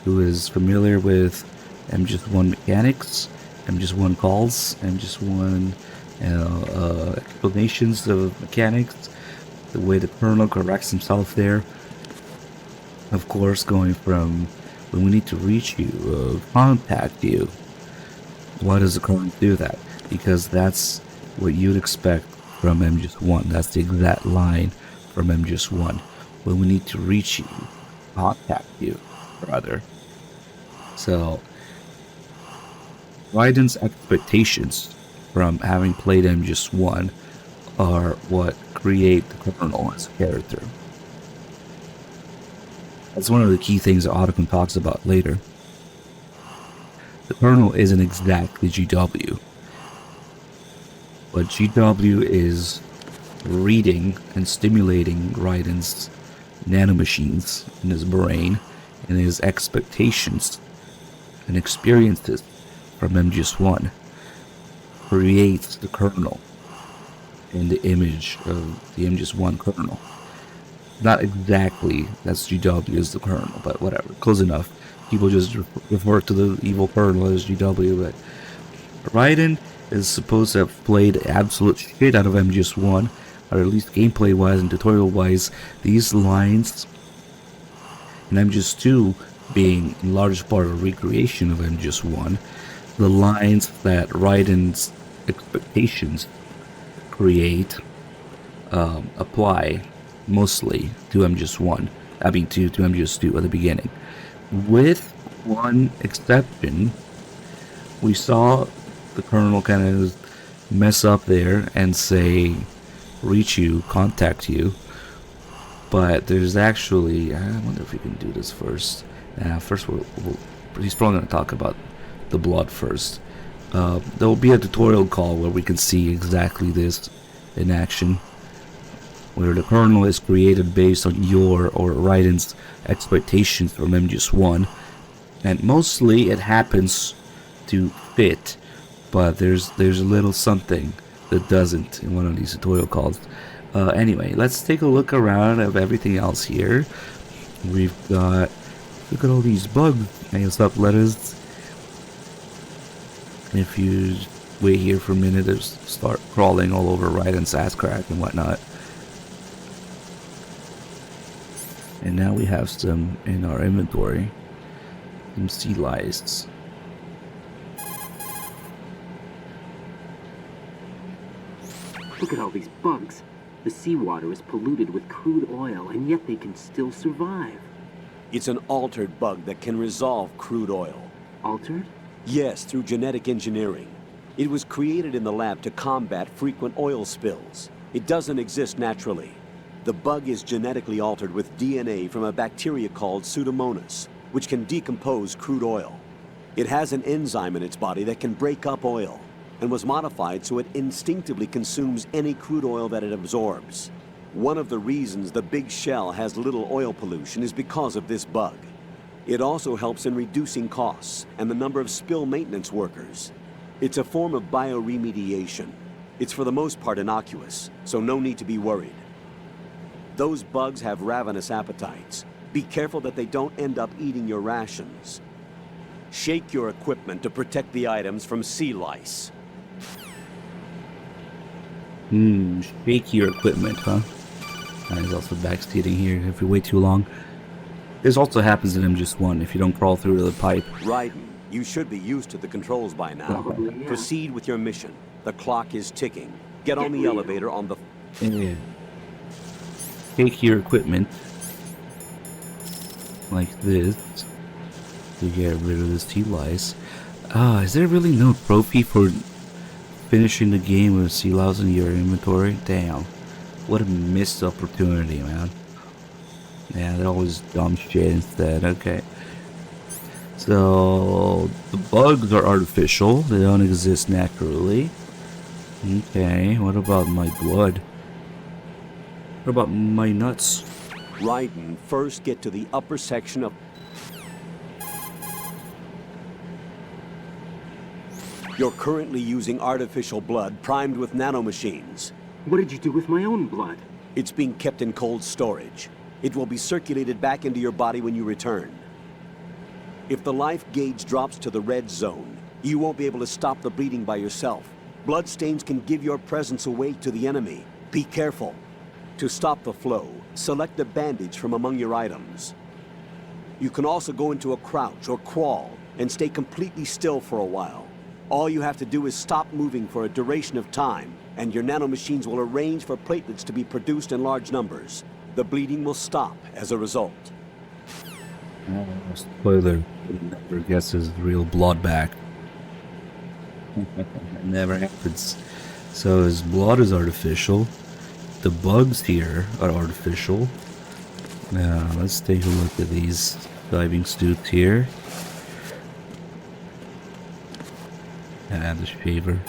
who is familiar with MGS1 mechanics, MGS1 calls, MGS1 explanations of mechanics, the way the Colonel corrects himself there. Of course, going from when we need to reach you, contact you. Why does the Colonel do that? Because that's what you'd expect from MGS1. That's the exact line from MGS1. When we need to reach you, contact you, rather. So, Raiden's expectations from having played MGS1 are what create the Colonel as a character. That's one of the key things that Otacon talks about later. The Colonel isn't exactly GW, but GW is reading and stimulating Raiden's nanomachines in his brain and his expectations and experiences from MGS1 creates the Colonel in the image of the MGS1 Colonel. Not exactly that's GW as the Colonel, but whatever, close enough. People just refer to the evil Colonel as GW, but Raiden is supposed to have played the absolute shit out of MGS1, or at least gameplay wise and tutorial wise. These lines in MGS2 being in large part a recreation of MGS1, the lines that Raiden's expectations create apply mostly to MGS1, I mean to MGS2 at the beginning. With one exception, we saw the Colonel kind of mess up there and say, reach you, contact you. But there's actually, I wonder if we can do this first. First, he's probably going to talk about the blood first. There will be a tutorial call where we can see exactly this in action, where the Colonel is created based on your or Raiden's expectations from MGS1, and mostly it happens to fit, but there's a little something that doesn't in one of these tutorial calls. Anyway, let's take a look around of everything else here. We've got, look at all these bugs and stuff, letters. If you wait here for a minute, it'll start crawling all over Raiden's ass crack and whatnot. And now we have some in our inventory. Some sea lice.
Look at all these bugs. The seawater is polluted with crude oil, and yet they can still survive.
It's an altered bug that can resolve crude oil.
Altered?
Yes, through genetic engineering. It was created in the lab to combat frequent oil spills. It doesn't exist naturally. The bug is genetically altered with DNA from a bacteria called Pseudomonas, which can decompose crude oil. It has an enzyme in its body that can break up oil, and was modified so it instinctively consumes any crude oil that it absorbs. One of the reasons the Big Shell has little oil pollution is because of this bug. It also helps in reducing costs and the number of spill maintenance workers. It's a form of bioremediation. It's for the most part innocuous, so no need to be worried. Those bugs have ravenous appetites. Be careful that they don't end up eating your rations. Shake your equipment to protect the items from sea lice.
Shake your equipment, huh? He's also backsteering here if you wait too long. This also happens in MGS1 if you don't crawl through the pipe.
Raiden, you should be used to the controls by now.
Probably, yeah.
Proceed with your mission. The clock is ticking. Get on the elevator on the...
Take your equipment like this to get rid of this sea lice. Is there really no trophy for finishing the game with sea lice in your inventory? Damn, what a missed opportunity, man. Yeah, they're always dumb shit instead. Okay, so the bugs are artificial, they don't exist naturally. Okay, what about my blood? What about my nuts?
Raiden, first get to the upper section of... You're currently using artificial blood primed with nanomachines.
What did you do with my own blood?
It's being kept in cold storage. It will be circulated back into your body when you return. If the life gauge drops to the red zone, you won't be able to stop the bleeding by yourself. Bloodstains can give your presence away to the enemy. Be careful. To stop the flow, select a bandage from among your items. You can also go into a crouch or crawl and stay completely still for a while. All you have to do is stop moving for a duration of time, and your nanomachines will arrange for platelets to be produced in large numbers. The bleeding will stop as a result.
Spoiler, never gets his real blood back. It never happens. So his blood is artificial. The bugs here are artificial. Now let's take a look at these diving suits here. And the shaver.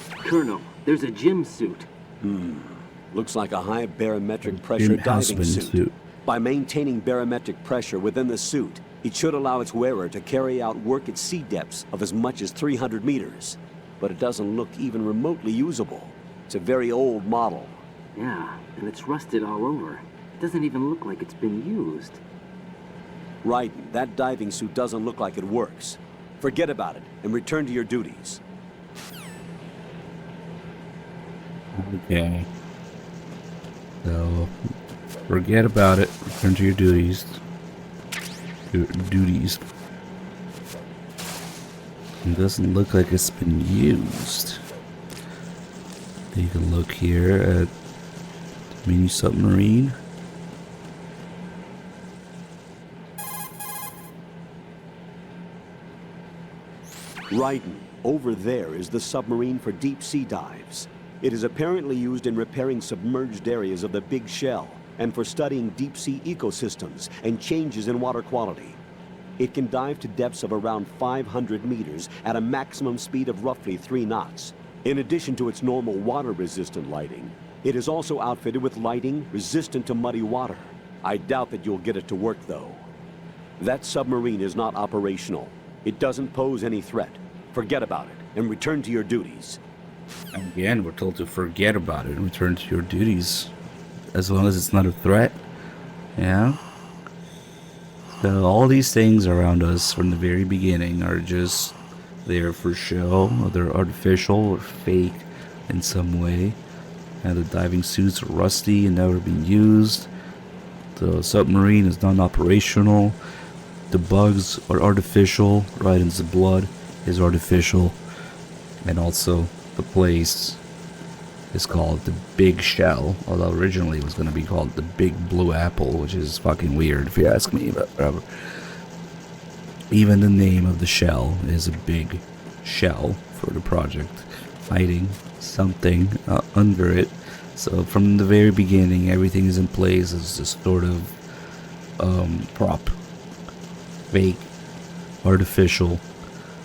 Colonel, there's a gym suit.
Looks like a high barometric pressure diving suit. By maintaining barometric pressure within the suit, it should allow its wearer to carry out work at sea depths of as much as 300 meters. But it doesn't look even remotely usable. It's a very old model.
Yeah, and it's rusted all over. It doesn't even look like it's been used.
Raiden, that diving suit doesn't look like it works. Forget about it and return to your duties.
Okay. So, forget about it. Return to your duties. It doesn't look like it's been used. Take a look here at the mini submarine.
Raiden, over there is the submarine for deep sea dives. It is apparently used in repairing submerged areas of the Big Shell and for studying deep sea ecosystems and changes in water quality. It can dive to depths of around 500 meters at a maximum speed of roughly 3 knots. In addition to its normal water-resistant lighting, it is also outfitted with lighting resistant to muddy water. I doubt that you'll get it to work, though. That submarine is not operational. It doesn't pose any threat. Forget about it and return to your duties.
Again, we're told to forget about it and return to your duties. As long as it's not a threat. Yeah. So all these things around us from the very beginning are just there for show, or they're artificial or fake in some way. And the diving suits are rusty and never been used. The submarine is non-operational. The bugs are artificial. Raiden's blood is artificial. And also the place is called the Big Shell, although originally it was going to be called the Big Blue Apple, which is fucking weird if you ask me, but whatever. Even the name of the shell is a big shell for the project, hiding something under it. So from the very beginning, everything is in place as this sort of prop, fake, artificial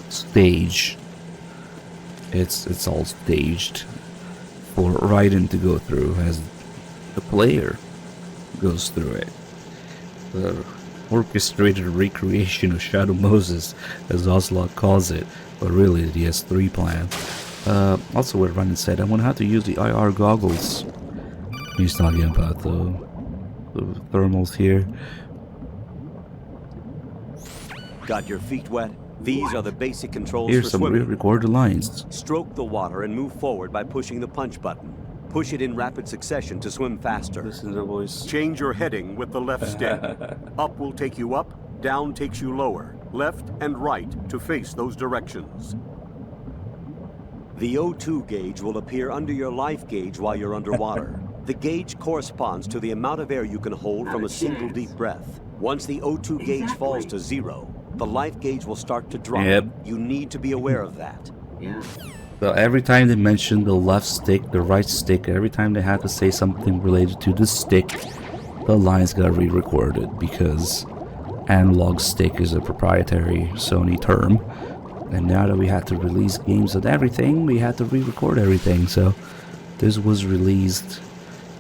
stage. It's all staged for Raiden to go through as the player goes through it. The orchestrated recreation of Shadow Moses, as Ocelot calls it, but really the S3 plan. Also what Raiden said, I wonder how to use the IR goggles. He's talking about the thermals here.
Got your feet wet? These are the basic controls
Here's
for
some
swimming.
re-recorded lines.
Stroke the water and move forward by pushing the punch button. Push it in rapid succession to swim faster.
Listen to the voice.
Change your heading with the left stick. Up will take you up, down takes you lower. Left and right to face those directions.
The O2 gauge will appear under your life gauge while you're underwater. The gauge corresponds to the amount of air you can hold from a single deep breath. Once the O2 gauge falls to 0, the life gauge will start to drop.
Yep.
You need to be aware of that.
Yeah.
So every time they mentioned the left stick, the right stick, every time they had to say something related to the stick, the lines got re-recorded because analog stick is a proprietary Sony term. And now that we had to release games and everything, we had to re-record everything. So this was released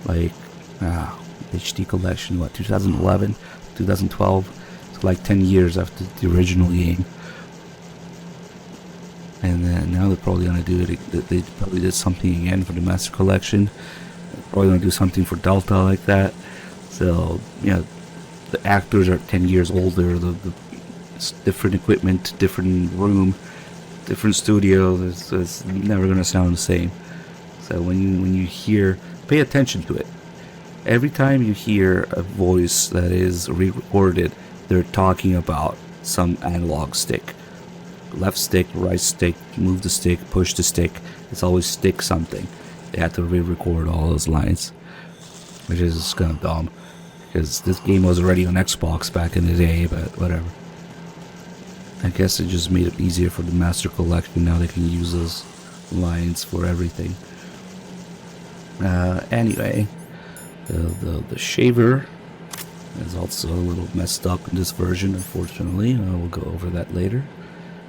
like HD collection, what, 2011, 2012, so like 10 years after the original game. And then now they're probably gonna do it. They probably did something again for the Master Collection. They're probably gonna do something for Delta like that. So you know, the actors are 10 years older. The different equipment, different room, different studio. It's never gonna sound the same. So when you hear, pay attention to it. Every time you hear a voice that is re-recorded, they're talking about some analog stick. Left stick, right stick, move the stick, push the stick. It's always stick something. They had to re-record all those lines, which is kind of dumb because this game was already on Xbox back in the day, but whatever. I guess it just made it easier for the Master Collection. Now they can use those lines for everything. Anyway, the shaver is also a little messed up in this version, unfortunately. We'll go over that later.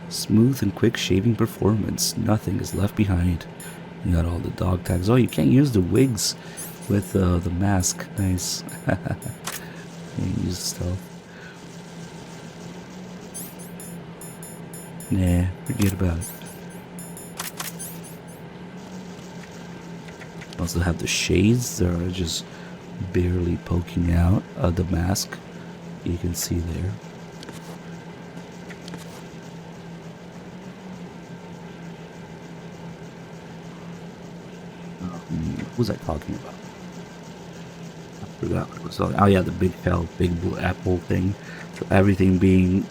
Smooth and quick shaving performance. Nothing is left behind. You got all the dog tags. Oh, you can't use the wigs with the mask. Nice. Can't use stuff. Nah, forget about it. Also have the shades that are just barely poking out of the mask. You can see there. What was I talking about? I forgot what it was. Oh yeah, the big blue apple thing. So everything being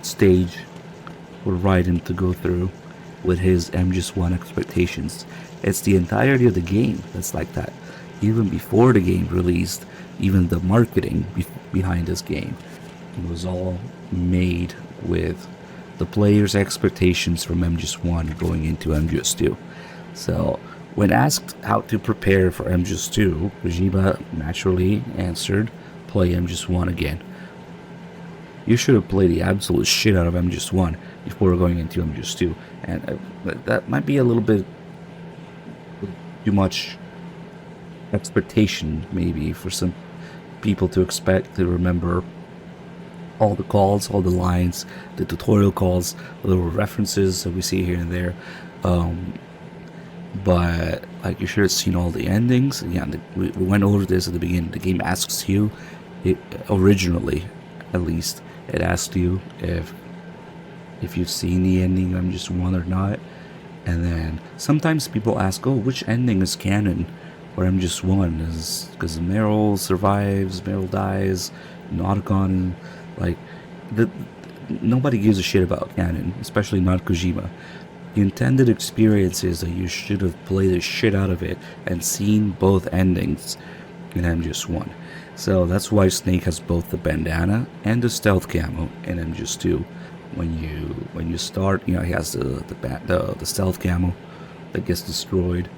staged for Raiden to go through with his MGS1 expectations. It's the entirety of the game that's like that. Even before the game released, even the marketing behind this game, it was all made with the player's expectations from MGS1 going into MGS2. So when asked how to prepare for MGS2, Kojima naturally answered, play MGS1 again. You should have played the absolute shit out of MGS1 before going into MGS2, and that might be a little bit too much expectation maybe for some people to expect to remember all the calls, all the lines, the tutorial calls, the little references that we see here and there. But like, you should have seen all the endings. Yeah, we went over this at the beginning. The game asks you, originally at least, it asks you if you've seen the ending of MGS1 or not. And then sometimes people ask, oh, which ending is canon for MGS1? Is because Meryl survives, Meryl dies, Nauticon, like nobody gives a shit about canon, especially not Kojima. The intended experience is that you should have played the shit out of it and seen both endings in MGS1. So that's why Snake has both the bandana and the stealth camo in MGS2. When you start, you know, he has the stealth camo that gets destroyed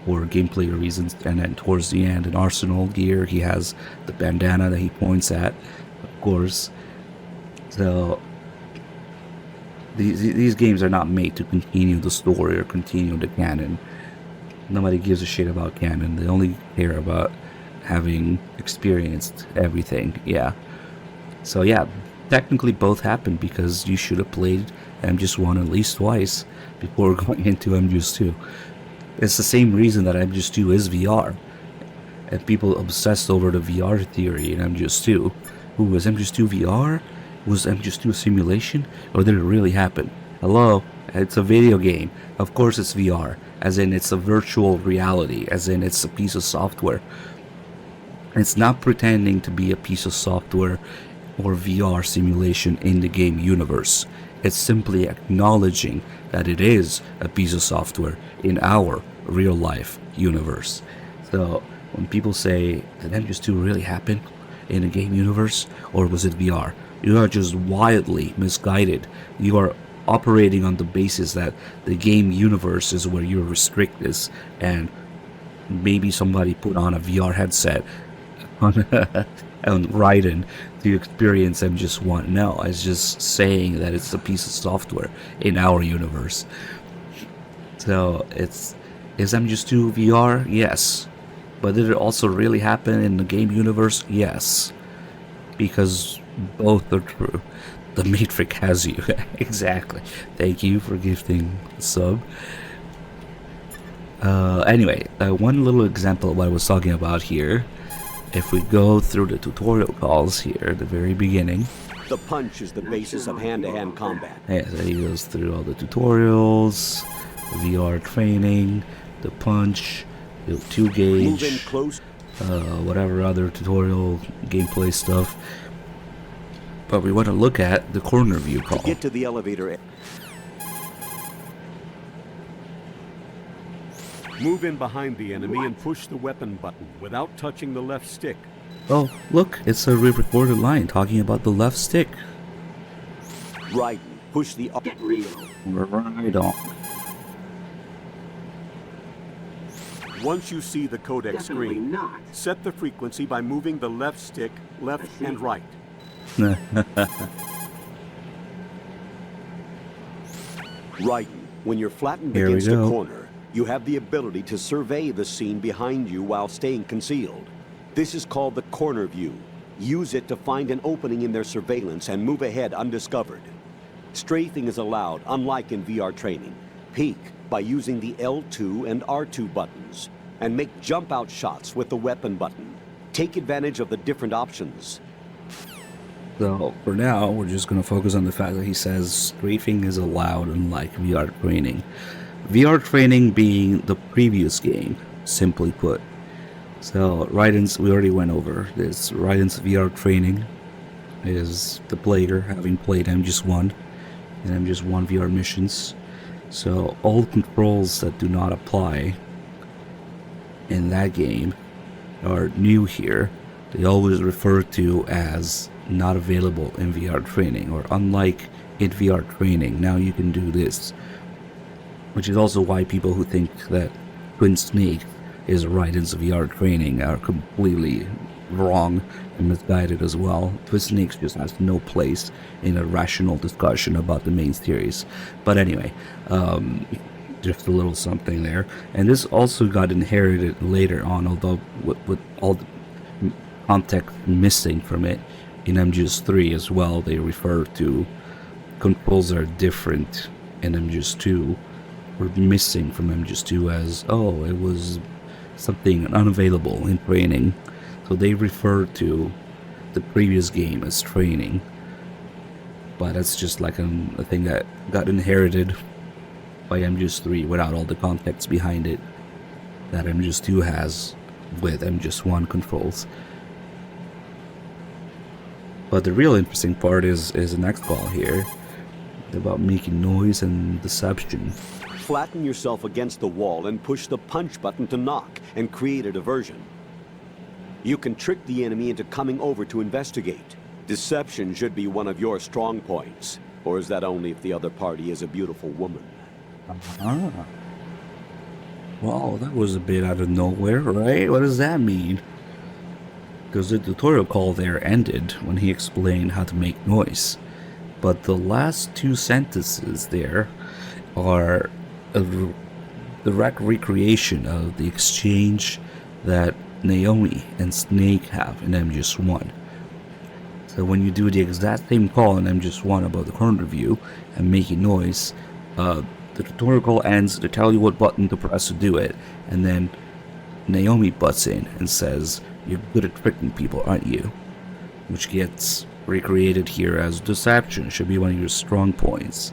for gameplay reasons, and then towards the end in Arsenal gear he has the bandana that he points at, of course. So these games are not made to continue the story or continue the canon. Nobody gives a shit about canon. They only care about having experienced everything. Yeah. So yeah, technically both happened because you should have played MGS1 at least twice before going into MGS2. It's the same reason that MGS2 is VR. And people obsessed over the VR theory in MGS2. Who was MGS2 VR? Was MGS2 a simulation? Or did it really happen? Hello? It's a video game. Of course it's VR. As in it's a virtual reality. As in it's a piece of software. It's not pretending to be a piece of software or VR simulation in the game universe. It's simply acknowledging that it is a piece of software in our real life universe. So when people say, did MGS2 really happen in a game universe, or was it VR? You are just wildly misguided. You are operating on the basis that the game universe is where your restrict is, and maybe somebody put on a VR headset on Raiden to experience MGS1. No, it's just saying that it's a piece of software in our universe. So is MGS2 VR? Yes. But did it also really happen in the game universe? Yes. Because both are true. The Matrix has you. Exactly. Thank you for gifting the sub. Anyway, one little example of what I was talking about here. If we go through the tutorial calls here at the very beginning.
The punch is the basis of hand-to-hand combat.
Yeah, so he goes through all the tutorials, VR training, the punch, the 2-gauge,
move in close.
Whatever other tutorial gameplay stuff. But we want to look at the corner view call.
To get to the elevator. Move in behind the enemy and push the weapon button without touching the left stick.
Oh, look, it's a re-recorded line talking about the left stick.
Right, push the... Get real.
Right on.
Once you see the codec screen, set the frequency by moving the left stick left and right. Right, when you're flattened against a corner, you have the ability to survey the scene behind you while staying concealed. This is called the corner view. Use it to find an opening in their surveillance and move ahead undiscovered. Strafing is allowed, unlike in VR training. Peek by using the L2 and R2 buttons, and make jump-out shots with the weapon button. Take advantage of the different options.
So, for now, we're just going to focus on the fact that he says strafing is allowed, unlike VR training. VR training being the previous game, simply put. So, Raiden's, we already went over this. Raiden's VR training is the player having played MGS1 and MGS1 VR missions. So, all controls that do not apply in that game are new here. They always refer to as not available in VR training, or unlike in VR training, now you can do this. Which is also why people who think that Twin Snake is Raiden's VR training are completely wrong and misguided as well. Twin Snake just has no place in a rational discussion about the main series. But anyway, just a little something there. And this also got inherited later on, although with all the context missing from it in MGS3 as well. They refer to controls that are different in MGS2 or missing from MGS2 as, oh, it was something unavailable in training. So they refer to the previous game as training. But that's just like a thing that got inherited by MGS3 without all the context behind it that MGS2 has with MGS1 controls. But the real interesting part is the next call here. about making noise and deception.
Flatten yourself against the wall and push the punch button to knock and create a diversion. You can trick the enemy into coming over to investigate. Deception should be one of your strong points. Or is that only if the other party is a beautiful woman?
Ah. Well, that was a bit out of nowhere, right? What does that mean? Because the tutorial call there ended when he explained how to make noise. But the last two sentences there are a direct recreation of the exchange that Naomi and Snake have in MGS1. So when you do the exact same call in MGS1 about the current review and making noise, the tutorial call ends to tell you what button to press to do it, and then Naomi butts in and says, "You're good at tricking people, aren't you?" Which gets recreated here as deception should be one of your strong points.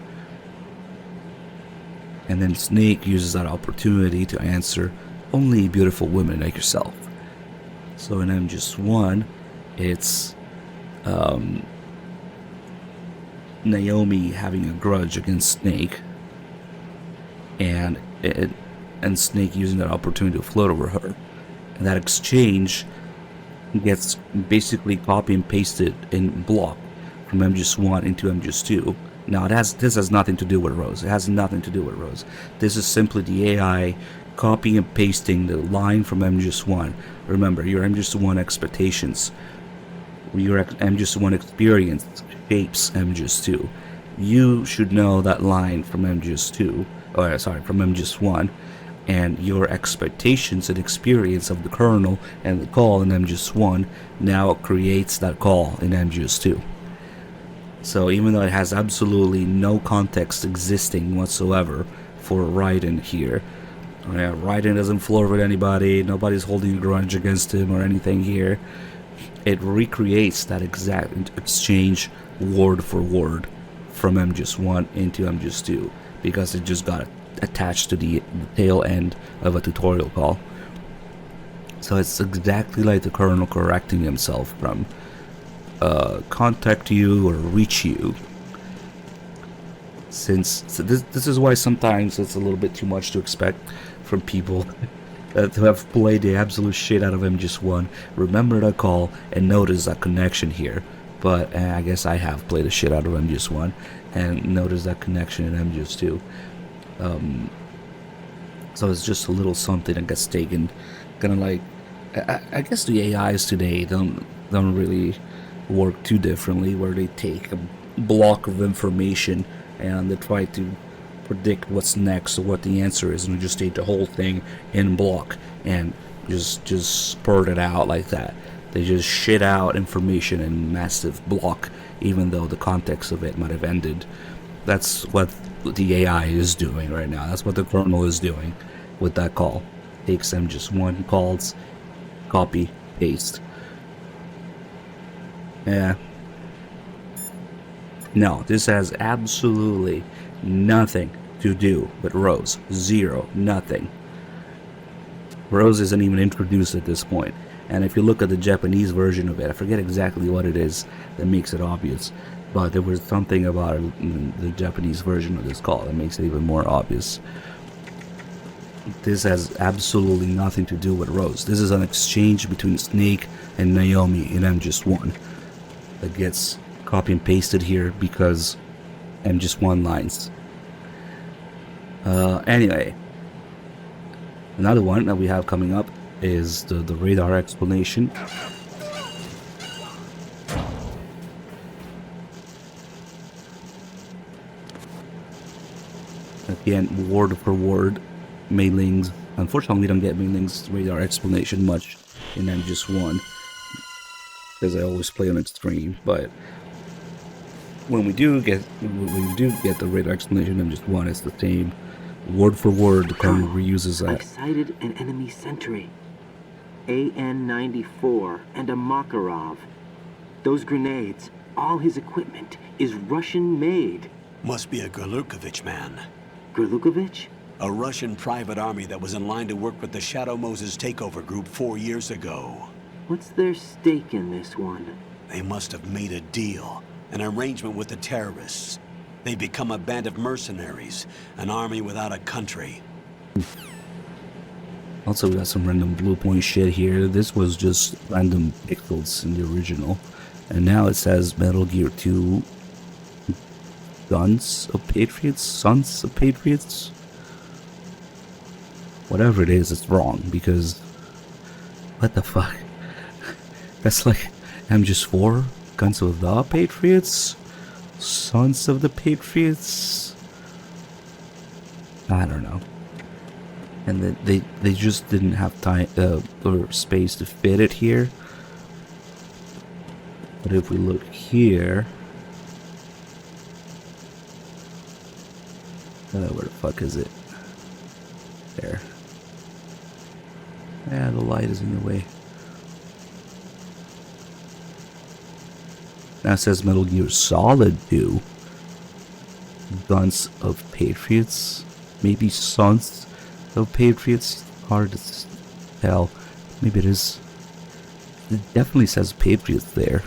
And then Snake uses that opportunity to answer, "Only beautiful women like yourself." So in MGS1, it's Naomi having a grudge against Snake, and Snake using that opportunity to float over her. And that exchange gets basically copy and pasted in block from MGS1 into MGS2. Now this has nothing to do with Rose. It has nothing to do with Rose. This is simply the AI copying and pasting the line from MGS1. Remember, your MGS1 expectations, your MGS1 experience shapes MGS2. You should know that line from MGS2, from MGS1, and your expectations and experience of the kernel and the call in MGS1 now creates that call in MGS2. So even though it has absolutely no context existing whatsoever for Raiden here, Raiden doesn't flirt with anybody, nobody's holding a grudge against him or anything here, it recreates that exact exchange word for word from MGS1 into MGS2 because it just got attached to the tail end of a tutorial call. So it's exactly like the kernel correcting himself from contact you or reach you. This is why sometimes it's a little bit too much to expect from people to have played the absolute shit out of MGS1, remember that call and notice that connection here. But I guess I have played the shit out of MGS1 and noticed that connection in MGS2. So it's just a little something that gets taken, kind of like, I guess the AIs today don't really work too differently, where they take a block of information and they try to predict what's next or what the answer is, and we just take the whole thing in block and just spurt it out like that. They just shit out information in massive block, even though the context of it might have ended. That's what the AI is doing right now. That's what the kernel is doing with that call. Takes them just one calls, copy, paste. Yeah. No, this has absolutely nothing to do with Rose. Zero. Nothing. Rose isn't even introduced at this point. And if you look at the Japanese version of it, I forget exactly what it is that makes it obvious, but there was something about the Japanese version of this call that makes it even more obvious. This has absolutely nothing to do with Rose. This is an exchange between Snake and Naomi in MGS1 that gets copy and pasted here because MGS1 lines. Anyway, another one that we have coming up is the radar explanation. Again, word for word, Mei Ling's. Unfortunately, we don't get Mei Ling's radar explanation much in MGS1 because I always play on extreme. But when we do get the radar explanation in MGS1, it's the same word for word. The kernel reuses that.
I've sighted an enemy sentry. AN-94 and a Makarov. Those grenades, all his equipment, is Russian-made.
Must be a Gerlukovich man.
Gerlukovich?
A Russian private army that was in line to work with the Shadow Moses takeover group 4 years ago.
What's their stake in this one?
They must have made a deal, an arrangement with the terrorists. They become a band of mercenaries, an army without a country.
Also, we got some random blue point shit here. This was just random pixels in the original. And now it says Metal Gear 2 Guns of Patriots? Sons of Patriots? Whatever it is, it's wrong, because... What the fuck? That's like MGS4? Guns of the Patriots? Sons of the Patriots? I don't know. And they just didn't have time or space to fit it here. But if we look here, where the fuck is it? There. Yeah, the light is in the way. Now it says Metal Gear Solid 2. Guns of Patriots. Maybe Sons of Patriots. Hard to tell. Maybe it is. It definitely says Patriots there.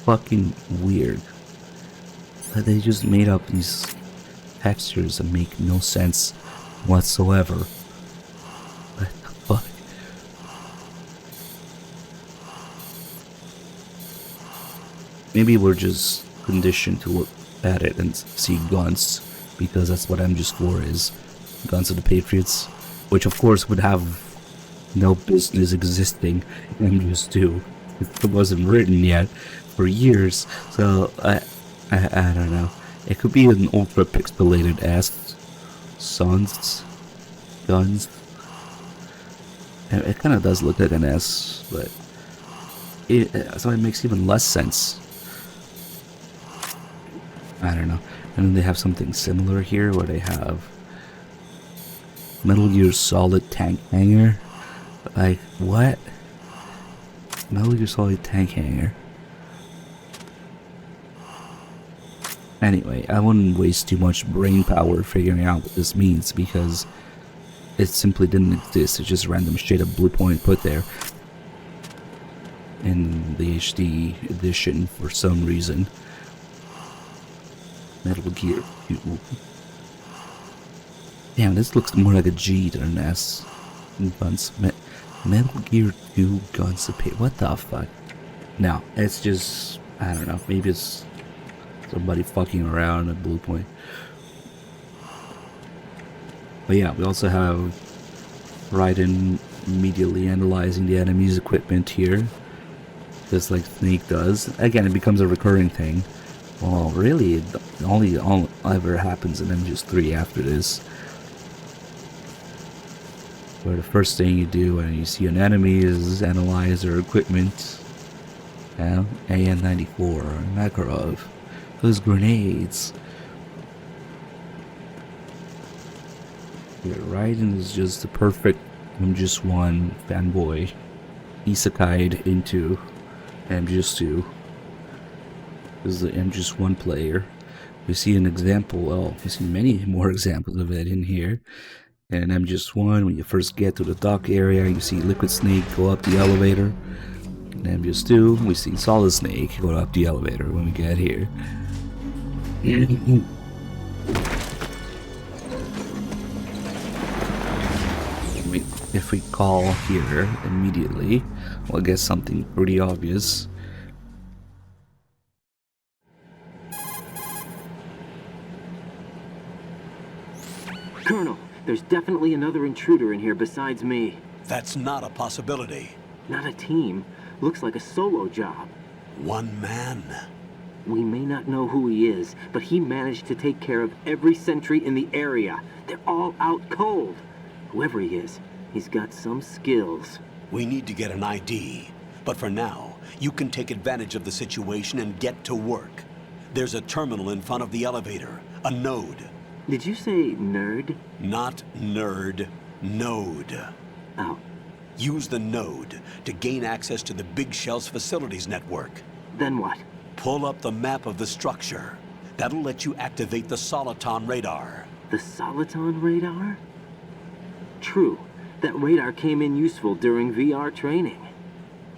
Fucking weird. But they just made up these textures that make no sense whatsoever. What the fuck? Maybe we're just conditioned to look at it and see guns, because that's what MGS4 is. Guns of the Patriots, which of course would have no business existing in MGS2. It wasn't written yet for years, so I don't know. It could be an ultra pixelated ass Sons Guns. And it kind of does look like an S, but so it makes even less sense. I don't know. And then they have something similar here where they have Metal Gear Solid Tank Hangar. Like, what? Metal Gear Solid Tank Hangar. Anyway, I wouldn't waste too much brain power figuring out what this means, because it simply didn't exist. It's just random shit, a blue point put there in the HD edition for some reason. Metal Gear 2. Damn, this looks more like a G than an S. Guns. Metal Gear 2 Guns of Patriots. What the fuck? No, it's just, I don't know. Maybe it's somebody fucking around at Blue Point. But yeah, we also have Raiden immediately analyzing the enemy's equipment here, just like Snake does. Again, it becomes a recurring thing. Well, really, it only ever happens in MGS3 after this. Where the first thing you do when you see an enemy is analyze their equipment. Yeah, AN-94, Makarov, those grenades. Yeah, Raiden is just the perfect MGS1 fanboy. Isekai'd into MGS2. This is the MGS1 player. We see an example, well, we see many more examples of it in here. And in MGS1, when you first get to the dock area, you see Liquid Snake go up the elevator. In MGS2, we see Solid Snake go up the elevator when we get here. If we call here immediately, we'll get something pretty obvious.
Colonel, there's definitely another intruder in here besides me.
That's not a possibility.
Not a team. Looks like a solo job.
One man.
We may not know who he is, but he managed to take care of every sentry in the area. They're all out cold. Whoever he is, he's got some skills.
We need to get an ID. But for now, you can take advantage of the situation and get to work. There's a terminal in front of the elevator. A node.
Did you say nerd?
Not nerd. Node.
Oh.
Use the node to gain access to the Big Shell's facilities network.
Then what?
Pull up the map of the structure. That'll let you activate the Soliton radar.
The Soliton radar? True. That radar came in useful during VR training.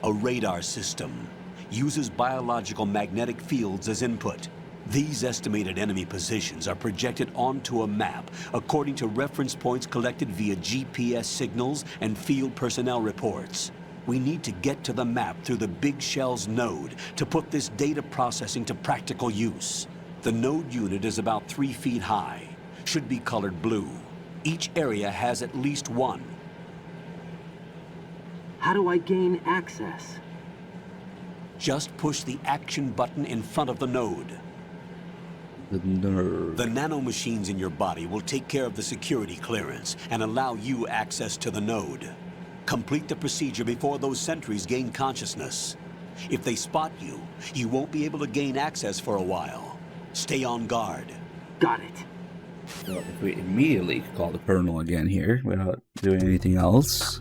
A radar system uses biological magnetic fields as input. These estimated enemy positions are projected onto a map according to reference points collected via GPS signals and field personnel reports. We need to get to the map through the Big Shell's node to put this data processing to practical use. The node unit is about 3 feet high, should be colored blue. Each area has at least one.
How do I gain access?
Just push the action button in front of the node.
The nerd.
The nanomachines in your body will take care of the security clearance and allow you access to the node. Complete the procedure before those sentries gain consciousness. If they spot you, you won't be able to gain access for a while. Stay on guard.
Got it.
So if we immediately call the Colonel again here without doing anything else.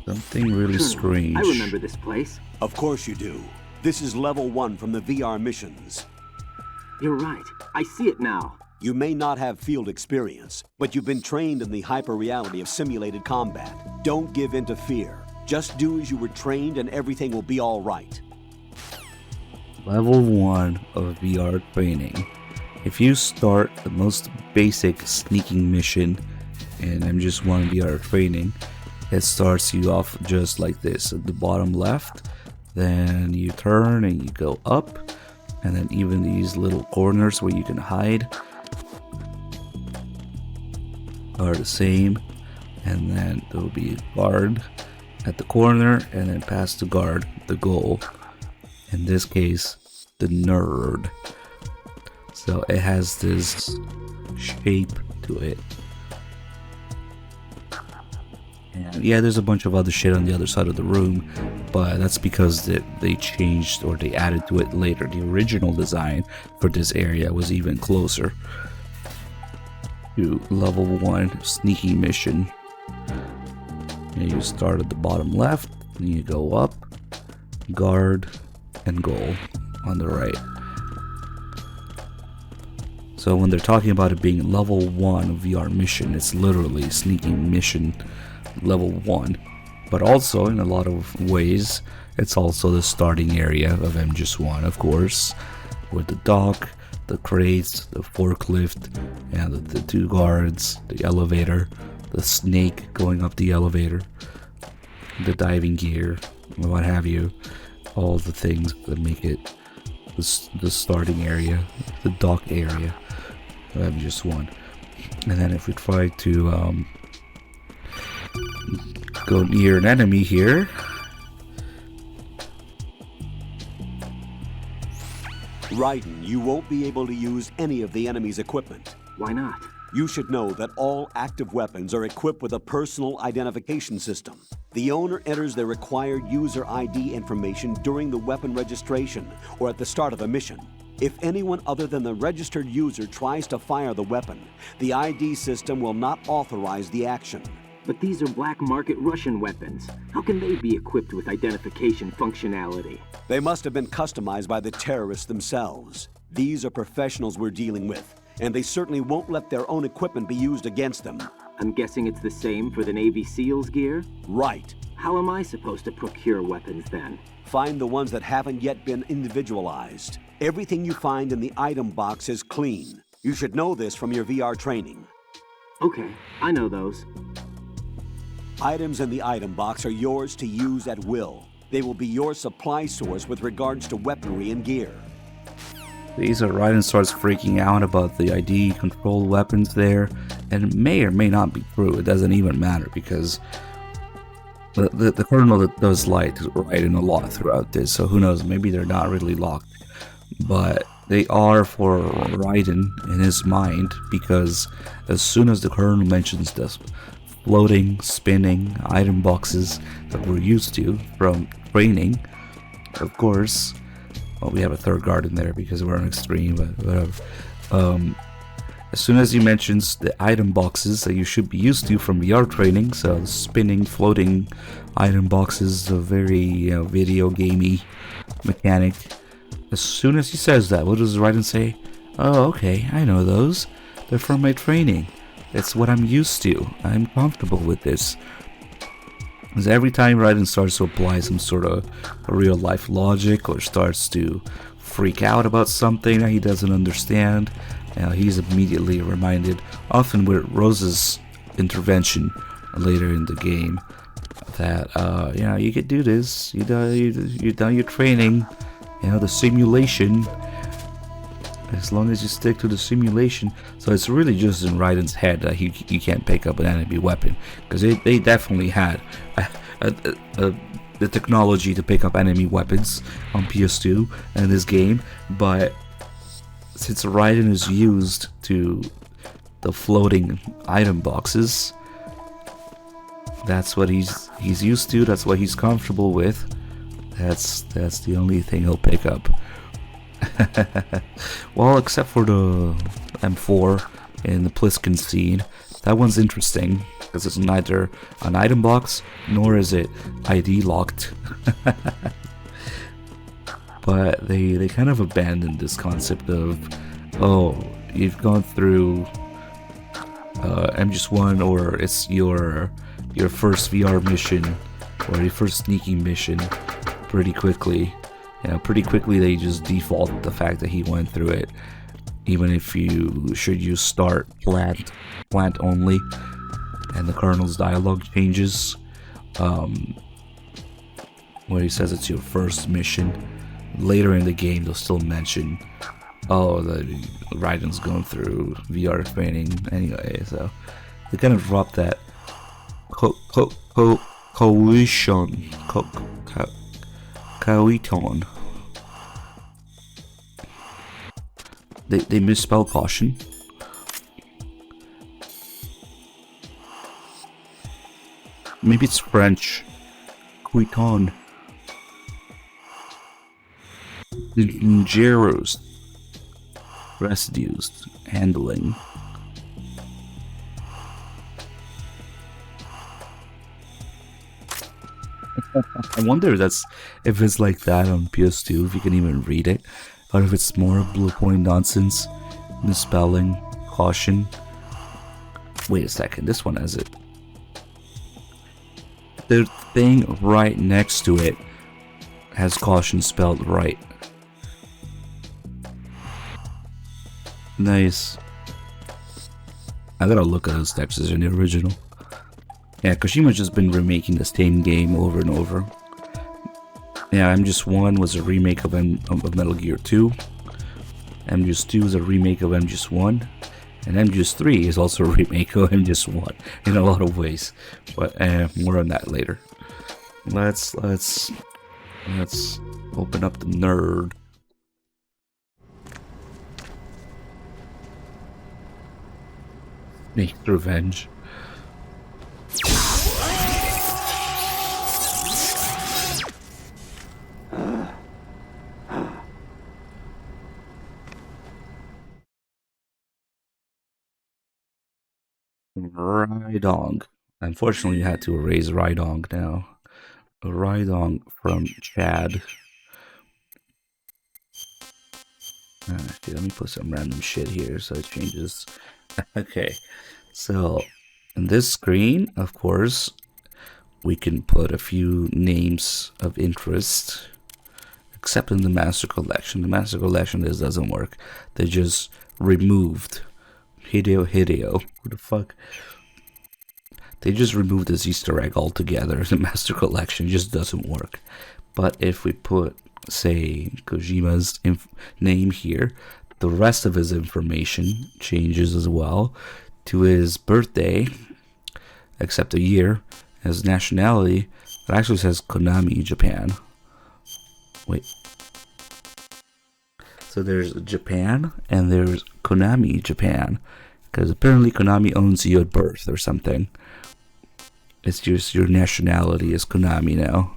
Something really strange.
I remember this place.
Of course you do. This is level 1 from the VR missions.
You're right. I see it now.
You may not have field experience, but you've been trained in the hyper-reality of simulated combat. Don't give in to fear. Just do as you were trained and everything will be all right.
Level 1 of VR training. If you start the most basic sneaking mission in MGS1 VR training, it starts you off just like this. At the bottom left, then you turn and you go up, and then even these little corners where you can hide are the same, and then there will be a guard at the corner, and then past the guard, the goal. In this case, the nerd. So it has this shape to it. And yeah, there's a bunch of other shit on the other side of the room, but that's because they changed or they added to it later. The original design for this area was even closer to level 1 sneaking mission. And you start at the bottom left, and you go up, guard, and goal on the right. So when they're talking about it being level 1 VR mission, it's literally sneaking mission level 1. But also, in a lot of ways, it's also the starting area of MGS1, of course, with the dock, the crates, the forklift, and the 2 guards, the elevator, the snake going up the elevator, the diving gear, what have you. All the things that make it the starting area, the dock area of MGS1. And then if we try to go near an enemy here,
Raiden, you won't be able to use any of the enemy's equipment.
Why not?
You should know that all active weapons are equipped with a personal identification system. The owner enters their required user ID information during the weapon registration or at the start of a mission. If anyone other than the registered user tries to fire the weapon, the ID system will not authorize the action.
But these are black market Russian weapons. How can they be equipped with identification functionality?
They must have been customized by the terrorists themselves. These are professionals we're dealing with, and they certainly won't let their own equipment be used against them.
I'm guessing it's the same for the Navy SEALs gear?
Right.
How am I supposed to procure weapons then?
Find the ones that haven't yet been individualized. Everything you find in the item box is clean. You should know this from your VR training.
Okay, I know those.
Items in the item box are yours to use at will. They will be your supply source with regards to weaponry and gear.
These are Raiden starts freaking out about the ID controlled weapons there, and it may or may not be true. It doesn't even matter because the Colonel does like Raiden a lot throughout this, so who knows, maybe they're not really locked. But they are for Raiden in his mind, because as soon as the Colonel mentions this floating, spinning item boxes that we're used to from training, of course, well, we have a third guard in there because we're on extreme, but whatever. As soon as he mentions the item boxes that you should be used to from VR training, so spinning, floating item boxes, a very video gamey mechanic. As soon as he says that, what does Raiden say? Oh, okay, I know those. They're from my training. It's what I'm used to. I'm comfortable with this. Because every time Raiden starts to apply some sort of real life logic or starts to freak out about something that he doesn't understand, he's immediately reminded, often with Rose's intervention later in the game, that you could do this. You've done your training, the simulation. As long as you stick to the simulation. So it's really just in Raiden's head that he can't pick up an enemy weapon, because they definitely had the technology to pick up enemy weapons on PS2 in this game, but since Raiden is used to the floating item boxes, that's what he's used to. That's what he's comfortable with. That's the only thing he'll pick up. Well, except for the M4 in the Pliskin scene. That one's interesting because it's neither an item box nor is it ID locked. But they kind of abandoned this concept of, oh, you've gone through MGS1, or it's your first VR mission or your first sneaking mission pretty quickly. Pretty quickly they just default the fact that he went through it, even if you should use start plant only, and the Colonel's dialogue changes, where he says it's your first mission. Later in the game they'll still mention, oh, the Raiden's going through VR training anyway, so they kind of dropped that Coeton. They misspell caution. Maybe it's French. Coeton. Dangerous residues handling. I wonder if it's like that on PS2, if you can even read it, or if it's more blue point nonsense, misspelling, caution. Wait a second, this one has it. The thing right next to it has caution spelled right. Nice. I gotta look at those textures in the original. Yeah, Koshima's just been remaking the same game over and over. Yeah, MGS1 was a remake of Metal Gear 2. MGS2 is a remake of MGS1. And MGS3 is also a remake of MGS1 in a lot of ways. But more on that later. Let's open up the nerd. Make revenge. Rydong. Unfortunately, you had to erase Rydong now. Rydong from Chad. Okay, let me put some random shit here so it changes. Okay, so in this screen, of course, we can put a few names of interest, except in the Master Collection. The Master Collection, this doesn't work. They just removed Hideo. What the fuck? They just removed this Easter egg altogether. The Master Collection just doesn't work. But if we put, say, Kojima's name here, the rest of his information changes as well to his birthday, except a year. His nationality, it actually says Konami Japan. Wait. So there's Japan and there's Konami Japan, because apparently Konami owns you at birth or something. It's just your nationality is Konami now.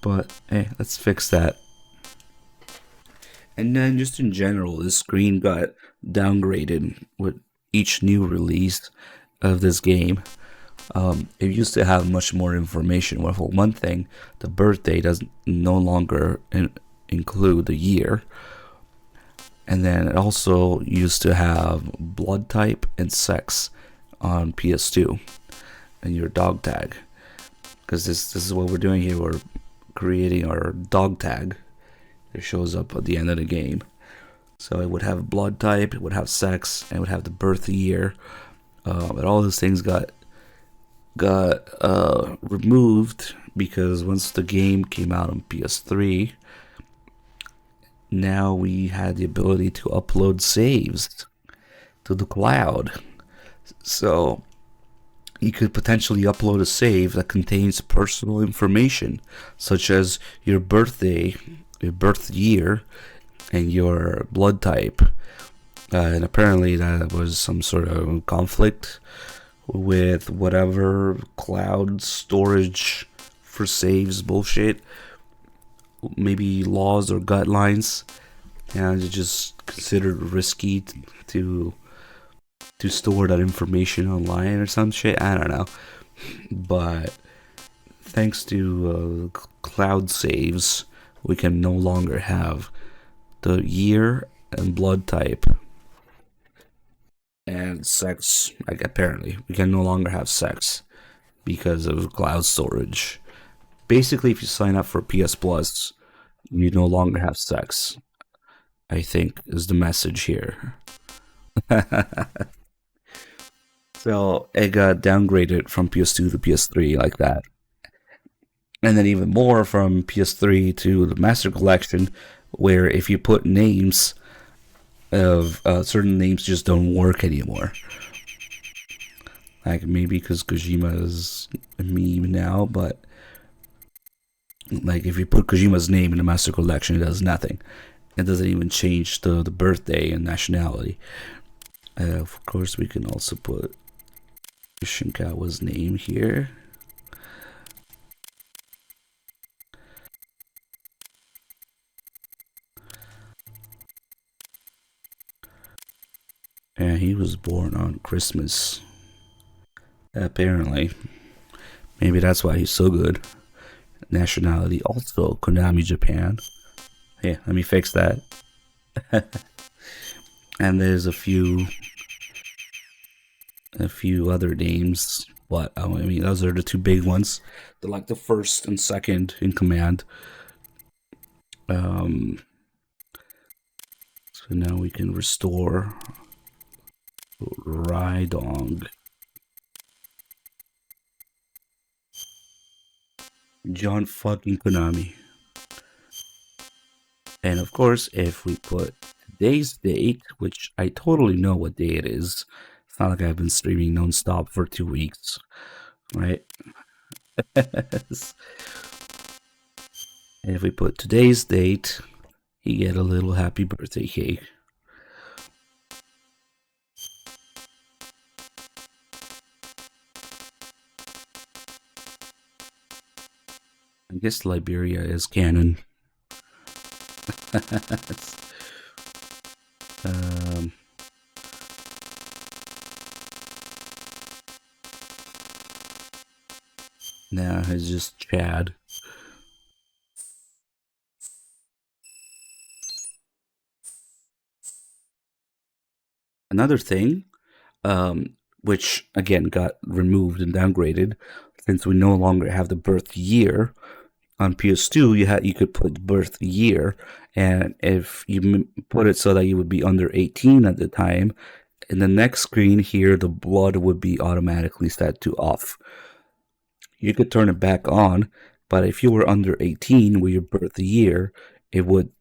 But hey, let's fix that. And then just in general, this screen got downgraded with each new release of this game. It used to have much more information. Well, for one thing, the birthday does no longer include the year. And then it also used to have blood type and sex on PS2. and your dog tag, because this is what we're doing here. We're creating our dog tag. It shows up at the end of the game. So it would have blood type, it would have sex, and it would have the birth year. But all those things got removed because once the game came out on PS3, now we had the ability to upload saves to the cloud. So you could potentially upload a save that contains personal information, such as your birthday, your birth year, and your blood type. And apparently that was some sort of conflict with whatever cloud storage for saves bullshit. Maybe laws or guidelines, and it's just considered risky to store that information online or some shit. I don't know. But thanks to cloud saves, we can no longer have the year and blood type and sex. Like, apparently we can no longer have sex because of cloud storage. Basically, if you sign up for PS Plus, you no longer have sex, I think is the message here. So it got downgraded from PS2 to PS3 like that. And then even more from PS3 to the Master Collection, where if you put names of certain names just don't work anymore. Like maybe because Kojima is a meme now, but like if you put Kojima's name in the Master Collection, it does nothing. It doesn't even change the birthday and nationality. Of course, we can also put Shinkawa's name here. And he was born on Christmas. Apparently. Maybe that's why he's so good. Nationality also Konami Japan. Yeah, let me fix that. And there's a few other names, but I mean those are the two big ones. They're like the first and second in command. So now we can restore Rydong. John fucking Konami. And of course, if we put today's date, which I totally know what day it is. It's not like I've been streaming non-stop for 2 weeks, right? And if we put today's date, you get a little happy birthday cake. I guess Liberia is canon. Now it's just Chad. Another thing, which again got removed and downgraded, since we no longer have the birth year. On PS2, you could put birth year, and if you put it so that you would be under 18 at the time, in the next screen here, the blood would be automatically set to off. You could turn it back on, but if you were under 18 with your birth year, it would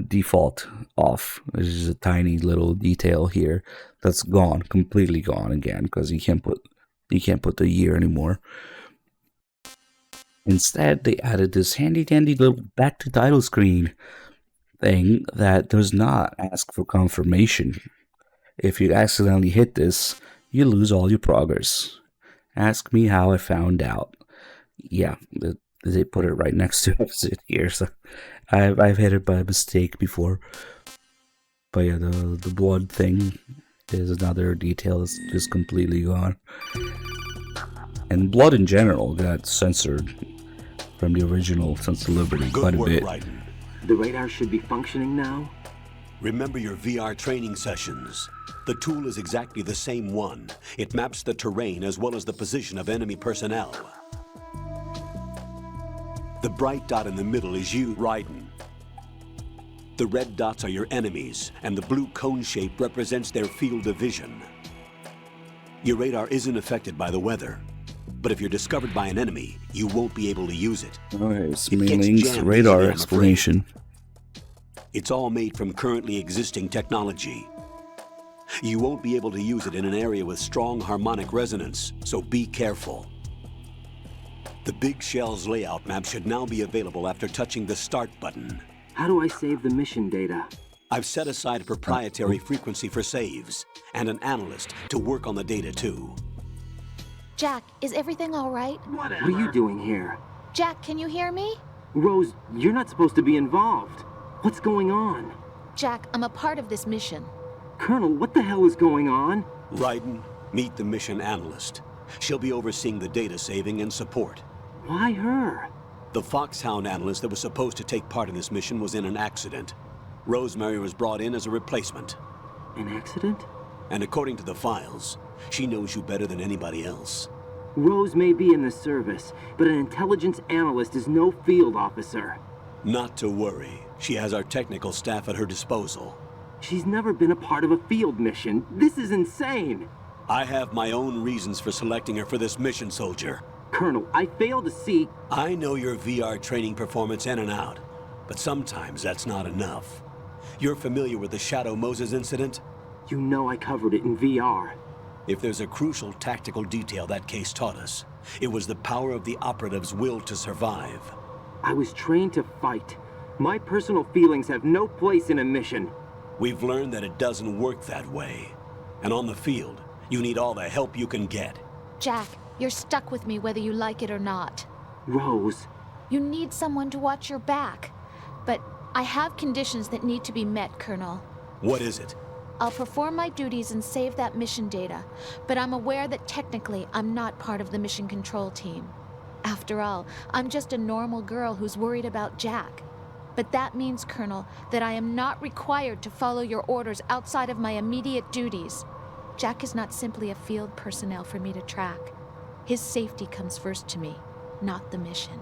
default off. There's just a tiny little detail here that's gone, completely gone again, because you can't put the year anymore. Instead, they added this handy-dandy little back to title screen thing that does not ask for confirmation. If you accidentally hit this, you lose all your progress. Ask me how I found out. Yeah, they put it right next to it here, so I've hit it by mistake before. But yeah, the blood thing is another detail that's just completely gone. And blood in general got censored from the original Sons of Liberty quite a bit.
The radar should be functioning now?
Remember your VR training sessions. The tool is exactly the same one. It maps the terrain as well as the position of enemy personnel. The bright dot in the middle is you, Raiden. The red dots are your enemies, and the blue cone shape represents their field of vision. Your radar isn't affected by the weather, but if you're discovered by an enemy, you won't be able to use it.
Okay, Link's radar explanation.
It's all made from currently existing technology. You won't be able to use it in an area with strong harmonic resonance, so be careful. The Big Shell's layout map should now be available after touching the Start button.
How do I save the mission data?
I've set aside a proprietary frequency for saves, and an analyst to work on the data too.
Jack, is everything all right?
What are you doing here?
Jack, can you hear me?
Rose, you're not supposed to be involved. What's going on?
Jack, I'm a part of this mission.
Colonel, what the hell is going on?
Raiden, meet the mission analyst. She'll be overseeing the data saving and support.
Why her?
The Foxhound analyst that was supposed to take part in this mission was in an accident. Rosemary was brought in as a replacement.
An accident?
And according to the files, she knows you better than anybody else.
Rose may be in the service, but an intelligence analyst is no field officer.
Not to worry. She has our technical staff at her disposal.
She's never been a part of a field mission. This is insane.
I have my own reasons for selecting her for this mission, soldier.
Colonel, I fail to see...
I know your VR training performance in and out, but sometimes that's not enough. You're familiar with the Shadow Moses incident?
You know I covered it in VR.
If there's a crucial tactical detail that case taught us, it was the power of the operative's will to survive.
I was trained to fight. My personal feelings have no place in a mission.
We've learned that it doesn't work that way. And on the field, you need all the help you can get.
Jack, you're stuck with me whether you like it or not.
Rose.
You need someone to watch your back. But I have conditions that need to be met, Colonel.
What is it?
I'll perform my duties and save that mission data, but I'm aware that technically I'm not part of the mission control team. After all, I'm just a normal girl who's worried about Jack. But that means, Colonel, that I am not required to follow your orders outside of my immediate duties. Jack is not simply a field personnel for me to track. His safety comes first to me, not the mission.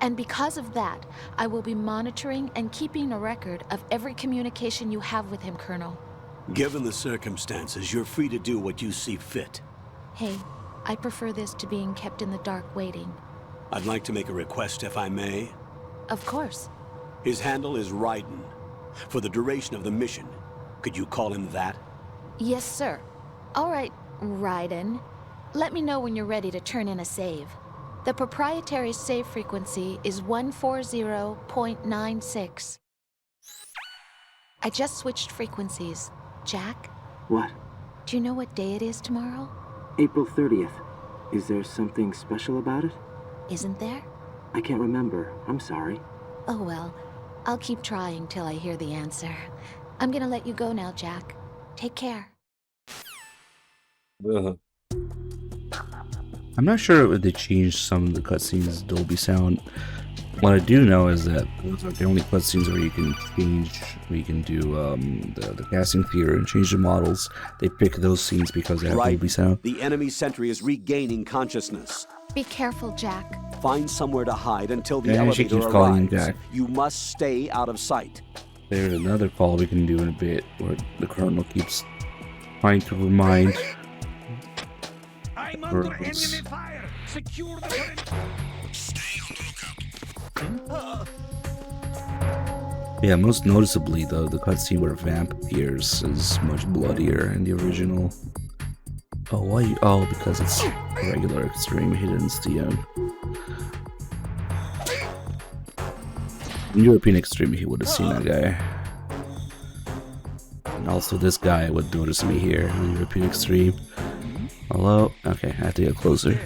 And because of that, I will be monitoring and keeping a record of every communication you have with him, Colonel.
Given the circumstances, you're free to do what you see fit.
Hey, I prefer this to being kept in the dark waiting.
I'd like to make a request, if I may.
Of course.
His handle is Raiden. For the duration of the mission, could you call him that?
Yes, sir. All right, Raiden. Let me know when you're ready to turn in a save. The proprietary save frequency is 140.96. I just switched frequencies. Jack?
What?
Do you know what day it is tomorrow?
April 30th. Is there something special about it?
Isn't there?
I can't remember. I'm sorry.
Oh well. I'll keep trying till I hear the answer. I'm gonna let you go now, Jack. Take care.
I'm not sure if they changed some of the cutscenes Dolby sound. What I do know is that those are the only cutscenes where you can change, where you can do the casting theater and change the models. They pick those scenes because they have Dolby sound.
The enemy sentry is regaining consciousness.
Be careful, Jack.
Find somewhere to hide until the
Yeah, she
elevator
keeps calling
arrives.
Jack.
You must stay out of sight.
There's another call we can do in a bit where the Colonel keeps trying to remind Rose.
fire. Secure the Stay on the lookout.
Yeah, most noticeably though, the cutscene where Vamp appears is much bloodier in the original. Oh, why? Oh, because it's regular extreme. He didn't see him. In European extreme, he would have seen that guy. And also, this guy would notice me here in European extreme. Hello? Okay, I have to get closer.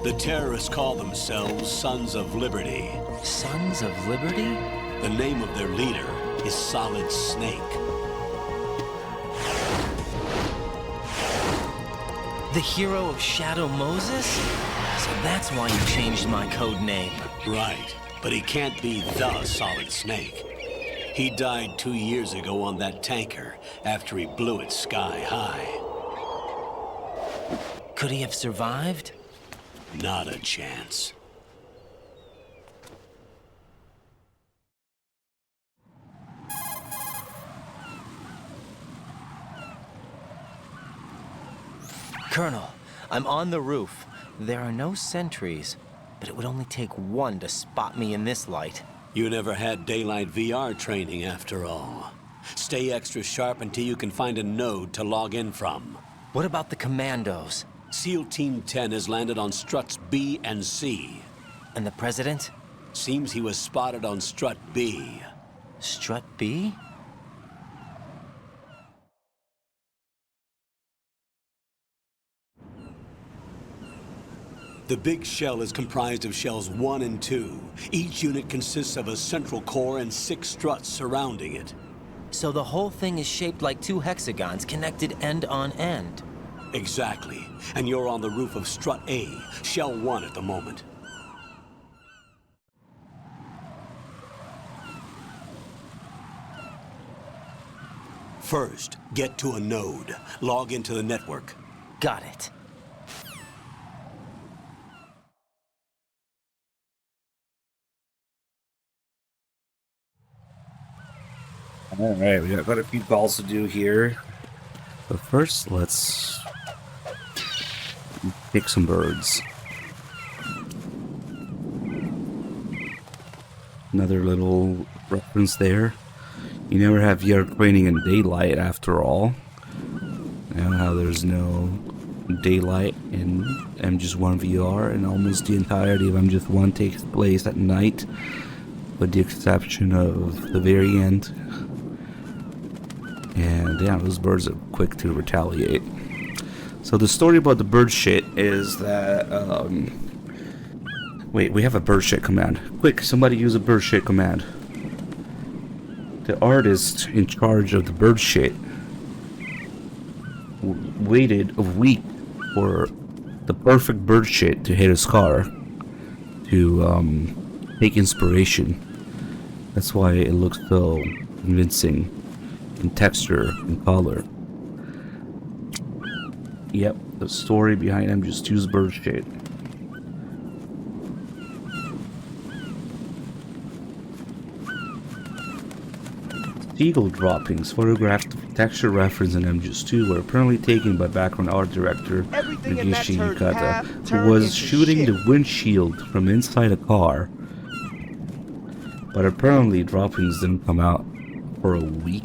The terrorists call themselves Sons of Liberty.
Sons of Liberty?
The name of their leader is Solid Snake.
The hero of Shadow Moses? So that's why you changed my code name.
Right, but he can't be the Solid Snake. He died 2 years ago on that tanker after he blew it sky high.
Could he have survived?
Not a chance.
Colonel, I'm on the roof. There are no sentries, but it would only take one to spot me in this light.
You never had daylight VR training after all. Stay extra sharp until you can find a node to log in from.
What about the commandos?
SEAL Team 10 has landed on struts B and C.
And the president?
Seems he was spotted on strut B.
Strut B?
The big shell is comprised of shells 1 and 2. Each unit consists of a central core and 6 struts surrounding it.
So the whole thing is shaped like 2 hexagons connected end on end.
Exactly. And you're on the roof of strut A, shell 1 at the moment. First, get to a node. Log into the network.
Got it.
Alright, we got quite a few calls to do here. But first, let's pick some birds. Another little reference there. You never have VR training in daylight after all. You know how there's no daylight in MGS1 VR, and almost the entirety of MGS1 takes place at night, with the exception of the very end. And yeah, those birds are quick to retaliate. So the story about the bird shit is that, wait, we have a bird shit command. Quick, somebody use a bird shit command. The artist in charge of the bird shit waited a week for the perfect bird shit to hit his car to take inspiration. That's why it looks so convincing in texture and color. Yep, the story behind MGS2's bird shit. Seagull droppings photographed with texture reference in MGS2 were apparently taken by background art director Nagishi Yukata, who was shooting the windshield from inside a car. But apparently droppings didn't come out for a week.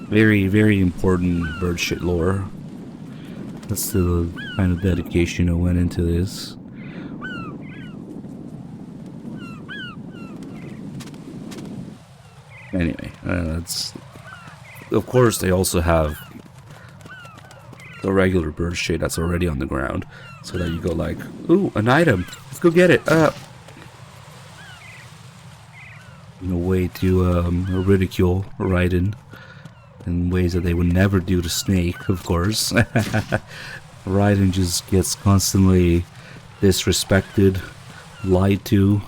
Very, very important bird shit lore. That's the kind of dedication that went into this. Anyway, that's... Of course, they also have the regular bird shit that's already on the ground, so that you go like, ooh, an item, let's go get it. In a way to ridicule Raiden in ways that they would never do to Snake, of course. Raiden just gets constantly disrespected, lied to,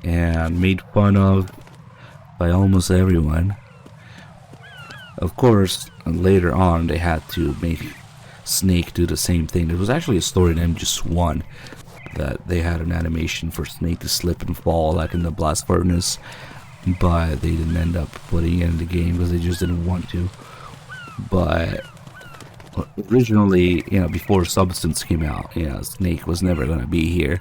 and made fun of by almost everyone. Of course, later on they had to make Snake do the same thing. There was actually a story in MGS1 that they had an animation for Snake to slip and fall like in the blast furnace, but they didn't end up putting it in the game because they just didn't want to. But originally, you know, before Substance came out, you know, Snake was never going to be here.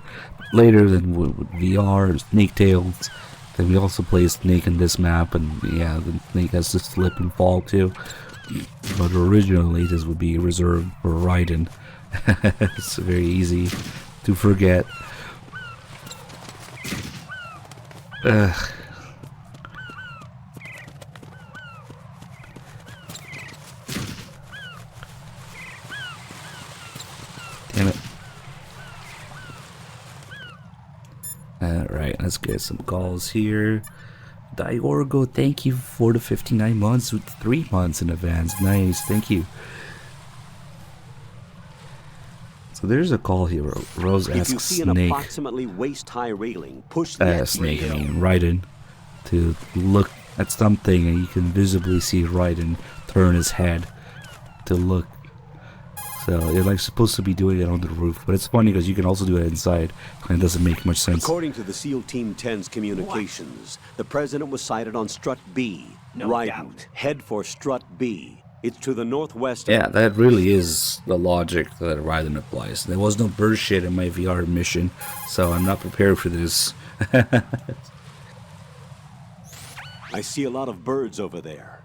Later, then with VR and Snake Tales, then we also play Snake in this map, and yeah, then Snake has to slip and fall too. But originally, this would be reserved for Raiden. It's very easy to forget. Alright, let's get some calls here. Diorgo, thank you for the 59 months with 3 months in advance. Nice, thank you. So there's a call here. Rose
If you
asks
see an
Snake.
approximately waist-high railing, push the
Snake, I mean, Raiden, to look at something, and you can visibly see Raiden turn his head to look. So you're like supposed to be doing it on the roof, but it's funny because you can also do it inside, and it doesn't make much sense.
According to the SEAL Team 10's communications, the president was sighted on Strut B.
No
Raiden,
doubt.
head for Strut B. It's to the northwest.
Yeah, that really is the logic that Raiden applies. There was no bird shit in my VR mission, so I'm not prepared for this.
I see a lot of birds over there.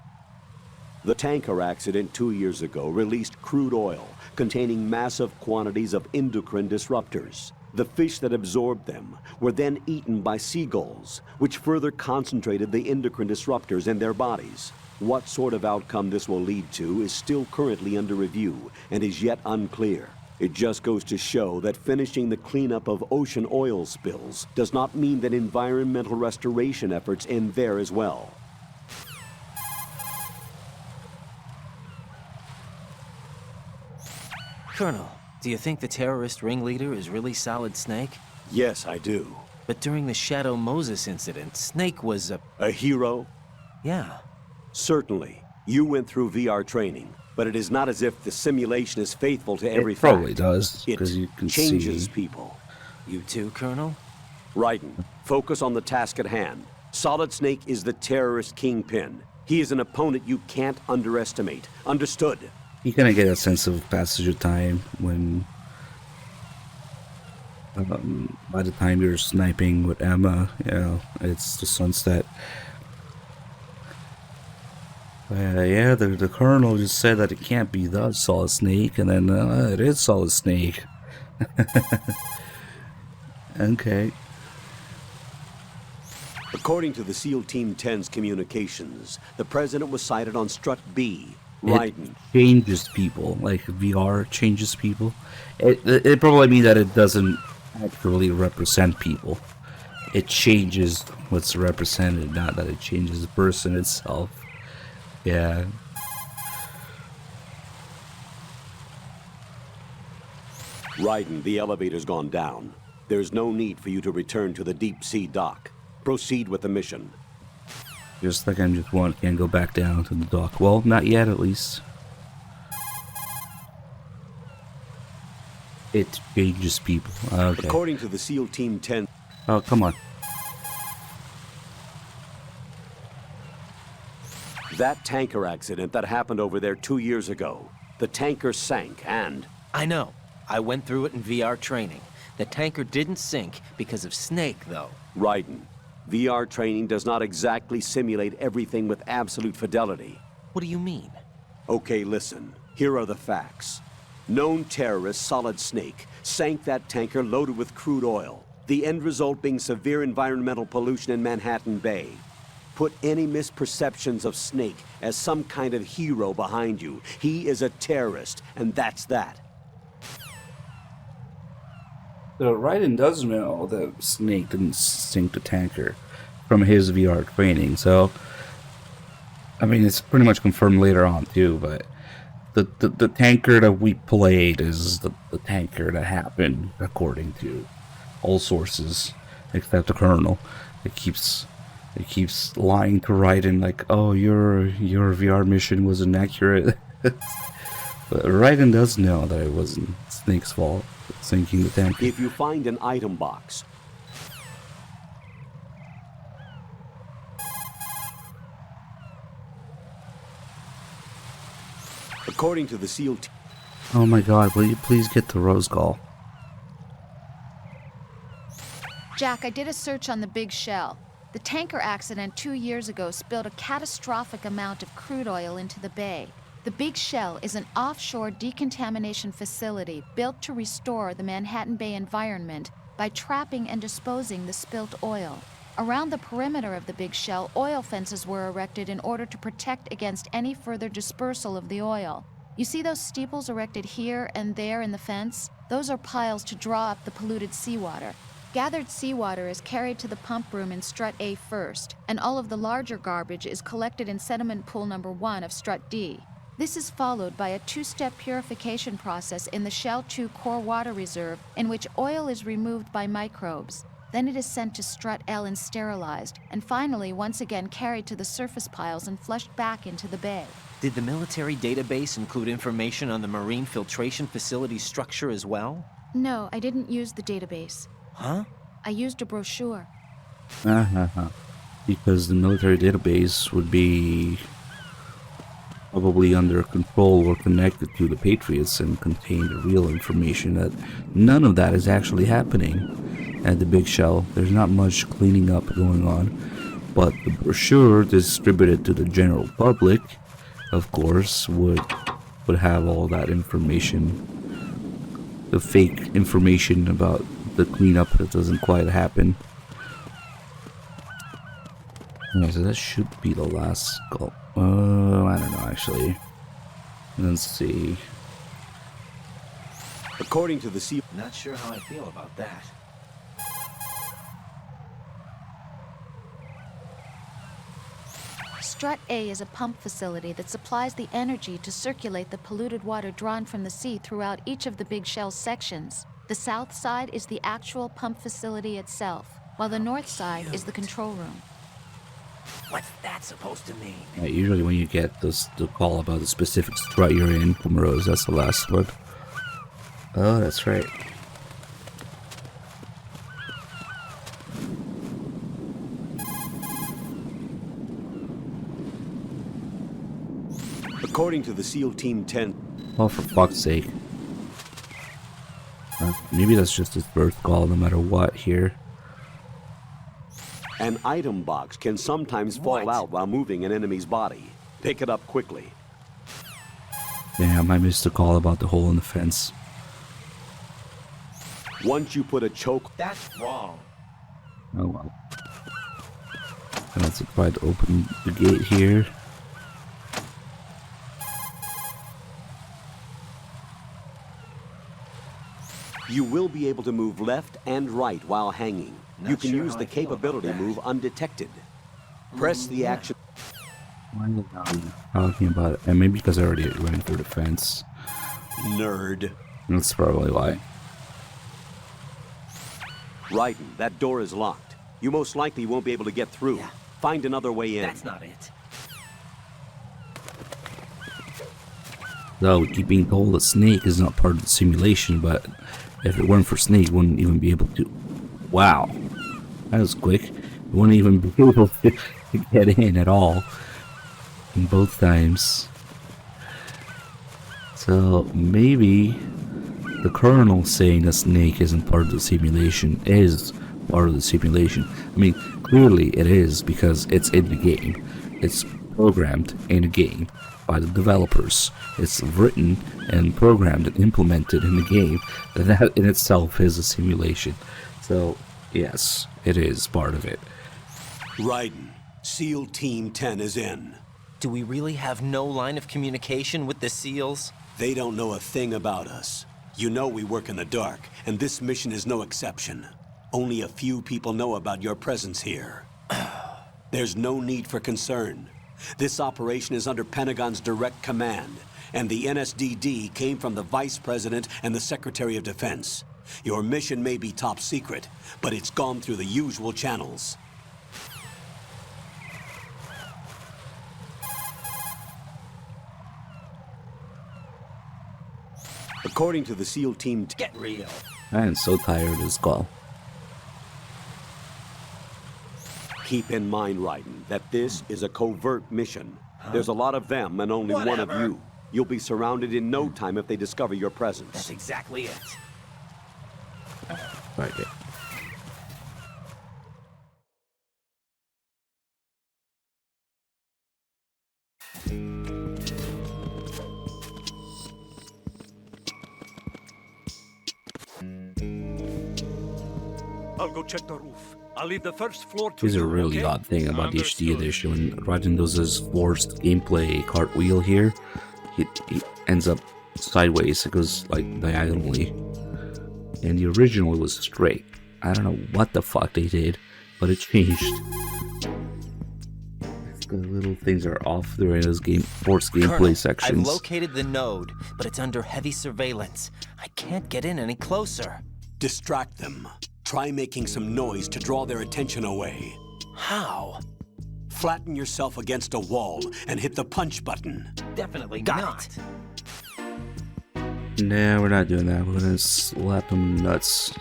The tanker accident 2 years ago released crude oil containing massive quantities of endocrine disruptors. The fish that absorbed them were then eaten by seagulls, which further concentrated the endocrine disruptors in their bodies. What sort of outcome this will lead to is still currently under review and is yet unclear. It just goes to show that finishing the cleanup of ocean oil spills does not mean that environmental restoration efforts end there as well.
Colonel, do you think the terrorist ringleader is really Solid Snake?
Yes, I do.
But during the Shadow Moses incident, Snake was
a hero?
Yeah.
Certainly. You went through VR training, but it is not as if the simulation is faithful to every
It probably
fact.
does,
It
because you can
changes
see.
people.
You too, Colonel?
Raiden, focus on the task at hand. Solid Snake is the terrorist kingpin. He is an opponent you can't underestimate. Understood?
You kind of get a sense of passage of time when, by the time you're sniping with Emma, you know, it's the sunset. Yeah, the colonel just said that it can't be the Solid Snake, and then it is Solid Snake. Okay.
According to the SEAL Team 10's communications, the president was sighted on Strut B. Raiden.
It changes people, like VR changes people. It probably means that it doesn't actually represent people. It changes what's represented, not that it changes the person itself. Yeah.
Raiden, the elevator's gone down. There's no need for you to return to the deep sea dock. Proceed with the mission.
Just like I'm just one, can't go back down to the dock. Well, not yet, at least. It changes people. Okay.
According to the SEAL Team 10...
Oh, come on.
That tanker accident that happened over there 2 years ago. The tanker sank and...
I know. I went through it in VR training. The tanker didn't sink because of Snake, though.
Raiden, VR training does not exactly simulate everything with absolute fidelity.
What do you mean?
Okay, listen. Here are the facts. Known terrorist Solid Snake sank that tanker loaded with crude oil. The end result being severe environmental pollution in Manhattan Bay. Put any misperceptions of Snake as some kind of hero behind you. He is a terrorist, and that's that.
So Raiden does know that Snake didn't sink the tanker from his VR training, so I mean it's pretty much confirmed later on too, but the tanker that we played is the tanker that happened according to all sources except the Colonel. It keeps lying to Raiden like, oh, your VR mission was inaccurate. But Raiden does know that it wasn't Snake's fault sinking the tanker.
If you find an item box, according to the SEAL team...
Oh my god, will you please get the Rose Call?
Jack, I did a search on the Big Shell. The tanker accident 2 years ago spilled a catastrophic amount of crude oil into the bay. The Big Shell is an offshore decontamination facility built to restore the Manhattan Bay environment by trapping and disposing the spilt oil. Around the perimeter of the Big Shell, oil fences were erected in order to protect against any further dispersal of the oil. You see those steeples erected here and there in the fence? Those are piles to draw up the polluted seawater. Gathered seawater is carried to the pump room in Strut A first, and all of the larger garbage is collected in sediment pool number 1 of Strut D. This is followed by a 2-step purification process in the Shell 2 core water reserve, in which oil is removed by microbes. Then it is sent to Strut L and sterilized, and finally once again carried to the surface piles and flushed back into the bay.
Did the military database include information on the marine filtration facility structure as well?
No, I didn't use the database.
Huh?
I used a brochure.
Because the military database would be probably under control or connected to the Patriots and contain the real information that none of that is actually happening at the Big Shell. There's not much cleaning up going on, but the brochure distributed to the general public, of course, would have all that information, the fake information about the cleanup that doesn't quite happen. Okay, so that should be the last goal. I don't know, actually. Let's see.
According to the sea...
Not sure how I feel about that.
Strut A is a pump facility that supplies the energy to circulate the polluted water drawn from the sea throughout each of the Big Shell sections. The south side is the actual pump facility itself, while the north side is the control room.
What's that supposed to mean?
Yeah, usually when you get the call about the specific strut you're in, Pomerose, that's the last one. Oh, that's right.
According to the SEAL Team 10...
Oh, for fuck's sake. Maybe that's just his birth call, no matter what, here.
An item box can sometimes fall out while moving an enemy's body. Pick it up quickly.
Damn, I missed the call about the hole in the fence.
Once you put a choke...
That's wrong.
Oh well. And let's try to open the gate here.
You will be able to move left and right while hanging. You can use the capability move undetected. Press the action...
Why am I talking about it? And maybe because I already ran through the fence.
Nerd.
That's probably why.
Raiden, that door is locked. You most likely won't be able to get through.
Yeah.
Find another way in.
That's not it.
Though we keep being told that Snake is not part of the simulation, but if it weren't for Snake, we wouldn't even be able to... Wow. That was quick. We wouldn't even be able to get in at all. In both times. So maybe the Colonel saying that Snake isn't part of the simulation is part of the simulation. I mean, clearly it is because it's in the game. It's programmed in the game by the developers. It's written and programmed and implemented in the game. That in itself is a simulation. So, yes, it is part of it.
Raiden, SEAL Team 10 is in.
Do we really have no line of communication with the SEALs?
They don't know a thing about us. You know we work in the dark, and this mission is no exception. Only a few people know about your presence here. There's no need for concern. This operation is under Pentagon's direct command, and the NSDD came from the Vice President and the Secretary of Defense. Your mission may be top secret, but it's gone through the usual channels.
According to the SEAL Team...
Get real.
I am so tired of this call.
Keep in mind, Raiden, that this is a covert mission. There's a lot of them and only one of you. You'll be surrounded in no time if they discover your presence.
That's exactly it.
Right there.
I'll go check the roof. I'll leave the first floor to
Here's a
you,
really
okay?
odd thing about the HD edition. When Raiden does his forced gameplay cartwheel here, he ends up sideways. It goes like diagonally. And the original was straight. I don't know what the fuck they did, but it changed. The little things are off during those forced gameplay sections.
I've located the node, but it's under heavy surveillance. I can't get in any closer.
Distract them. Try making some noise to draw their attention away.
How?
Flatten yourself against a wall and hit the punch button.
Definitely not.
Nah, we're not doing that. We're gonna slap them nuts.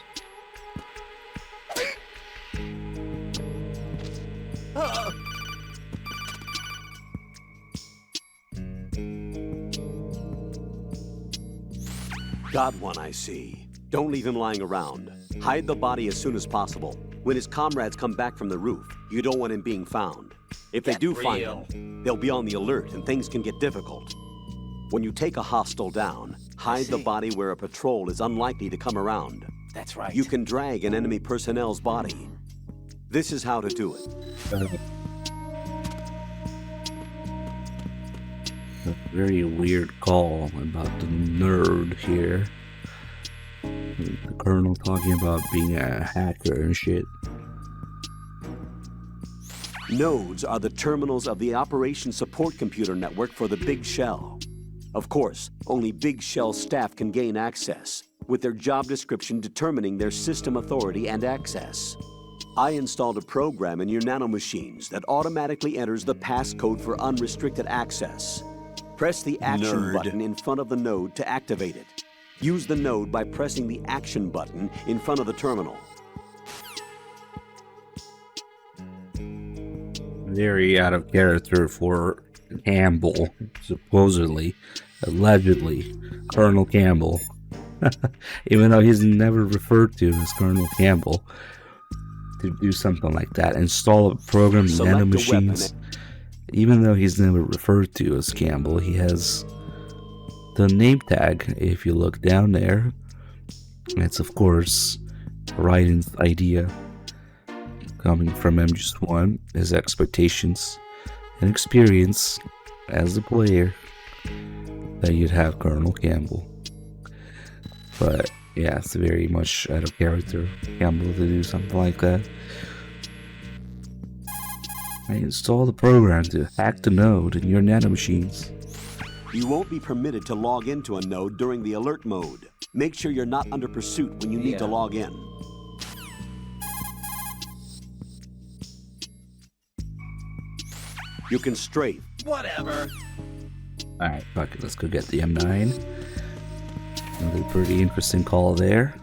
Got one, I see. Don't leave him lying around. Hide the body as soon as possible. When his comrades come back from the roof, you don't want him being found. If they do find him, they'll be on the alert and things can get difficult. When you take a hostile down, hide the body where a patrol is unlikely to come around.
That's right.
You can drag an enemy personnel's body. This is how to do it.
A very weird call about the nerd here. The colonel talking about being a hacker and shit.
Nodes are the terminals of the Operation Support Computer Network for the Big Shell. Of course, only Big Shell staff can gain access, with their job description determining their system authority and access. I installed a program in your nanomachines that automatically enters the passcode for unrestricted access. Press the action button in front of the node to activate it. Use the node by pressing the action button in front of the terminal.
Very out of character for Campbell, supposedly, allegedly, Colonel Campbell. Even though he's never referred to as Colonel Campbell, to do something like that. Install a program in nanomachines. Even though he's never referred to as Campbell, he has the name tag. If you look down there, it's of course Raiden's idea, coming from MGS1, his expectations and experience as a player, that you'd have Colonel Campbell. But yeah, it's very much out of character Campbell to do something like that. I installed the program to hack the node in your nanomachines.
You won't be permitted to log into a node during the alert mode. Make sure you're not under pursuit when you need to log in. You can strafe.
Whatever.
Alright, fuck it, let's go get the M9. Another pretty interesting call there.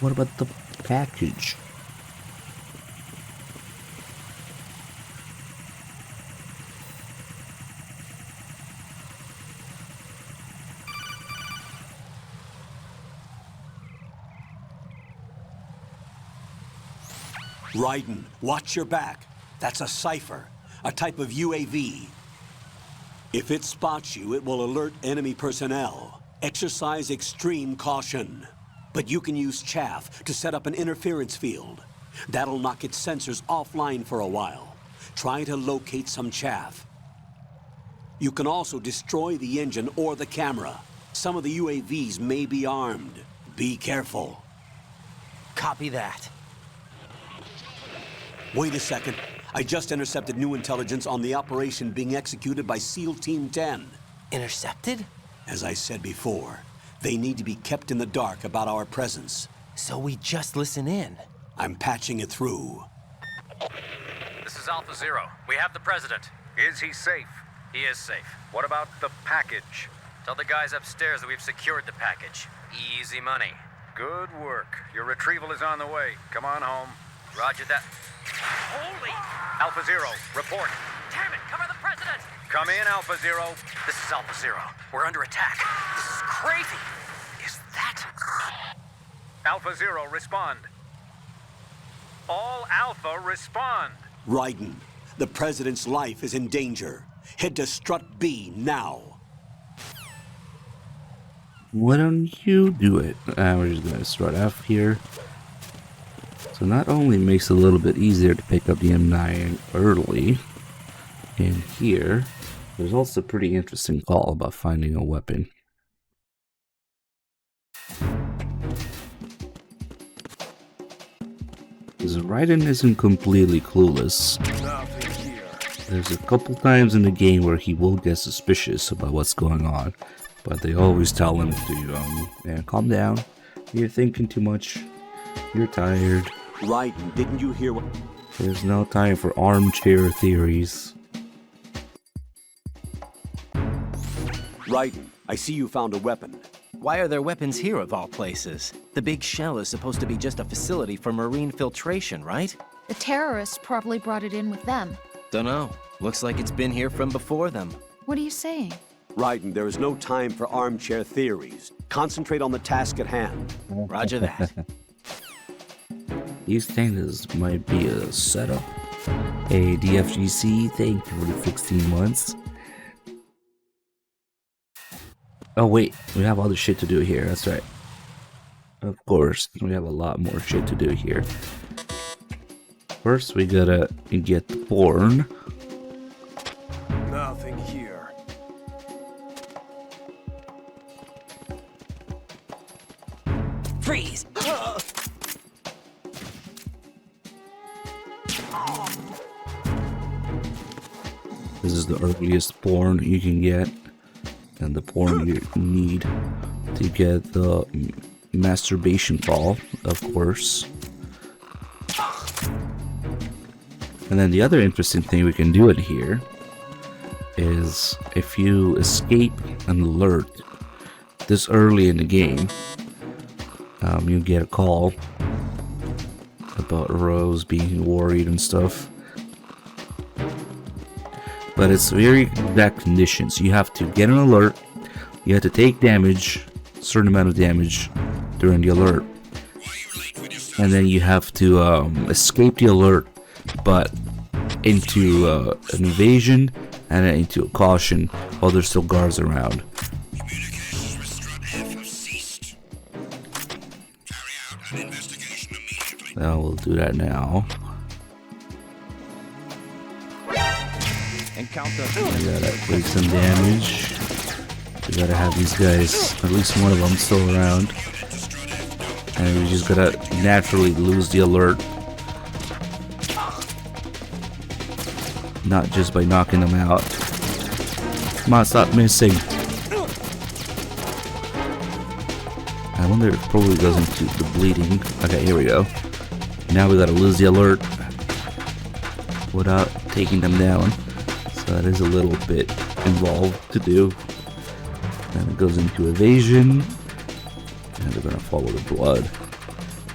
What about the package?
Raiden, watch your back. That's a cipher, a type of UAV. If it spots you, it will alert enemy personnel. Exercise extreme caution. But you can use chaff to set up an interference field. That'll knock its sensors offline for a while. Try to locate some chaff. You can also destroy the engine or the camera. Some of the UAVs may be armed. Be careful.
Copy that.
Wait a second. I just intercepted new intelligence on the operation being executed by SEAL Team 10.
Intercepted?
As I said before, they need to be kept in the dark about our presence.
So we just listen in.
I'm patching it through.
This is Alpha Zero. We have the president. Is he safe? He is safe. What about the package? Tell the guys upstairs that we've secured the package. Easy money. Good work. Your retrieval is on the way. Come on home. Roger that. Holy! Alpha Zero, report. Damn it, cover the president! Come in, Alpha Zero. This is Alpha Zero. We're under attack. This is crazy. Is that... Alpha Zero, respond. All Alpha, respond.
Raiden, the president's life is in danger. Head to Strut B now.
Why don't you do it? We're just gonna start off here. So not only makes it a little bit easier to pick up the M9 early in here, There's also a pretty interesting call about finding a weapon. Because Raiden isn't completely clueless. There's a couple times in the game where he will get suspicious about what's going on, but they always tell him to, yeah, calm down. You're thinking too much. You're tired.
Raiden, didn't you hear what...
There's no time for armchair theories.
Raiden, I see you found a weapon.
Why are there weapons here of all places? The big shell is supposed to be just a facility for marine filtration, right?
The terrorists probably brought it in with them.
Dunno. Looks like it's been here from before them.
What are you saying?
Raiden, there is no time for armchair theories. Concentrate on the task at hand.
Roger that.
These things might be a setup. Hey, DFGC, thank you for the 16 months. Oh wait, we have other shit to do here, that's right. Of course, we have a lot more shit to do here. First, we gotta get born.
Nothing here.
Freeze!
This is the earliest porn you can get, and the porn you need to get the masturbation ball, of course. And then the other interesting thing we can do in here is if you escape an alert this early in the game, you get a call about Rose being worried and stuff. But it's very exact conditions. You have to get an alert, you have to take damage, a certain amount of damage during the alert, and then you have to escape the alert, but into an evasion and then into a caution while there's still guards around. Now we'll do that now. We gotta take some damage. We gotta have these guys, at least one of them, still around. And we just gotta naturally lose the alert. Not just by knocking them out. Come on, stop missing. I wonder if it probably goes into the bleeding. Okay, here we go. Now we gotta lose the alert without taking them down. So that is a little bit involved to do. Then it goes into evasion. And we're gonna follow the blood.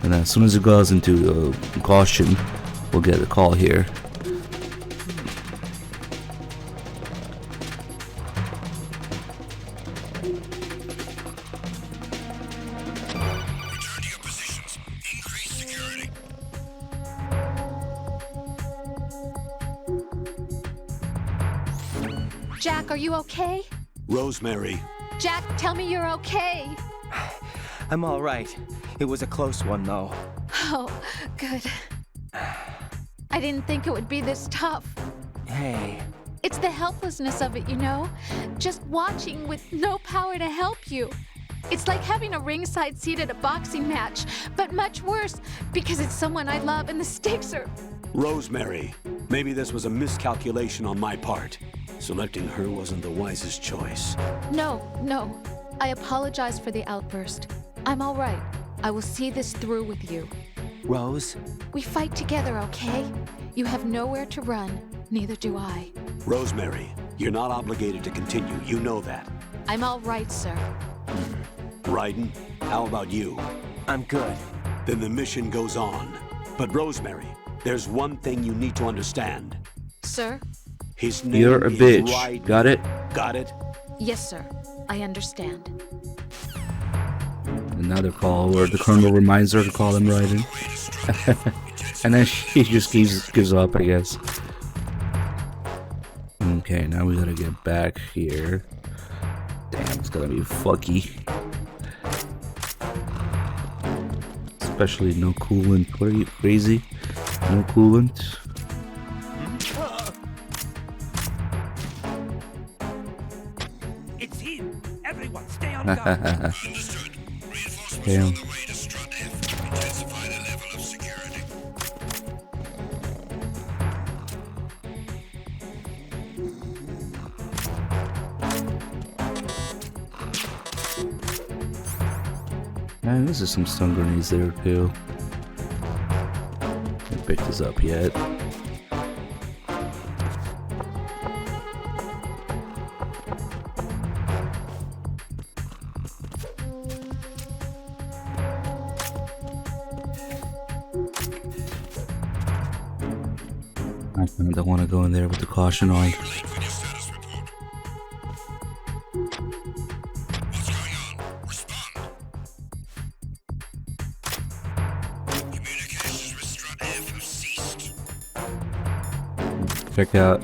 And then as soon as it goes into caution, we'll get a call here.
Jack, are you okay?
Rosemary.
Jack, tell me you're okay.
I'm all right. It was a close one, though.
Oh, good. I didn't think it would be this tough.
Hey.
It's the helplessness of it, you know? Just watching with no power to help you. It's like having a ringside seat at a boxing match, but much worse because it's someone I love and the stakes are...
Rosemary, maybe this was a miscalculation on my part. Selecting her wasn't the wisest choice.
No. I apologize for the outburst. I'm all right. I will see this through with you.
Rose?
We fight together, okay? You have nowhere to run, neither do I.
Rosemary, you're not obligated to continue. You know that.
I'm all right, sir.
Raiden, how about you?
I'm good.
Then the mission goes on. But Rosemary, there's one thing you need to understand.
Sir?
His name
You're a
is
bitch.
Raiden.
Got it?
Got it?
Yes, sir. I understand.
Another call where the Colonel reminds her to call him Raiden. And then she just gives up, I guess. Okay, now we gotta get back here. Damn, it's gonna be fucky. Especially no coolant. What are you, crazy? No coolant? Damn. Man, this is some stun grenades there too. Haven't picked this up yet. I don't want to go in there with the caution on. Check out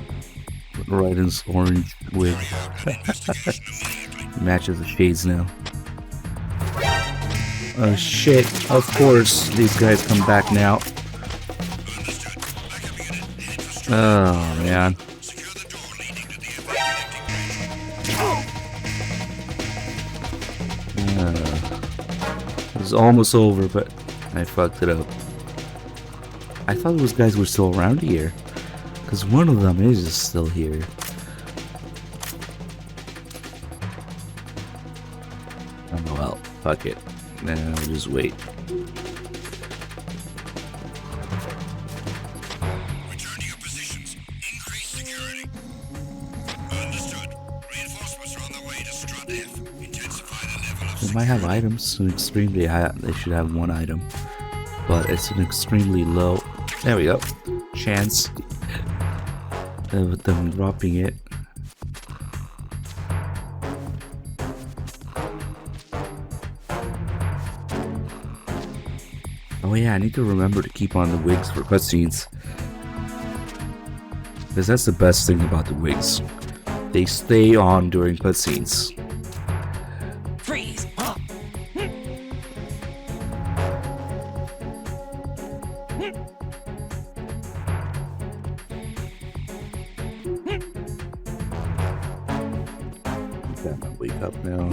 Raiden's orange wig. Matches the shades now. Oh shit, of course these guys come back now. Oh man. It was almost over, but I fucked it up. I thought those guys were still around here. Because one of them is still here. Oh well, fuck it. Nah, we'll just wait.
Return to your positions. Increase security. Understood. Reinforcements are on their way to Strut F. Intensify the level of
They might have items, so extremely high. They should have one item. But it's an extremely low. There we go. Chance. With them dropping it. Oh yeah, I need to remember to keep on the wigs for cutscenes. Because that's the best thing about the wigs. They stay on during cutscenes.
Freeze!
Wake up now.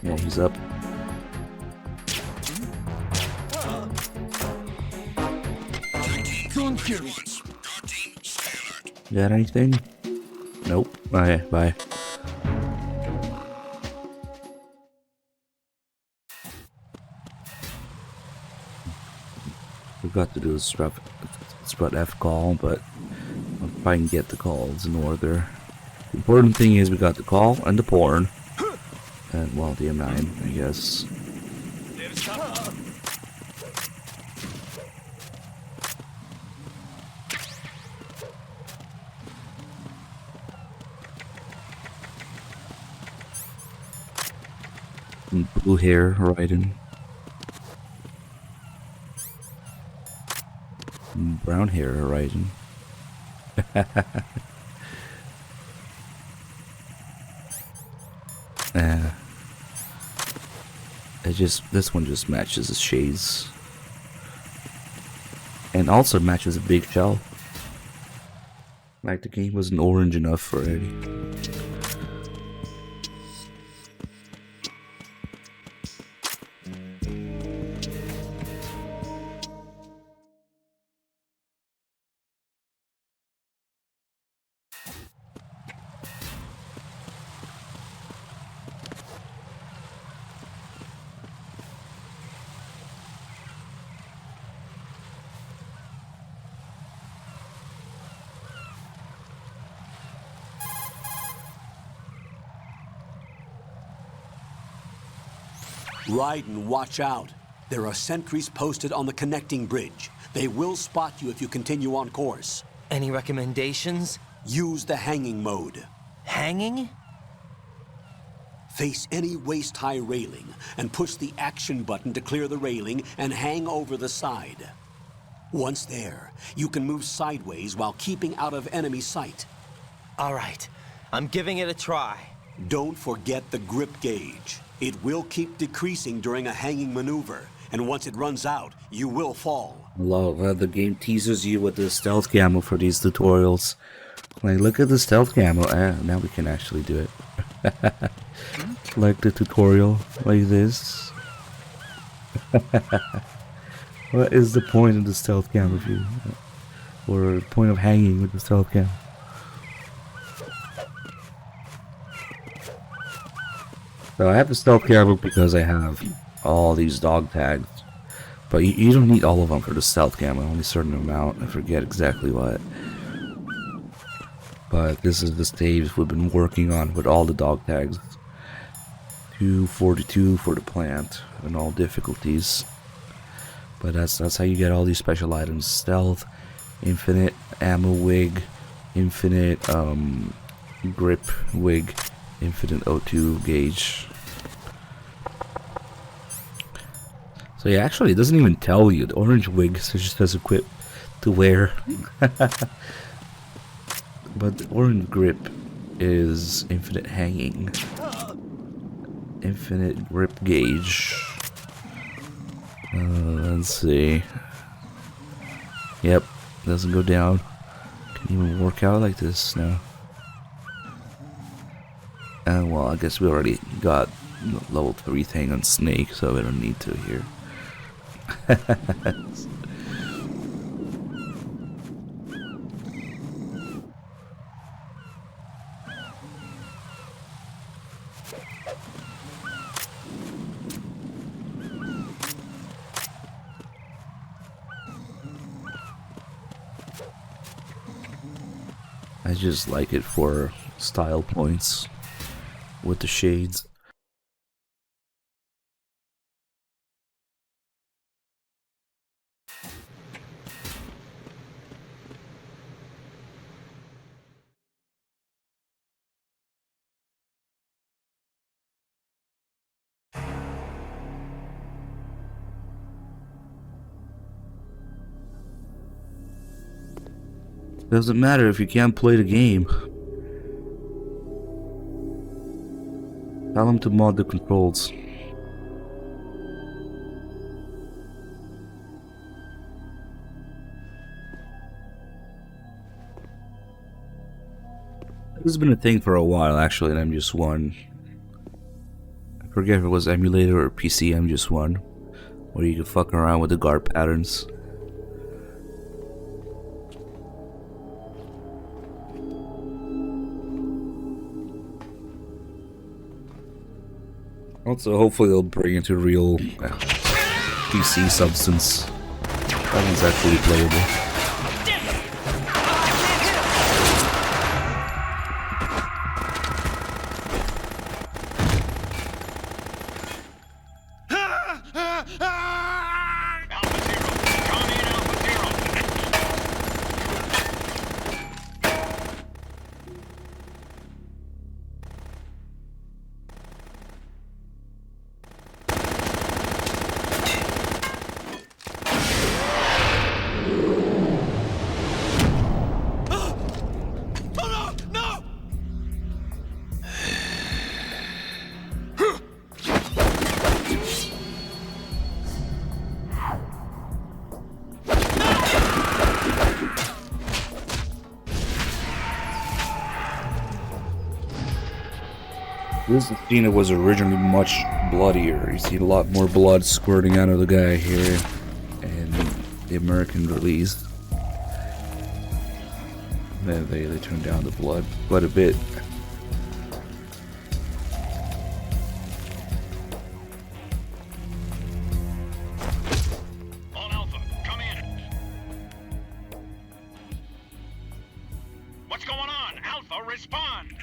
Yeah, he's up. Got anything? Nope. Okay, bye. Forgot to do a strut F call, but I'll try and get the calls in order. The important thing is we got the call and the porn. And, well, the M9, I guess. Blue hair, Raiden. Brown hair, Raiden. This one just matches the shades. And also matches a big shell. Like the game wasn't orange enough already.
Raiden, watch out. There are sentries posted on the connecting bridge. They will spot you if you continue on course.
Any recommendations?
Use the hanging mode.
Hanging?
Face any waist-high railing and push the action button to clear the railing and hang over the side. Once there, you can move sideways while keeping out of enemy sight.
All right, I'm giving it a try.
Don't forget the grip gauge. It will keep decreasing during a hanging maneuver, and once it runs out, you will fall.
I love how the game teases you with the stealth camo for these tutorials. Like, look at the stealth camo. Now we can actually do it. Like the tutorial, like this. What is the point of the stealth cam if you, or point of hanging with the stealth cam? So I have the stealth camera because I have all these dog tags, but you don't need all of them for the stealth camera. Only a certain amount. I forget exactly what. But this is the stage we've been working on with all the dog tags. 242 for the plant and all difficulties. But that's how you get all these special items: stealth, infinite ammo wig, infinite grip wig, infinite O2 gauge. So yeah, actually it doesn't even tell you. The orange wig so it just says equip to wear. But the orange grip is infinite hanging, infinite grip gauge. Let's see. Yep, doesn't go down. Can even work out like this now. And well, I guess we already got level 3 thing on Snake, so we don't need to here. I just like it for style points with the shades. Doesn't matter if you can't play the game. Tell them to mod the controls. This has been a thing for a while actually in MGS1. I forget if it was emulator or PC MGS1, where you could fuck around with the guard patterns. Also, hopefully they'll bring it to real PC substance. That one's actually playable. This Athena was originally much bloodier. You see a lot more blood squirting out of the guy here in the American release. They turned down the blood quite a bit.
On Alpha, come in. What's going on? Alpha, respond!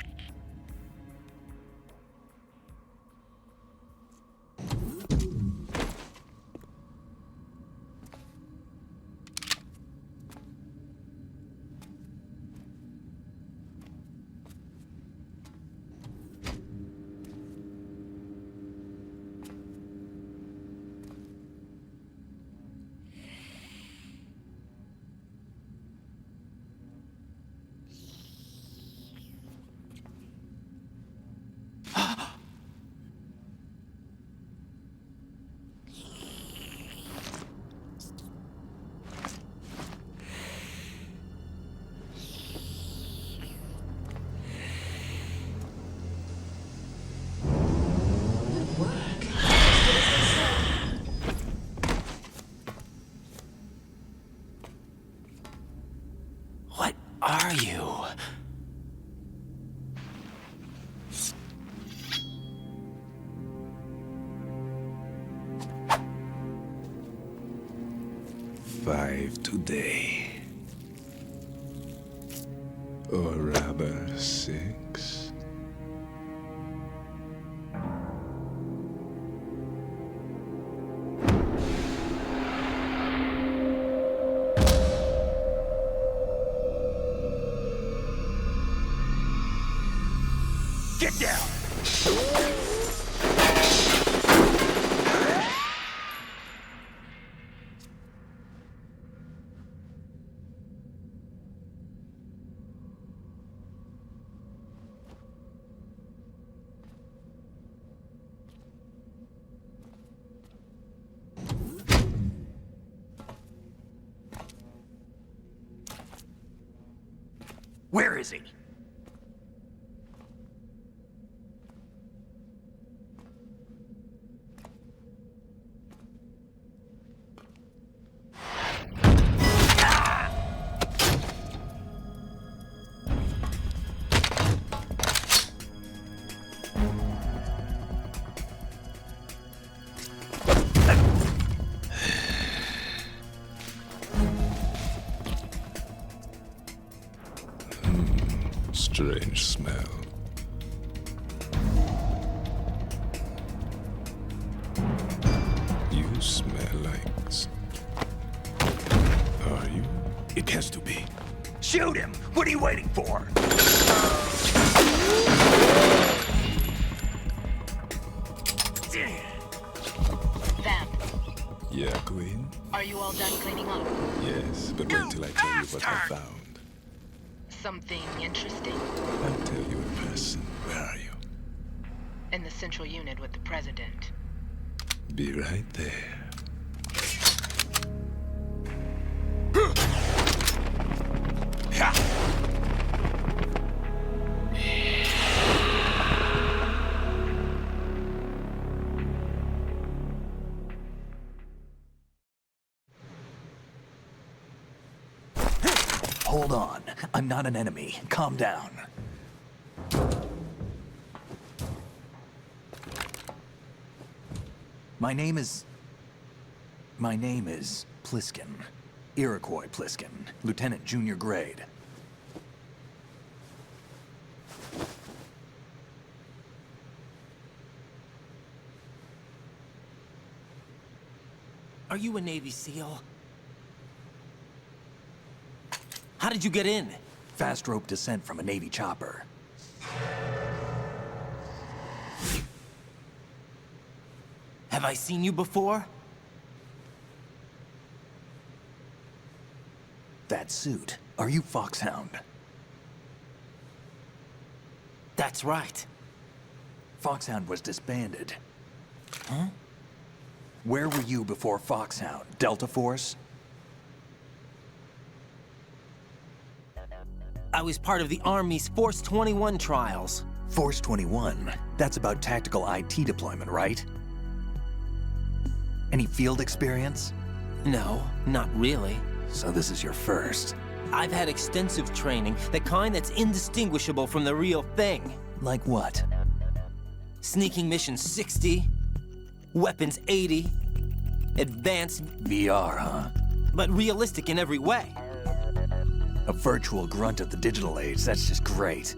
are you?
Five today. Or rather, 6.
Get down! Where is he?
Strange smell. You smell like... Are you?
It has to be. Shoot him! What are you waiting for?
Vamp,
Yeah, Queen?
are you all done cleaning up?
Yes, but wait till I tell you what I found.
Something interesting?
I'll tell you in person. Where are you?
In the central unit with the president.
Be right there.
Hold on. I'm not an enemy. Calm down. My name is Pliskin. Iroquois Pliskin. Lieutenant Junior Grade.
Are you a Navy SEAL? How did you get in?
Fast rope descent from a Navy chopper.
Have I seen you before?
That suit. Are you Foxhound?
That's right.
Foxhound was disbanded.
Huh?
Where were you before Foxhound? Delta Force?
I was part of the Army's Force 21 trials.
Force 21? That's about tactical IT deployment, right? Any field experience?
No, not really.
So this is your first.
I've had extensive training, the kind that's indistinguishable from the real thing.
Like what?
Sneaking Mission 60, Weapons 80, Advanced...
VR, huh?
But realistic in every way.
A virtual grunt of the digital age, that's just great.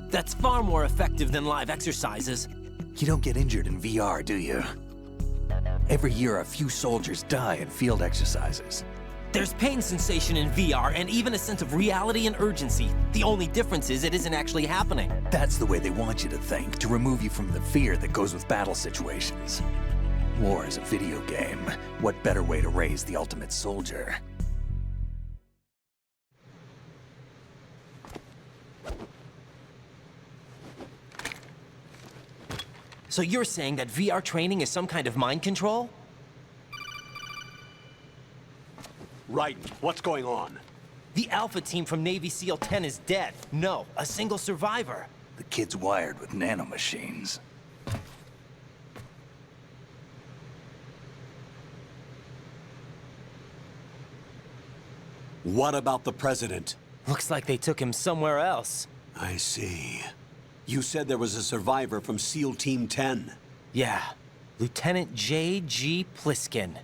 That's far more effective than live exercises.
You don't get injured in VR, do you? Every year, a few soldiers die in field exercises.
There's pain sensation in VR and even a sense of reality and urgency. The only difference is it isn't actually happening.
That's the way they want you to think, to remove you from the fear that goes with battle situations. War is a video game. What better way to raise the ultimate soldier?
So you're saying that VR training is some kind of mind control?
Right. What's going on?
The Alpha team from Navy SEAL 10 is dead. No, a single survivor.
The kid's wired with nanomachines.
What about the president?
Looks like they took him somewhere else.
I see. You said there was a survivor from SEAL Team 10.
Yeah. Lieutenant J.G. Pliskin.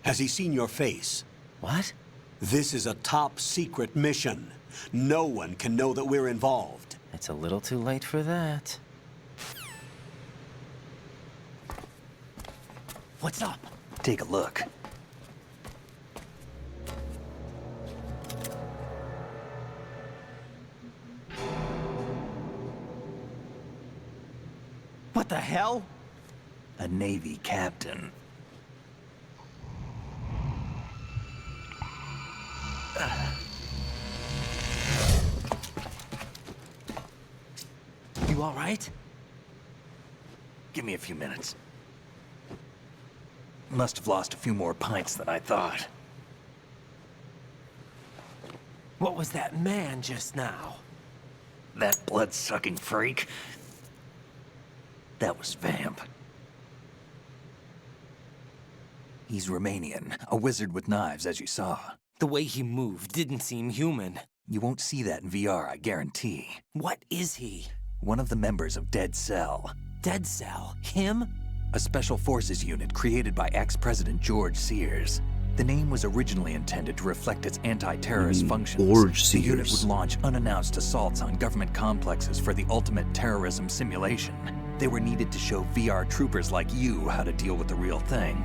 Has he seen your face?
What?
This is a top secret mission. No one can know that we're involved.
It's a little too late for that. What's up?
Take a look.
What the hell?
A Navy captain.
You all right?
Give me a few minutes. Must have lost a few more pints than I thought.
What was that man just now?
That blood-sucking freak? That was Vamp. He's Romanian, a wizard with knives, as you saw.
The way he moved didn't seem human.
You won't see that in VR, I guarantee.
What is he?
One of the members of Dead Cell.
Dead Cell? Him?
A special forces unit created by ex-President George Sears. The name was originally intended to reflect its anti-terrorist functions.
George
The unit
Sears.
would launch unannounced assaults on government complexes for the ultimate terrorism simulation. They were needed to show VR troopers like you how to deal with the real thing.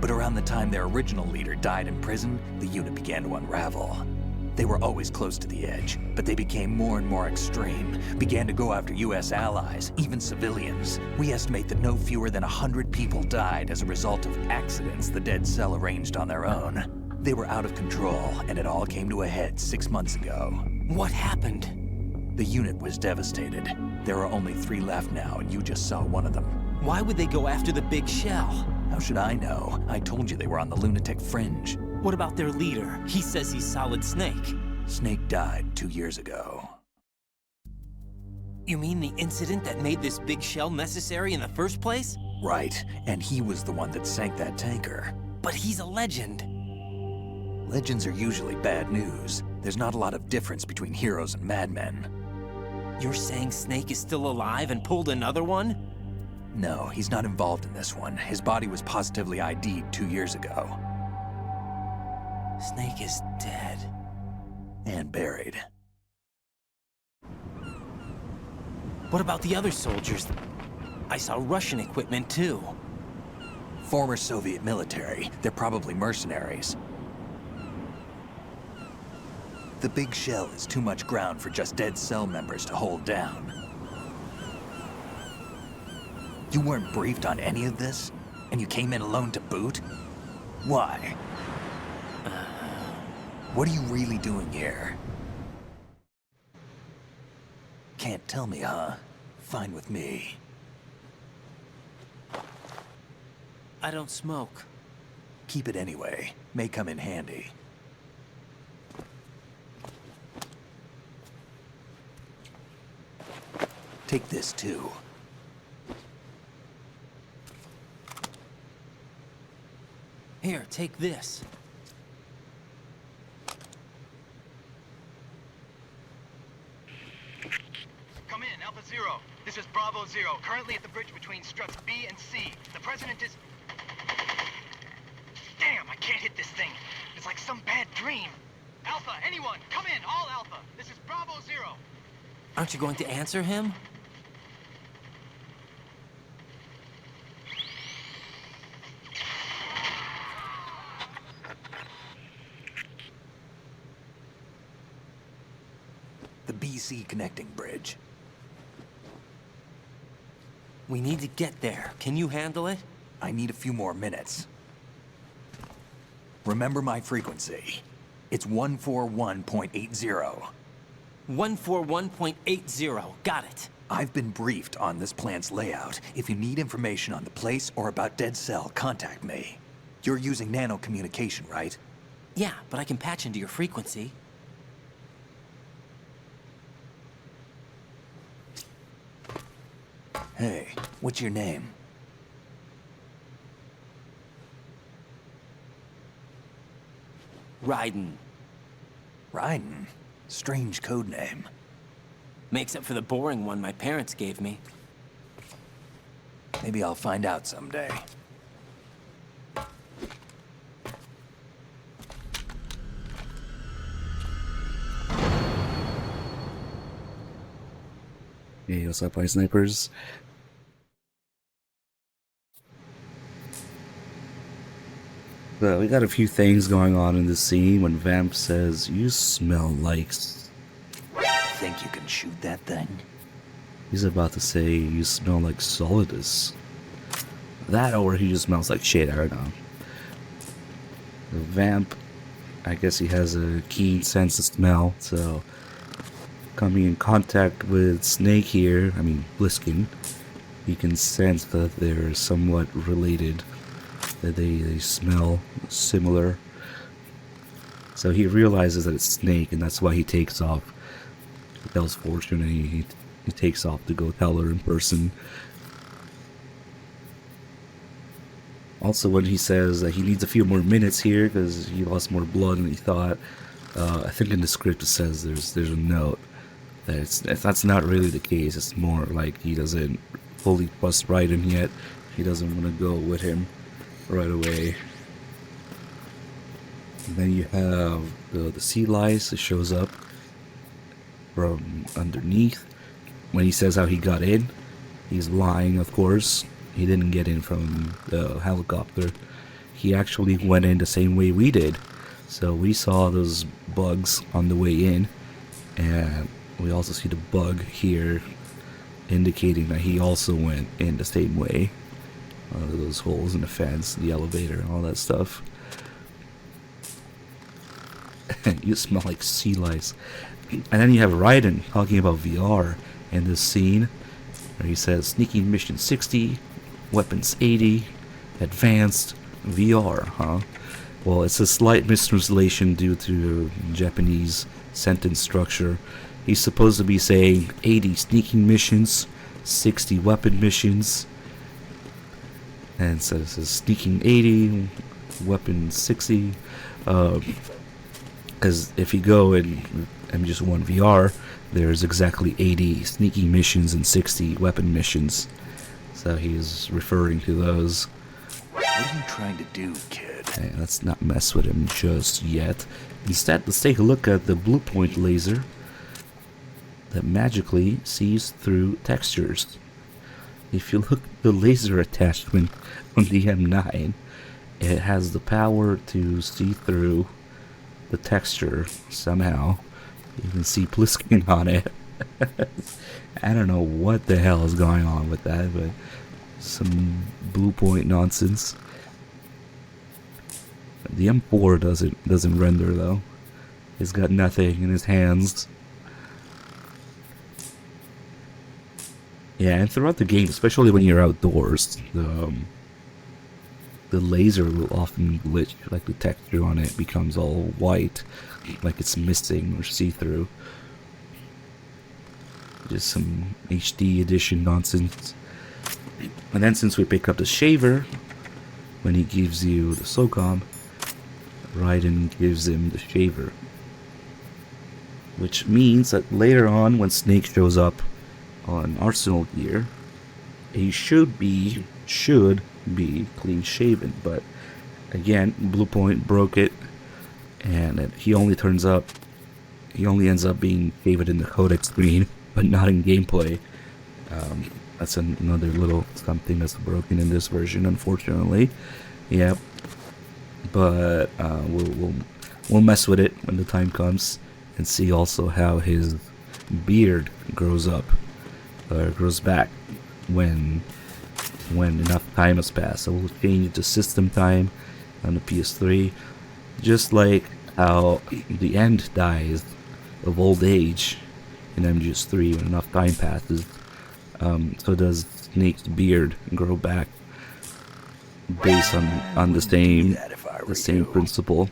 But around the time their original leader died in prison, the unit began to unravel. They were always close to the edge, but they became more and more extreme, began to go after US allies, even civilians. We estimate that no fewer than 100 people died as a result of accidents the Dead Cell arranged on their own. They were out of control, and it all came to a head 6 months ago.
What happened?
The unit was devastated. There are only 3 left now, and you just saw one of them.
Why would they go after the big shell?
How should I know? I told you they were on the lunatic fringe.
What about their leader? He says he's Solid Snake.
Snake died 2 years ago.
You mean the incident that made this big shell necessary in the first place?
Right, and he was the one that sank that tanker.
But he's a legend.
Legends are usually bad news. There's not a lot of difference between heroes and madmen.
You're saying Snake is still alive and pulled another one?
No, he's not involved in this one. His body was positively ID'd 2 years ago.
Snake is dead.
And buried.
What about the other soldiers? I saw Russian equipment too.
Former Soviet military. They're probably mercenaries. The big shell is too much ground for just Dead Cell members to hold down. You weren't briefed on any of this? And you came in alone to boot? Why? What are you really doing here? Can't tell me, huh? Fine with me.
I don't smoke.
Keep it anyway. May come in handy. Take this too.
Here, take this.
Come in, Alpha Zero. This is Bravo Zero, currently at the bridge between struts B and C. The President is... Damn, I can't hit this thing. It's like some bad dream. Alpha, anyone, come in, all Alpha. This is Bravo Zero.
Aren't you going to answer him?
The BC connecting bridge.
We need to get there. Can you handle it?
I need a few more minutes. Remember my frequency. It's 141.80.
141.80. Got it.
I've been briefed on this plant's layout. If you need information on the place or about Dead Cell, contact me. You're using nano communication, right?
Yeah, but I can patch into your frequency.
Hey, what's your name?
Raiden.
Raiden? Strange code name.
Makes up for the boring one my parents gave me.
Maybe I'll find out someday.
Hey, what's up, ice snipers? So we got a few things going on in this scene when Vamp says, "You smell like..."
Think you can shoot that thing?
He's about to say, "You smell like Solidus." That, or he just smells like shit, I don't know. The Vamp, I guess he has a keen sense of smell, so coming in contact with Snake here, I mean Bliskin, he can sense that they're somewhat related, that they smell similar. So he realizes that it's Snake, and that's why he takes off. He tells Fortune, and he takes off to go tell her in person. Also, when he says that he needs a few more minutes here because he lost more blood than he thought, I think in the script it says there's a note that that's not really the case. It's more like he doesn't fully trust Raiden yet. He doesn't want to go with him right away. And then you have the sea lice that shows up from underneath. When he says how he got in, he's lying, of course. He didn't get in from the helicopter. He actually went in the same way we did. So we saw those bugs on the way in, and we also see the bug here indicating that he also went in the same way. Those holes in the fence, the elevator, all that stuff. You smell like sea lice. And then you have Raiden talking about VR in this scene, where he says sneaking mission 60, weapons 80, advanced, VR, huh? Well, it's a slight mistranslation due to Japanese sentence structure. He's supposed to be saying 80 sneaking missions, 60 weapon missions, and so it says sneaking 80, weapon 60. Because if you go in MGS1 VR, there's exactly 80 sneaking missions and 60 weapon missions. So he's referring to those.
What are you trying to do, kid?
Hey, let's not mess with him just yet. Instead, let's take a look at the blue point laser that magically sees through textures. If you look at the laser attachment on the M9, it has the power to see through the texture somehow. You can see Pliskin on it. I don't know what the hell is going on with that, but some blue point nonsense. The M4 doesn't render though. He's got nothing in his hands. Yeah, and throughout the game, especially when you're outdoors, the laser will often glitch, like the texture on it becomes all white, like it's missing or see-through. Just some HD edition nonsense. And then since we pick up the shaver, when he gives you the SOCOM, Raiden gives him the shaver. Which means that later on, when Snake shows up on Arsenal gear, he should be clean shaven, but again, Bluepoint broke it, and he only ends up being shaven in the codec screen, but not in gameplay. That's another little something that's broken in this version, unfortunately. Yep. But we'll mess with it when the time comes, and see also how his beard grows back when enough time has passed. So we'll change the system time on the PS3, just like how the end dies of old age in MGS3 when enough time passes. So does Snake's beard grow back based on the same principle.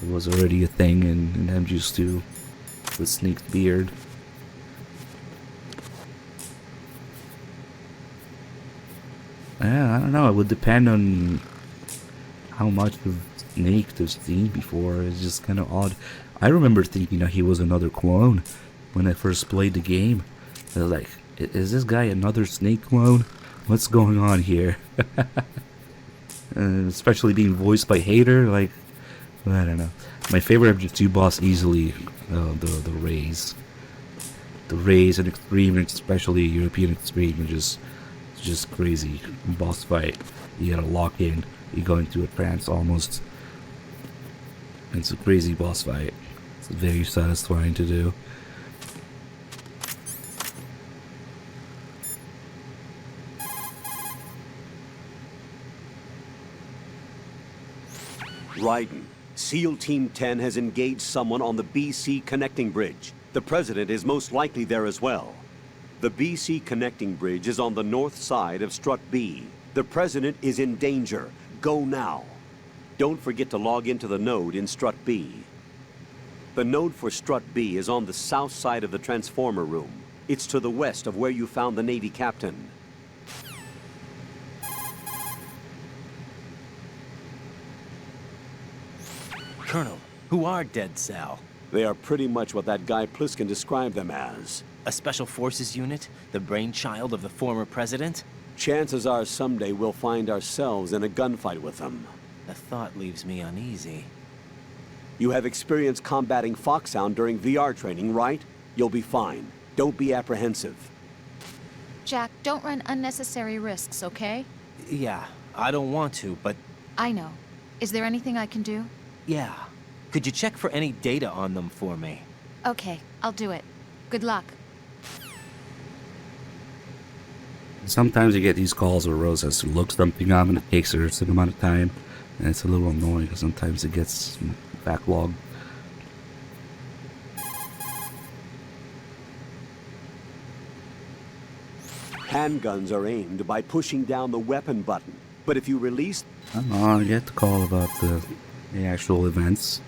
It was already a thing in MGS2 with Snake's beard. Yeah, I don't know. It would depend on how much of Snake to see before. It's just kind of odd. I remember thinking that he was another clone when I first played the game. I was like, is this guy another Snake clone? What's going on here? Especially being voiced by Hater, like, I don't know. My favorite MGS2 boss easily, the Rays. The Rays and Extreme, and especially European Extreme, are just crazy boss fight. You gotta lock in. You go into a trance almost. It's a crazy boss fight. It's very satisfying to do.
Raiden, SEAL Team 10 has engaged someone on the BC connecting bridge. The President is most likely there as well. The BC connecting bridge is on the north side of Strut B. The President is in danger. Go now. Don't forget to log into the node in Strut B. The node for Strut B is on the south side of the transformer room. It's to the west of where you found the Navy captain.
Colonel, who are Dead Sal?
They are pretty much what that guy Pliskin described them as.
A special forces unit? The brainchild of the former president?
Chances are someday we'll find ourselves in a gunfight with them.
The thought leaves me uneasy.
You have experience combating Foxhound during VR training, right? You'll be fine. Don't be apprehensive.
Jack, don't run unnecessary risks, okay?
Yeah, I don't want to, but...
I know. Is there anything I can do?
Yeah. Could you check for any data on them for me?
Okay, I'll do it. Good luck.
Sometimes you get these calls where Rose has to look something up and it takes her a certain amount of time. And it's a little annoying because sometimes it gets backlogged.
Handguns are aimed by pushing down the weapon button. But if you release...
Come on, you get the call about the actual events.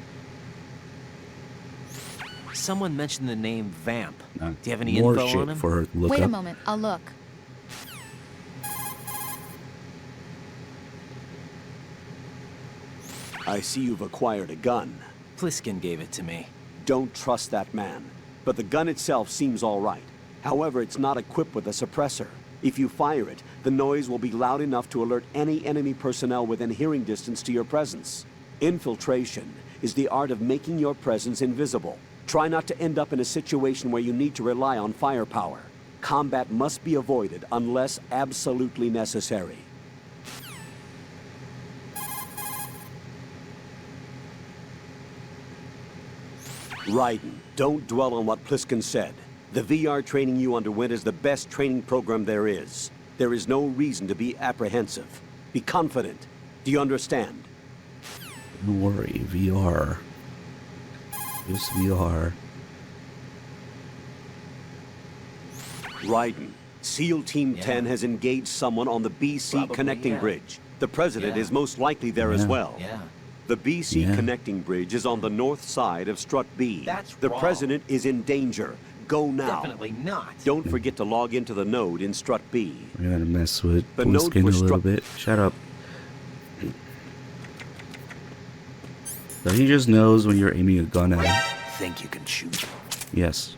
Someone mentioned the name Vamp. Do you have any
more
info
shit
on him?
for her to look
Wait
up.
a moment, I'll look.
I see you've acquired a gun.
Pliskin gave it to me.
Don't trust that man. But the gun itself seems all right. However, it's not equipped with a suppressor. If you fire it, the noise will be loud enough to alert any enemy personnel within hearing distance to your presence. Infiltration is the art of making your presence invisible. Try not to end up in a situation where you need to rely on firepower. Combat must be avoided unless absolutely necessary. Raiden, don't dwell on what Pliskin said. The VR training you underwent is the best training program there is. There is no reason to be apprehensive. Be confident. Do you understand?
Don't worry, VR. Just VR.
Raiden, SEAL Team 10 has engaged someone on the BC connecting bridge. The President is most likely there as well. The BC connecting bridge is on the north side of Strut B. The President is in danger. Go now.
Definitely not.
Don't forget to log into the node in Strut B.
We're gonna mess with
The node
Pliskin a
for
little bit. Shut up. So he just knows when you're aiming a gun at him.
Think you can shoot?
Yes.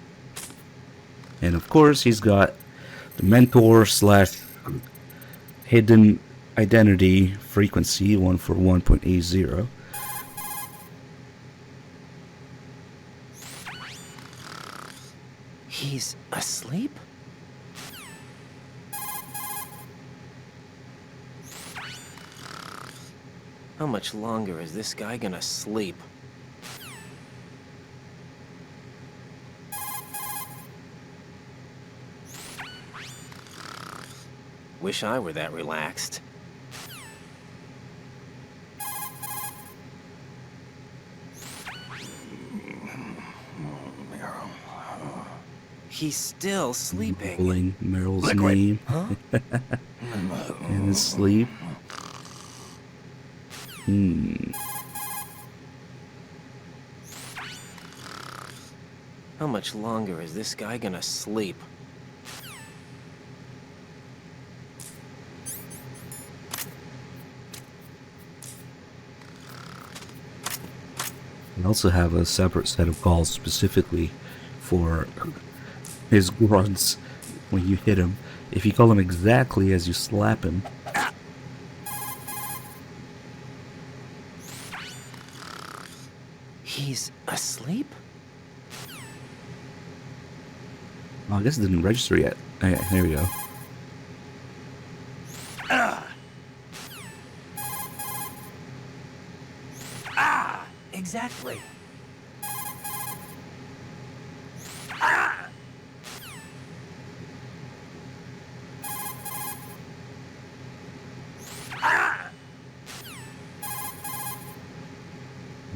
And of course, he's got the mentor / hidden identity frequency 141.80.
He's asleep? How much longer is this guy gonna sleep? Wish I were that relaxed. He's still sleeping.
Pulling Meryl's name in his sleep.
How much longer is this guy gonna sleep?
I also have a separate set of calls specifically for his grunts when you hit him. If you call him exactly as you slap him,
He's asleep?
oh, I guess it didn't register yet. Yeah, there we go.
Exactly.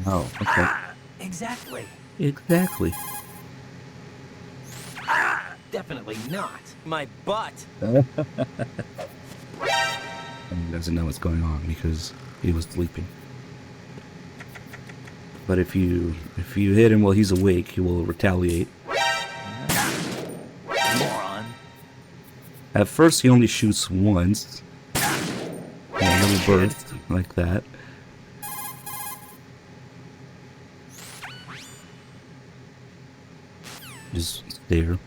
Oh, okay.
Exactly.
Exactly.
Definitely not. My butt.
And he doesn't know what's going on because he was sleeping. But if you hit him while he's awake, he will retaliate.
Moron.
At first, he only shoots once. A little burst like that. Just stare.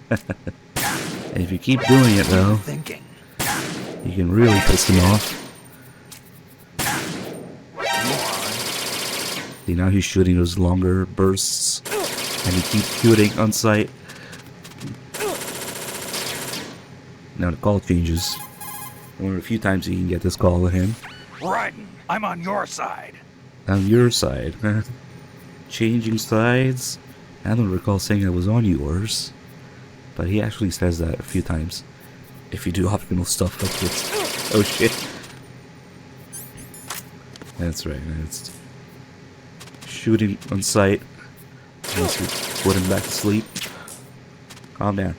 And if you keep doing it, though, you can really piss him off. See, now he's shooting those longer bursts, and he keeps shooting on sight. Now the call changes. One of a few times you can get this call with him.
Raiden, I'm on your side.
On your side. Changing sides? I don't recall saying I was on yours. But he actually says that a few times. If you do optional stuff like this. Oh shit. That's right, it's shooting on sight. Unless you put him back to sleep. Calm down.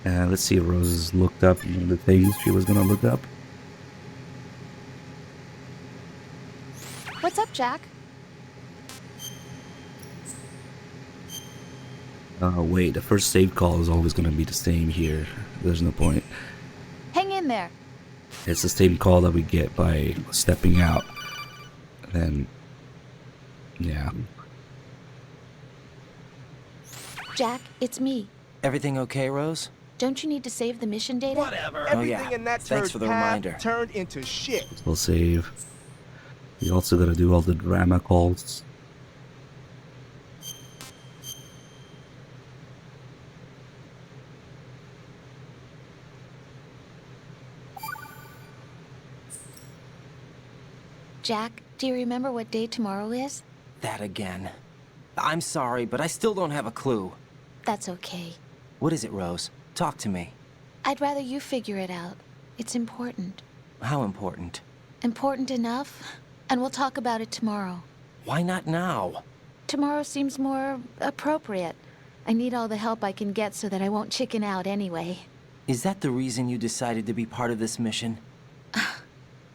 Let's see if Rose has looked up the things she was gonna look up.
What's up, Jack?
Wait, the first save call is always gonna be the same here. There's no point.
Hang in there.
It's the same call that we get by stepping out. Then, yeah.
Jack, it's me.
Everything okay, Rose?
Don't you need to save the mission data?
Whatever.
Oh,
Everything
yeah.
in that
Thanks
turd's
for the
path
reminder.
turned into shit.
We'll save. You also gotta do all the drama calls.
Jack, do you remember what day tomorrow is?
That again. I'm sorry, but I still don't have a clue.
That's okay.
What is it, Rose? Talk to me.
I'd rather you figure it out. It's important.
How important?
Important enough? And we'll talk about it tomorrow.
Why not now?
Tomorrow seems more appropriate. I need all the help I can get so that I won't chicken out anyway.
Is that the reason you decided to be part of this mission?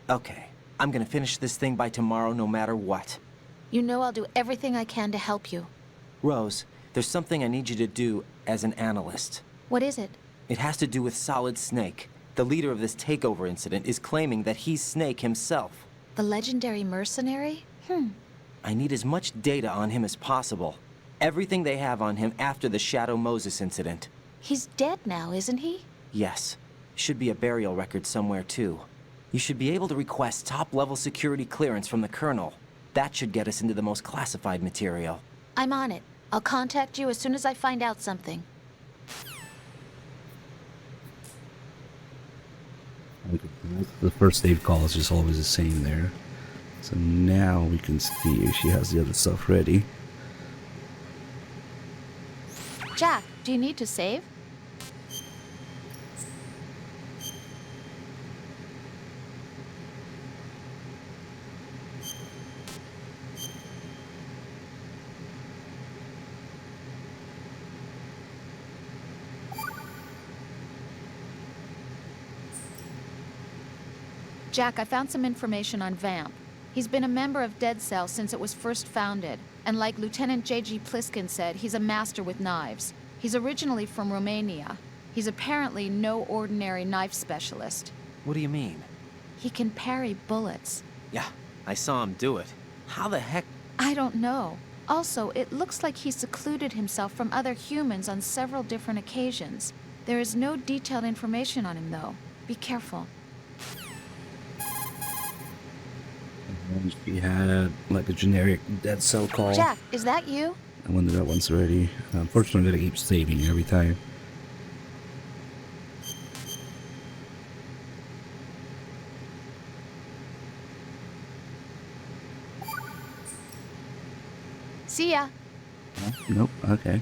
Okay. I'm gonna finish this thing by tomorrow no matter what.
You know I'll do everything I can to help you.
Rose, there's something I need you to do as an analyst.
What is it?
It has to do with Solid Snake. The leader of this takeover incident is claiming that he's Snake himself.
The legendary mercenary?
I need as much data on him as possible. Everything they have on him after the Shadow Moses incident.
He's dead now, isn't he?
Yes. Should be a burial record somewhere, too. You should be able to request top-level security clearance from the Colonel. That should get us into the most classified material.
I'm on it. I'll contact you as soon as I find out something.
The first save call is just always the same there. So now we can see if she has the other stuff ready.
Jack, do you need to save? Jack, I found some information on Vamp. He's been a member of Dead Cell since it was first founded, and like Lieutenant J.G. Pliskin said, he's a master with knives. He's originally from Romania. He's apparently no ordinary knife specialist.
What do you mean?
He can parry bullets.
Yeah, I saw him do it. How the heck?
I don't know. Also, it looks like he secluded himself from other humans on several different occasions. There is no detailed information on him, though. Be careful.
We had like a generic dead cell call.
Jack, is that you?
I wonder that one's ready. Unfortunately, I keep saving every time.
See ya.
Nope. Okay.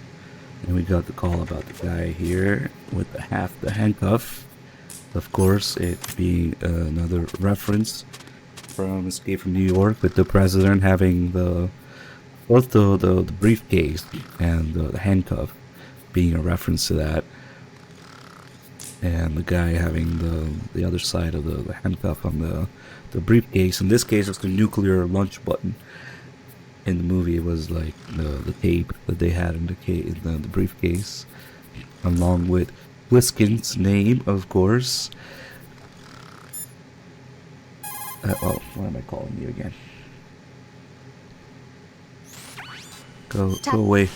And we got the call about the guy here with the handcuff. Of course, it being another reference from Escape from New York, with the president having both the briefcase and the handcuff being a reference to that, and the guy having the other side of the handcuff on the briefcase. In this case, it's the nuclear launch button. In the movie, it was like the tape that they had in the briefcase, along with Pliskin's name, of course. Oh, what am I calling you again? Go away.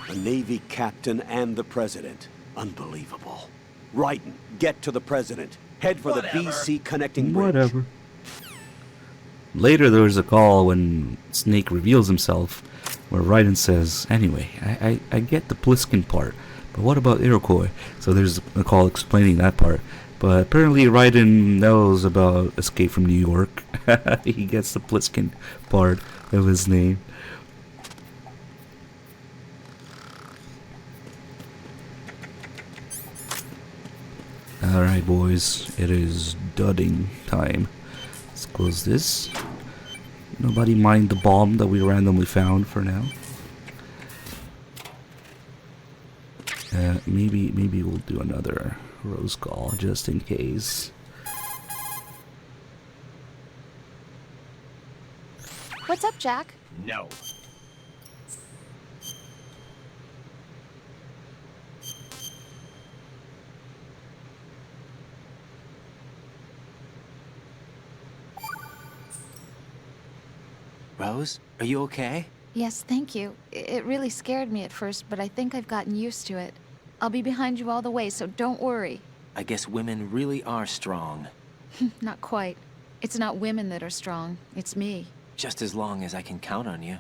A Navy captain and the president. Unbelievable. Raiden, get to the president. Head for the BC connecting bridge.
Whatever. Later, there was a call when Snake reveals himself, where Raiden says, "Anyway, I get the Pliskin part, but what about Iroquois?" So there's a call explaining that part. But apparently Raiden knows about Escape from New York. He gets the Pliskin part of his name. Alright, boys, it is dudding time. Let's close this. Nobody mind the bomb that we randomly found for now. Maybe we'll do another Rose call just in case.
What's up, Jack?
No.
Rose, are you okay?
Yes, thank you. It really scared me at first, but I think I've gotten used to it. I'll be behind you all the way, so don't worry.
I guess women really are strong.
Not quite. It's not women that are strong, it's me.
Just as long as I can count on you.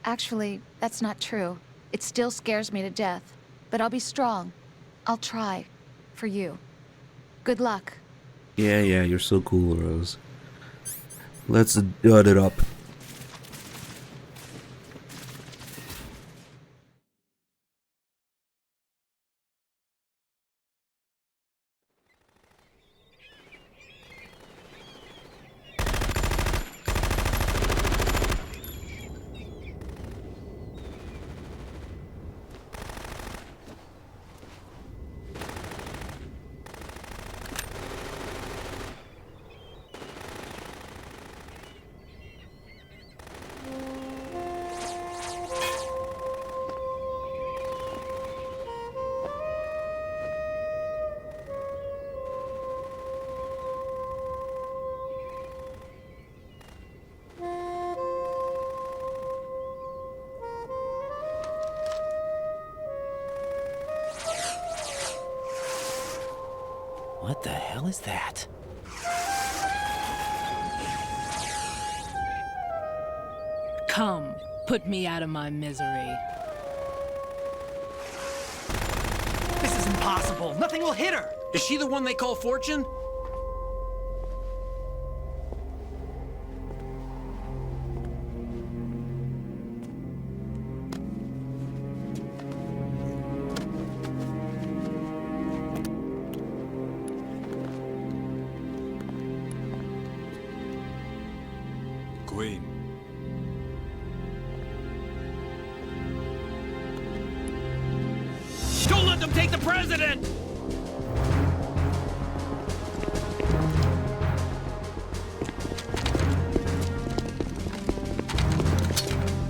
Actually, that's not true. It still scares me to death. But I'll be strong. I'll try. For you. Good luck.
Yeah, you're so cool, Rose. Let's dud it up.
What the hell is that?
Come, put me out of my misery.
This is impossible. Nothing will hit her.
Is she the one they call Fortune?
Queen.
Don't let them take the president!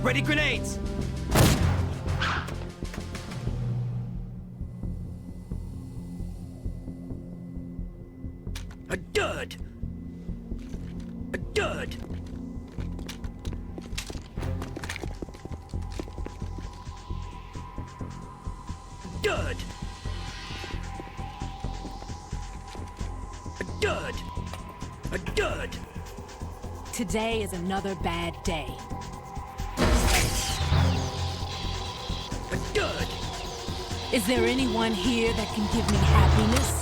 Ready grenades!
A dud! A dud! Dud! A dud! A dud!
Today is another bad day.
A dud!
Is there anyone here that can give me happiness?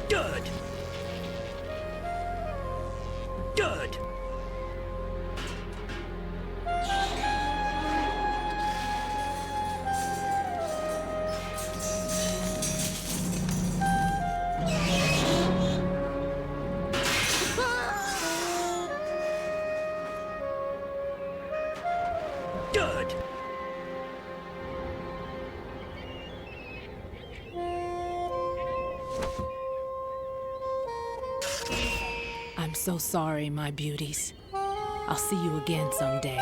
Dud! Dud! Dud!
I'm so sorry, my beauties. I'll see you again someday.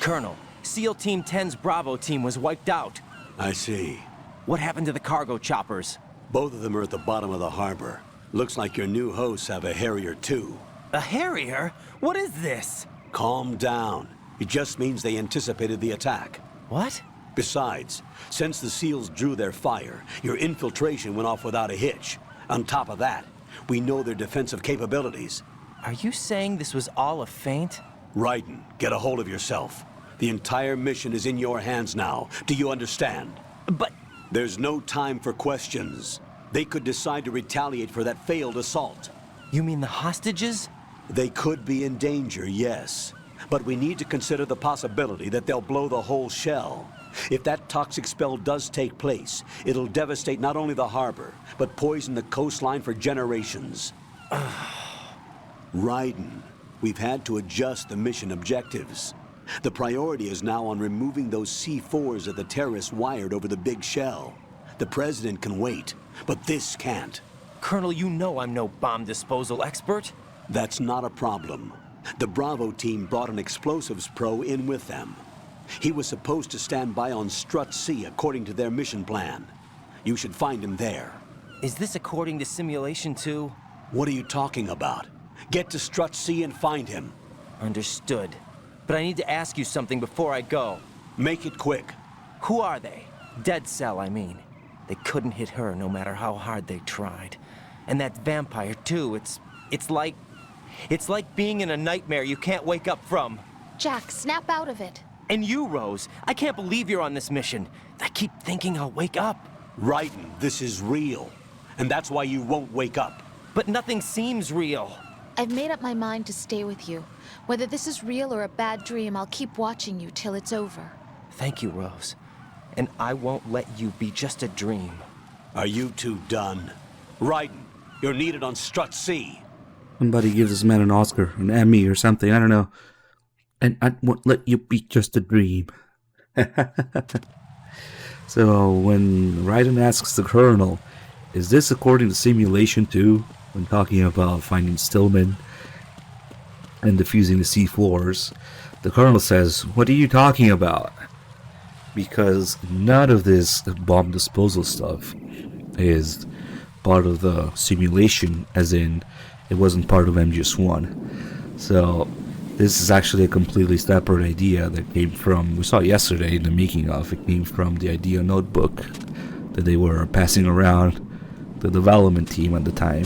Colonel, SEAL Team 10's Bravo team was wiped out.
I see.
What happened to the cargo choppers?
Both of them are at the bottom of the harbor. Looks like your new hosts have a Harrier too.
A Harrier? What is this?
Calm down. It just means they anticipated the attack.
What?
Besides, since the SEALs drew their fire, your infiltration went off without a hitch. On top of that, we know their defensive capabilities.
Are you saying this was all a feint?
Raiden, get a hold of yourself. The entire mission is in your hands now. Do you understand?
But...
There's no time for questions. They could decide to retaliate for that failed assault.
You mean the hostages?
They could be in danger, yes. But we need to consider the possibility that they'll blow the whole shell. If that toxic spell does take place, it'll devastate not only the harbor, but poison the coastline for generations. Raiden, we've had to adjust the mission objectives. The priority is now on removing those C4s that the terrorists wired over the big shell. The President can wait, but this can't.
Colonel, you know I'm no bomb disposal expert.
That's not a problem. The Bravo team brought an explosives pro in with them. He was supposed to stand by on Strut C according to their mission plan. You should find him there.
Is this according to simulation too?
What are you talking about? Get to Strut C and find him.
Understood. But I need to ask you something before I go.
Make it quick.
Who are they? Dead Cell, I mean. They couldn't hit her no matter how hard they tried. And that vampire too, it's like being in a nightmare you can't wake up from.
Jack, snap out of it.
And you, Rose, I can't believe you're on this mission. I keep thinking I'll wake up.
Raiden, this is real. And that's why you won't wake up.
But nothing seems real.
I've made up my mind to stay with you. Whether this is real or a bad dream, I'll keep watching you till it's over.
Thank you, Rose. And I won't let you be just a dream.
Are you two done? Raiden, you're needed on Strut C.
Somebody gives this man an Oscar, an Emmy or something, I don't know. And I won't let you be just a dream. So when Raiden asks the Colonel, is this according to simulation too? When talking about finding Stillman and defusing the C4s, the Colonel says, what are you talking about? Because none of this bomb disposal stuff is part of the simulation, as in it wasn't part of MGS1. So this is actually a completely separate idea that came from, we saw it yesterday in the making of, it came from the idea notebook that they were passing around the development team at the time.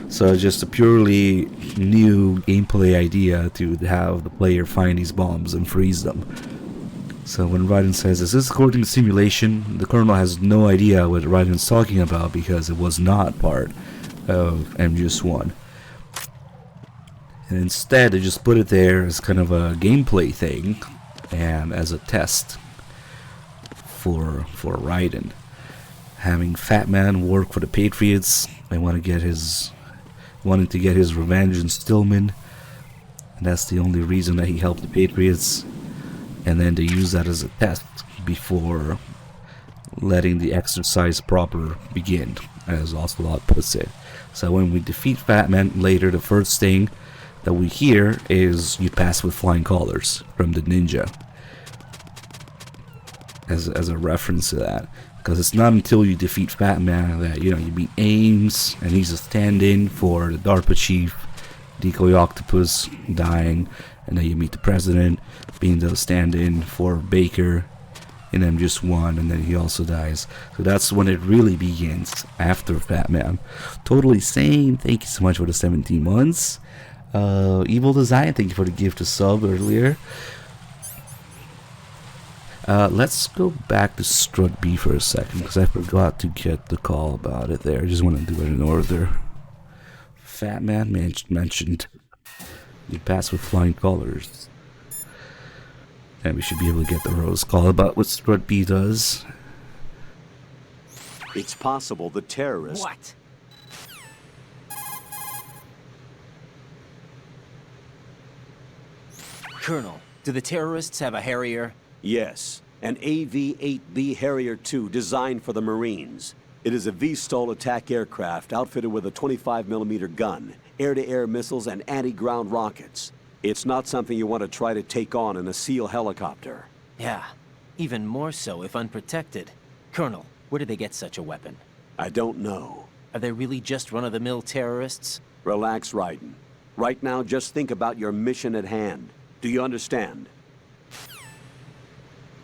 So just a purely new gameplay idea to have the player find these bombs and freeze them. So when Raiden says, is this according to simulation? The Colonel has no idea what Raiden's talking about because it was not part of MGS1. And instead, they just put it there as kind of a gameplay thing and as a test for Raiden. Having Fat Man work for the Patriots, they wanted to get his revenge in Stillman, and that's the only reason that he helped the Patriots. And then they use that as a test before letting the exercise proper begin, as Ocelot puts it. So when we defeat Fat Man later, the first thing that we hear is "You pass with flying colors" from the ninja, as a reference to that. Because it's not until you defeat Fat Man that, you meet Ames, and he's a stand-in for the DARPA chief, Decoy Octopus, dying, and then you meet the president, being the stand-in for Baker in MGS1, and then he also dies. So that's when it really begins, after Fat Man. Totally sane. Thank you so much for the 17 months. Evil Design, thank you for the gift of sub earlier. Let's go back to Strut B for a second, because I forgot to get the call about it there. I just want to do it in order. Fat Man mentioned you pass with flying colors. And we should be able to get the Rose call about what Strut B does.
It's possible the terrorists...
What? Colonel, do the terrorists have a Harrier?
Yes, an AV-8B Harrier II designed for the Marines. It is a VSTOL attack aircraft outfitted with a 25mm gun, air-to-air missiles, and anti-ground rockets. It's not something you want to try to take on in a SEAL helicopter.
Yeah, even more so if unprotected. Colonel, where did they get such a weapon?
I don't know.
Are they really just run-of-the-mill terrorists?
Relax, Raiden. Right now, just think about your mission at hand. Do you understand?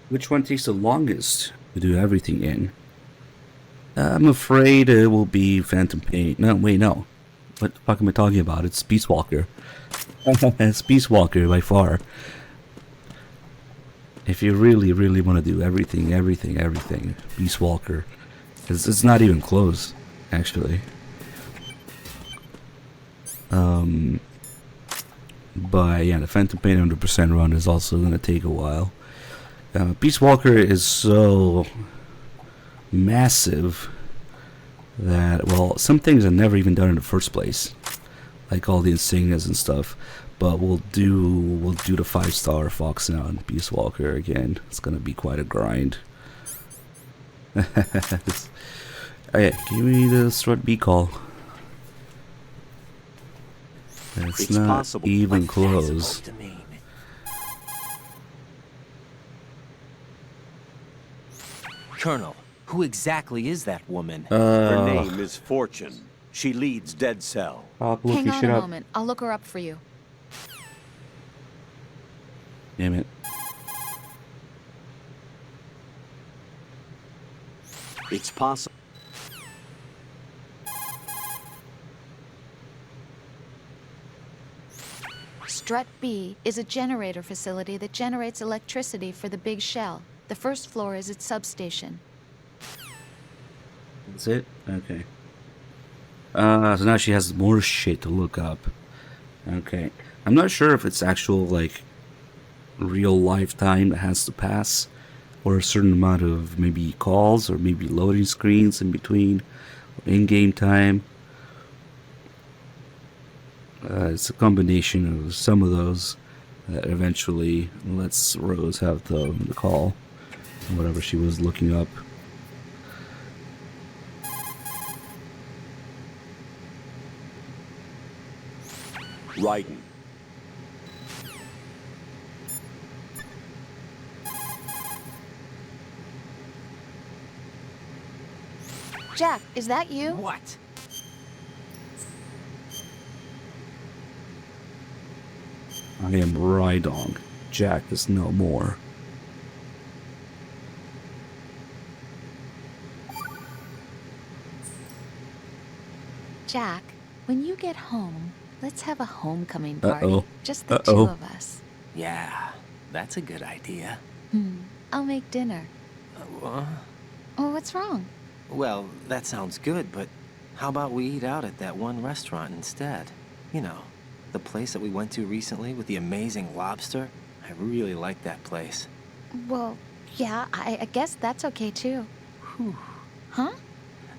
Which one takes the longest to do everything in? I'm afraid it will be Phantom Pain. No, wait, no. What the fuck am I talking about? It's Peace Walker. It's Peace Walker by far. If you really, really want to do everything, Peace Walker. It's not even close, actually. But yeah, the Phantom Pain 100% run is also going to take a while. Peace Walker is so massive that, well, some things are never even done in the first place, like all the insignias and stuff. But we'll do the 5-star Fox now and Peace Walker again. It's gonna be quite a grind. Okay, give me the Strut B call. It's not possible. Even close.
Colonel, who exactly is that woman?
Her name is Fortune. She leads Dead Cell.
Hang on a moment. I'll look her up for you.
Damn it.
It's possible.
Strut B is a generator facility that generates electricity for the big shell. The first floor is its substation.
That's it? Okay. So now she has more shit to look up. Okay. I'm not sure if it's actual, like, real lifetime that has to pass, or a certain amount of maybe calls, or maybe loading screens in between, in-game time. It's a combination of some of those that eventually lets Rose have the call, whatever she was looking up.
Raiden.
Jack, is that you?
What?
I am Rydong. Jack is no more.
Jack, when you get home, let's have a homecoming party.
Uh-oh.
Just the two of us.
Yeah, that's a good idea.
I'll make dinner. Oh, what's wrong?
Well, that sounds good, but how about we eat out at that one restaurant instead? You know, The place that we went to recently with the amazing lobster? I really like that place.
Well, yeah, I guess that's okay too.
Whew.
Huh?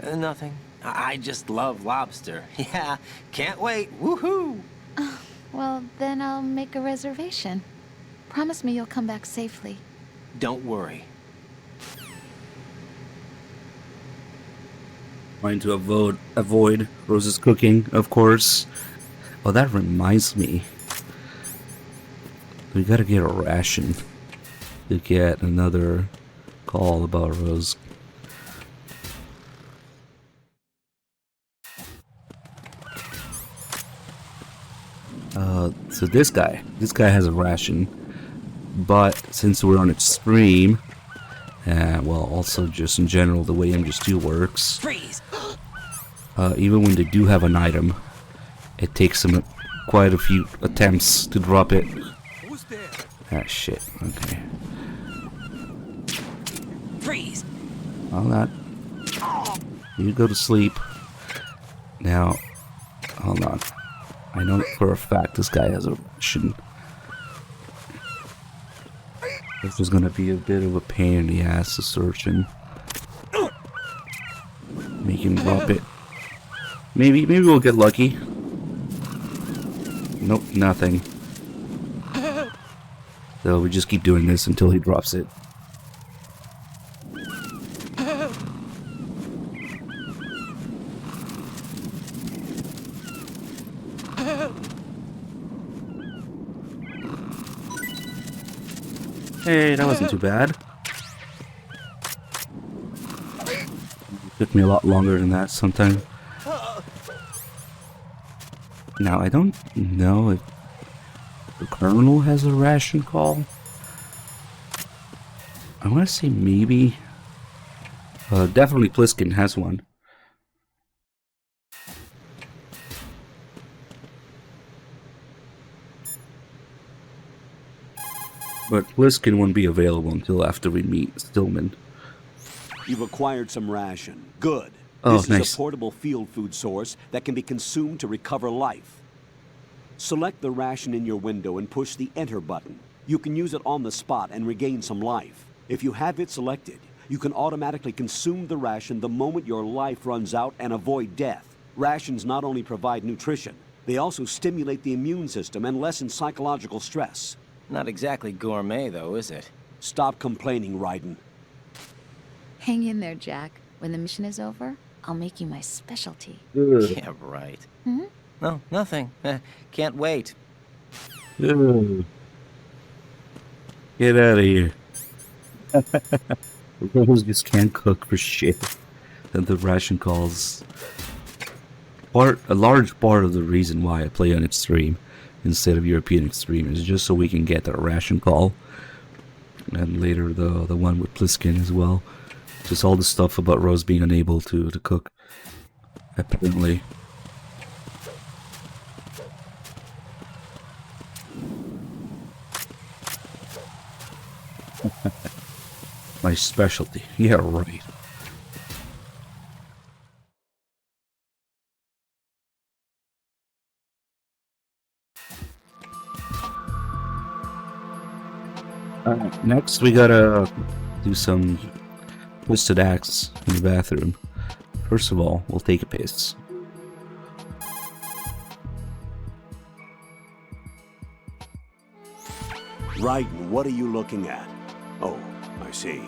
Nothing. I just love lobster. Yeah, can't wait. Woohoo!
Well, then I'll make a reservation. Promise me you'll come back safely.
Don't worry.
Trying to avoid Rose's cooking, of course. Oh, that reminds me. We gotta get a ration to get another call about Rose. So this guy has a ration, but since we're on extreme, well, also just in general the way MGS2 works,
freeze.
Even when they do have an item, it takes them quite a few attempts to drop it.
Who's there?
Ah, shit. Okay.
Freeze.
Hold on. You go to sleep. Now, hold on. I know for a fact this guy has a ration. This is gonna be a bit of a pain in the ass to search him. Make him drop it. Maybe we'll get lucky. Nope, nothing. So we just keep doing this until he drops it. Hey, that wasn't too bad. Took me a lot longer than that sometimes. Now, I don't know if the Colonel has a ration call. I want to say maybe. Definitely Pliskin has one. But Pliskin won't be available until after we meet Stillman.
You've acquired some ration. Good.
Oh,
this
nice.
is a portable field food source that can be consumed to recover life. Select the ration in your window and push the Enter button. You can use it on the spot and regain some life. If you have it selected, you can automatically consume the ration the moment your life runs out and avoid death. Rations not only provide nutrition, they also stimulate the immune system and lessen psychological stress.
Not exactly gourmet, though, is it?
Stop complaining, Raiden.
Hang in there, Jack. When the mission is over, I'll make you my specialty.
Yeah, right.
Hmm?
No, nothing. Can't wait.
Ugh. Get out of here. Rose just can't cook for shit. And the ration calls. A large part of the reason why I play on Extreme instead of European Extreme is just so we can get that ration call. And later the one with Pliskin as well. Just all the stuff about Rose being unable to cook. Apparently. My specialty. Yeah, right. Alright, next we gotta do some twisted acts in the bathroom. First of all, we'll take a piss.
Raiden, what are you looking at? Oh, I see.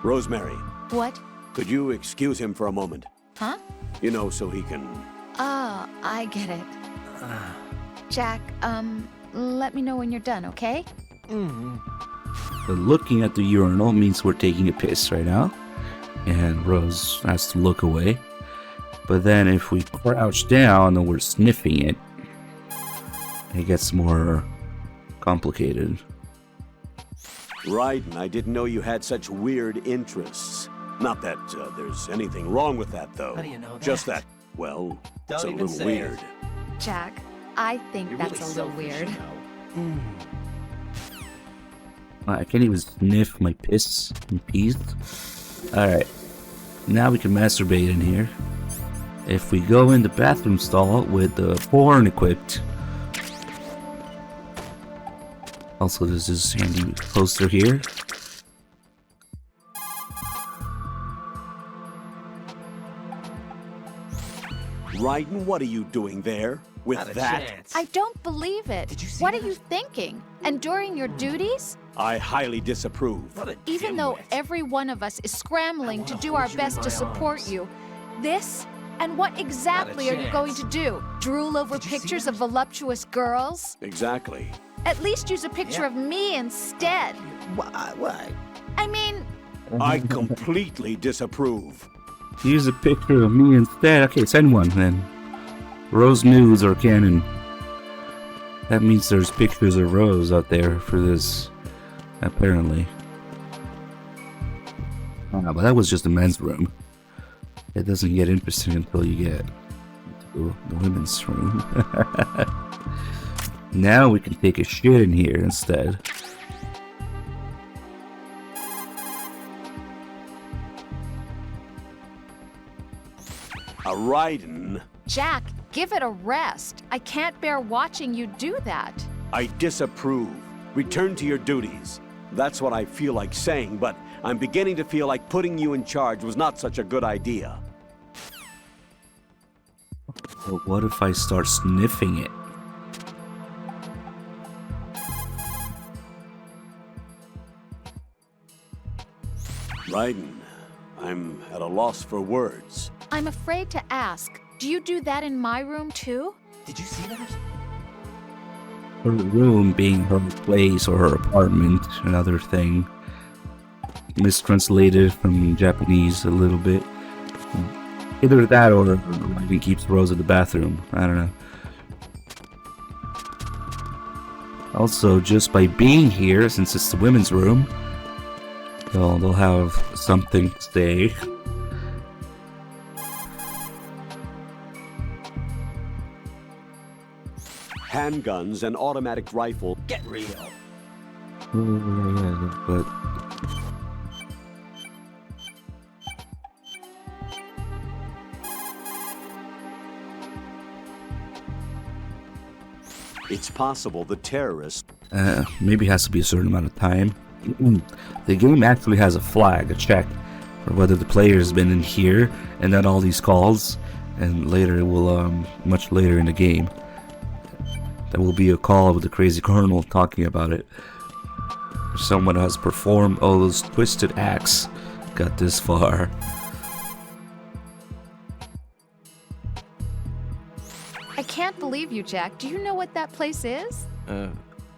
Rosemary.
What?
Could you excuse him for a moment?
Huh?
You know, so he can...
Ah, I get it. Jack, let me know when you're done, okay?
But looking at the urinal means we're taking a piss right now. And Rose has to look away. But then if we crouch down and we're sniffing it, it gets more complicated.
Raiden, I didn't know you had such weird interests. Not that there's anything wrong with that, though.
How do you know that?
Just that, well, it's a
Don't even
little
say
weird.
it.
Jack, I think
You're
that's
really
a little
selfish,
weird.
you know.
I can't even sniff my piss and peas. Alright. Now we can masturbate in here. If we go in the bathroom stall with the porn equipped, Also, there's this handy poster here.
Raiden, what are you doing there? With
Not a
that?
chance.
I don't believe it.
Did you see
What
that?
are you thinking? Enduring your duties?
I highly disapprove.
Even though every one of us is scrambling to do our best to support you, this? And what exactly are you going to do? Drool over pictures of voluptuous girls?
Exactly.
At least use a picture of me instead.
Why?
I mean,
I completely disapprove.
Use a picture of me instead. Okay, send one then. Rose nudes are canon. That means there's pictures of Rose out there for this, apparently. But that was just the men's room. It doesn't get interesting until you get to the women's room. Now we can take a shit in here instead.
A Raiden?
Jack, give it a rest. I can't bear watching you do that.
I disapprove. Return to your duties. That's what I feel like saying, but I'm beginning to feel like putting you in charge was not such a good idea.
But what if I start sniffing it?
Raiden, I'm at a loss for words.
I'm afraid to ask. Do you do that in my room too?
Did you see that?
Her room being her place or her apartment, another thing. Mistranslated from Japanese a little bit. Either that or Raiden keeps Rose in the bathroom. I don't know. Also, just by being here, since it's the women's room, they'll have something to say.
Handguns and automatic rifle.
Get real.
Yeah, but
It's possible the terrorists...
maybe it has to be a certain amount of time. The game actually has a flag, a check, for whether the player has been in here and then all these calls, and later it will, much later in the game, there will be a call with the crazy colonel talking about it. Someone has performed all those twisted acts, got this far.
I can't believe you, Jack. Do you know what that place is?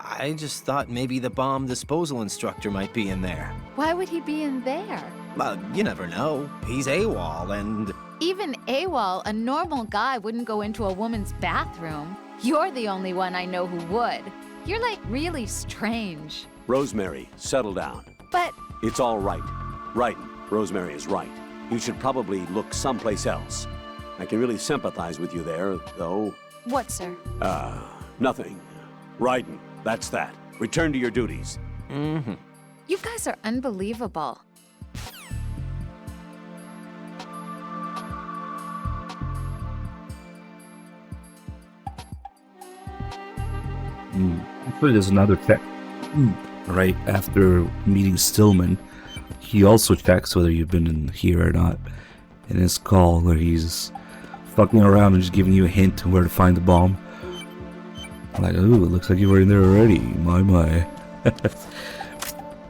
I just thought maybe the bomb disposal instructor might be in there.
Why would he be in there?
Well, you never know. He's AWOL and...
Even AWOL, a normal guy wouldn't go into a woman's bathroom. You're the only one I know who would. You're like really strange.
Rosemary, settle down.
But...
It's all right. Raiden, Rosemary is right. You should probably look someplace else. I can really sympathize with you there, though.
What, sir?
Nothing. Raiden, that's that. Return to your duties.
Mm-hmm.
You guys are unbelievable.
Actually, there's another check. Right after meeting Stillman, he also checks whether you've been in here or not. In his call, where he's fucking around and just giving you a hint of where to find the bomb. Like, ooh, it looks like you were in there already. My.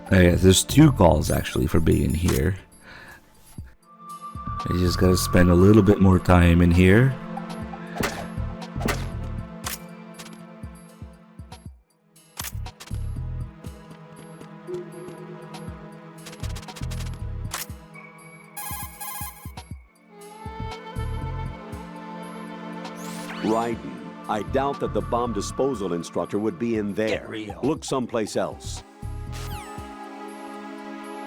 Okay, there's 2 calls actually for being in here. You just gotta spend a little bit more time in here.
Raiden, I doubt that the bomb disposal instructor would be in there.
Get real.
Look someplace else.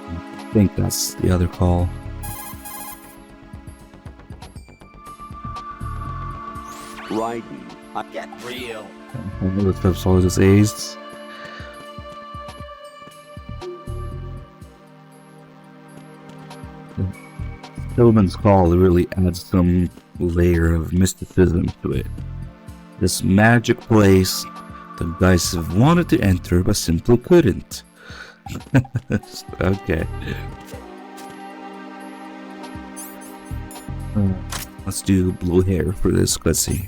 I think that's the other call.
Raiden,
Get real.
This stuff's all just aced. Stillman's call really adds some layer of mysticism to it. This magic place The guys have wanted to enter but simply couldn't. Okay. Let's do blue hair for this cutscene.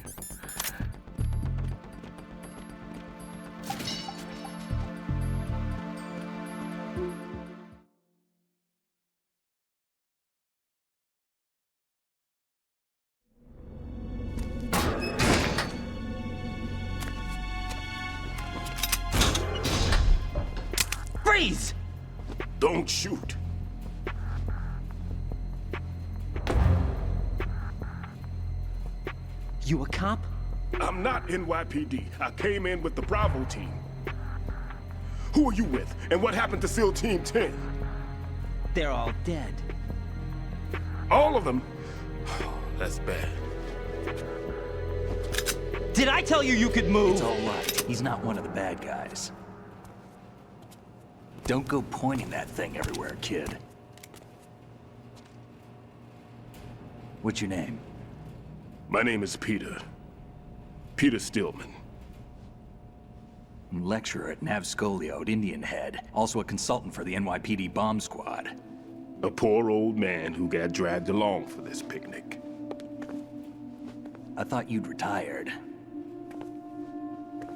Freeze!
Don't shoot.
You a cop?
I'm not NYPD. I came in with the Bravo team. Who are you with? And what happened to SEAL Team 10?
They're all dead.
All of them? That's bad.
Did I tell you you could move?
It's all right. He's not one of the bad guys. Don't go pointing that thing everywhere, kid. What's your name?
My name is Peter. Peter Stillman.
Lecturer at Nav Scolio at Indian Head. Also a consultant for the NYPD bomb squad.
A poor old man who got dragged along for this picnic.
I thought you'd retired.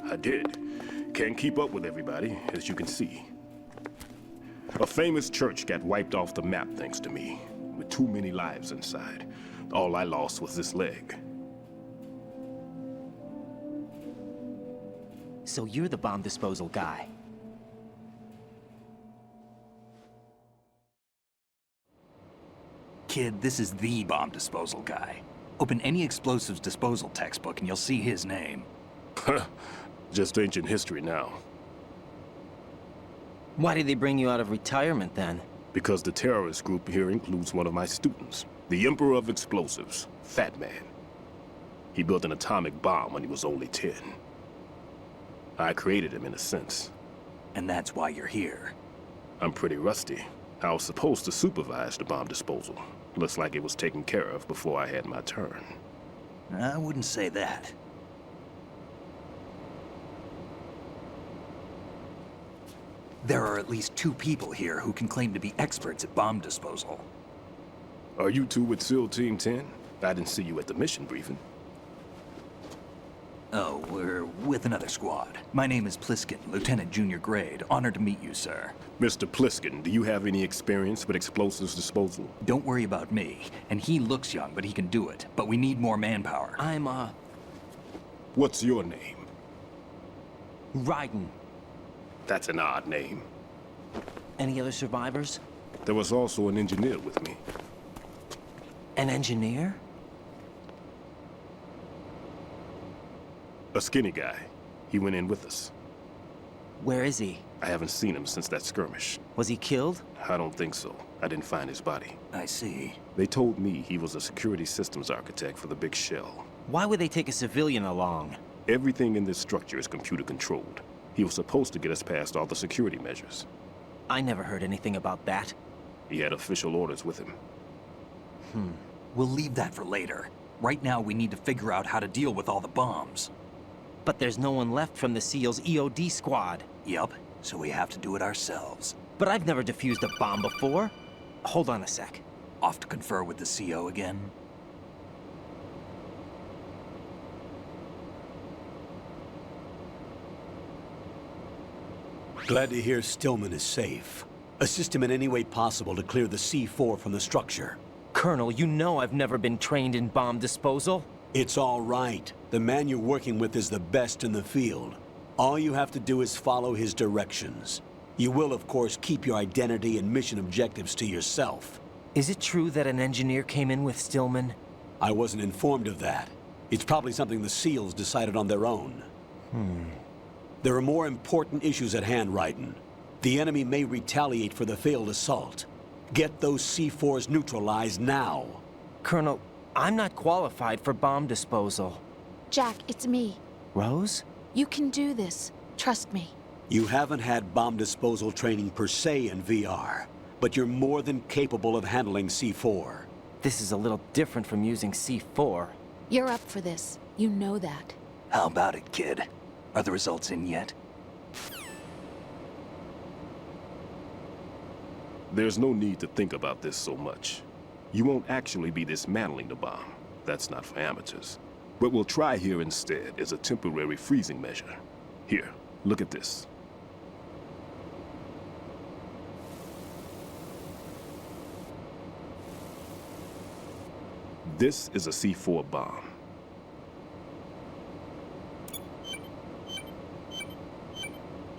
I did. Can't keep up with everybody, as you can see. A famous church got wiped off the map thanks to me, with too many lives inside. All I lost was this leg.
So you're the bomb disposal guy.
Kid, this is the bomb disposal guy. Open any explosives disposal textbook and you'll see his name.
Just ancient history now.
Why did they bring you out of retirement then?
Because the terrorist group here includes one of my students, the Emperor of Explosives, Fat Man. He built an atomic bomb when he was only 10. I created him in a sense.
And that's why you're here.
I'm pretty rusty. I was supposed to supervise the bomb disposal. Looks like it was taken care of before I had my turn.
I wouldn't say that. There are at least 2 people here who can claim to be experts at bomb disposal.
Are you two with SEAL Team 10? I didn't see you at the mission briefing.
Oh, we're with another squad. My name is Pliskin, Lieutenant Junior Grade. Honored to meet you, sir.
Mr. Pliskin, do you have any experience with explosives disposal?
Don't worry about me. And he looks young, but he can do it. But we need more manpower.
I'm,
What's your name?
Raiden.
That's an odd name.
Any other survivors?
There was also an engineer with me.
An engineer?
A skinny guy. He went in with us.
Where is he?
I haven't seen him since that skirmish.
Was he killed?
I don't think so. I didn't find his body.
I see.
They told me he was a security systems architect for the big shell.
Why would they take a civilian along?
Everything in this structure is computer controlled. He was supposed to get us past all the security measures.
I never heard anything about that.
He had official orders with him.
We'll leave that for later. Right now, we need to figure out how to deal with all the bombs.
But there's no one left from the SEAL's EOD squad.
Yup, so we have to do it ourselves.
But I've never defused a bomb before. Hold on a sec.
Off to confer with the CO again?
Glad to hear Stillman is safe. Assist him in any way possible to clear the C4 from the structure.
Colonel, you know I've never been trained in bomb disposal.
It's all right. The man you're working with is the best in the field. All you have to do is follow his directions. You will, of course, keep your identity and mission objectives to yourself.
Is it true that an engineer came in with Stillman?
I wasn't informed of that. It's probably something the SEALs decided on their own. There are more important issues at hand, Raiden. The enemy may retaliate for the failed assault. Get those C4s neutralized now.
Colonel, I'm not qualified for bomb disposal.
Jack, it's me.
Rose?
You can do this. Trust me.
You haven't had bomb disposal training per se in VR, but you're more than capable of handling C4.
This is a little different from using C4.
You're up for this. You know that.
How about it, kid? Are the results in yet?
There's no need to think about this so much. You won't actually be dismantling the bomb. That's not for amateurs. What we'll try here instead is a temporary freezing measure. Here, look at this. This is a C4 bomb.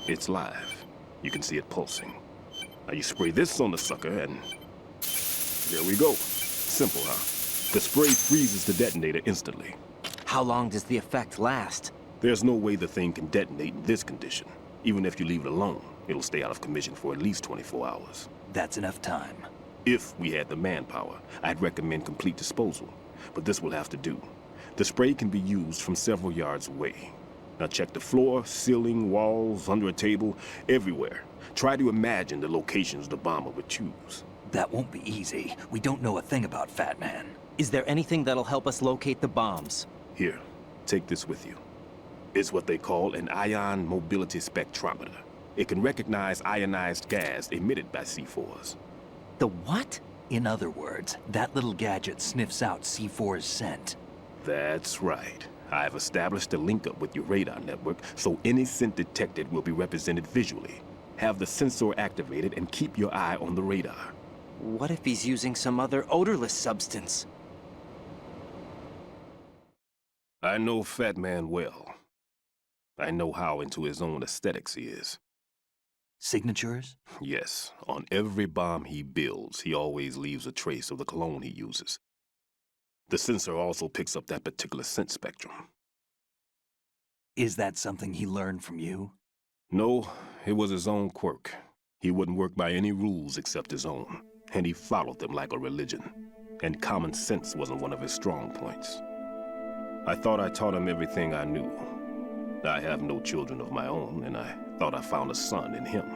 It's live. You can see it pulsing. Now you spray this on the sucker and... there we go. Simple, huh? The spray freezes the detonator instantly.
How long does the effect last?
There's no way the thing can detonate in this condition. Even if you leave it alone, it'll stay out of commission for at least 24 hours.
That's enough time.
If we had the manpower, I'd recommend complete disposal. But this will have to do. The spray can be used from several yards away. Now check the floor, ceiling, walls, under a table, everywhere. Try to imagine the locations the bomber would choose.
That won't be easy. We don't know a thing about Fat Man.
Is there anything that'll help us locate the bombs?
Here, take this with you. It's what they call an ion mobility spectrometer. It can recognize ionized gas emitted by C4s.
The what?
In other words, that little gadget sniffs out C4's scent.
That's right. I've established a link-up with your radar network, so any scent detected will be represented visually. Have the sensor activated and keep your eye on the radar.
What if he's using some other odorless substance?
I know Fat Man well. I know how into his own aesthetics he is.
Signatures?
Yes. On every bomb he builds, he always leaves a trace of the cologne he uses. The sensor also picks up that particular scent spectrum.
Is that something he learned from you?
No, it was his own quirk. He wouldn't work by any rules except his own, and he followed them like a religion. And common sense wasn't one of his strong points. I thought I taught him everything I knew. I have no children of my own, and I thought I found a son in him.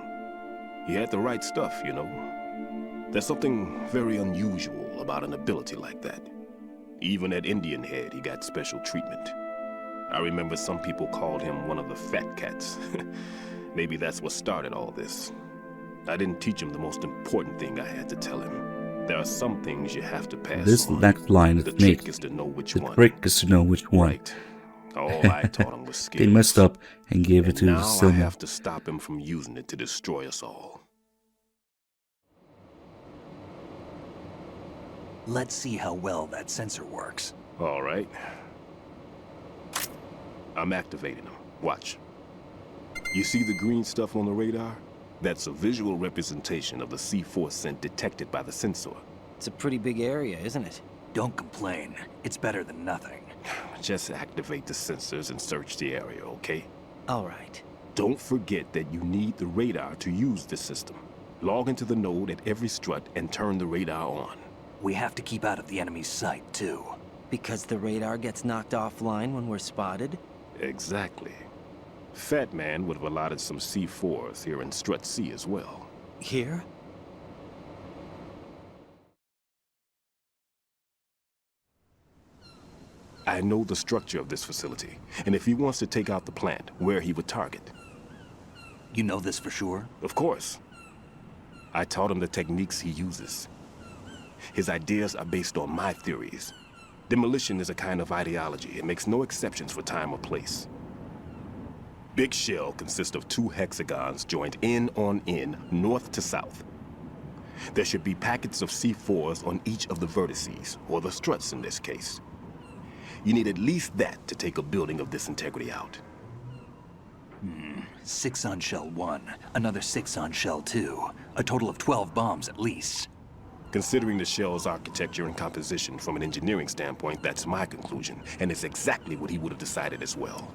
He had the right stuff, you know. There's something very unusual about an ability like that. Even at Indian Head, he got special treatment. I remember some people called him one of the fat cats. Maybe that's what started all this. I didn't teach him the most important thing I had to tell him. There are some things you have to pass
This
on.
next line
The
is
trick
made.
is to know which
The
one.
trick is to know which one.
Right. All I taught him was skills.
They messed up and gave it
And
to
now I
someone.
have to stop him from using it to destroy us all.
Let's see how well that sensor works.
All right. I'm activating them. Watch. You see the green stuff on the radar? That's a visual representation of the C4 scent detected by the sensor.
It's a pretty big area, isn't it?
Don't complain. It's better than nothing.
Just activate the sensors and search the area, okay?
All right.
Don't forget that you need the radar to use the system. Log into the node at every strut and turn the radar on.
We have to keep out of the enemy's sight, too.
Because the radar gets knocked offline when we're spotted?
Exactly. Fat Man would have allotted some C4s here in Strut C as well.
Here?
I know the structure of this facility, and if he wants to take out the plant, where he would target.
You know this for sure?
Of course. I taught him the techniques he uses. His ideas are based on my theories. Demolition is a kind of ideology. It makes no exceptions for time or place. Big shell consists of 2 hexagons joined end on end, north to south. There should be packets of C4s on each of the vertices, or the struts in this case. You need at least that to take a building of this integrity out.
6 on shell 1, another 6 on shell 2. A total of 12 bombs at least.
Considering the shell's architecture and composition from an engineering standpoint, that's my conclusion, and it's exactly what he would have decided as well.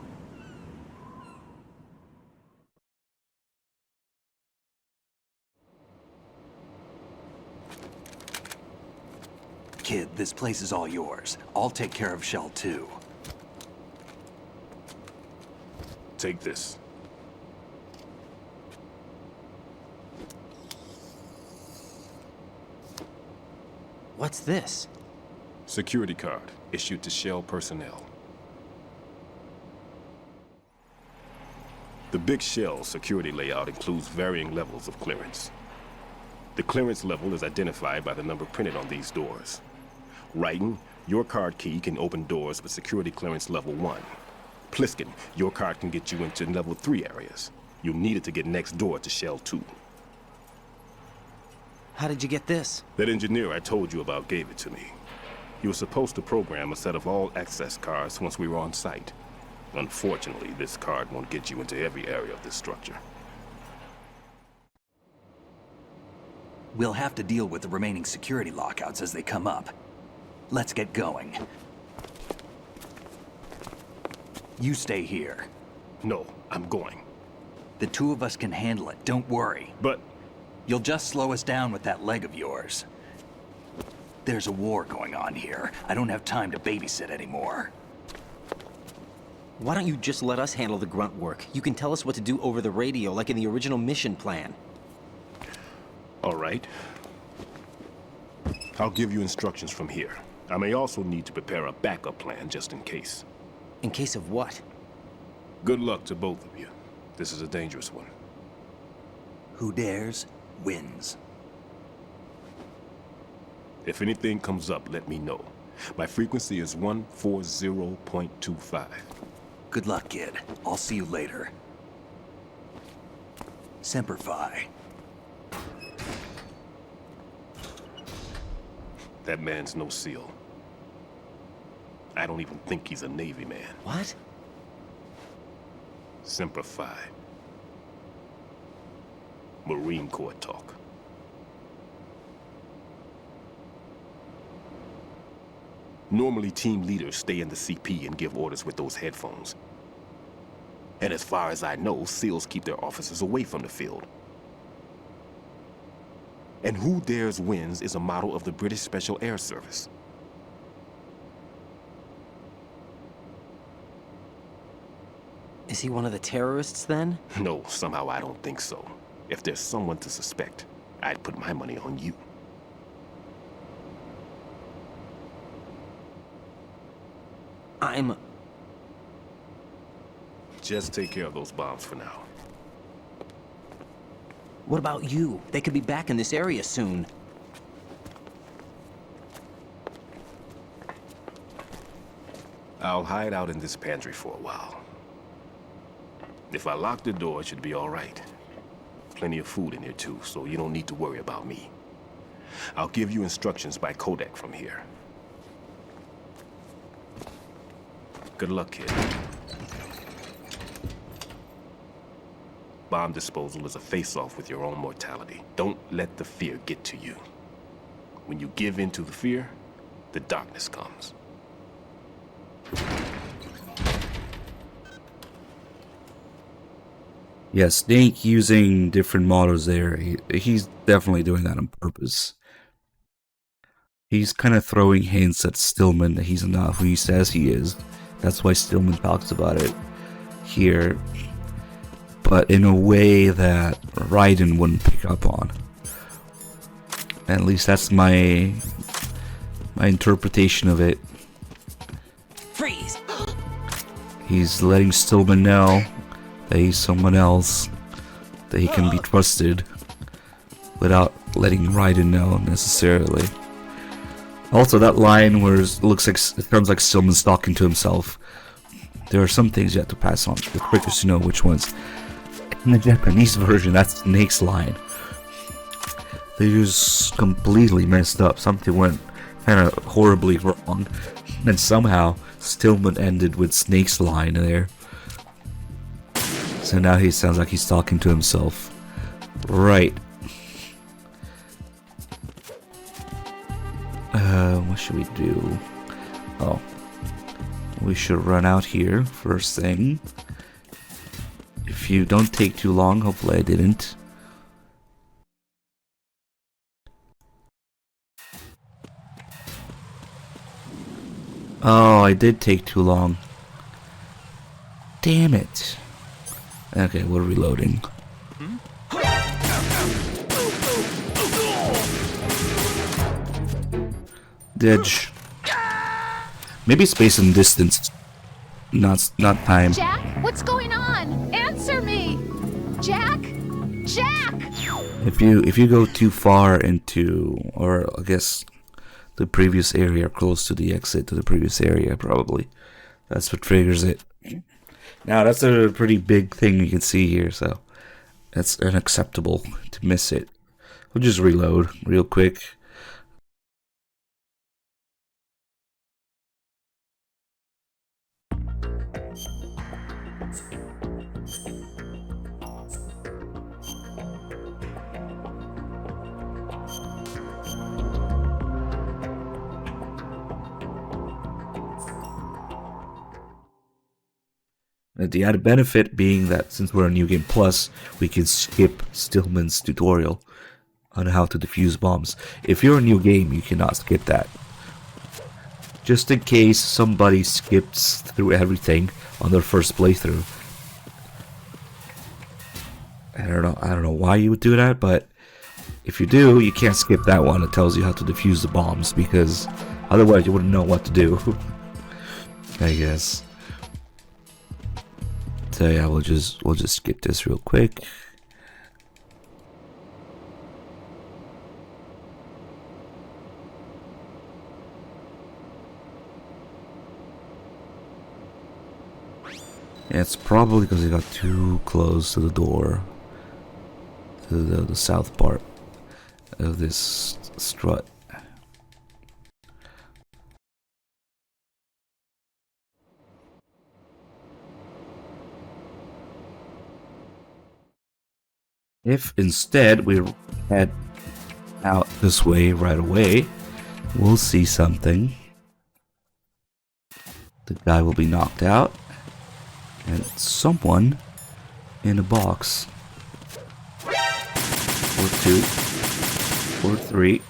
Kid, this place is all yours. I'll take care of shell 2.
Take this.
What's this?
Security card, issued to Shell personnel. The big shell security layout includes varying levels of clearance. The clearance level is identified by the number printed on these doors. Raiden, your card key can open doors with security clearance level 1. Pliskin, your card can get you into level 3 areas. You'll need it to get next door to Shell 2.
How did you get this?
That engineer I told you about gave it to me. He was supposed to program a set of all access cards once we were on site. Unfortunately, this card won't get you into every area of this structure.
We'll have to deal with the remaining security lockouts as they come up. Let's get going. You stay here.
No, I'm going.
The two of us can handle it, don't worry.
But...
You'll just slow us down with that leg of yours. There's a war going on here. I don't have time to babysit anymore.
Why don't you just let us handle the grunt work? You can tell us what to do over the radio, like in the original mission plan.
All right. I'll give you instructions from here. I may also need to prepare a backup plan just in case.
In case of what?
Good luck to both of you. This is a dangerous one.
Who dares, wins.
If anything comes up, let me know. My frequency is 140.25.
Good luck, kid. I'll see you later. Semper Fi.
That man's no SEAL. I don't even think he's a Navy man.
What?
Semper Fi. Marine Corps talk. Normally, team leaders stay in the CP and give orders with those headphones. And as far as I know, SEALs keep their officers away from the field. And Who Dares Wins is a model of the British Special Air Service.
Is he one of the terrorists, then?
No, somehow I don't think so. If there's someone to suspect, I'd put my money on you. Just take care of those bombs for now.
What about you? They could be back in this area soon.
I'll hide out in this pantry for a while. If I lock the door, it should be all right. Plenty of food in here too, so you don't need to worry about me. I'll give you instructions by codec from here. Good luck, kid. Bomb disposal is a face-off with your own mortality. Don't let the fear get to you. When you give in to the fear, the darkness comes.
Yeah, Snake using different models there. He's definitely doing that on purpose. He's kind of throwing hints at Stillman that he's not who he says he is. That's why Stillman talks about it here. But in a way that Raiden wouldn't pick up on. At least that's my interpretation of it.
Freeze!
He's letting Stillman know that he's someone else, that he can be trusted, without letting Raiden know necessarily. Also, that line where it looks like it sounds like Stillman's talking to himself. There are some things you have to pass on. The quickest to know which ones. In the Japanese version, that's Snake's line. They just completely messed up. Something went kind of horribly wrong, and somehow Stillman ended with Snake's line there. So now he sounds like he's talking to himself. Right. What should we do? Oh. We should run out here first thing. If you don't take too long, hopefully I didn't. Oh, I did take too long. Damn it. Okay, we're reloading. Didge. Maybe space and distance. Not time.
Jack, what's going on? Answer me! Jack? Jack!
If you go too far into, or I guess the previous area, close to the exit to the previous area, probably that's what triggers it. Now that's a pretty big thing you can see here, so that's unacceptable to miss it. We'll just reload real quick. The added benefit being that since we're on New Game Plus, we can skip Stillman's tutorial on how to defuse bombs. If you're a new game, you cannot skip that. Just in case somebody skips through everything on their first playthrough. I don't know why you would do that, but if you do, you can't skip that one. It tells you how to defuse the bombs, because otherwise you wouldn't know what to do. I guess. So yeah, we'll just skip this real quick. Yeah, it's probably because he got too close to the door, to the south part of this strut. If instead we head out this way right away, we'll see something. The guy will be knocked out, and someone in a box. Or two. Or three.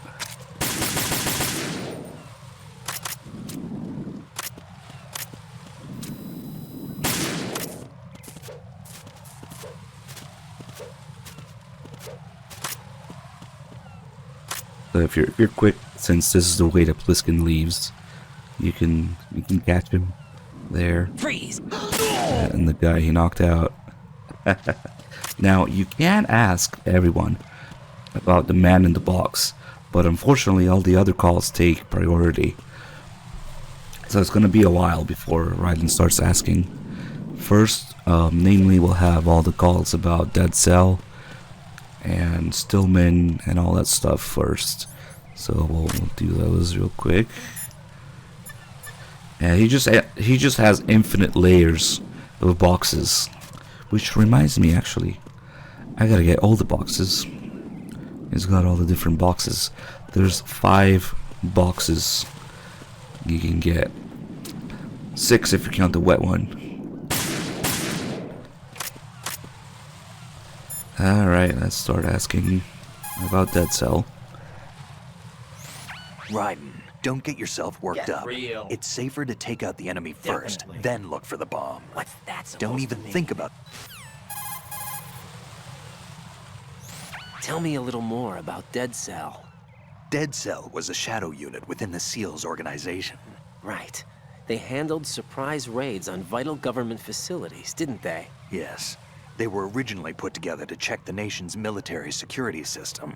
So if you're quick, since this is the way that Pliskin leaves, you can catch him there.
Freeze!
And the guy he knocked out. Now you can ask everyone about the man in the box, but unfortunately all the other calls take priority. So it's gonna be a while before Raiden starts asking. First, namely, we'll have all the calls about Dead Cell and Stillman and all that stuff first. So we'll do those real quick. And he just has infinite layers of boxes, which reminds me, actually, I gotta get all the boxes. He's got all the different boxes. There's 5 boxes you can get. 6 if you count the wet one. Alright, let's start asking about Dead Cell.
Raiden, don't get yourself worked
Get
up.
real.
It's safer to take out the enemy first,
Definitely.
then look for the bomb.
What's that
Don't
supposed
even
to mean?
think about.
Tell me a little more about Dead Cell.
Dead Cell was a shadow unit within the SEALs organization.
Right. They handled surprise raids on vital government facilities, didn't they?
Yes. They were originally put together to check the nation's military security system.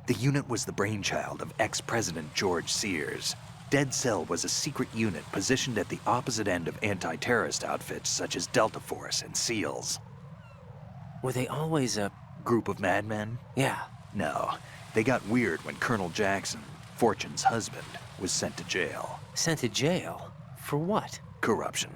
The unit was the brainchild of ex-President George Sears. Dead Cell was a secret unit positioned at the opposite end of anti-terrorist outfits such as Delta Force and SEALs.
Were they always a
group of madmen?
Yeah.
No. They got weird when Colonel Jackson, Fortune's husband, was sent to jail.
Sent to jail? For what?
Corruption.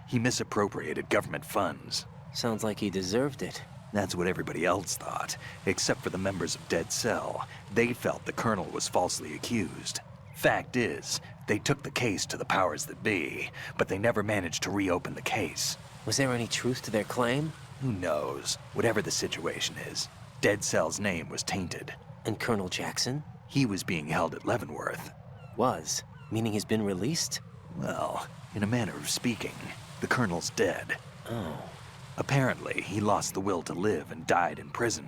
He misappropriated government funds.
Sounds like he deserved it.
That's what everybody else thought, except for the members of Dead Cell. They felt the colonel was falsely accused. Fact is, they took the case to the powers that be, but they never managed to reopen the case.
Was there any truth to their claim?
Who knows? Whatever the situation is, Dead Cell's name was tainted.
And Colonel Jackson?
He was being held at Leavenworth.
Was? Meaning he's been released?
Well, in a manner of speaking, the colonel's dead.
Oh.
Apparently, he lost the will to live and died in prison.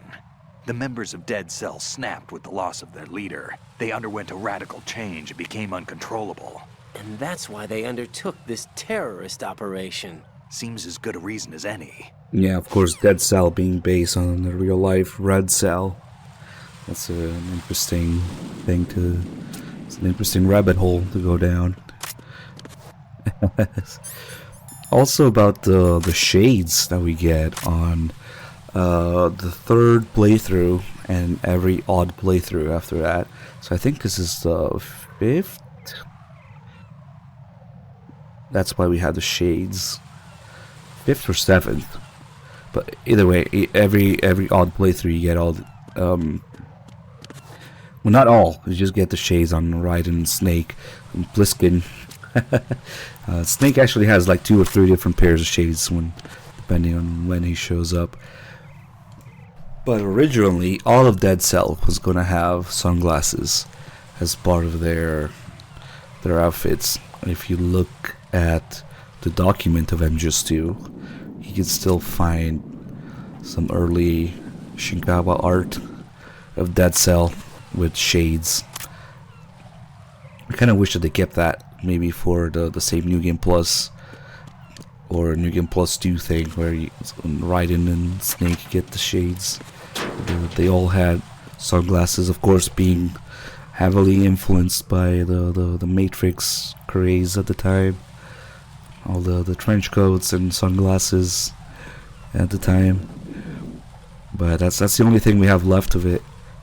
The members of Dead Cell snapped with the loss of their leader. They underwent a radical change and became uncontrollable.
And that's why they undertook this terrorist operation.
Seems as good a reason as any.
Yeah, of course, Dead Cell being based on the real life Red Cell. That's an interesting thing to. It's an interesting rabbit hole to go down. Also about the shades that we get on the third playthrough and every odd playthrough after that. So I think this is the fifth. That's why we have the shades. Fifth or seventh. But either way, every odd playthrough you get all the, well, not all. You just get the shades on Raiden, Snake, and Bliskin. Snake actually has like 2 or 3 different pairs of shades depending on when he shows up. But originally, all of Dead Cell was gonna have sunglasses as part of their outfits. If you look at the document of MGS2, you can still find some early Shinkawa art of Dead Cell with shades. I kind of wish that they kept that maybe for the same New Game Plus or New Game Plus 2 thing where Raiden and Snake get the shades. They all had sunglasses, of course, being heavily influenced by the Matrix craze at the time. All the trench coats and sunglasses at the time. But that's the only thing we have left of it.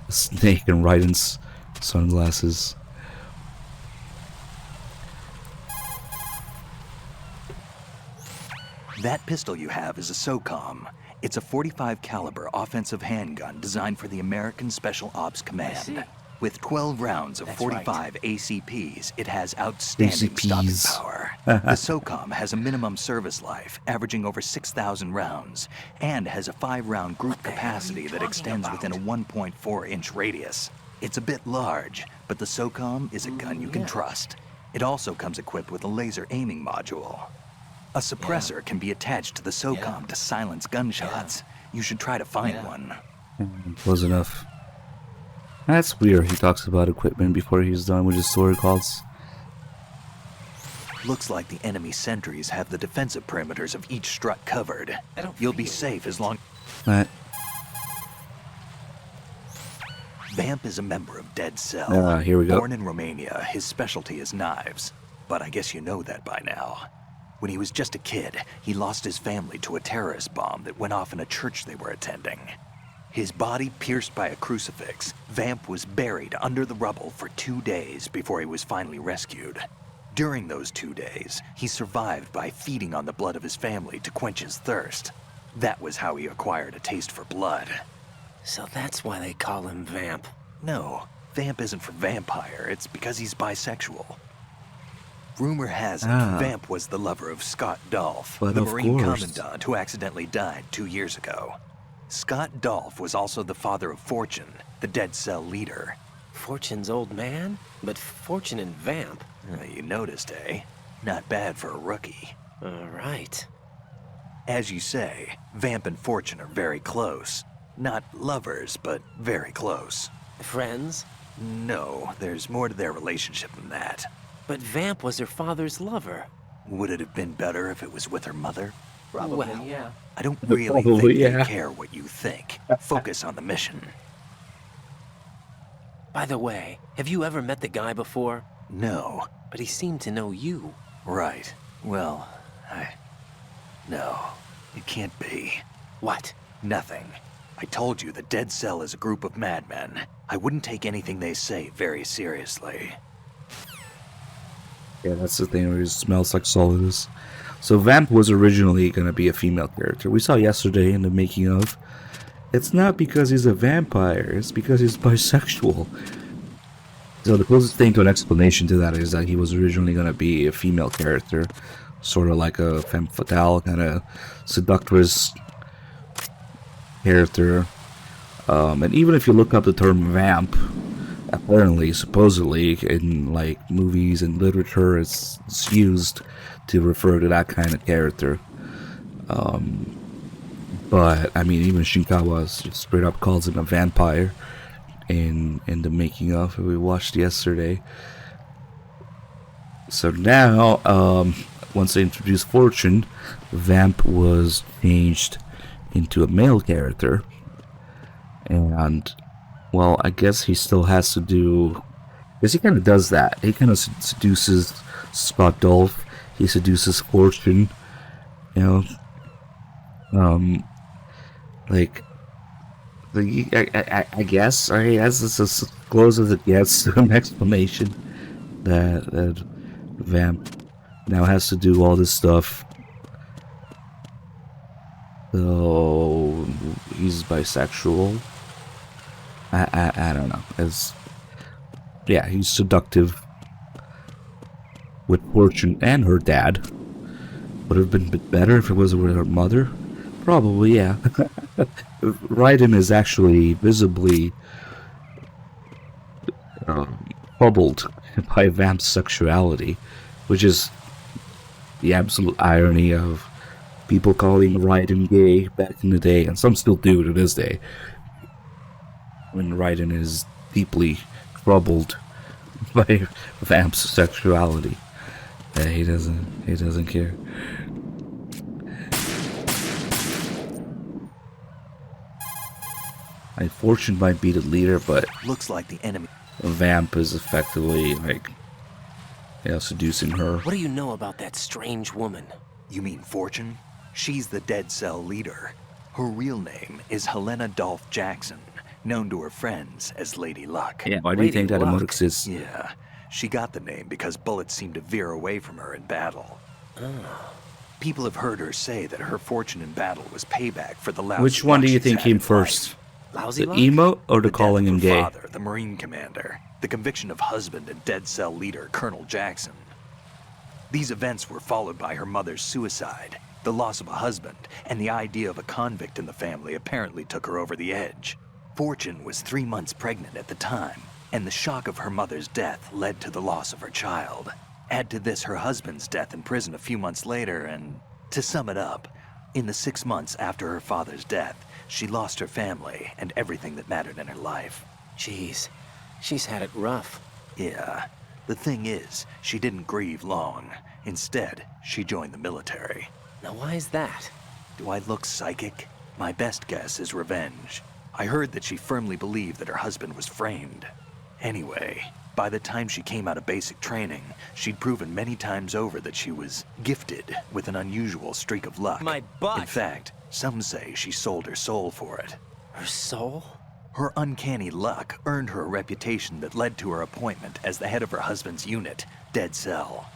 Snake and Raiden's sunglasses.
That pistol you have is a SOCOM. It's a .45 caliber offensive handgun designed for the American Special Ops Command. With 12 rounds of 45 ACPs, it has outstanding stopping power. The SOCOM has a minimum service life, averaging over 6,000 rounds, and has a 5-round group capacity that extends within a 1.4-inch radius. It's a bit large, but the SOCOM is a gun you can trust. It also comes equipped with a laser aiming module. A suppressor can be attached to the SOCOM to silence gunshots. You should try to find one.
Close enough. That's weird. He talks about equipment before he's done with his story calls.
Looks like the enemy sentries have the defensive perimeters of each strut covered. You'll be safe as long... Vamp is a member of Dead Cell.
Here we go.
Born in Romania, his specialty is knives. But I guess you know that by now. When he was just a kid, he lost his family to a terrorist bomb that went off in a church they were attending. His body pierced by a crucifix, Vamp was buried under the rubble for 2 days before he was finally rescued. During those 2 days, he survived by feeding on the blood of his family to quench his thirst. That was how he acquired a taste for blood.
So that's why they call him Vamp.
No, Vamp isn't for vampire, it's because he's bisexual. Rumor has it Vamp was the lover of Scott Dolph, the Marine Commandant who accidentally died 2 years ago. Scott Dolph was also the father of Fortune, the Dead Cell leader.
Fortune's old man? But Fortune and Vamp?
You noticed, eh? Not bad for a rookie.
Right.
As you say, Vamp and Fortune are very close. Not lovers, but very close.
Friends?
No, there's more to their relationship than that.
But Vamp was her father's lover.
Would it have been better if it was with her mother?
Probably, well, yeah.
I don't really think they care what you think. Focus on the mission.
By the way, have you ever met the guy before?
No.
But he seemed to know you.
Right. Well, no, it can't be.
What?
Nothing. I told you the Dead Cell is a group of madmen. I wouldn't take anything they say very seriously.
Yeah, that's the thing where he smells like Solidus. So Vamp was originally going to be a female character. We saw yesterday in the making of. It's not because he's a vampire, it's because he's bisexual. So the closest thing to an explanation to that is that he was originally going to be a female character. Sort of like a femme fatale, kind of seductress character. And even if you look up the term vamp, apparently, supposedly, in like movies and literature, it's used to refer to that kind of character. But I mean, even Shinkawa straight up calls him a vampire in the making of we watched yesterday. So now, once they introduced Fortune, Vamp was changed into a male character. And, well, I guess he still has to do... Because he kind of does that. He kind of seduces Scott Dolph. He seduces Fortune. You know, like, I guess it's as close as it gets to an explanation that Vamp now has to do all this stuff. So he's bisexual. I don't know. Yeah, he's seductive with Fortune and her dad. Would have been a bit better if it was with her mother. Probably, yeah. Raiden is actually visibly troubled by Vamp's sexuality, which is the absolute irony of people calling Raiden gay back in the day, and some still do to this day. When Raiden is deeply troubled by Vamp's sexuality, he doesn't care. Fortune might be the leader, but
looks like the enemy.
Vamp is effectively like, seducing her.
What do you know about that strange woman?
You mean Fortune? She's the Dead Cell leader. Her real name is Helena Dolph Jackson, known to her friends as Lady Luck.
Yeah, why do you think that emote exists?
Yeah, she got the name because bullets seem to veer away from her in battle. People have heard her say that her fortune in battle was payback for the lousy
Which one do you
luck
think
she's
came
had in
first?
Lousy
The
luck?
emote or the
death
calling
of
him
her
gay?
father, the Marine commander, the conviction of husband and Dead Cell leader Colonel Jackson. These events were followed by her mother's suicide, the loss of a husband, and the idea of a convict in the family apparently took her over the edge. Fortune was 3 months pregnant at the time, and the shock of her mother's death led to the loss of her child. Add to this her husband's death in prison a few months later, and to sum it up, in the 6 months after her father's death, she lost her family and everything that mattered in her life.
Jeez, she's had it rough.
Yeah. The thing is, she didn't grieve long. Instead, she joined the military.
Now why is that?
Do I look psychic? My best guess is revenge. I heard that she firmly believed that her husband was framed. Anyway, by the time she came out of basic training, she'd proven many times over that she was gifted with an unusual streak of luck.
My butt!
In fact, some say she sold her soul for it.
Her soul?
Her uncanny luck earned her a reputation that led to her appointment as the head of her husband's unit, Dead Cell.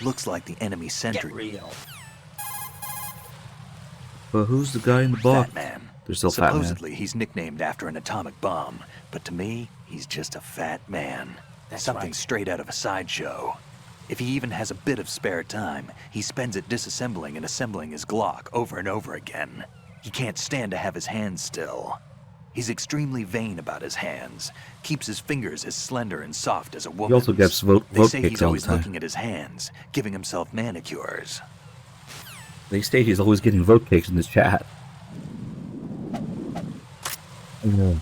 Looks like the enemy sentry.
Get real.
But who's the guy in the box?
Fat Man.
There's still Fat Man.
Supposedly he's nicknamed after an atomic bomb, but to me, he's just a fat man.
That's
Something
right.
straight out of a sideshow. If he even has a bit of spare time, he spends it disassembling and assembling his Glock over and over again. He can't stand to have his hands still. He's extremely vain about his hands, keeps his fingers as slender and soft as a woman's.
He also gets vote
They say
kicks
he's
all the
always
time.
looking at his hands, giving himself manicures.
They say he's always getting vote cakes in this chat. Yeah.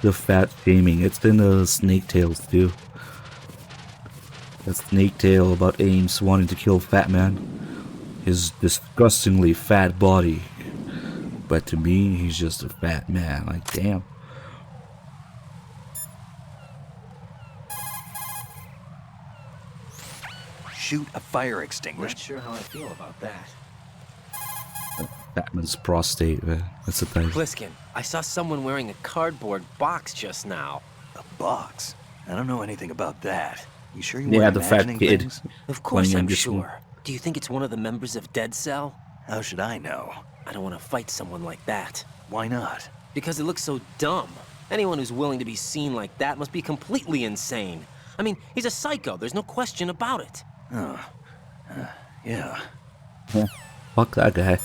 The fat shaming. It's in the Snake Tales too. That Snake Tale about Ames wanting to kill Fat Man. His disgustingly fat body. But to me, he's just a fat man. Like, damn.
Shoot a fire extinguisher.
Not sure how I feel about that.
Fat Man's prostate, man. That's the thing.
Pliskin, I saw someone wearing a cardboard box just now.
A box? I don't know anything about that. You sure you
Yeah,
weren't
the fat
imagining
kid.
things?
Of course
Playing
I'm
this
sure. Do you think it's one of the members of Dead Cell?
How should I know?
I don't want to fight someone like that.
Why not?
Because it looks so dumb. Anyone who's willing to be seen like that must be completely insane. I mean, he's a psycho. There's no question about it.
Oh. Yeah.
Yeah. Fuck that guy.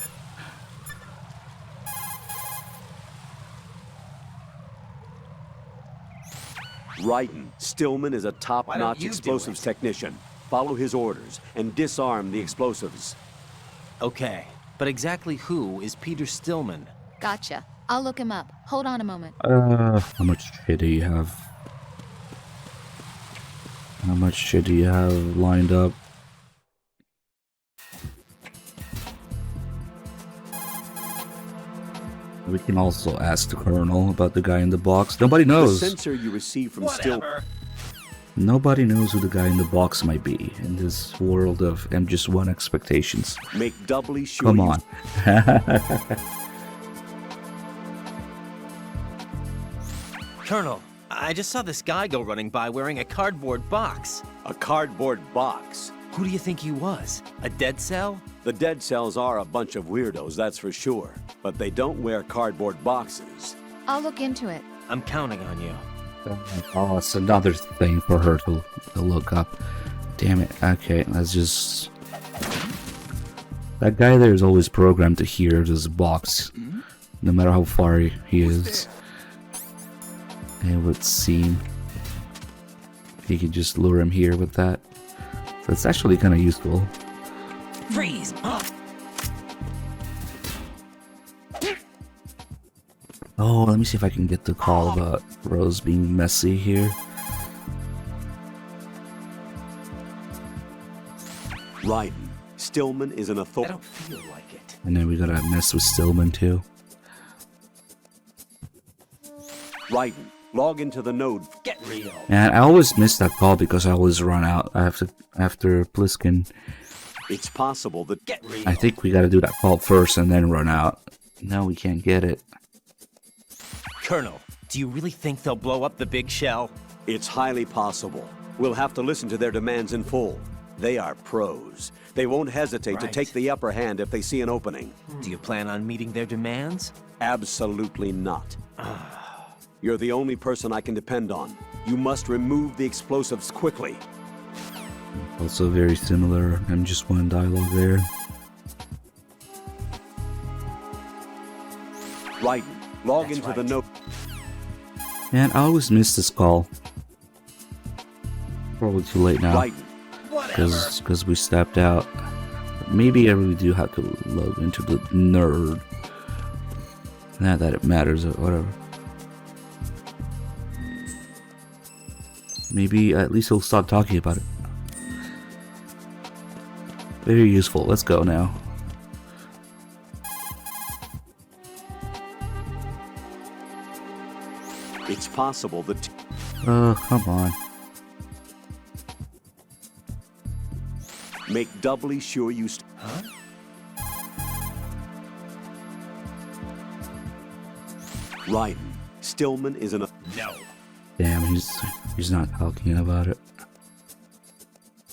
Raiden, Stillman is a
Why
top-notch
don't you do
explosives
it?
technician. Follow his orders and disarm the explosives.
Okay, but exactly who is Peter Stillman?
Gotcha. I'll look him up. Hold on a moment.
How much shit do you have? How much shit do you have lined up? We can also ask the colonel about the guy in the box. Nobody knows.
The sensor you receive from Stillman.
Nobody knows who the guy in the box might be in this world of MGS1 expectations.
Make doubly sure.
Come on.
Colonel, I just saw this guy go running by wearing a cardboard box.
A cardboard box?
Who do you think he was? A dead cell?
The dead cells are a bunch of weirdos, that's for sure. But they don't wear cardboard boxes.
I'll look into it.
I'm counting on you.
Oh, it's another thing for her to look up. Damn it. Okay, let's just... That guy there is always programmed to hear this box, no matter how far he is. It would seem you could just lure him here with that. So it's actually kind of useful.
Freeze!
Oh, let me see if I can get the call about Rose being messy here.
Raiden, Stillman is an
I
authority.
don't feel like it.
And then we gotta mess with Stillman too.
Raiden, log into the node.
Get real.
And I always miss that call because I always run out after Pliskin.
It's possible that
I think we gotta do that call first and then run out. No, we can't get it.
Colonel, do you really think they'll blow up the big shell?
It's highly possible. We'll have to listen to their demands in full. They are pros. They won't hesitate to take the upper hand if they see an opening.
Do you plan on meeting their demands?
Absolutely not. You're the only person I can depend on. You must remove the explosives quickly.
Also very similar MGS1 dialogue there.
Raiden, log into the node.
Man, I always miss this call. Probably too late now. Because we stepped out. Maybe I really do have to log into the nerd. Not that it matters or whatever. Maybe at least he'll stop talking about it. Very useful. Let's go now.
It's possible that...
Come on.
Make doubly sure you...
Huh?
Raiden, Stillman is an...
No.
Damn, he's not talking about it.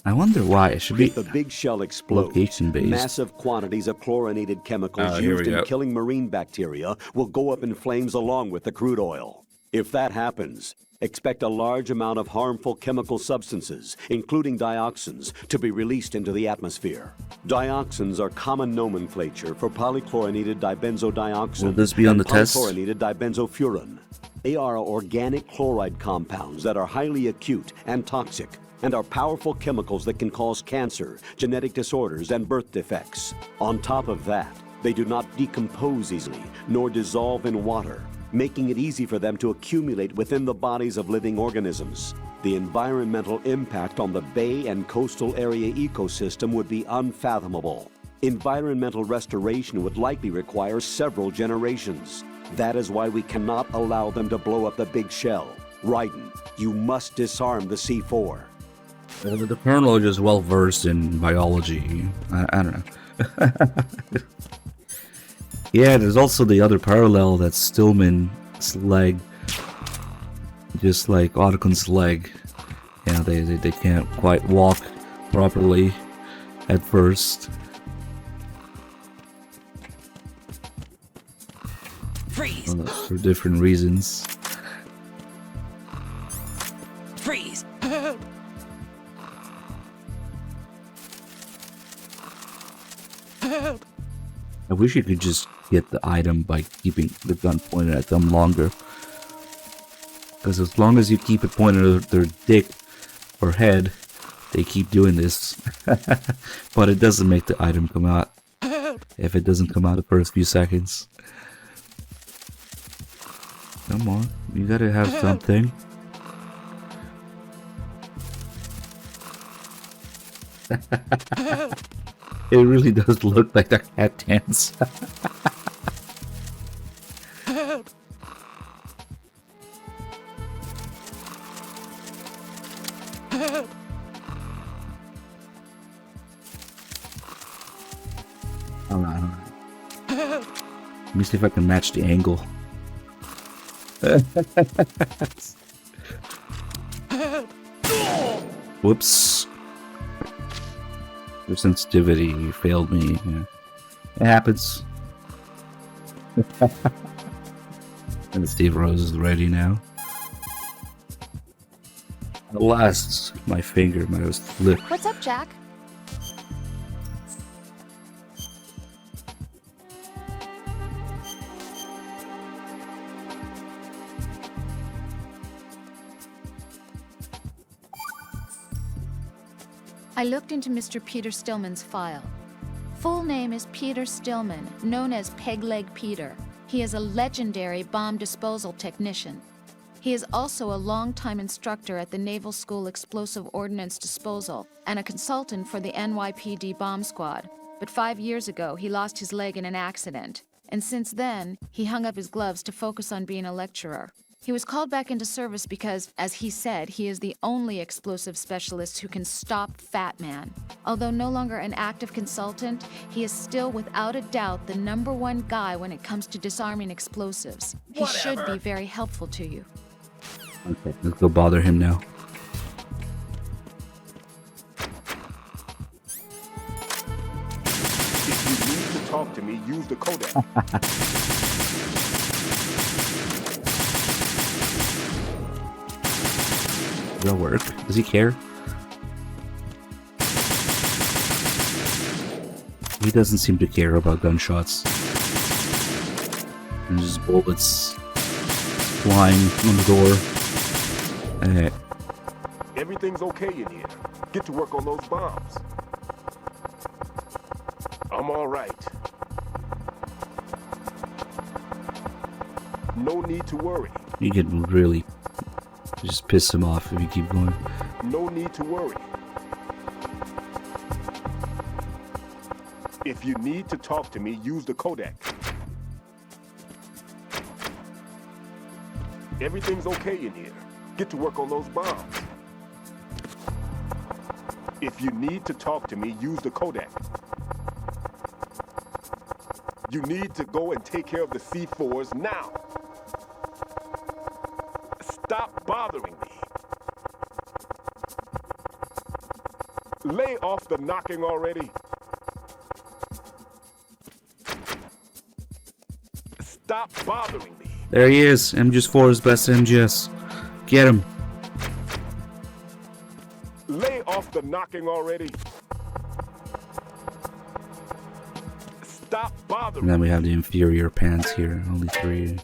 I wonder why. It should be
if the big shell explodes,
location-based.
massive quantities of chlorinated chemicals
Here
used
we
in
go.
killing marine bacteria will go up in flames along with the crude oil. If that happens, expect a large amount of harmful chemical substances, including dioxins, to be released into the atmosphere. Dioxins are common nomenclature for polychlorinated dibenzodioxin
Will this be on
and
the test?
polychlorinated dibenzofuran. They are organic chloride compounds that are highly acute and toxic, and are powerful chemicals that can cause cancer, genetic disorders, and birth defects. On top of that, they do not decompose easily, nor dissolve in water, making it easy for them to accumulate within the bodies of living organisms. The environmental impact on the bay and coastal area ecosystem would be unfathomable. Environmental restoration would likely require several generations. That is why we cannot allow them to blow up the big shell. Raiden, you must disarm the C4.
The colonel is just well versed in biology. I don't know. Yeah, there's also the other parallel that Stillman's leg, just like Ottocon's leg, yeah, they can't quite walk properly at first.
Freeze!
For different reasons.
Freeze!
I wish you could just get the item by keeping the gun pointed at them longer. Because as long as you keep it pointed at their dick or head, they keep doing this. But it doesn't make the item come out. If it doesn't come out the first few seconds. Come on, you gotta have something. It really does look like a cat dance. Hold on. Let me see if I can match the angle. Whoops. Your sensitivity failed me. Yeah. It happens. And Steve Rose is ready now. At last, my finger might have slipped.
What's up, Jack? I looked into Mr. Peter Stillman's file. Full name is Peter Stillman, known as Peg Leg Peter. He is a legendary bomb disposal technician. He is also a longtime instructor at the Naval School Explosive Ordnance Disposal and a consultant for the NYPD Bomb Squad. But 5 years ago, he lost his leg in an accident. And since then, he hung up his gloves to focus on being a lecturer. He was called back into service because, as he said, he is the only explosive specialist who can stop Fat Man. Although no longer an active consultant, he is still without a doubt the #1 guy when it comes to disarming explosives. He should be very helpful to you.
Okay, let's go bother him now.
If you need to talk to me, use the codec.
Will work. Does he care? He doesn't seem to care about gunshots. And just bullets flying on the door.
Everything's okay in here. Get to work on those bombs. I'm all right. No need to worry.
You can really just piss him off if you keep going.
No need to worry. If you need to talk to me, use the codec. Everything's okay in here. Get to work on those bombs. If you need to talk to me, use the codec. You need to go and take care of the C4s now. Stop bothering me. Lay off the knocking already. Stop bothering me.
There he is. MGS4 is best MGS. Get him.
Lay off the knocking already. Stop bothering
And then we have the inferior pants here. Only 3.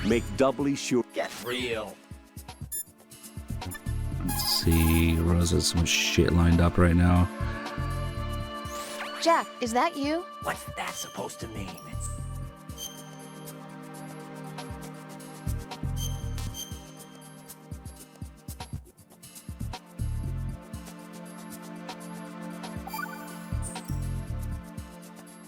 Make doubly sure.
Get real.
Let's see. Rose has some shit lined up right now.
Jack, is that you?
What's that supposed to mean?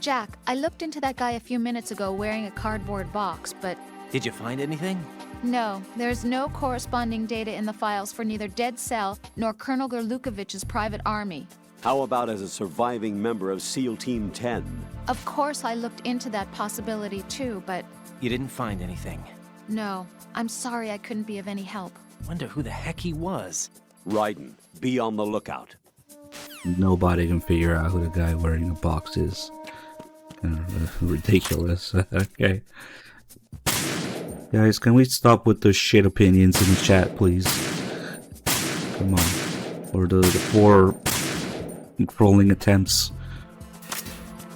Jack, I looked into that guy a few minutes ago wearing a cardboard box, but...
Did you find anything?
No, there's no corresponding data in the files for neither Dead Cell nor Colonel Gerlukovich's private army.
How about as a surviving member of SEAL Team 10?
Of course I looked into that possibility too, but...
You didn't find anything?
No, I'm sorry I couldn't be of any help.
Wonder who the heck he was.
Raiden, be on the lookout.
Nobody can figure out who the guy wearing a box is. Ridiculous. Okay. Guys, can we stop with those shit opinions in the chat, please? Come on. Or the poor trolling attempts.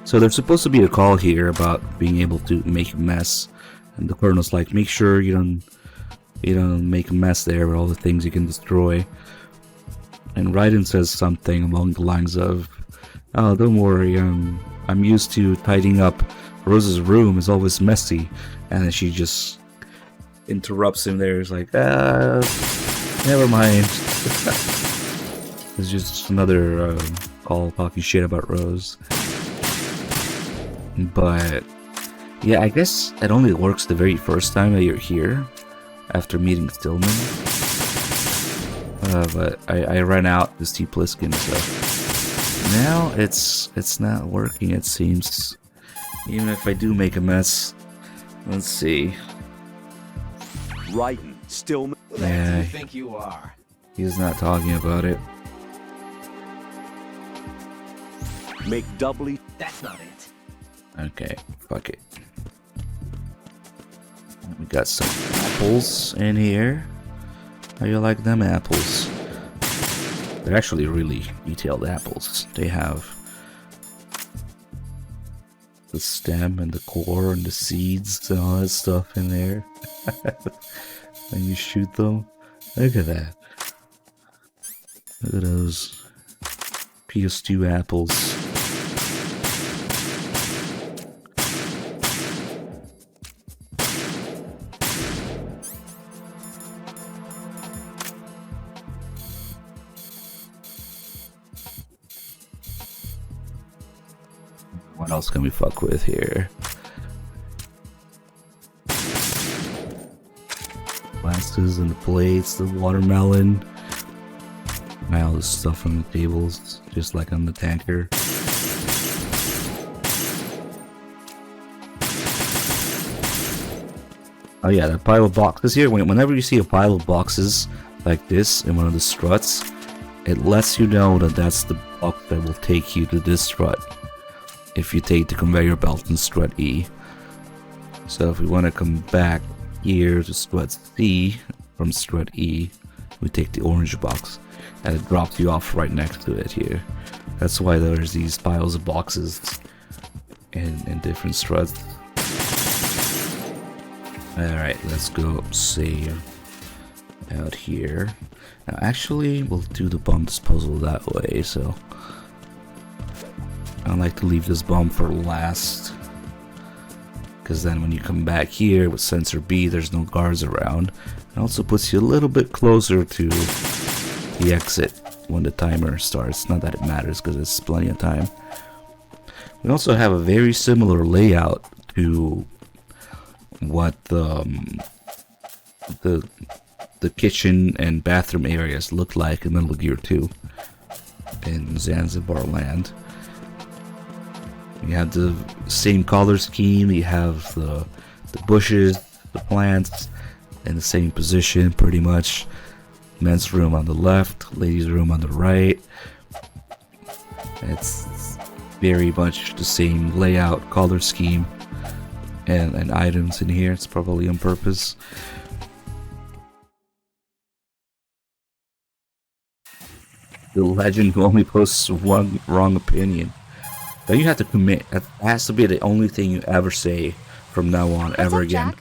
So there's supposed to be a call here about being able to make a mess. And the colonel's like, make sure you don't make a mess there with all the things you can destroy. And Raiden says something along the lines of, Oh, don't worry. I'm used to tidying up. Rose's room is always messy, and then she just interrupts him there. It's like, never mind. It's just another call talking shit about Rose. But yeah, I guess it only works the very first time that you're here after meeting Stillman. But I ran out to Steve Pliskin, so now it's not working, it seems. Even if I do make a mess. Let's see.
Raiden, Stillman.
Yeah,
you think you are?
He's not talking about it.
Make doubly.
That's not it.
Okay, fuck it. We got some apples in here. How you like them apples? They're actually really detailed apples. They have the stem and the core and the seeds and all that stuff in there. And you shoot them. Look at that. Look at those PS2 apples. What else can we fuck with here? Glasses and the plates, the watermelon. All this stuff on the tables, just like on the tanker. Oh yeah, that pile of boxes here. Whenever you see a pile of boxes like this in one of the struts, it lets you know that that's the box that will take you to this strut. If you take the conveyor belt in strut E. So if we want to come back here to strut C from strut E, we take the orange box and it drops you off right next to it here. That's why there's these piles of boxes in different struts. Alright, let's go save out here. Now actually we'll do the bomb disposal that way, so I like to leave this bomb for last, because then when you come back here with sensor B, there's no guards around. It also puts you a little bit closer to the exit when the timer starts. Not that it matters, because it's plenty of time. We also have a very similar layout to what the kitchen and bathroom areas look like in Metal Gear 2 in Zanzibar land. You have the same color scheme, you have the bushes, the plants in the same position pretty much. Men's room on the left, ladies' room on the right. It's very much the same layout, color scheme, and items in here. It's probably on purpose. The legend who only posts one wrong opinion. Now you have to commit. That has to be the only thing you ever say from now on, ever again.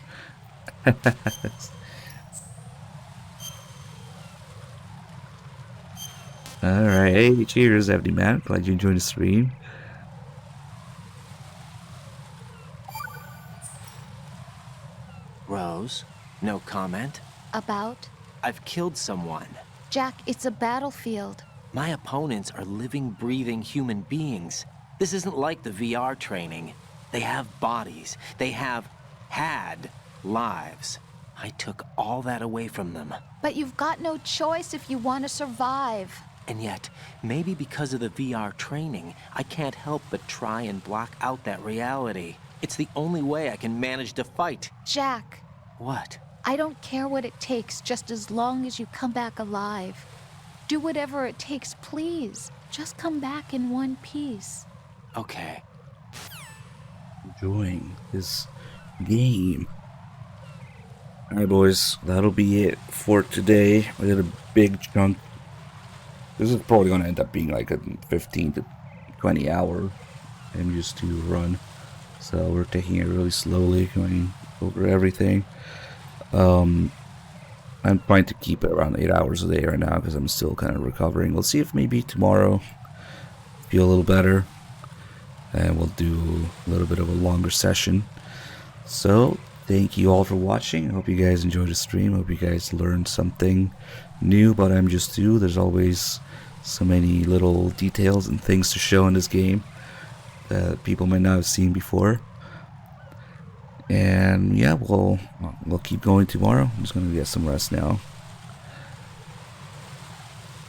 Alright, hey, cheers, FD Man. Glad you enjoyed the stream.
Rose, no comment?
About?
I've killed someone.
Jack, it's a battlefield.
My opponents are living, breathing human beings. This isn't like the VR training. They have bodies. They have had lives. I took all that away from them.
But you've got no choice if you want to survive.
And yet, maybe because of the VR training, I can't help but try and block out that reality. It's the only way I can manage to fight.
Jack.
What?
I don't care what it takes, just as long as you come back alive. Do whatever it takes, please. Just come back in one piece.
Okay.
Enjoying this game. Alright boys, that'll be it for today. We did a big chunk. This is probably going to end up being like a 15 to 20 hour MGS2 run. So we're taking it really slowly, going over everything. I'm trying to keep it around 8 hours a day right now because I'm still kind of recovering. We'll see if maybe tomorrow, feel a little better, and we'll do a little bit of a longer session. So thank you all for watching. I hope you guys enjoyed the stream. I hope you guys learned something new about MGS2. There's always so many little details and things to show in this game that people might not have seen before. And yeah, we'll keep going tomorrow. I'm just gonna get some rest now.